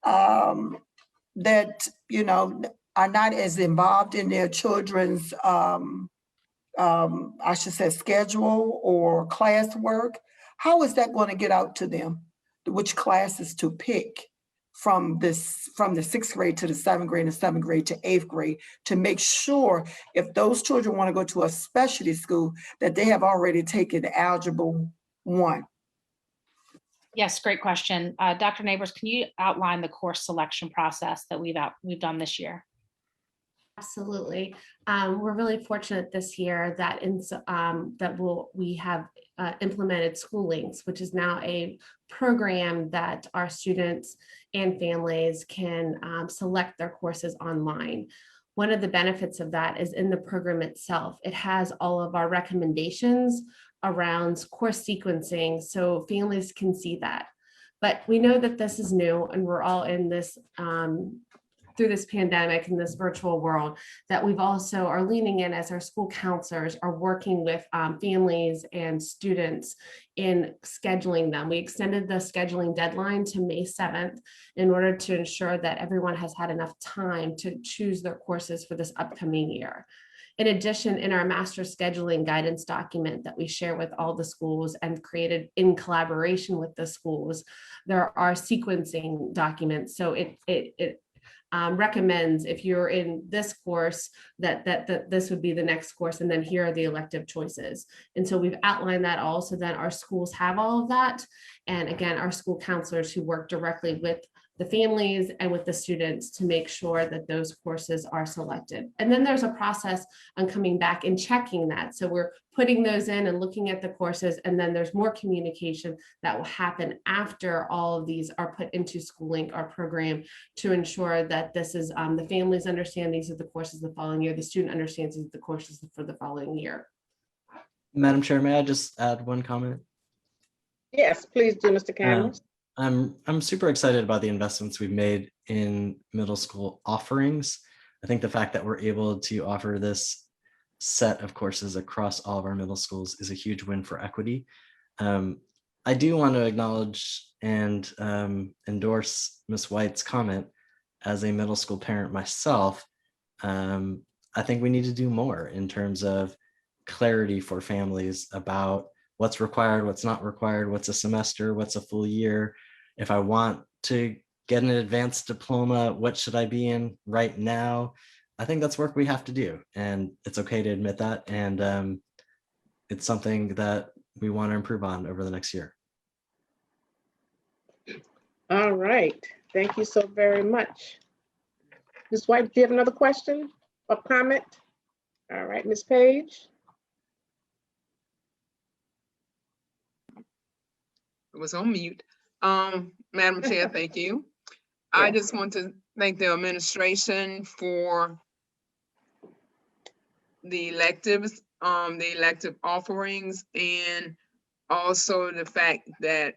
that, are not as involved in their children's, I should say, schedule or classwork, how is that going to get out to them? Which classes to pick from the 6th grade to the 7th grade and 7th grade to 8th grade to make sure if those children want to go to a specialty school that they have already taken Algebra 1. Yes, great question. Dr. Neighbors, can you outline the course selection process that we've done this year? Absolutely. We're really fortunate this year that we have implemented School Links, which is now a program that our students and families can select their courses online. One of the benefits of that is in the program itself. It has all of our recommendations around course sequencing so families can see that. But we know that this is new and we're all in this through this pandemic and this virtual world, that we've also are leaning in as our school counselors are working with families and students in scheduling them. We extended the scheduling deadline to May 7th in order to ensure that everyone has had enough time to choose their courses for this upcoming year. In addition, in our master scheduling guidance document that we share with all the schools and created in collaboration with the schools, there are sequencing documents. So it recommends if you're in this course that this would be the next course, and then here are the elective choices. And so we've outlined that all so that our schools have all of that. And again, our school counselors who work directly with the families and with the students to make sure that those courses are selected. And then there's a process on coming back and checking that. So we're putting those in and looking at the courses, and then there's more communication that will happen after all of these are put into School Link, our program, to ensure that this is the families understand these are the courses the following year, the student understands these are the courses for the following year. Madam Chair, may I just add one comment? Yes, please do, Mr. Cameron. I'm super excited about the investments we've made in middle school offerings. I think the fact that we're able to offer this set of courses across all of our middle schools is a huge win for equity. I do want to acknowledge and endorse Ms. White's comment. As a middle school parent myself, I think we need to do more in terms of clarity for families about what's required, what's not required, what's a semester, what's a full year. If I want to get an advanced diploma, what should I be in right now? I think that's work we have to do, and it's okay to admit that. And it's something that we want to improve on over the next year. All right, thank you so very much. Ms. White, do you have another question or comment? All right, Ms. Page. It was on mute. Madam Chair, thank you. I just want to thank the administration for the electives, the elective offerings, and also the fact that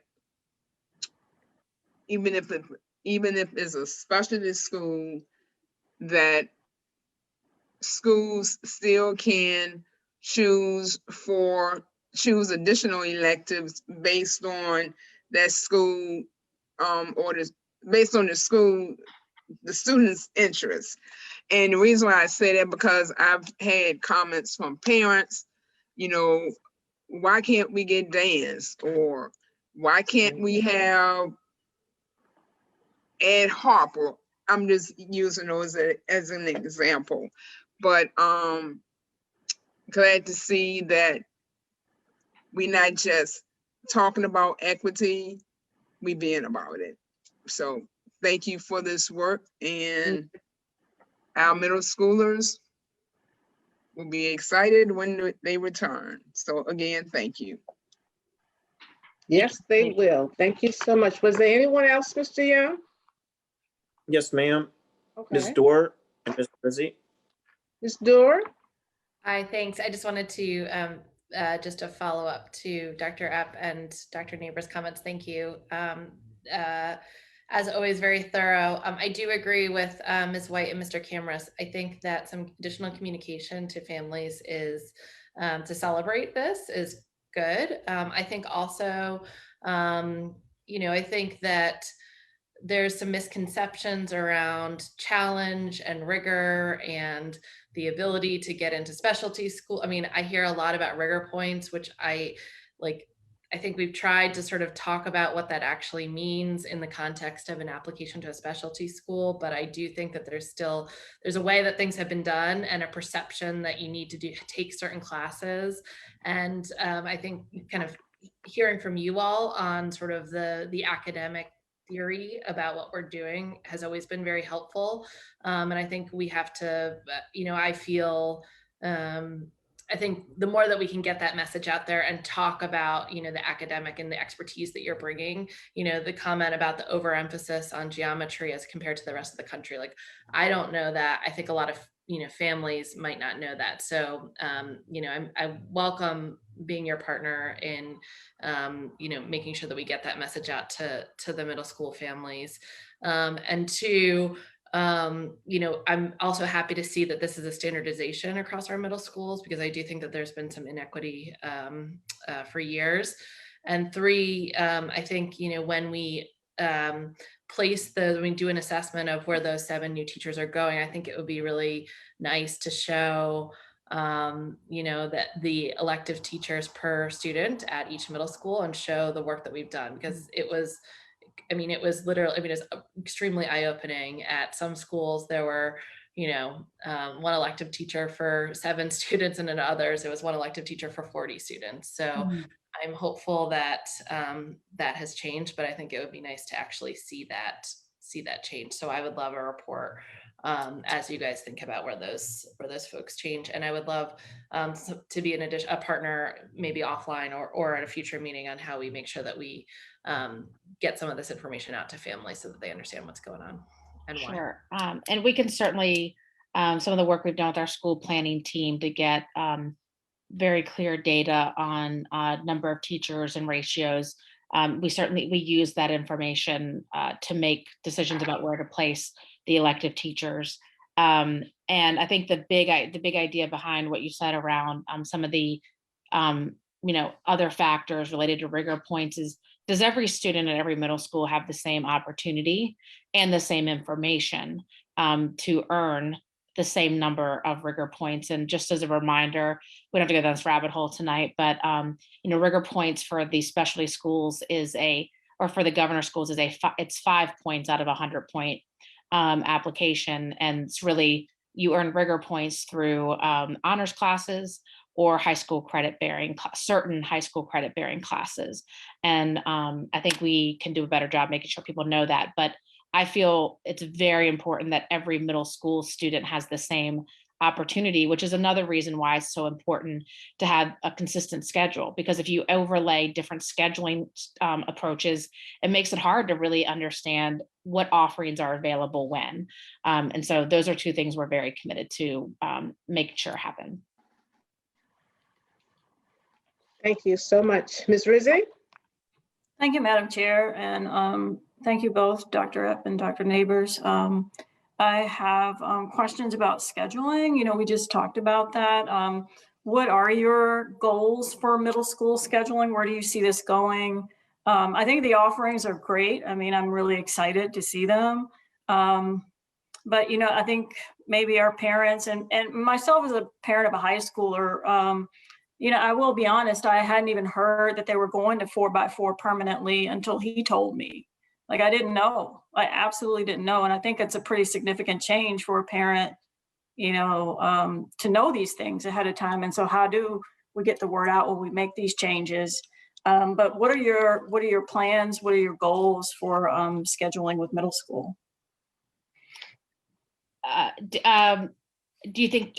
even if it's a specialty school, that schools still can choose additional electives based on that school, based on the student's interest. And the reason why I say that, because I've had comments from parents, why can't we get dance, or why can't we have Ed Harper? I'm just using those as an example, but glad to see that we're not just talking about equity, we being about it. So thank you for this work, and our middle schoolers will be excited when they return. So again, thank you. Yes, they will. Thank you so much. Was there anyone else, Mr. Young? Yes, ma'am. Okay. Ms. Dorr and Ms. Brizzy. Ms. Dorr? Hi, thanks. I just wanted to just a follow up to Dr. Epp and Dr. Neighbor's comments. Thank you. As always, very thorough. I do agree with Ms. White and Mr. Camrus. I think that some additional communication to families is to celebrate this is good. I think also, I think that there's some misconceptions around challenge and rigor and the ability to get into specialty school. I mean, I hear a lot about rigor points, which I think we've tried to sort of talk about what that actually means in the context of an application to a specialty school. But I do think that there's a way that things have been done and a perception that you need to take certain classes. And I think kind of hearing from you all on sort of the academic theory about what we're doing has always been very helpful. And I think we have to, I think the more that we can get that message out there and talk about, the academic and the expertise that you're bringing, the comment about the overemphasis on geometry as compared to the rest of the country, I don't know that. I think a lot of, families might not know that. So, I welcome being your partner in, making sure that we get that message out to the middle school families. And two, I'm also happy to see that this is a standardization across our middle schools, because I do think that there's been some inequity for years. And three, I think, when we when we do an assessment of where those 7 new teachers are going, I think it would be really nice to show that the elective teachers per student at each middle school, and show the work that we've done, because it was literally, it was extremely eye-opening. At some schools, there were, one elective teacher for 7 students, and in others, it was one elective teacher for 40 students. So I'm hopeful that that has changed, but I think it would be nice to actually see that change. So I would love a report as you guys think about where those folks change. And I would love to be a partner, maybe offline or at a future meeting, on how we make sure that we get some of this information out to families so that they understand what's going on and why. Sure. And we can certainly, some of the work we've done with our school planning team to get very clear data on number of teachers and ratios. We use that information to make decisions about where to place the elective teachers. And I think the big idea behind what you said around some of the other factors related to rigor points is, does every student at every middle school have the same opportunity and the same information to earn the same number of rigor points? And just as a reminder, we don't have to go down this rabbit hole tonight, but rigor points for the specialty schools or for the governor schools it's 5 points out of 100 point application. And it's really, you earn rigor points through honors classes or certain high school credit bearing classes. And I think we can do a better job making sure people know that. But I feel it's very important that every middle school student has the same opportunity, which is another reason why it's so important to have a consistent schedule. Because if you overlay different scheduling approaches, it makes it hard to really understand what offerings are available when. And so those are two things we're very committed to making sure happen. Thank you so much. Ms. Rizzi? Thank you, Madam Chair, and thank you both, Dr. Epp and Dr. Neighbors. I have questions about scheduling. We just talked about that. What are your goals for middle school scheduling? Where do you see this going? I think the offerings are great. I mean, I'm really excited to see them. But, I think maybe our parents and myself as a parent of a high schooler, I will be honest, I hadn't even heard that they were going to 4x4 permanently until he told me. Like, I didn't know. I absolutely didn't know. And I think it's a pretty significant change for a parent, to know these things ahead of time. And so how do we get the word out when we make these changes? But what are your plans? What are your goals for scheduling with middle school? Do you think,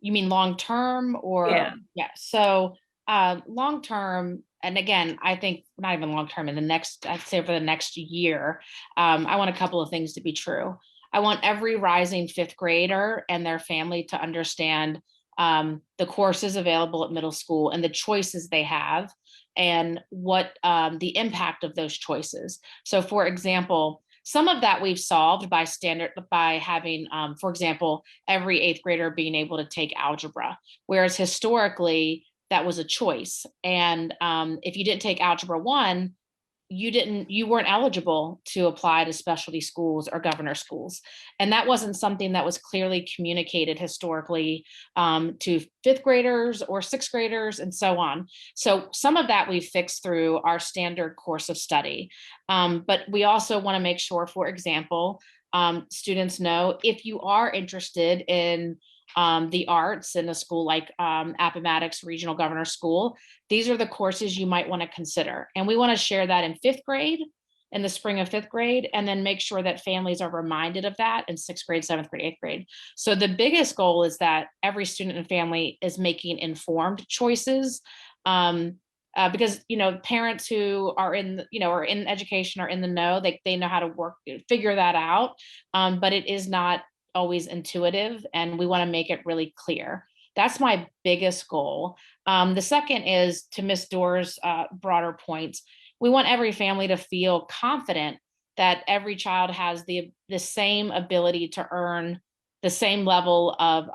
you mean long-term or? Yeah. So long-term, and again, I think not even long-term, I'd say for the next year, I want a couple of things to be true. I want every rising fifth grader and their family to understand the courses available at middle school and the choices they have and what the impact of those choices. So for example, some of that we've solved by having, for example, every eighth grader being able to take algebra, whereas historically that was a choice. And if you didn't take Algebra 1, you weren't eligible to apply to specialty schools or governor schools. And that wasn't something that was clearly communicated historically to fifth graders or sixth graders and so on. So some of that we've fixed through our standard course of study. But we also want to make sure, for example, students know if you are interested in the arts in a school like Appomattox Regional Governor School, these are the courses you might want to consider. And we want to share that in fifth grade, in the spring of fifth grade, and then make sure that families are reminded of that in sixth grade, seventh grade, eighth grade. So the biggest goal is that every student and family is making informed choices. Because parents who are in education are in the know, they know how to figure that out, but it is not always intuitive, and we want to make it really clear. That's my biggest goal. The second is, to Ms. Doerr's broader points, we want every family to feel confident that every child has the same ability to earn the same level of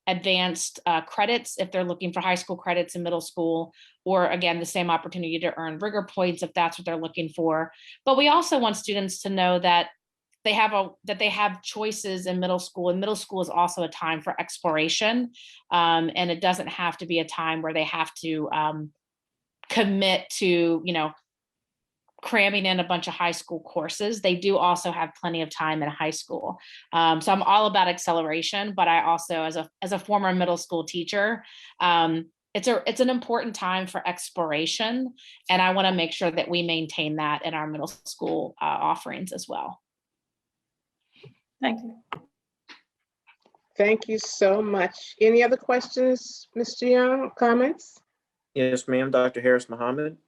advanced credits if they're looking for high school credits in middle school, or again, the same opportunity to earn rigor points if that's what they're looking for. But we also want students to know that they have choices in middle school, and middle school is also a time for exploration. And it doesn't have to be a time where they have to commit to, cramming in a bunch of high school courses. They do also have plenty of time in high school. So I'm all about acceleration, but I also, as a former middle school teacher, it's an important time for exploration. And I want to make sure that we maintain that in our middle school offerings as well. Thank you. Thank you so much. Any other questions, Mr. Young, comments? Yes, ma'am. Dr. Harris Muhammad.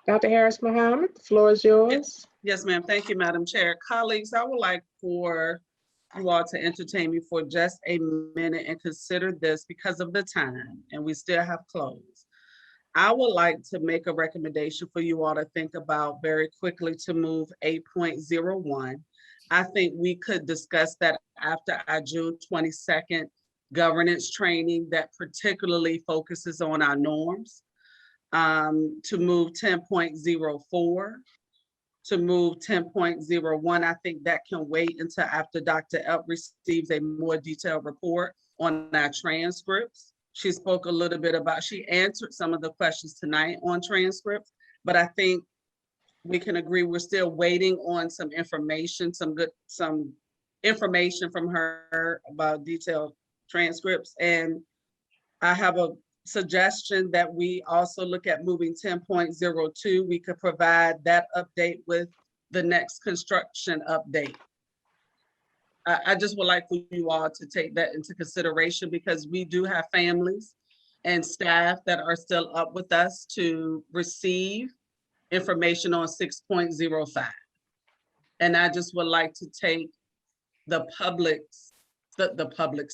Dr. Harris Muhammad, the floor is yours. Yes, ma'am. Thank you, Madam Chair. Colleagues, I would like for you all to entertain me for just a minute and consider this because of the time, and we still have closed. I would like to make a recommendation for you all to think about very quickly to move 8.01 I think we could discuss that after our June 22nd governance training that particularly focuses on our norms. To move 10.04, to move 10.01, I think that can wait until after Dr. Epp receives a more detailed report on our transcripts. She spoke a little bit about, she answered some of the questions tonight on transcripts, but I think we can agree we're still waiting on some information, some information from her about detailed transcripts. And I have a suggestion that we also look at moving 10.02. We could provide that update with the next construction update. I just would like for you all to take that into consideration because we do have families and staff that are still up with us to receive information on 6.05. And I just would like to take the public's,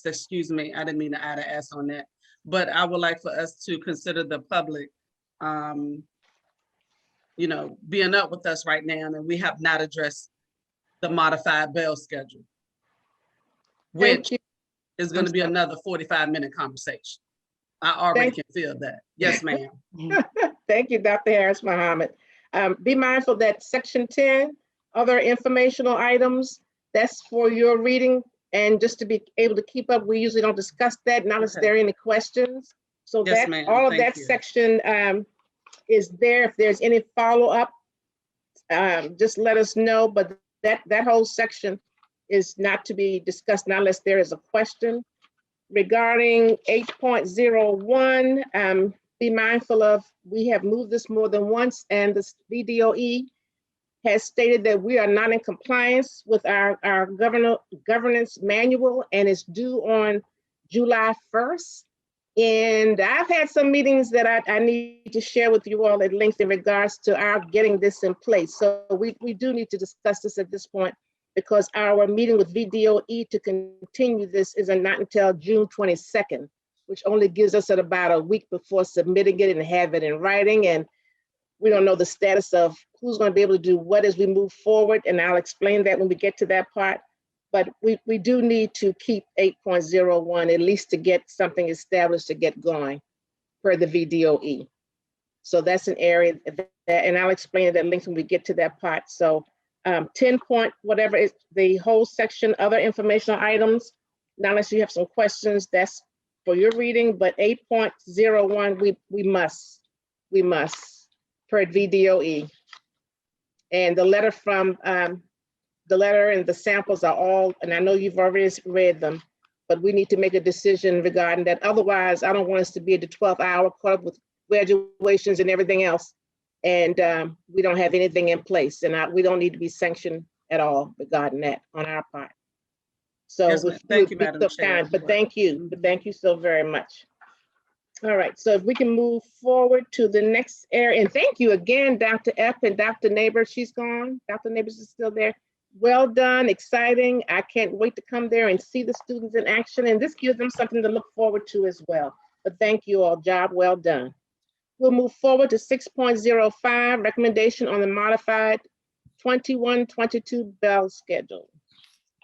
excuse me, I didn't mean to add an S on that, but I would like for us to consider the public, being up with us right now, and we have not addressed the modified bell schedule, which is going to be another 45-minute conversation. I already can feel that. Yes, ma'am. Thank you, Dr. Harris Muhammad. Be mindful that section 10, other informational items, that's for your reading. And just to be able to keep up, we usually don't discuss that, not unless there are any questions. So Yes, that ma'am. all of Thank that you. section is there. If there's any follow-up, just let us know. But that whole section is not to be discussed not unless there is a question. Regarding 8.01, be mindful of, we have moved this more than once, and the VDOE has stated that we are not in compliance with our governance manual, and it's due on July 1st. And I've had some meetings that I need to share with you all at length in regards to our getting this in place. So we do need to discuss this at this point, because our meeting with VDOE to continue this is not until June 22nd, which only gives us about a week before submitting it and have it in writing. And we don't know the status of who's going to be able to do what as we move forward. And I'll explain that when we get to that part. But we do need to keep 8.01, at least to get something established to get going per the VDOE. So that's an area that, and I'll explain it at length when we get to that part. So 10 point, whatever is the whole section, other informational items, not unless you have some questions, that's for your reading, but 8.01, we must per VDOE. And the letter from, the letter and the samples are all, and I know you've already read them, but we need to make a decision regarding that. Otherwise, I don't want us to be at the 12th hour caught up with graduations and everything else. And we don't have anything in place, and we don't need to be sanctioned at all regarding that on our part. So Yes, thank you, Madam Chair. but thank you so very much. All right, so if we can move forward to the next area, and thank you again, Dr. Epp and Dr. Neighbors. She's gone. Dr. Neighbors is still there. Well done, exciting. I can't wait to come there and see the students in action, and this gives them something to look forward to as well. But thank you all, job well done. We'll move forward to 6.05, recommendation on the modified 21-22 bell schedule.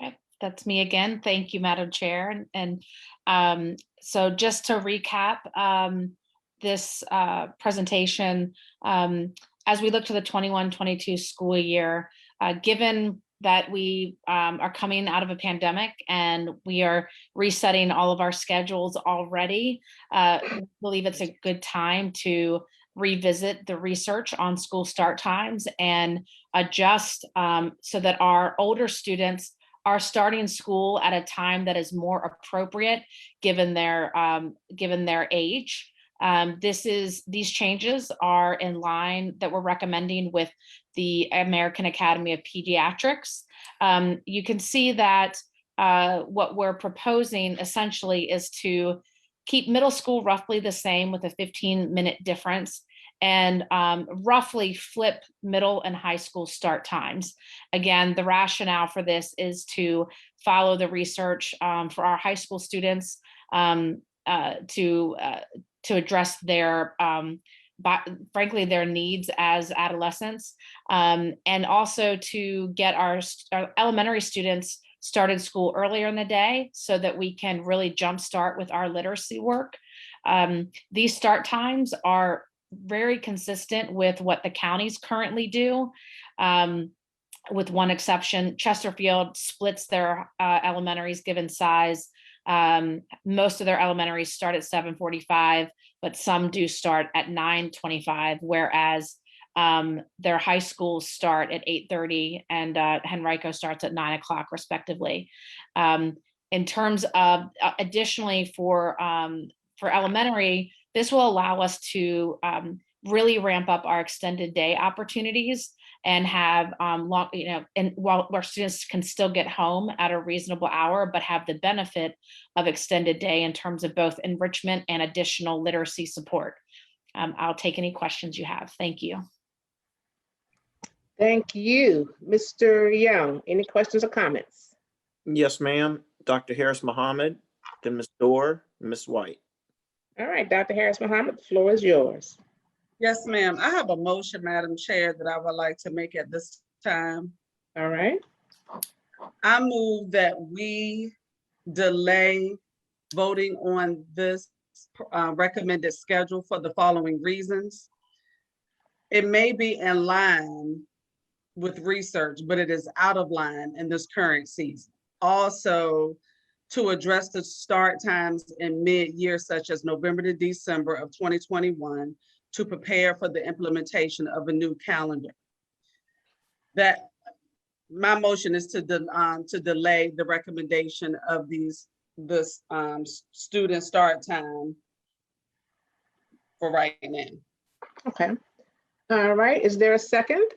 Okay, that's me again. Thank you, Madam Chair. And so just to recap this presentation, as we look to the 21-22 school year, given that we are coming out of a pandemic and we are resetting all of our schedules already, I believe it's a good time to revisit the research on school start times and adjust so that our older students are starting school at a time that is more appropriate given their age. These changes are in line that we're recommending with the American Academy of Pediatrics. You can see that what we're proposing essentially is to keep middle school roughly the same with a 15-minute difference, and roughly flip middle and high school start times. Again, the rationale for this is to follow the research for our high school students to address their frankly, their needs as adolescents, and also to get our elementary students started school earlier in the day so that we can really jumpstart with our literacy work. These start times are very consistent with what the counties currently do. With one exception, Chesterfield splits their elementaries given size. Most of their elementaries start at 7:45, but some do start at 9:25, whereas their high schools start at 8:30 and Henrico starts at 9 o'clock respectively. In terms of additionally for elementary, this will allow us to really ramp up our extended day opportunities and have long, and while our students can still get home at a reasonable hour, but have the benefit of extended day in terms of both enrichment and additional literacy support. I'll take any questions you have. Thank you. Thank you. Mr. Young, any questions or comments? Yes, ma'am. Dr. Harris Mohammed, then Ms. Dorr, Ms. White. All right, Dr. Harris Mohammed, the floor is yours. Yes, ma'am. I have a motion, Madam Chair, that I would like to make at this time. All right. I move that we delay voting on this recommended schedule for the following reasons. It may be in line with research, but it is out of line in this current season. Also, to address the start times in mid-year, such as November to December of 2021, to prepare for the implementation of a new calendar. That my motion is to delay the recommendation of this student start time for right now. Okay. All right. Is there a second?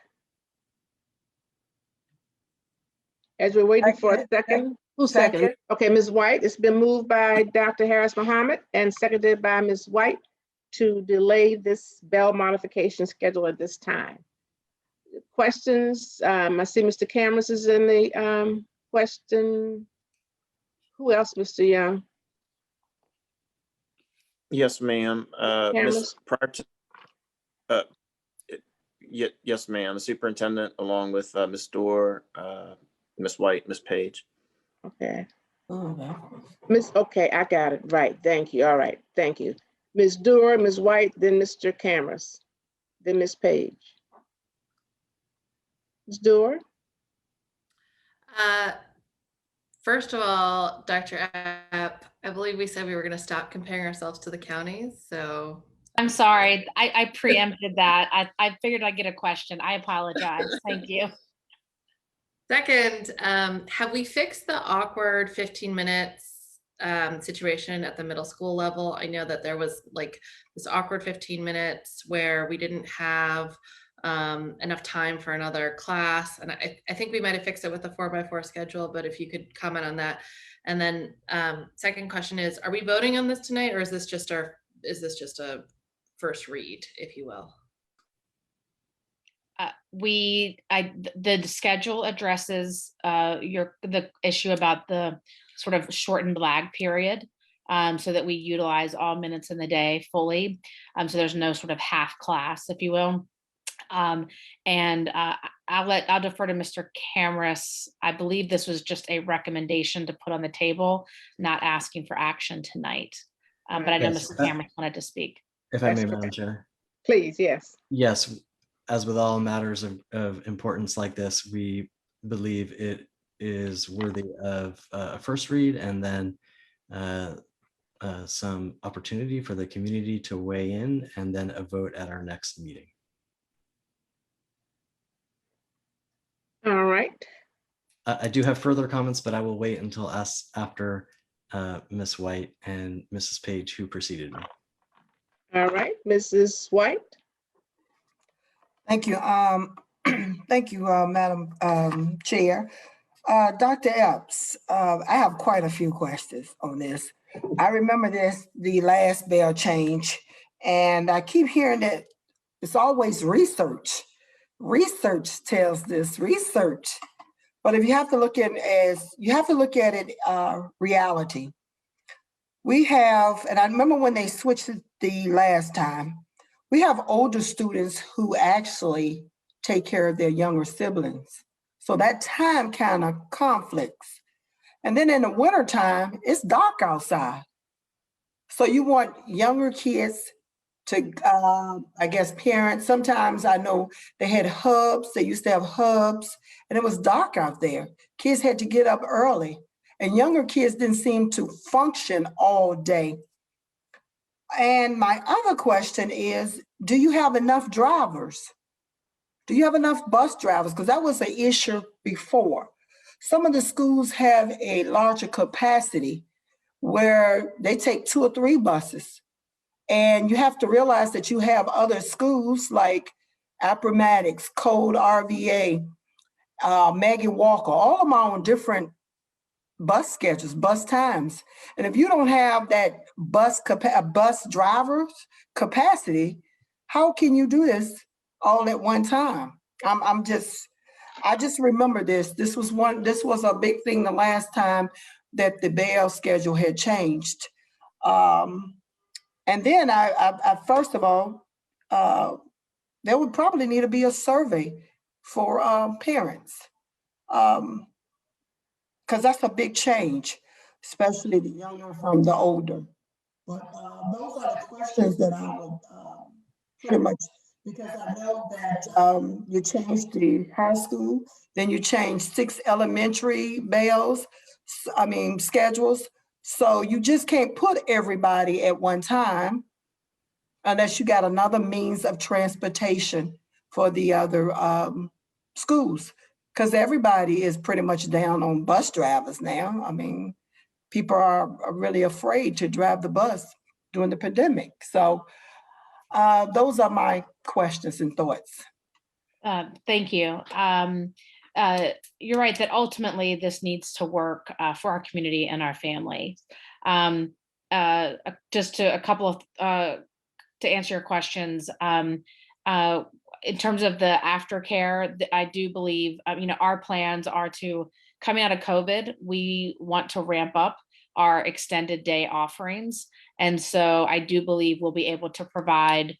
As we're waiting for a second. Who's second? Okay, Ms. White. It's been moved by Dr. Harris Mohammed and seconded by Ms. White to delay this bell modification schedule at this time. Questions? I see Mr. Cameras is in the question. Who else, Mr. Young? Yes, ma'am. Yes, ma'am. The superintendent, along with Ms. Dorr, Ms. White, Ms. Page. Okay. Okay, I got it. Right. Thank you. All right. Thank you. Ms. Dorr, Ms. White, then Mr. Cameras, then Ms. Page. Ms. Dorr? First of all, Dr. App, I believe we said we were going to stop comparing ourselves to the counties. So I'm sorry, I preempted that. I figured I'd get a question. I apologize. Thank you. Second, have we fixed the awkward 15 minutes situation at the middle school level? I know that there was like this awkward 15 minutes where we didn't have enough time for another class. And I think we might've fixed it with the 4x4 schedule, but if you could comment on that. And then second question is, are we voting on this tonight, or is this just a first read, if you will? The schedule addresses the issue about the sort of shortened lag period, so that we utilize all minutes in the day fully. So there's no sort of half class, if you will. And I'll defer to Mr. Cameras. I believe this was just a recommendation to put on the table, not asking for action tonight. But I know Yes. Mr. Cameras wanted to speak. If I may, Madam Chair. Please, yes. Yes, as with all matters of importance like this, we believe it is worthy of a first read and then some opportunity for the community to weigh in, and then a vote at our next meeting. All right. I do have further comments, but I will wait until after Ms. White and Mrs. Page, who preceded me. All right, Mrs. White. Thank you. Thank you, Madam Chair. Dr. Epps, I have quite a few questions on this. I remember the last bell change, and I keep hearing that it's always research. Research tells this research, but if you have to look at it reality. We have, and I remember when they switched it the last time, we have older students who actually take care of their younger siblings. So that time kind of conflicts. And then in the wintertime, it's dark outside. So you want younger kids to, I guess, parents, sometimes I know they had hubs, they used to have hubs, and it was dark out there. Kids had to get up early, and younger kids didn't seem to function all day. And my other question is, do you have enough drivers? Do you have enough bus drivers? Because that was an issue before. Some of the schools have a larger capacity where they take 2 or 3 buses. And you have to realize that you have other schools like Appomattox, Code RVA, Maggie Walker, all of them are on different bus schedules, bus times. And if you don't have that bus drivers capacity, how can you do this all at one time? I just remember this. This was a big thing the last time that the bail schedule had changed. And then I first of all, there would probably need to be a survey for parents. Because that's a big change, especially the younger from the older. But those are the questions that I would pretty much, because I know that you changed the high school, then you changed 6 elementary schedules. So you just can't put everybody at one time unless you got another means of transportation for the other schools. Because everybody is pretty much down on bus drivers now. I mean, people are really afraid to drive the bus during the pandemic. So those are my questions and thoughts. Thank you. You're right that ultimately this needs to work for our community and our families. Just to a couple of, to answer your questions, in terms of the aftercare, I do believe, our plans are to, coming out of COVID, we want to ramp up our extended day offerings. And so I do believe we'll be able to provide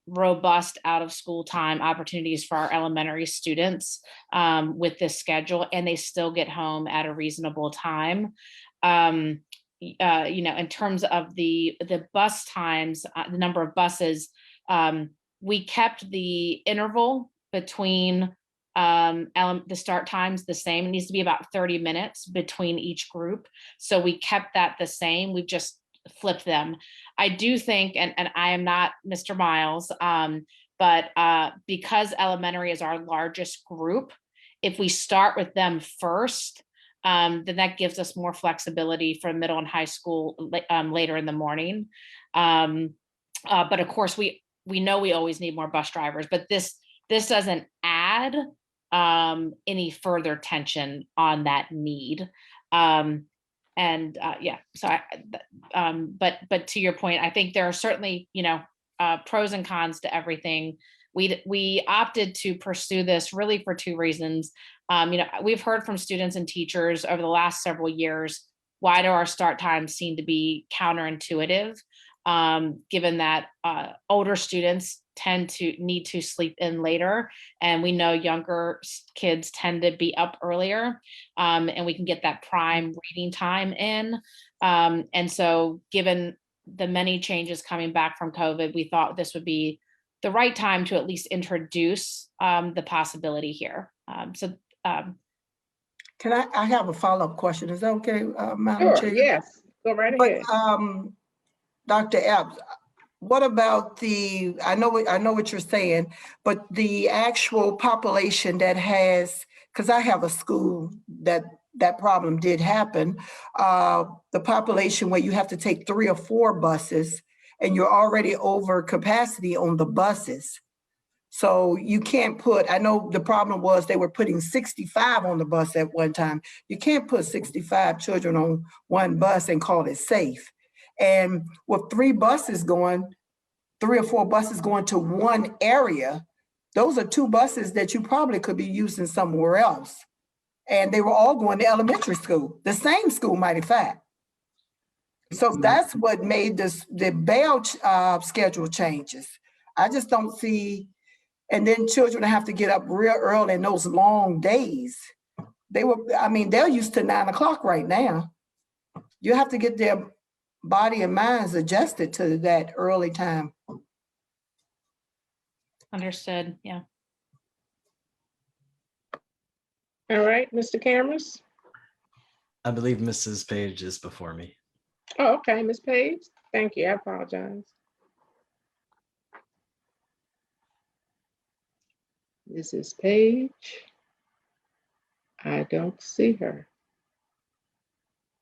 robust out of school time opportunities for our elementary students with this schedule, and they still get home at a reasonable time. In terms of the bus times, the number of buses, we kept the interval between the start times the same. It needs to be about 30 minutes between each group. So we kept that the same. We've just flipped them. I do think, and I am not Mr. Miles, but because elementary is our largest group, if we start with them first, then that gives us more flexibility for middle and high school later in the morning. But of course, we know we always need more bus drivers, but this doesn't add any further tension on that need. But to your point, I think there are certainly, pros and cons to everything. We opted to pursue this really for 2 reasons. We've heard from students and teachers over the last several years, why do our start times seem to be counterintuitive, given that older students tend to need to sleep in later, and we know younger kids tend to be up earlier, and we can get that prime reading time in. And so given the many changes coming back from COVID, we thought this would be the right time to at least introduce the possibility here. Can I have a follow-up question? Is that okay, Madam Chair? Yes, go right ahead. Dr. Epps, what about I know what you're saying, but the actual population that has, because I have a school that problem did happen, the population where you have to take 3 or 4 buses and you're already over capacity on the buses. So you can't put, I know the problem was they were putting 65 on the bus at one time. You can't put 65 children on one bus and call it safe. And with 3 or 4 buses going to one area, those are 2 buses that you probably could be using somewhere else. And they were all going to elementary school, the same school, mighty fact. So that's what made the bail schedule changes. I just don't see, and then children have to get up real early in those long days. They're used to 9 o'clock right now. You have to get their body and minds adjusted to that early time. Understood, yeah. All right, Mr. Cameras? I believe Mrs. Page is before me. Oh, okay, Ms. Page. Thank you. I apologize. Mrs. Page. I don't see her.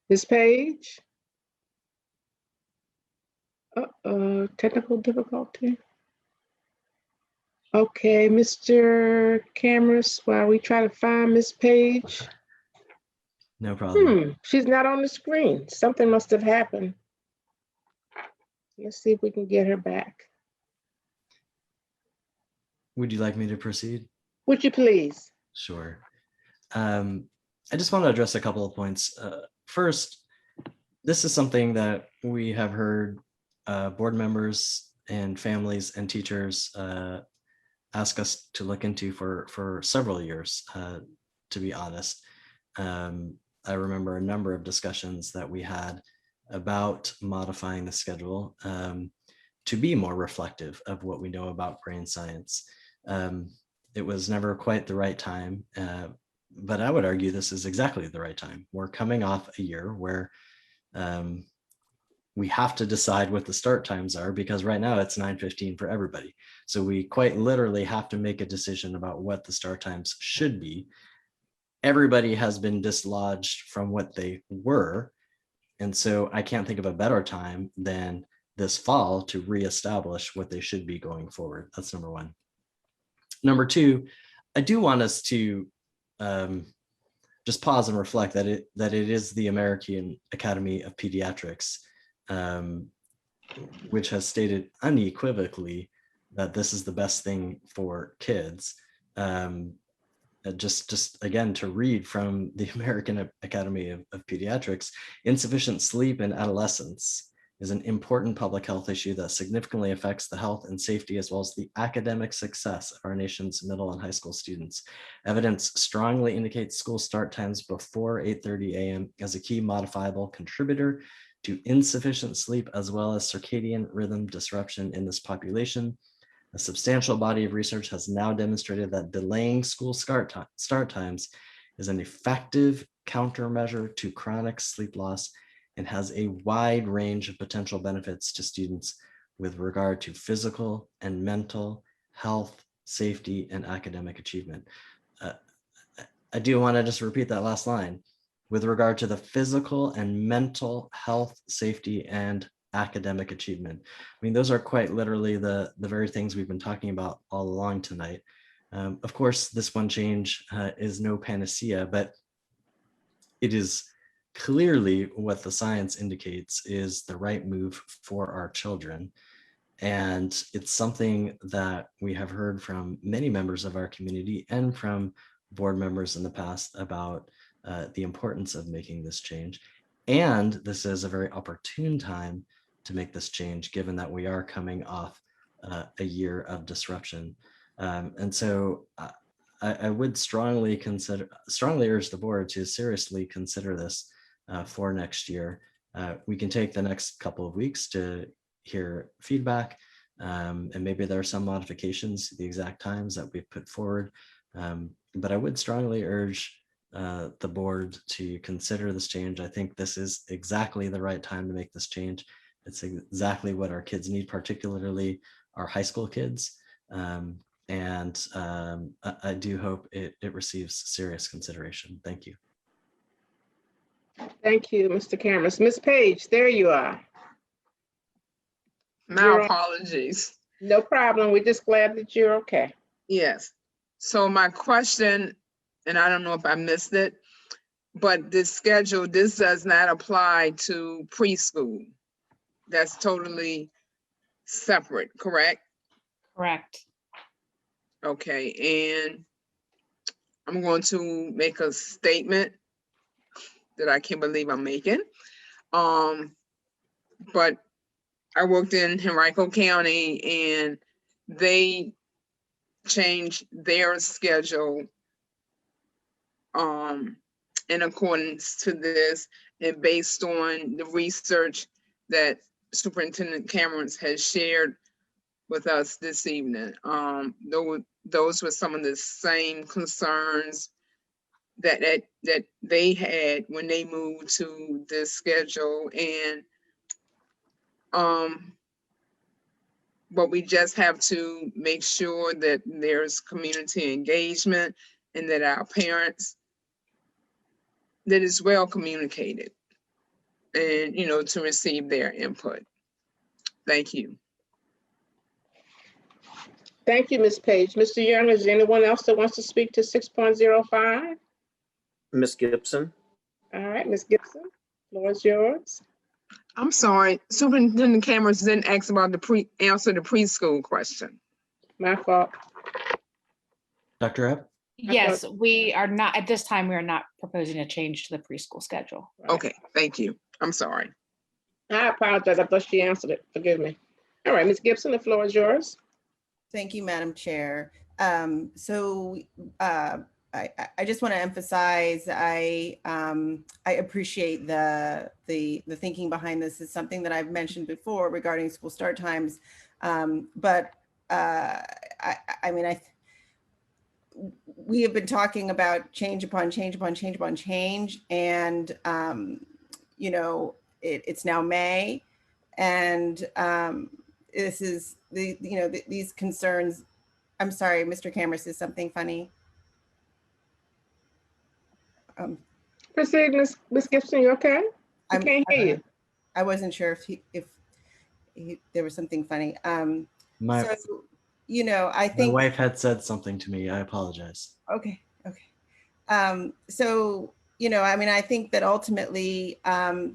Ms. Page? Technical difficulty. Okay, Mr. Cameras, while we try to find Ms. Page. No problem. She's not on the screen. Something must have happened. Let's see if we can get her back. Would you like me to proceed? Would you please? Sure. I just want to address a couple of points. First, this is something that we have heard board members and families and teachers ask us to look into for several years, to be honest. I remember a number of discussions that we had about modifying the schedule to be more reflective of what we know about brain science. It was never quite the right time, but I would argue this is exactly the right time. We're coming off a year where we have to decide what the start times are, because right now it's 9:15 for everybody. So we quite literally have to make a decision about what the start times should be. Everybody has been dislodged from what they were. And so I can't think of a better time than this fall to reestablish what they should be going forward. That's number one. Number two, I do want us to just pause and reflect that it is the American Academy of Pediatrics, which has stated unequivocally that this is the best thing for kids. Just again, to read from the American Academy of Pediatrics, insufficient sleep in adolescence is an important public health issue that significantly affects the health and safety as well as the academic success of our nation's middle and high school students. Evidence strongly indicates school start times before 8:30 a.m. as a key modifiable contributor to insufficient sleep as well as circadian rhythm disruption in this population. A substantial body of research has now demonstrated that delaying school start times is an effective countermeasure to chronic sleep loss and has a wide range of potential benefits to students with regard to physical and mental health, safety, and academic achievement. I do want to just repeat that last line. With regard to the physical and mental health, safety, and academic achievement. I mean, those are quite literally the very things we've been talking about all along tonight. Of course, this one change is no panacea, but it is clearly what the science indicates is the right move for our children. And it's something that we have heard from many members of our community and from board members in the past about the importance of making this change. And this is a very opportune time to make this change, given that we are coming off a year of disruption. And so I would strongly urge the board to seriously consider this for next year. We can take the next couple of weeks to hear feedback, and maybe there are some modifications to the exact times that we've put forward. But I would strongly urge the board to consider this change. I think this is exactly the right time to make this change. It's exactly what our kids need, particularly our high school kids. And I do hope it receives serious consideration. Thank you. Thank you, Mr. Cameras. Ms. Page, there you are. My apologies. No problem. We're just glad that you're okay. Yes. So my question, and I don't know if I missed it, but this schedule, this does not apply to preschool. That's totally separate, correct? Correct. Okay, and I'm going to make a statement that I can't believe I'm making. but I worked in Henrico County and they changed their schedule in accordance to this and based on the research that Superintendent Cameron has shared with us this evening. Those were some of the same concerns that they had when they moved to this schedule. And but we just have to make sure that there's community engagement and that our parents, that it's well communicated and, you know, to receive their input. Thank you. Thank you, Ms. Page. Mr. Young, is there anyone else that wants to speak to 6.05? Ms. Gibson? All right, Ms. Gibson, floor is yours. I'm sorry, Superintendent Cameron didn't ask about answer the preschool question. My fault. Dr. Epp? Yes, we are not, at this time, we are not proposing a change to the preschool schedule. Okay, thank you. I'm sorry. I apologize. I thought she answered it. Forgive me. All right, Ms. Gibson, the floor is yours. Thank you, Madam Chair. I just want to emphasize I appreciate the thinking behind this. Is something that I've mentioned before regarding school start times, we have been talking about change upon change upon change upon change, and you know, it's now May, and this is these concerns. I'm sorry, Mr. Cameron says something funny. Proceed, Ms. Gibson, you okay? I can't hear you. I wasn't sure if there was something funny. My I think my wife had said something to me. I apologize. Okay. I think that ultimately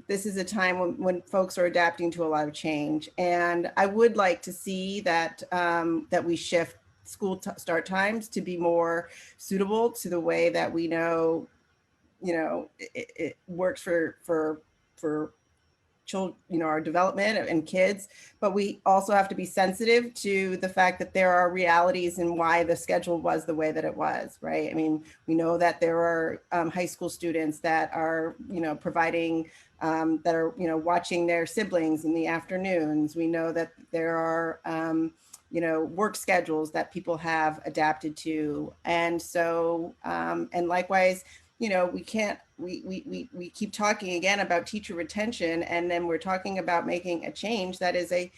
this is a time when folks are adapting to a lot of change, and I would like to see that that we shift school start times to be more suitable to the way that we know, it works for children, our development and kids, but we also have to be sensitive to the fact that there are realities and why the schedule was the way that it was, right? I mean, we know that there are high school students that are, providing, that are, watching their siblings in the afternoons. We know that there are, work schedules that people have adapted to. And so, and likewise, we keep talking again about teacher retention, and then we're talking about making a change that is a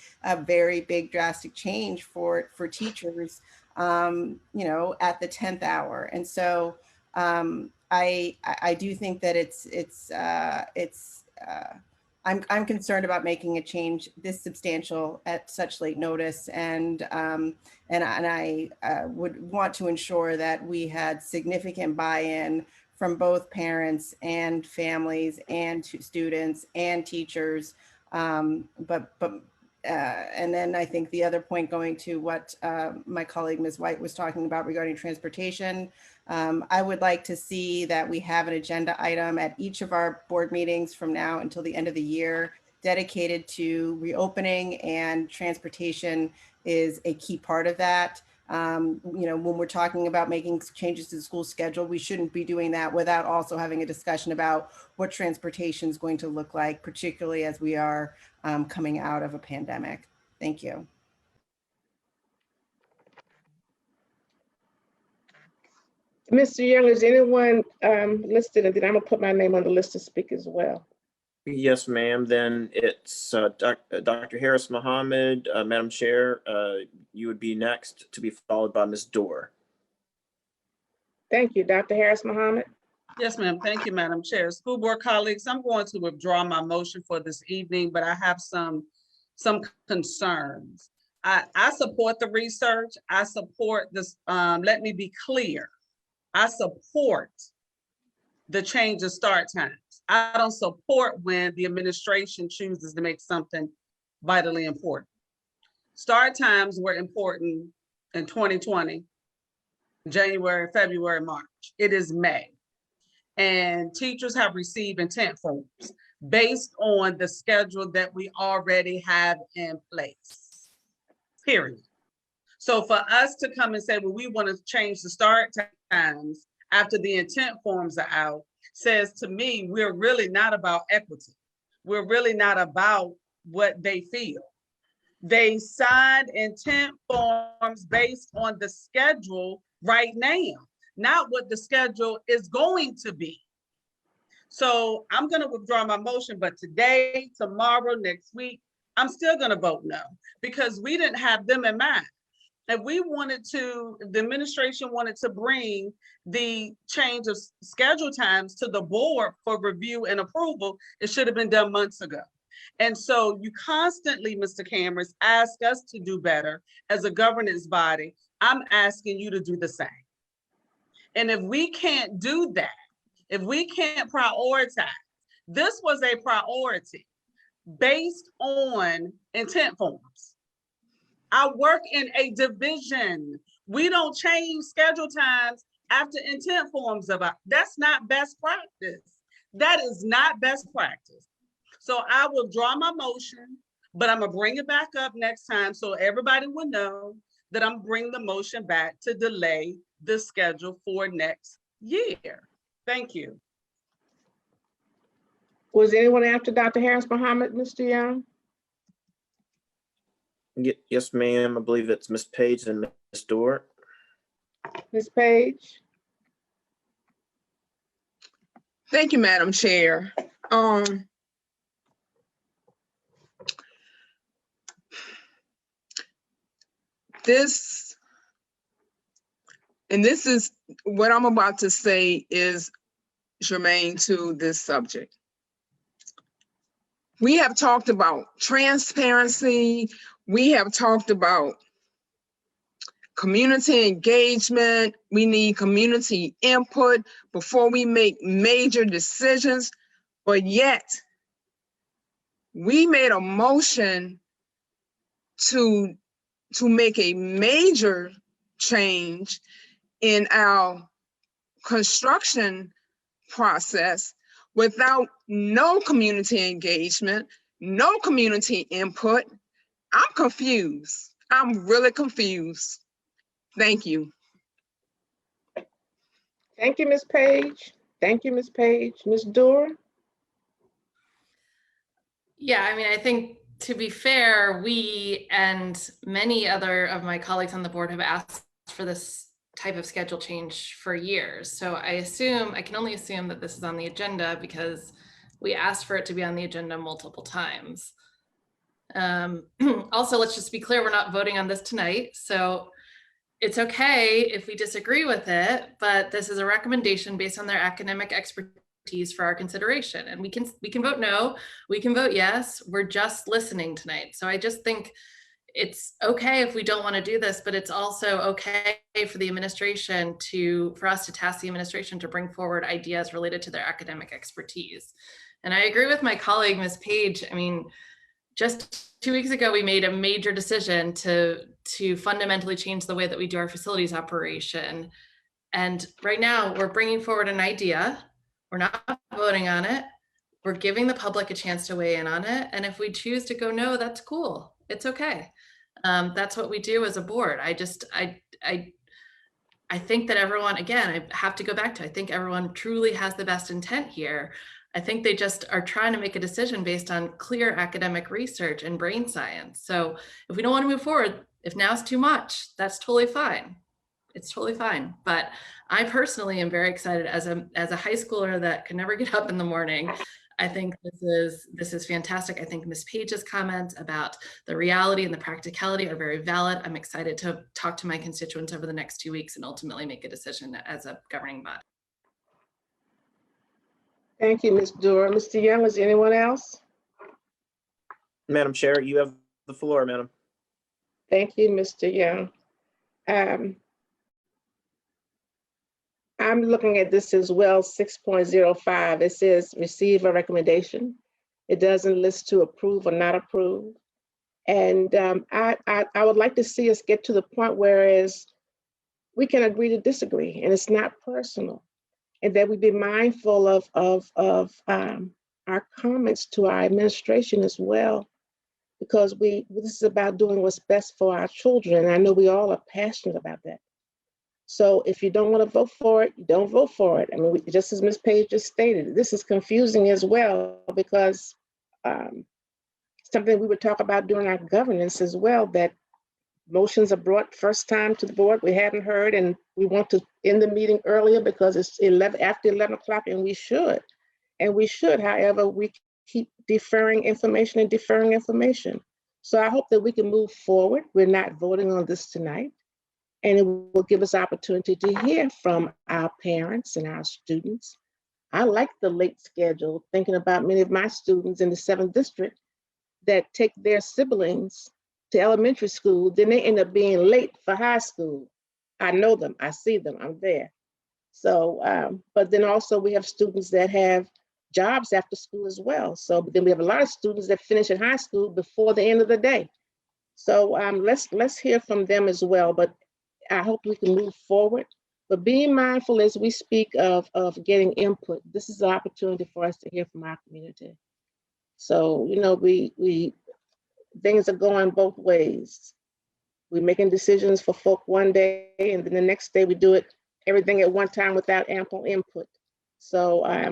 very big drastic change for teachers, at the 10th hour. And so I do think that I'm concerned about making a change this substantial at such late notice, and I would want to ensure that we had significant buy-in from both parents and families and students and teachers. And then I think the other point, going to what my colleague Ms. White was talking about regarding transportation, I would like to see that we have an agenda item at each of our board meetings from now until the end of the year dedicated to reopening, and transportation is a key part of that. When we're talking about making changes to the school schedule, we shouldn't be doing that without also having a discussion about what transportation is going to look like, particularly as we are coming out of a pandemic. Thank you. Mr. Young, is anyone listed? And then I'm gonna put my name on the list to speak as well. Yes, ma'am. Then it's Dr. Harris Mohammed. Madam Chair, you would be next, to be followed by Ms. Dorr. Thank you, Dr. Harris Mohammed. Yes, ma'am. Thank you, Madam Chair. School board colleagues, I'm going to withdraw my motion for this evening, but I have some concerns. I support the research. I support this. Let me be clear. I support the change of start times. I don't support when the administration chooses to make something vitally important. Start times were important in 2020, January, February, March. It is May. And teachers have received intent forms. based on the schedule that we already have in place, period. So for us to come and say, well, we want to change the start times after the intent forms are out, says to me, we're really not about equity. We're really not about what they feel. They signed intent forms based on the schedule right now, not what the schedule is going to be. So I'm going to withdraw my motion, but today, tomorrow, next week, I'm still going to vote no, because we didn't have them in mind. If we wanted to, if the administration wanted to bring the change of schedule times to the board for review and approval, it should have been done months ago. And so you constantly, Mr. Cameron, ask us to do better as a governance body. I'm asking you to do the same. And if we can't do that, if we can't prioritize, this was a priority based on intent forms. I work in a division. We don't change schedule times after intent forms about. That's not best practice. That is not best practice. So I will draw my motion, but I'm gonna bring it back up next time so everybody will know that I'm bringing the motion back to delay the schedule for next year. Thank you. Was anyone after Dr. Harris Muhammad, Mr. Young? Yes, ma'am. I believe it's Ms. Page and Ms. Dort. Ms. Page? Thank you, Madam Chair. This is what I'm about to say is germane to this subject. We have talked about transparency. We have talked about community engagement. We need community input before we make major decisions. But yet, we made a motion to make a major change in our construction process without no community engagement, no community input. I'm confused. I'm really confused. Thank you. Thank you, Ms. Page. Thank you, Ms. Page. Ms. Dora? Yeah, I mean, I think to be fair, we and many other of my colleagues on the board have asked for this type of schedule change for years. So I can only assume that this is on the agenda because we asked for it to be on the agenda multiple times. Also, let's just be clear, we're not voting on this tonight. So it's okay if we disagree with it, but this is a recommendation based on their academic expertise for our consideration. And we can vote no, we can vote yes, we're just listening tonight. So I just think it's okay if we don't want to do this, but it's also okay for the administration for us to task the administration to bring forward ideas related to their academic expertise. And I agree with my colleague, Ms. Page. I mean, just 2 weeks ago, we made a major decision to fundamentally change the way that we do our facilities operation. And right now we're bringing forward an idea. We're not voting on it. We're giving the public a chance to weigh in on it. And if we choose to go no, that's cool. It's okay. That's what we do as a board. I think that everyone, again, I have to go back to, I think everyone truly has the best intent here. I think they just are trying to make a decision based on clear academic research and brain science. So if we don't want to move forward, if now is too much, that's totally fine. It's totally fine. But I personally am very excited as a high schooler that can never get up in the morning. I think this is fantastic. I think Ms. Page's comments about the reality and the practicality are very valid. I'm excited to talk to my constituents over the next 2 weeks and ultimately make a decision as a governing body. Thank you, Ms. Dora. Mr. Young, is anyone else? Madam Chair, you have the floor, madam. Thank you, Mr. Young. I'm looking at this as well, 6.05. It says receive a recommendation. It doesn't list to approve or not approve. And I would like to see us get to the point where we can agree to disagree and it's not personal. And that we be mindful of our comments to our administration as well, because this is about doing what's best for our children. And I know we all are passionate about that. So if you don't want to vote for it, you don't vote for it. I mean, just as Ms. Page just stated, this is confusing as well, because something we would talk about during our governance as well, that motions are brought first time to the board, we haven't heard, and we want to end the meeting earlier because it's after 11 o'clock, and we should. However, we keep deferring information. So I hope that we can move forward. We're not voting on this tonight, and it will give us opportunity to hear from our parents and our students. I like the late schedule, thinking about many of my students in the 7th district that take their siblings to elementary school, then they end up being late for high school. I know them, I see them, I'm there. So, but then also we have students that have jobs after school as well. So then we have a lot of students that finish in high school before the end of the day. So let's hear from them as well, but I hope we can move forward. But being mindful as we speak of getting input, this is an opportunity for us to hear from our community. So, you know, we things are going both ways. We're making decisions for folk one day, and then the next day we do it everything at one time without ample input. So I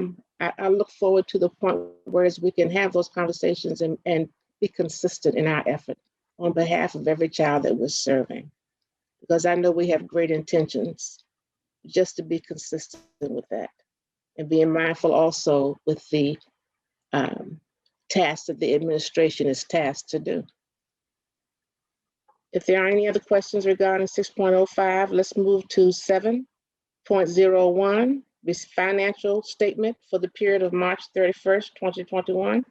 look forward to the point where we can have those conversations and be consistent in our effort on behalf of every child that we're serving. Because I know we have great intentions, just to be consistent with that. And being mindful also with the tasks that the administration is tasked to do. If there are any other questions regarding 6.05, let's move to 7.01, this financial statement for the period of March 31st, 2021.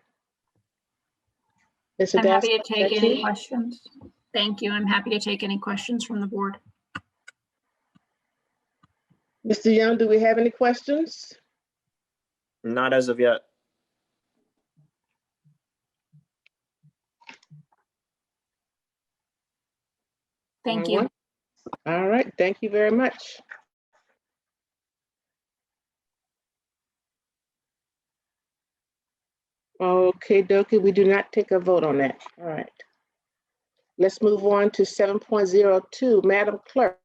Ms. I'm happy to Hadassah, take that's any you. questions. Thank you. I'm happy to take any questions from the board. Mr. Young, do we have any questions? Not as of yet. Thank you. All right, thank you very much. Okay, dokie, we do not take a vote on that. All right. Let's move on to 7.02. Madam Clerk,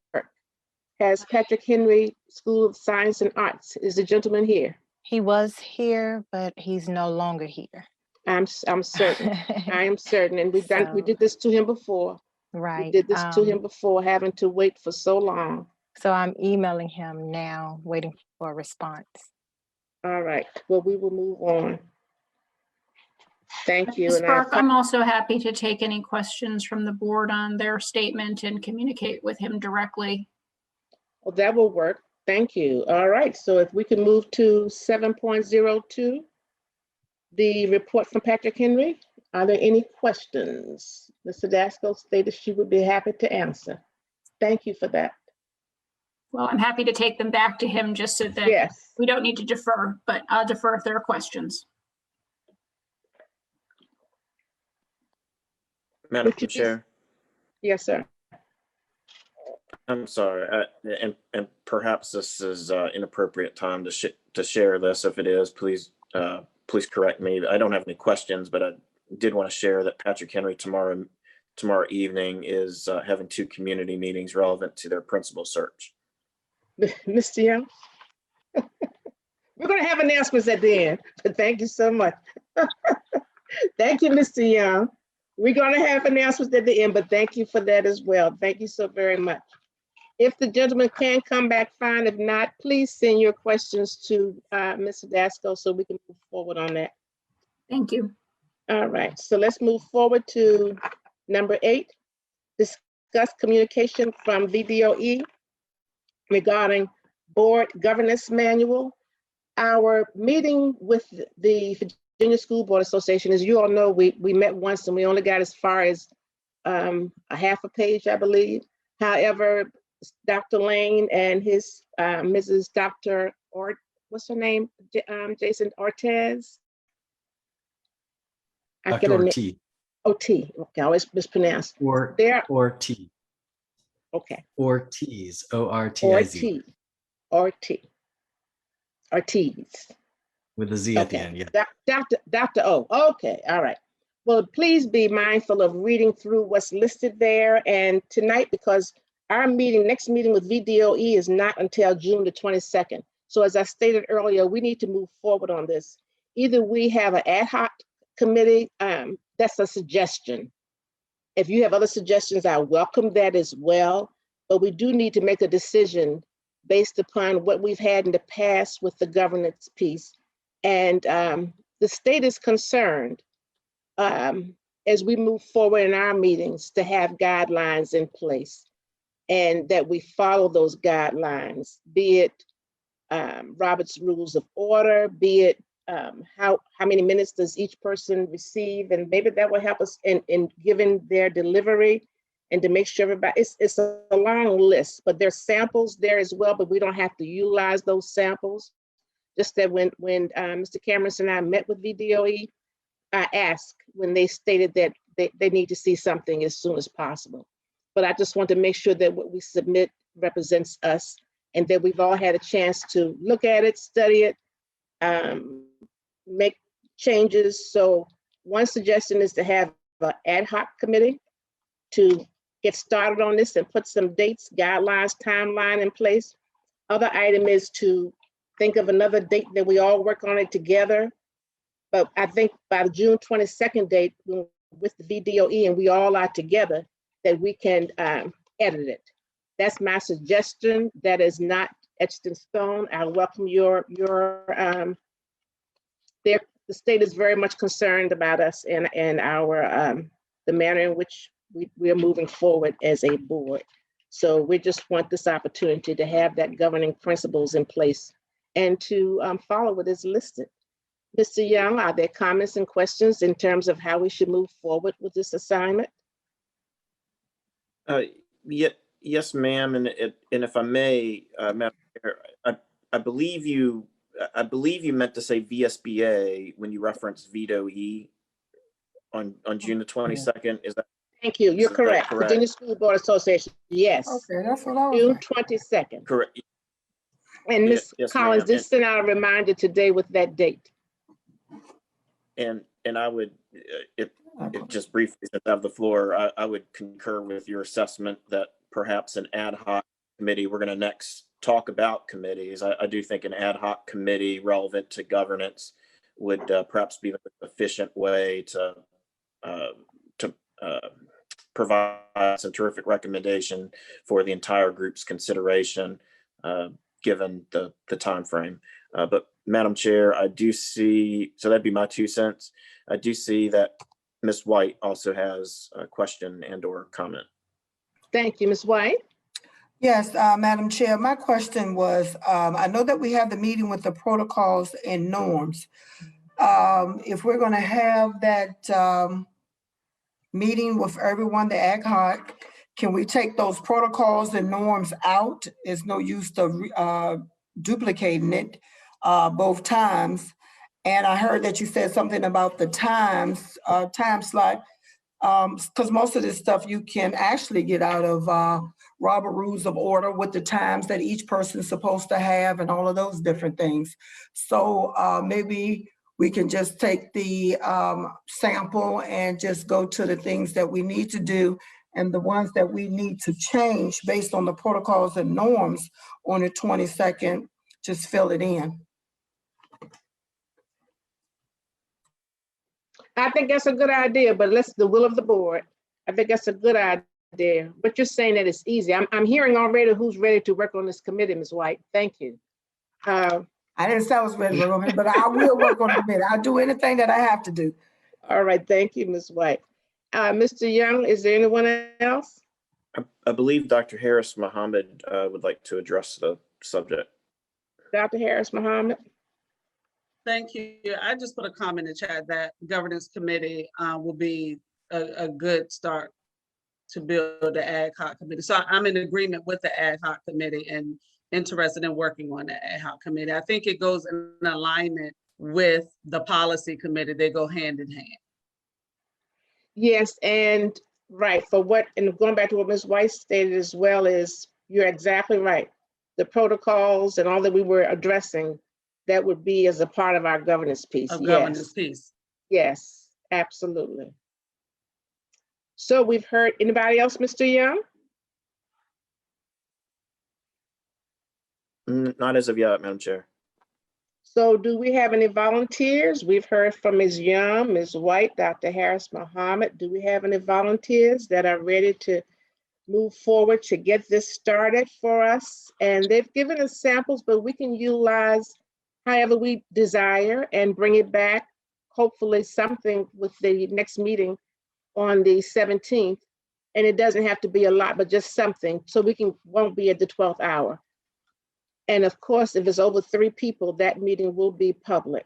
has Patrick Henry School of Science and Arts, is the gentleman here? He was here, but he's no longer here. I'm certain. I am certain, and we So- did this to him before. Right. We did this to him before, having to wait for so long. So I'm emailing him now, waiting for a response. All right, well, we will move on. Thank you. Ms. And Burke, I'm also happy to take any questions from the board on their statement and communicate with him directly. Well, that will work. Thank you. All right, so if we can move to 7.02, the report from Patrick Henry. Are there any questions? Ms. Hadassah stated she would be happy to answer. Thank you for that. Well, I'm happy to take them back to him just so that Yes. we don't need to defer, but I'll defer if there are questions. Madam Chair. Yes, sir. I'm sorry, and perhaps this is inappropriate time to share this. If it is, please correct me. I don't have any questions, but I did want to share that Patrick Henry tomorrow evening is having 2 community meetings relevant to their principal search. Mr. Young, we're going to have announcements at the end, but thank you so much. Thank you, Mr. Young. We're going to have announcements at the end, but thank you for that as well. Thank you so very much. If the gentleman can come back, fine. If not, please send your questions to Ms. Hadassah so we can move forward on that. Thank you. All right, so let's move forward to number 8. Discuss communication from VDOE regarding board governance manual. Our meeting with the Virginia School Board Association, as you all know, we met once and we only got as far as a half a page, I believe. However, Dr. Lane and his Mrs. Dr. what's her name? Jason Ortiz. Dr. Ortiz. OT. Okay, I always mispronounce. Ortiz. Okay. Ortiz. O-R-T-I-Z. Ortiz. With a Z at the Okay, end, yeah. Dr. O, okay, all right. Well, please be mindful of reading through what's listed there. And tonight, because our next meeting with VDOE is not until June the 22nd. So as I stated earlier, we need to move forward on this. Either we have an ad hoc committee, that's a suggestion. If you have other suggestions, I welcome that as well. But we do need to make a decision based upon what we've had in the past with the governance piece. And the state is concerned as we move forward in our meetings to have guidelines in place and that we follow those guidelines, be it Robert's Rules of Order, be it how many minutes does each person receive, and maybe that will help us in giving their delivery and to make sure everybody, it's a long list, but there's samples there as well, but we don't have to utilize those samples. Just that when Mr. Cameron and I met with VDOE, I asked when they stated that they need to see something as soon as possible. But I just want to make sure that what we submit represents us and that we've all had a chance to look at it, study it, make changes. So one suggestion is to have an ad hoc committee to get started on this and put some dates, guidelines, timeline in place. Other item is to think of another date that we all work on it together. But I think by the June 22nd date with the VDOE and we all are together, that we can edit it. That's my suggestion. That is not etched in stone. I welcome the state is very much concerned about us and our the manner in which we are moving forward as a board. So we just want this opportunity to have that governing principles in place and to follow what is listed. Mr. Young, are there comments and questions in terms of how we should move forward with this assignment? Yes, ma'am. And if I may, Madam Chair, I believe you meant to say VSBA when you referenced VDOE on June the 22nd. Is that? Thank you. You're correct. Virginia School Board Association. Yes. Okay, that's what I was. June 22nd. Correct. And Ms. Yes, Collins ma'am. did send out a reminder today with that date. And I would, it just briefly, since I have the floor, I would concur with your assessment that perhaps an ad hoc committee, we're going to next talk about committees. I do think an ad hoc committee relevant to governance would perhaps be the efficient way to provide some terrific recommendation for the entire group's consideration, given the time frame. But Madam Chair, I do see, so that'd be my 2 cents. I do see that Ms. White also has a question and or comment. Thank you, Ms. White. Yes, Madam Chair, my question was, I know that we have the meeting with the protocols and norms. If we're going to have that meeting with everyone, the ad hoc, can we take those protocols and norms out? It's no use to duplicating it both times. And I heard that you said something about the time slot, because most of this stuff you can actually get out of Robert Rules of Order with the times that each person's supposed to have and all of those different things. So maybe we can just take the sample and just go to the things that we need to do and the ones that we need to change based on the protocols and norms on the 22nd, just fill it in. I think that's a good idea, but let's the will of the board. I think that's a good idea. But you're saying that it's easy. I'm hearing already who's ready to work on this committee, Ms. White. Thank you. I didn't say I was ready to work on it, but I will work on the committee. I'll do anything that I have to do. All right, thank you, Ms. White. Mr. Young, is there anyone else? I believe Dr. Harris Mohammed would like to address the subject. Dr. Harris Mohammed. Thank you. I just put a comment in the chat that governance committee will be a good start to build the ad hoc committee. So I'm in agreement with the ad hoc committee and interested in working on the ad hoc committee. I think it goes in alignment with the policy committee. They go hand in hand. Yes, and right, and going back to what Ms. White stated as well is, you're exactly right. The protocols and all that we were addressing, that would be as a part of our governance piece. A Yes. governance piece. Yes, absolutely. So we've heard, anybody else, Mr. Young? Not as of yet, Madam Chair. So do we have any volunteers? We've heard from Ms. Young, Ms. White, Dr. Harris Muhammad. Do we have any volunteers that are ready to move forward to get this started for us? And they've given us samples, but we can utilize however we desire and bring it back, hopefully something with the next meeting on the 17th. And it doesn't have to be a lot, but just something, so we won't be at the 12th hour. And of course, if it's over 3 people, that meeting will be public.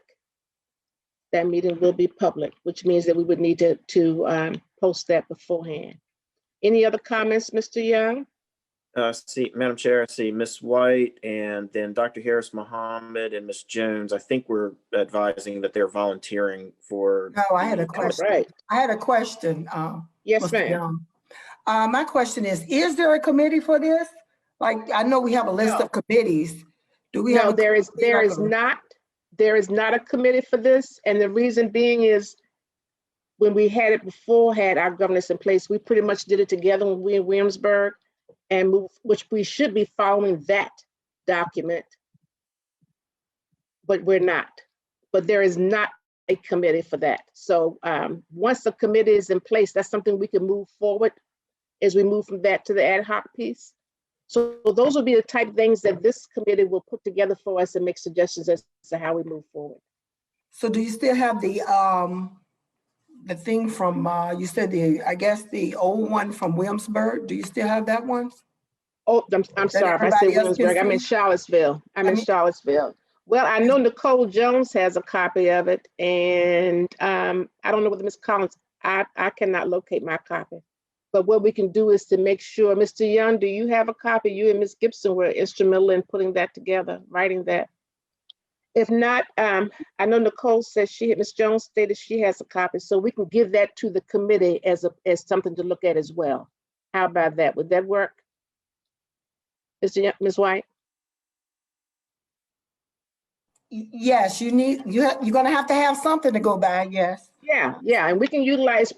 That meeting will be public, which means that we would need to post that beforehand. Any other comments, Mr. Young? See, Madam Chair, I see Ms. White and then Dr. Harris Muhammad and Ms. Jones. I think we're advising that they're volunteering for. No, I had a question. Right. I had a question. Yes, Mr. ma'am. Young. My question is there a committee for this? Like, I know we have a list of committees. Do we have? No, a there is committee? not. There is not a committee for this. And the reason being is when we had it before, had our governance in place, we pretty much did it together when we in Williamsburg, and which we should be following that document, but we're not. But there is not a committee for that. So once the committee is in place, that's something we can move forward as we move from that to the ad hoc piece. So those will be the type of things that this committee will put together for us and make suggestions as to how we move forward. So do you still have the thing from, you said I guess the old one from Williamsburg? Do you still have that one? Oh, I'm sorry, if I said Williamsburg, I'm in Charlottesville. Charlottesville. Well, I know Nicole Jones has a copy of it, and I don't know whether Ms. Collins, I cannot locate my copy. But what we can do is to make sure, Mr. Young, do you have a copy? You and Ms. Gibson were instrumental in putting that together, writing that. If not, I know Nicole says Ms. Jones stated she has a copy, so we can give that to the committee as something to look at as well. How about that? Would that work? Ms. White? Yes, you're gonna have to have something to go by, yes. Yeah, and we can utilize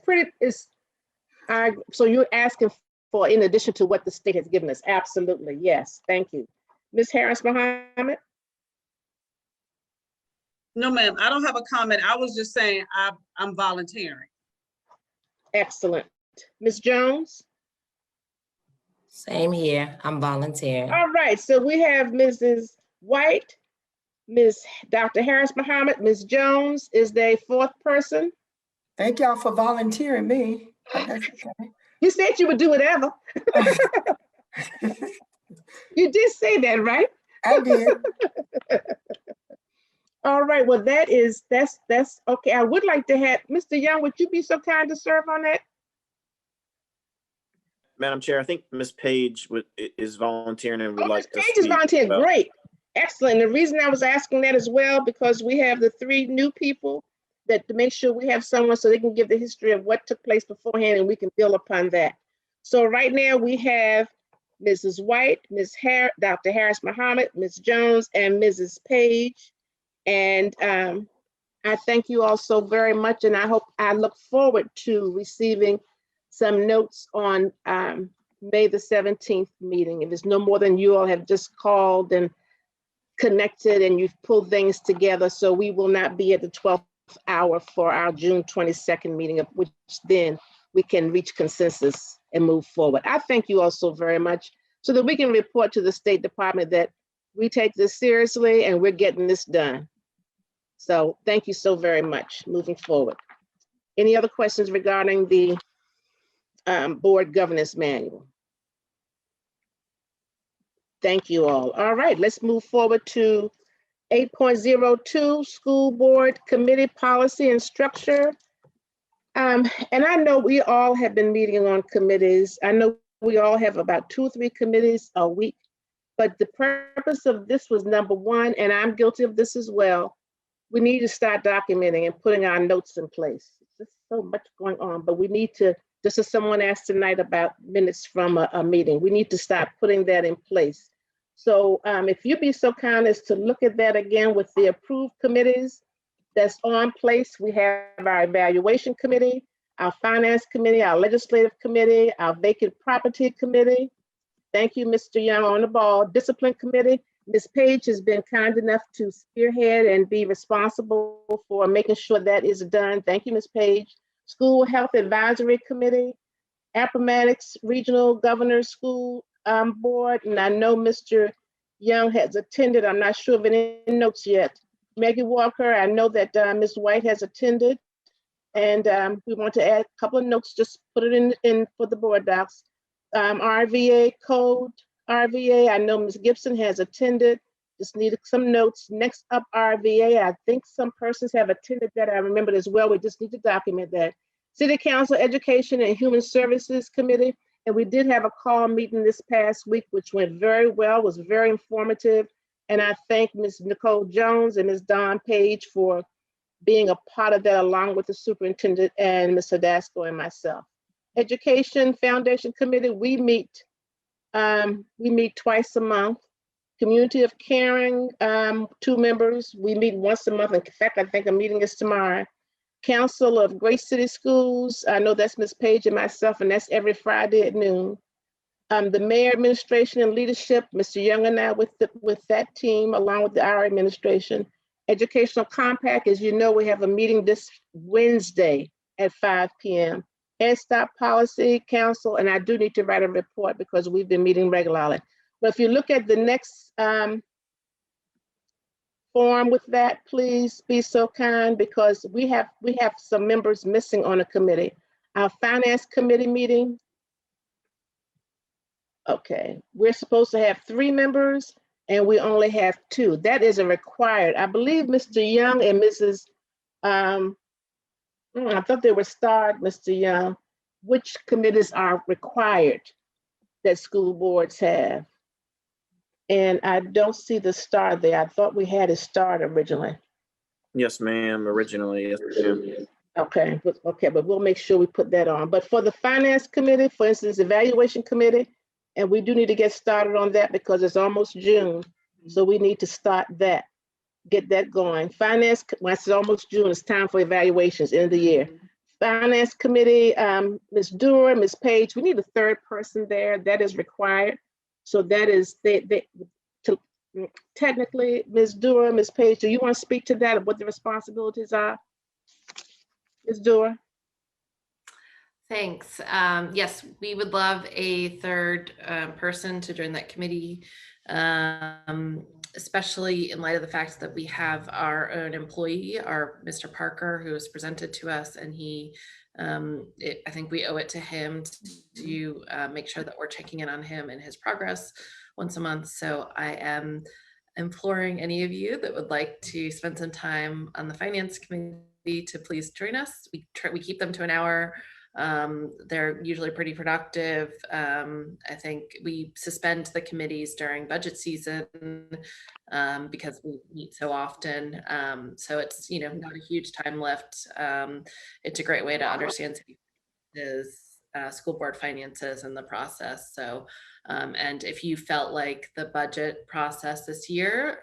so you're asking for in addition to what the state has given us. Absolutely, yes, thank you. Ms. Harris Muhammad? No, ma'am, I don't have a comment. I was just saying I'm volunteering. Excellent. Ms. Jones? Same here, I'm volunteering. All right, so we have Mrs. White, Dr. Harris Muhammad, Ms. Jones. Is there a 4th person? Thank y'all for volunteering me. Okay. You said you would do whatever. You did say that, right? I did. All right, well, that's okay. I would like to have, Mr. Young, would you be so kind to serve on that? Madam Chair, I think Ms. Page is volunteering and would like to Page is speak volunteering, about- great. Excellent. The reason I was asking that as well, because we have the 3 new people that to make sure we have someone so they can give the history of what took place beforehand and we can build upon that. So right now we have Mrs. White, Dr. Harris Muhammad, Ms. Jones, and Mrs. Page. And I thank you all so very much. And I look forward to receiving some notes on May the 17th meeting. If it's no more than you all have just called and connected and you've pulled things together, so we will not be at the 12th hour for our June 22nd meeting, of which then we can reach consensus and move forward. I thank you all so very much so that we can report to the State Department that we take this seriously and we're getting this done. So thank you so very much moving forward. Any other questions regarding the board governance manual? Thank you all. All right, let's move forward to 8.02 School Board Committee Policy and Structure. And I know we all have been meeting on committees. I know we all have about 2 or 3 committees a week, but the purpose of this was number 1, and I'm guilty of this as well. We need to start documenting and putting our notes in place. There's so much going on, but we need to, just as someone asked tonight about minutes from a meeting, we need to start putting that in place So if you'd be so kind as to look at that again with the approved committees that's on place, we have our evaluation committee, our finance committee, our legislative committee, our vacant property committee. Thank you, Mr. Young, on the ball. Discipline committee. Ms. Page has been kind enough to spearhead and be responsible for making sure that is done. Thank you, Ms. Page. School Health Advisory Committee, Appomattox Regional Governors School Board, and I know Mr. Young has attended. I'm not sure of any notes yet. Maggie Walker, I know that Ms. White has attended, and we want to add a couple of notes, just put it in for the board docs. RVA code, RVA, I know Ms. Gibson has attended, just needed some notes. Next up, RVA, I think some persons have attended that, I remembered as well, we just need to document that. City Council Education and Human Services Committee, and we did have a call meeting this past week, which went very well, was very informative, and I thank Ms. Nicole Jones and Ms. Dawn Page for being a part of that, along with the superintendent and Ms. Hadasco and myself. Education Foundation Committee, we meet twice a month. Community of Caring, 2 members, we meet once a month. In fact, I think a meeting is tomorrow. Council of Great City Schools, I know that's Ms. Page and myself, and that's every Friday at noon. The Mayor Administration and Leadership, Mr. Young and I with that team, along with our administration. Educational Compact, as you know, we have a meeting this Wednesday at 5 p.m. Head Start Policy Council, and I do need to write a report because we've been meeting regularly. But if you look at the next form with that, please be so kind, because we have some members missing on a committee. Our Finance Committee meeting. Okay, we're supposed to have 3 members and we only have 2. That is a required. I believe Mr. Young and Mrs. I thought they were starred, Mr. Young. Which committees are required that school boards have? And I don't see the star there. I thought we had it starred originally. Yes, ma'am. Originally, yes, ma'am. Okay, but we'll make sure we put that on. But for the Finance Committee, for instance, Evaluation Committee, and we do need to get started on that because it's almost June. So we need to start that, get that going. Finance, when it's almost June, it's time for evaluations, end of the year. Finance Committee, Ms. Dura, Ms. Page, we need a 3rd person there. That is required. So that is, technically, Ms. Dura, Ms. Page, do you want to speak to that, of what the responsibilities are? Ms. Dura? Thanks. Yes, we would love a 3rd person to join that committee, especially in light of the fact that we have our own employee, our Mr. Parker, who was presented to us, and I think we owe it to him to make sure that we're checking in on him and his progress once a month. So I am imploring any of you that would like to spend some time on the Finance Committee to please join us. We keep them to an hour. They're usually pretty productive. I think we suspend the committees during budget season because we meet so often. So it's, not a huge time lift. It's a great way to understand school board finances and the process. So, and if you felt like the budget process this year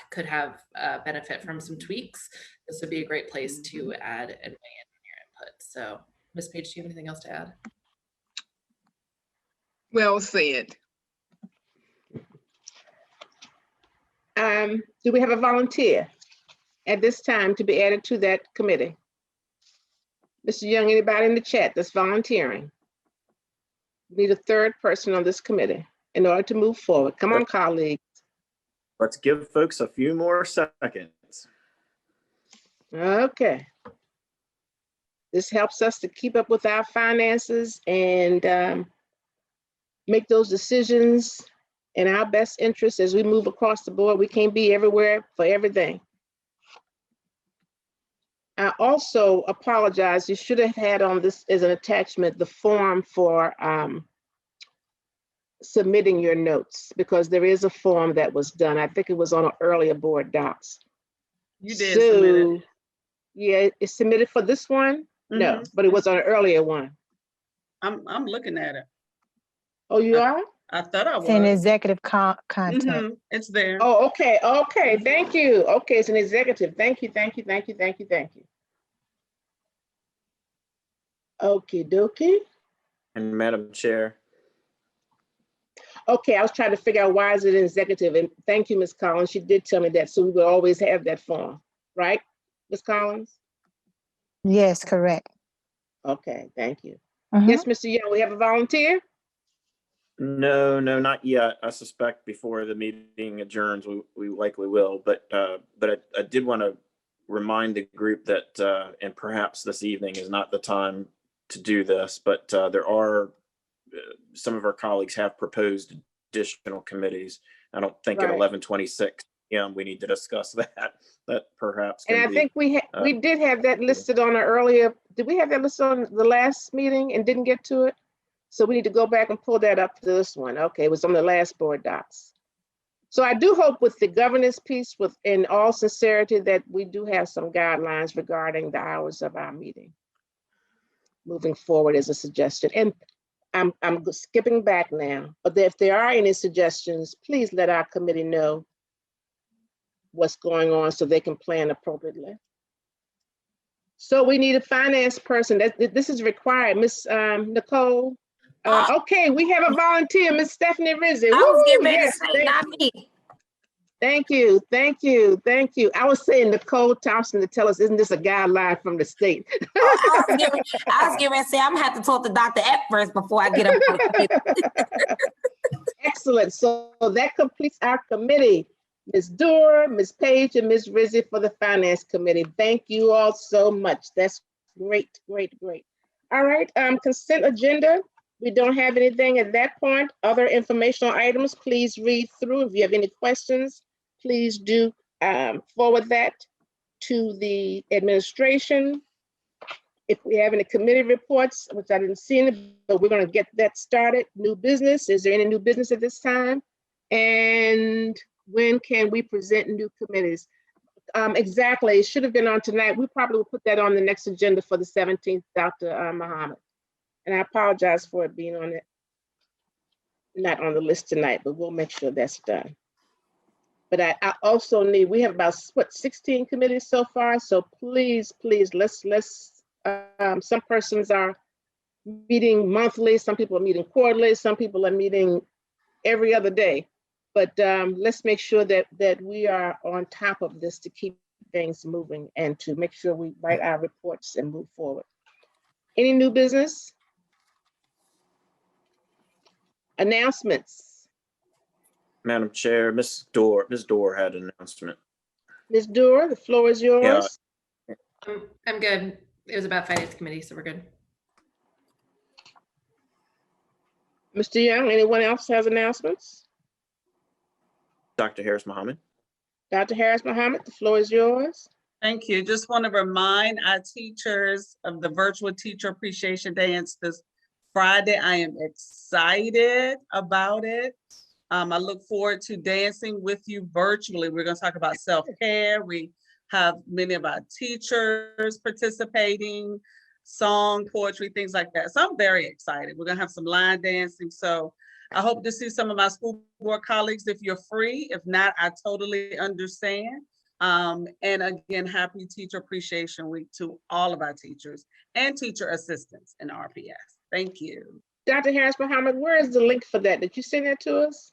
could have benefit from some tweaks, this would be a great place to add and weigh in on your input. So, Ms. Page, do you have anything else to add? Well said. Do we have a volunteer at this time to be added to that committee? Mr. Young, anybody in the chat that's volunteering? We need a 3rd person on this committee in order to move forward. Come on, colleagues. Let's give folks a few more seconds. Okay. This helps us to keep up with our finances and make those decisions in our best interest as we move across the board. We can't be everywhere for everything. I also apologize. You should have had on this as an attachment the form for submitting your notes, because there is a form that was done. I think it was on an earlier board docs. You did submit it. Yeah, it's submitted for this one? No, but it was on an earlier one. I'm looking at it. Oh, you are? I thought I It's in was. executive content. It's there. Oh, okay, okay, thank you. Okay, it's an executive. Thank you, thank you, thank you, thank you, thank you. Okie dokie. And Madam Chair, Okay, I was trying to figure out why is it executive, and thank you, Ms. Collins. She did tell me that, so we will always have that form, right, Ms. Collins? Yes, correct. Okay, thank you. Mhm. Yes, Mr. Young, we have a volunteer? no, not yet. I suspect before the meeting adjourns, we likely will. But I did want to remind the group that, and perhaps this evening is not the time to do this, but there are some of our colleagues have proposed additional committees. I don't think at Right. 11:26 p.m. we need to discuss that perhaps And can I be. think we did have that listed on an earlier, did we have that listed on the last meeting and didn't get to it? So we need to go back and pull that up to this one. Okay, it was on the last board docs. So I do hope with the governance piece, in all sincerity, that we do have some guidelines regarding the hours of our meeting moving forward as a suggestion. And I'm skipping back now, but if there are any suggestions, please let our committee know what's going on so they can plan appropriately. So we need a finance person. This is required. Miss Nicole. Okay, we have a volunteer, Miss Stephanie Rizzi. I was getting Woo, ready yes, to say, not me. Thank you, thank you, thank you. I was saying Nicole Thompson to tell us, isn't this a guideline from the state? I was getting ready to say, I'm gonna have to talk to Dr. F first before I get up. Excellent. So that completes our committee. Ms. Doerr, Ms. Page, and Ms. Rizzi for the Finance Committee. Thank you all so much. That's great, great, great. All right, consent agenda. We don't have anything at that point. Other informational items, please read through. If you have any questions, please do forward that to the administration. If we have any committee reports, which I didn't see any, but we're going to get that started. New business, is there any new business at this time? And when can we present new committees? Exactly, it should have been on tonight. We probably will put that on the next agenda for the 17th, Dr. Muhammad. And I apologize for it being on it, not on the list tonight, but we'll make sure that's done. But I also need, we have about, what, 16 committees so far? So please, let's some persons are meeting monthly, some people are meeting quarterly, some people are meeting every other day. But let's make sure that we are on top of this to keep things moving and to make sure we write our reports and move forward. Any new business? Announcements. Madam Chair, Ms. Doerr had an announcement. Ms. Doerr, the floor is yours. I'm good. It was about Finance Committee, so we're good. Mr. Young, anyone else has announcements? Dr. Harris Muhammad. Dr. Harris Muhammad, the floor is yours. Thank you. Just want to remind our teachers of the virtual Teacher Appreciation Dance this Friday. I am excited about it. I look forward to dancing with you virtually. We're going to talk about self-care. We have many of our teachers participating, song, poetry, things like that. So I'm very excited. We're going to have some line dancing. So I hope to see some of my school board colleagues if you're free. If not, I totally understand. And again, happy Teacher Appreciation Week to all of our teachers and teacher assistants in RPS. Thank you. Dr. Harris Muhammad, where is the link for that? Did you send that to us?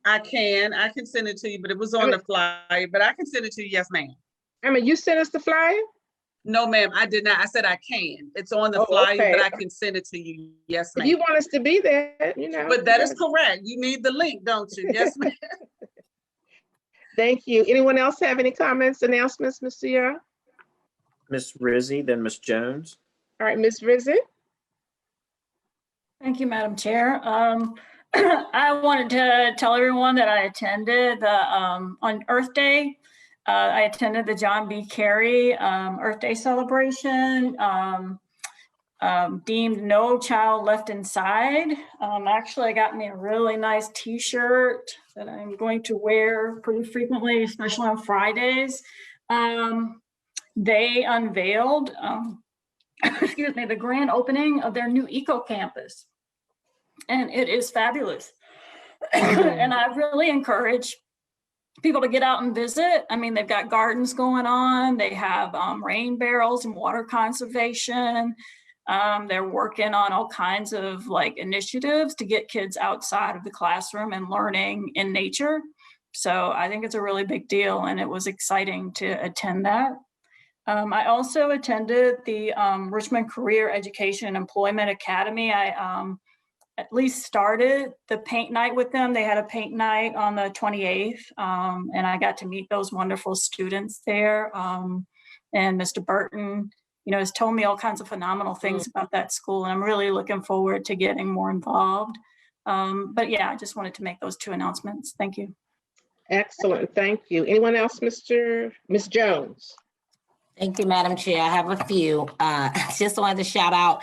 I can send it to you, but it was on the flyer, but I can send it to you. Yes, ma'am. I mean, you sent us the flyer? No, ma'am, I did not. I said I can. It's on the flyer, okay. but I can send it to you. Yes, ma'am. If you want us to be there, you know. But that is correct. You need the link, don't you? Yes, ma'am. Thank you. Anyone else have any comments, announcements, Mr. Young? Ms. Rizzi, then Ms. Jones. All right, Ms. Rizzi. Thank you, Madam Chair. I wanted to tell everyone that I attended on Earth Day. I attended the John B. Kerry Earth Day celebration, deemed No Child Left Inside. Actually, I got me a really nice t-shirt that I'm going to wear pretty frequently, especially on Fridays. They unveiled, excuse me, the grand opening of their new eco campus. And it is fabulous. And I really encourage people to get out and visit. I mean, they've got gardens going on. They have rain barrels and water conservation. They're working on all kinds of like initiatives to get kids outside of the classroom and learning in nature. So I think it's a really big deal, and it was exciting to attend that. I also attended the Richmond Career Education and Employment Academy. I at least started the paint night with them. They had a paint night on the 28th, and I got to meet those wonderful students there. And Mr. Burton, has told me all kinds of phenomenal things about that school, and I'm really looking forward to getting more involved. But yeah, I just wanted to make those 2 announcements. Thank you. Excellent, thank you. Anyone else, Ms. Jones? Thank you, Madam Chair. I have a few. Just wanted to shout out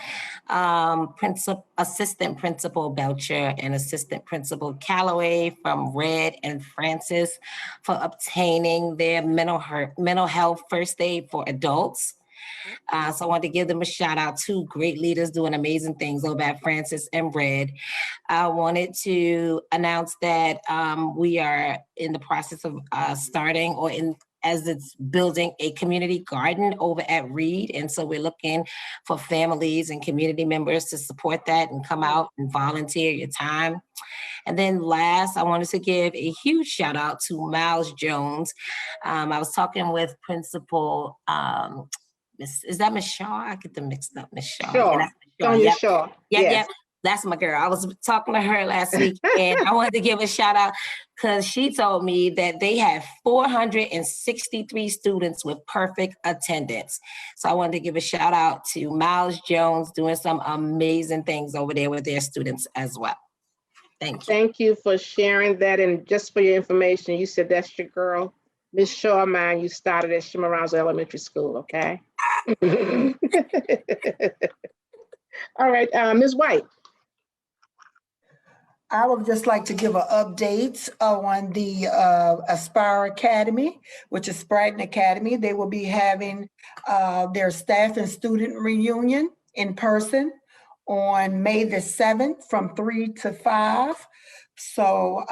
Assistant Principal Belcher and Assistant Principal Calloway from Red and Francis for obtaining their mental health first aid for adults. So I wanted to give them a shout out. 2 great leaders doing amazing things over at Francis and Red. I wanted to announce that we are in the process of starting as it's building a community garden over at Reed. And so we're looking for families and community members to support that and come out and volunteer your time. And then last, I wanted to give a huge shout out to Miles Jones. I was talking with Principal, is that Miss Shaw? I get them mixed up, Miss Shaw. Shaw. Yeah, Sonia yep. Shaw. Yep. That's my girl. I was talking to her last week, and I wanted to give a shout out because she told me that they have 463 students with perfect attendance. So I wanted to give a shout out to Miles Jones doing some amazing things over there with their students as well. Thank you. Thank you for sharing that. And just for your information, you said that's your girl, Miss Shaw. Mine, you started at Shimarounds Elementary School, okay? All right, Ms. White. I would just like to give an update on the Aspire Academy, which is Spradden Academy. They will be having their staff and student reunion in person on May the 7th from 3 to 5. So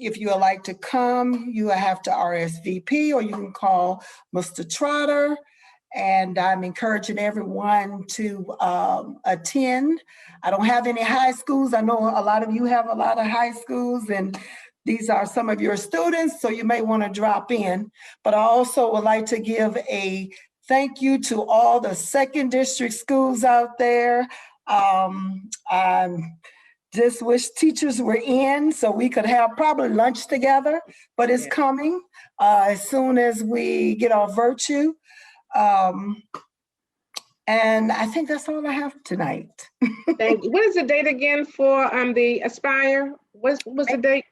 if you would like to come, you have to RSVP, or you can call Mr. Trotter. And I'm encouraging everyone to attend. I don't have any high schools. I know a lot of you have a lot of high schools, and these are some of your students, so you may want to drop in. But I also would like to give a thank you to all the second district schools out there. I just wish teachers were in so we could have probably lunch together, but it's coming as soon as we get our virtue. And I think that's all I have tonight. Thank you. What is the date again for the Aspire? What's the date?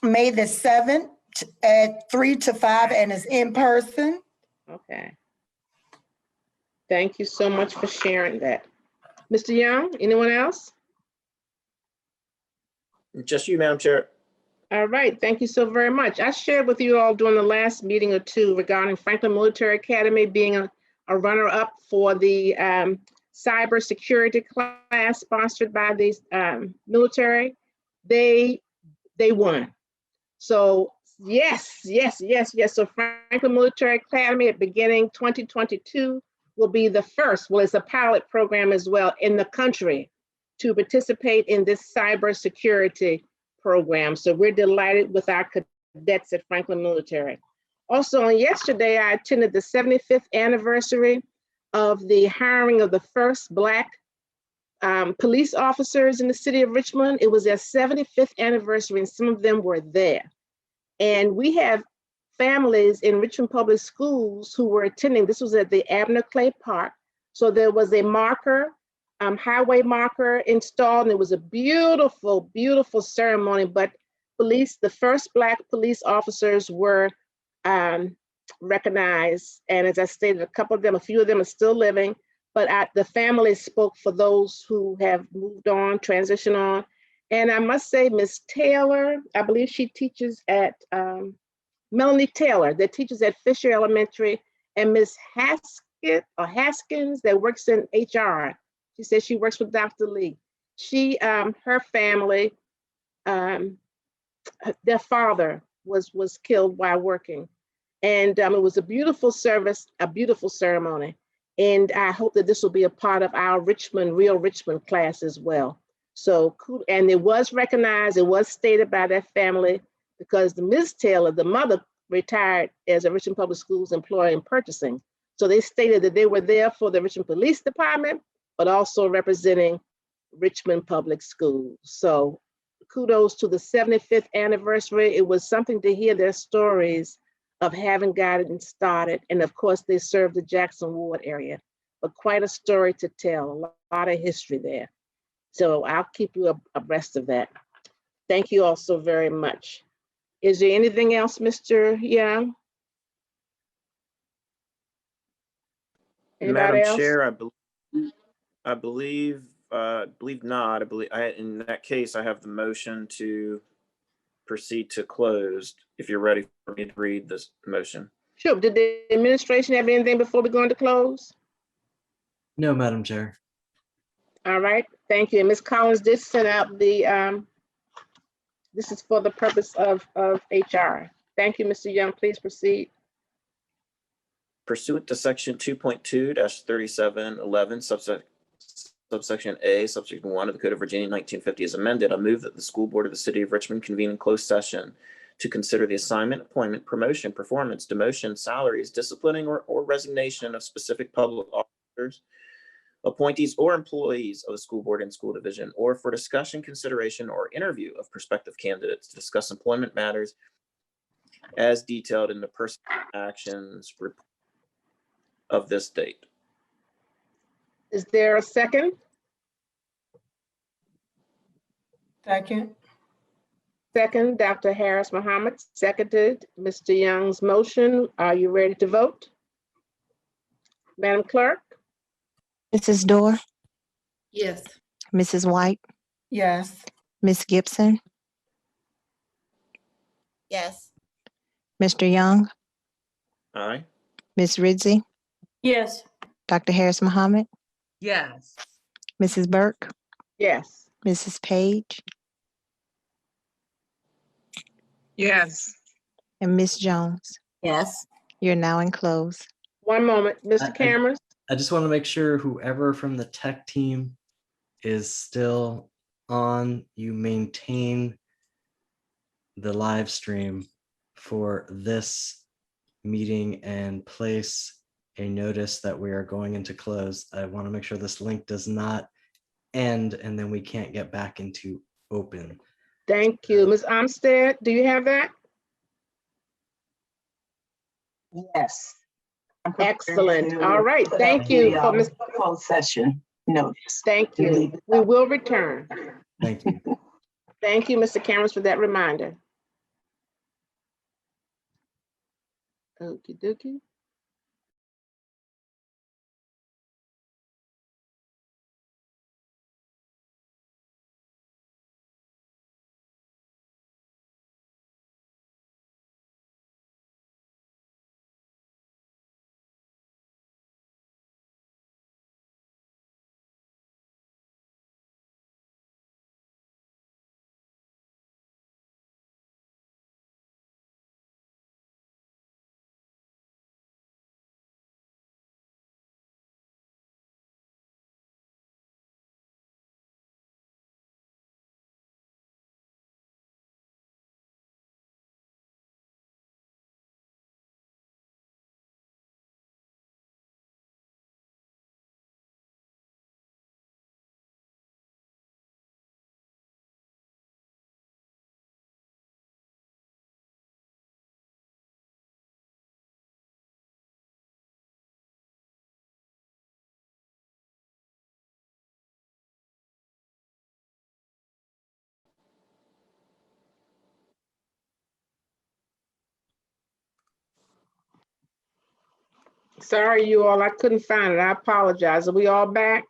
May the 7th at 3 to 5, and it's in person. Okay. Thank you so much for sharing that. Mr. Young, anyone else? Just you, Madam Chair. All right, thank you so very much. I shared with you all during the last meeting or two regarding Franklin Military Academy being a runner-up for the cybersecurity class sponsored by the military. They won. So yes. So Franklin Military Academy at beginning 2022 will be the first, well, it's a pilot program as well in the country to participate in this cybersecurity program. So we're delighted with our cadets at Franklin Military. Also on yesterday, I attended the 75th anniversary of the hiring of the first Black police officers in the city of Richmond. It was their 75th anniversary, and some of them were there. And we have families in Richmond Public Schools who were attending. This was at the Abner Clay Park. So there was a marker, highway marker installed, and it was a beautiful, beautiful ceremony. But the first Black police officers were recognized. And as I stated, a few of them are still living, but the families spoke for those who have moved on, transitioned on. And I must say, Miss Taylor, I believe she teaches at, Melanie Taylor, that teaches at Fisher Elementary, and Miss Haskins that works in HR. She says she works with Dr. Lee. Her family their father was killed while working. And it was a beautiful service, a beautiful ceremony. And I hope that this will be a part of our Richmond, Real Richmond class as well. So, and it was recognized, it was stated by that family, because the Ms. Taylor, the mother, retired as a Richmond Public Schools employee in purchasing. So they stated that they were there for the Richmond Police Department, but also representing Richmond Public Schools. So kudos to the 75th anniversary. It was something to hear their stories of having gotten started. And of course, they served the Jackson Ward area, but quite a story to tell, a lot of history there. So I'll keep you abreast of that. Thank you all so very much. Is there anything else, Mr. Young? Anybody Madam else? Chair, I believe not. In that case, I have the motion to proceed to closed. If you're ready for me to read this motion. Sure. Did the administration have anything before we go into close? No, Madam Chair. All right, thank you. Ms. Collins did send out the, this is for the purpose of HR. Thank you, Mr. Young. Please proceed. Pursuant to section 2.2-3711, subsection A, subsection 1 of the Code of Virginia 1950 is amended, I move that the school board of the city of Richmond convene in closed session to consider the assignment, appointment, promotion, performance, demotion, salaries, disciplining, or resignation of specific public officers, appointees or employees of the school board and school division, or for discussion, consideration, or interview of prospective candidates to discuss employment matters as detailed in the personnel actions report of this date. Is there a second? Second. Second, Dr. Harris Muhammad seconded Mr. Young's motion. Are you ready to vote? Madam Clerk? Mrs. Dorr, Yes. Mrs. White, Yes. Miss Gibson, Yes. Mr. Young, Aye. Miss Ridzi, Yes. Dr. Harris Muhammad, Yes. Mrs. Burke, Yes. Mrs. Page, Yes. and Miss Jones. Yes. You're now in close. One moment, Mr. Cameron. I just want to make sure whoever from the tech team is still on, you maintain the live stream for this meeting and place a notice that we are going into close. I want to make sure this link does not end and then we can't get back into open. Thank you. Ms. Armstead, do you have that? Yes. Excellent. All right. Thank you for Ms. Closed session notice. Thank you. We will return. Thank you. Thank you, Mr. Cameron, for that reminder. Okie dokie. Sorry, you all, I couldn't find it. I apologize. Are we all back?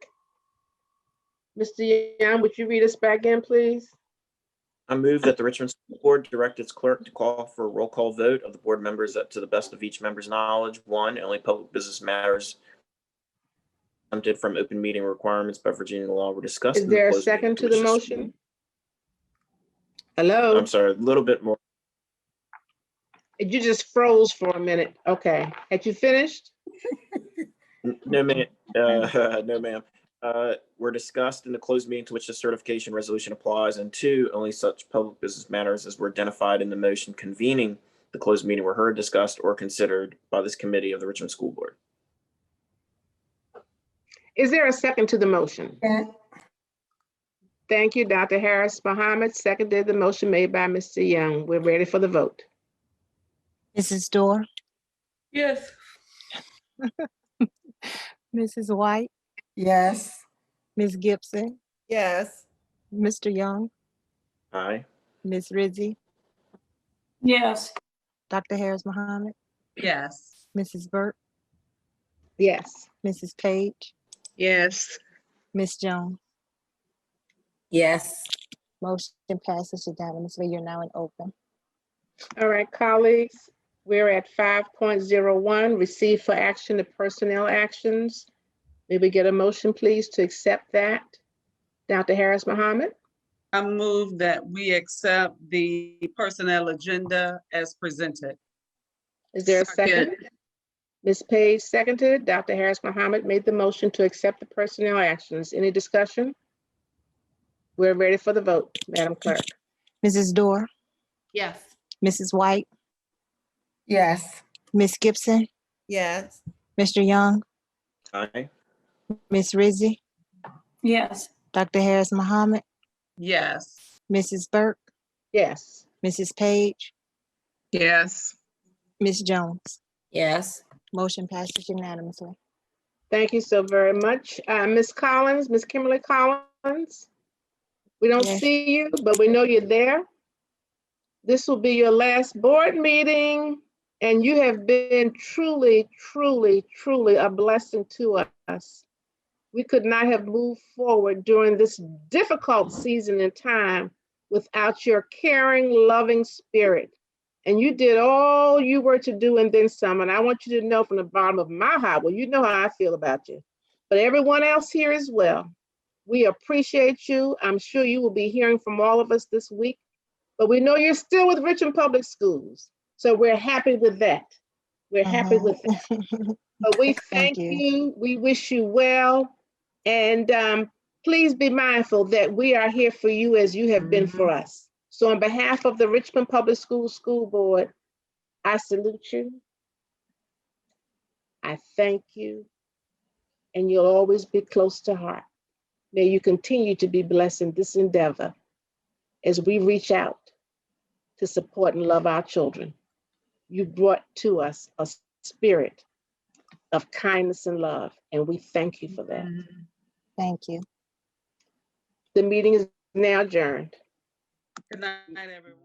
Mr. Young, would you read us back in, please? I move that the Richmond School Board direct its clerk to call for a roll call vote of the board members that, to the best of each member's knowledge, one, only public business matters exempted from open meeting requirements by Virginia law were discussed. Is there a second to the motion? Hello? I'm sorry, a little bit more. You just froze for a minute. Okay. Had you finished? No, ma'am. No, ma'am. Were discussed in the closed meeting to which the certification resolution applies, and two, only such public business matters as were identified in the motion convening the closed meeting were heard, discussed, or considered by this committee of the Richmond School Board. Is there a second to the motion? Yeah. Thank you, Dr. Harris Mohammed. Seconded the motion made by Mr. Young. We're ready for the vote. Mrs. Dorr, Yes. Mrs. White, Yes. Ms. Gibson, Yes. Mr. Young, Aye. Ms. Rizzi, Yes. Dr. Harris Mohammed, Yes. Mrs. Burke, Yes. Mrs. Page, Yes. Ms. Jones. Yes. Motion passes unanimously. You're now in open. All right, colleagues, we're at 5.01, receive for action the personnel actions. May we get a motion, please, to accept that? Dr. Harris Mohammed? I move that we accept the personnel agenda as presented. Is there a second? Ms. Page seconded. Dr. Harris Mohammed made the motion to accept the personnel actions. Any discussion? We're ready for the vote, Madam Clerk. Mrs. Dorr, Yes. Mrs. White, Yes. Ms. Gibson, Yes. Mr. Young, Aye. Ms. Rizzi, Yes. Dr. Harris Mohammed, Yes. Mrs. Burke, Yes. Mrs. Page, Yes. Ms. Jones. Yes. Motion passes unanimously. Thank you so very much. Ms. Collins, Ms. Kimberly Collins, we don't Yes. see you, but we know you're there. This will be your last board meeting, and you have been truly, truly, truly a blessing to us. We could not have moved forward during this difficult season and time without your caring, loving spirit. And you did all you were to do and then some. And I want you to know from the bottom of my heart, well, you know how I feel about you, but everyone else here as well. We appreciate you. I'm sure you will be hearing from all of us this week, but we know you're still with Richmond Public Schools. So we're happy with that. We're happy with that. But we thank you. We wish you well. And please be mindful that we are here for you as you have been for us. So on behalf of the Richmond Public Schools School Board, I salute you. I thank you. And you'll always be close to heart. May you continue to be blessed in this endeavor as we reach out to support and love our children. You brought to us a spirit of kindness and love, and we thank you for that. Thank you. The meeting is now adjourned. Good night, everyone.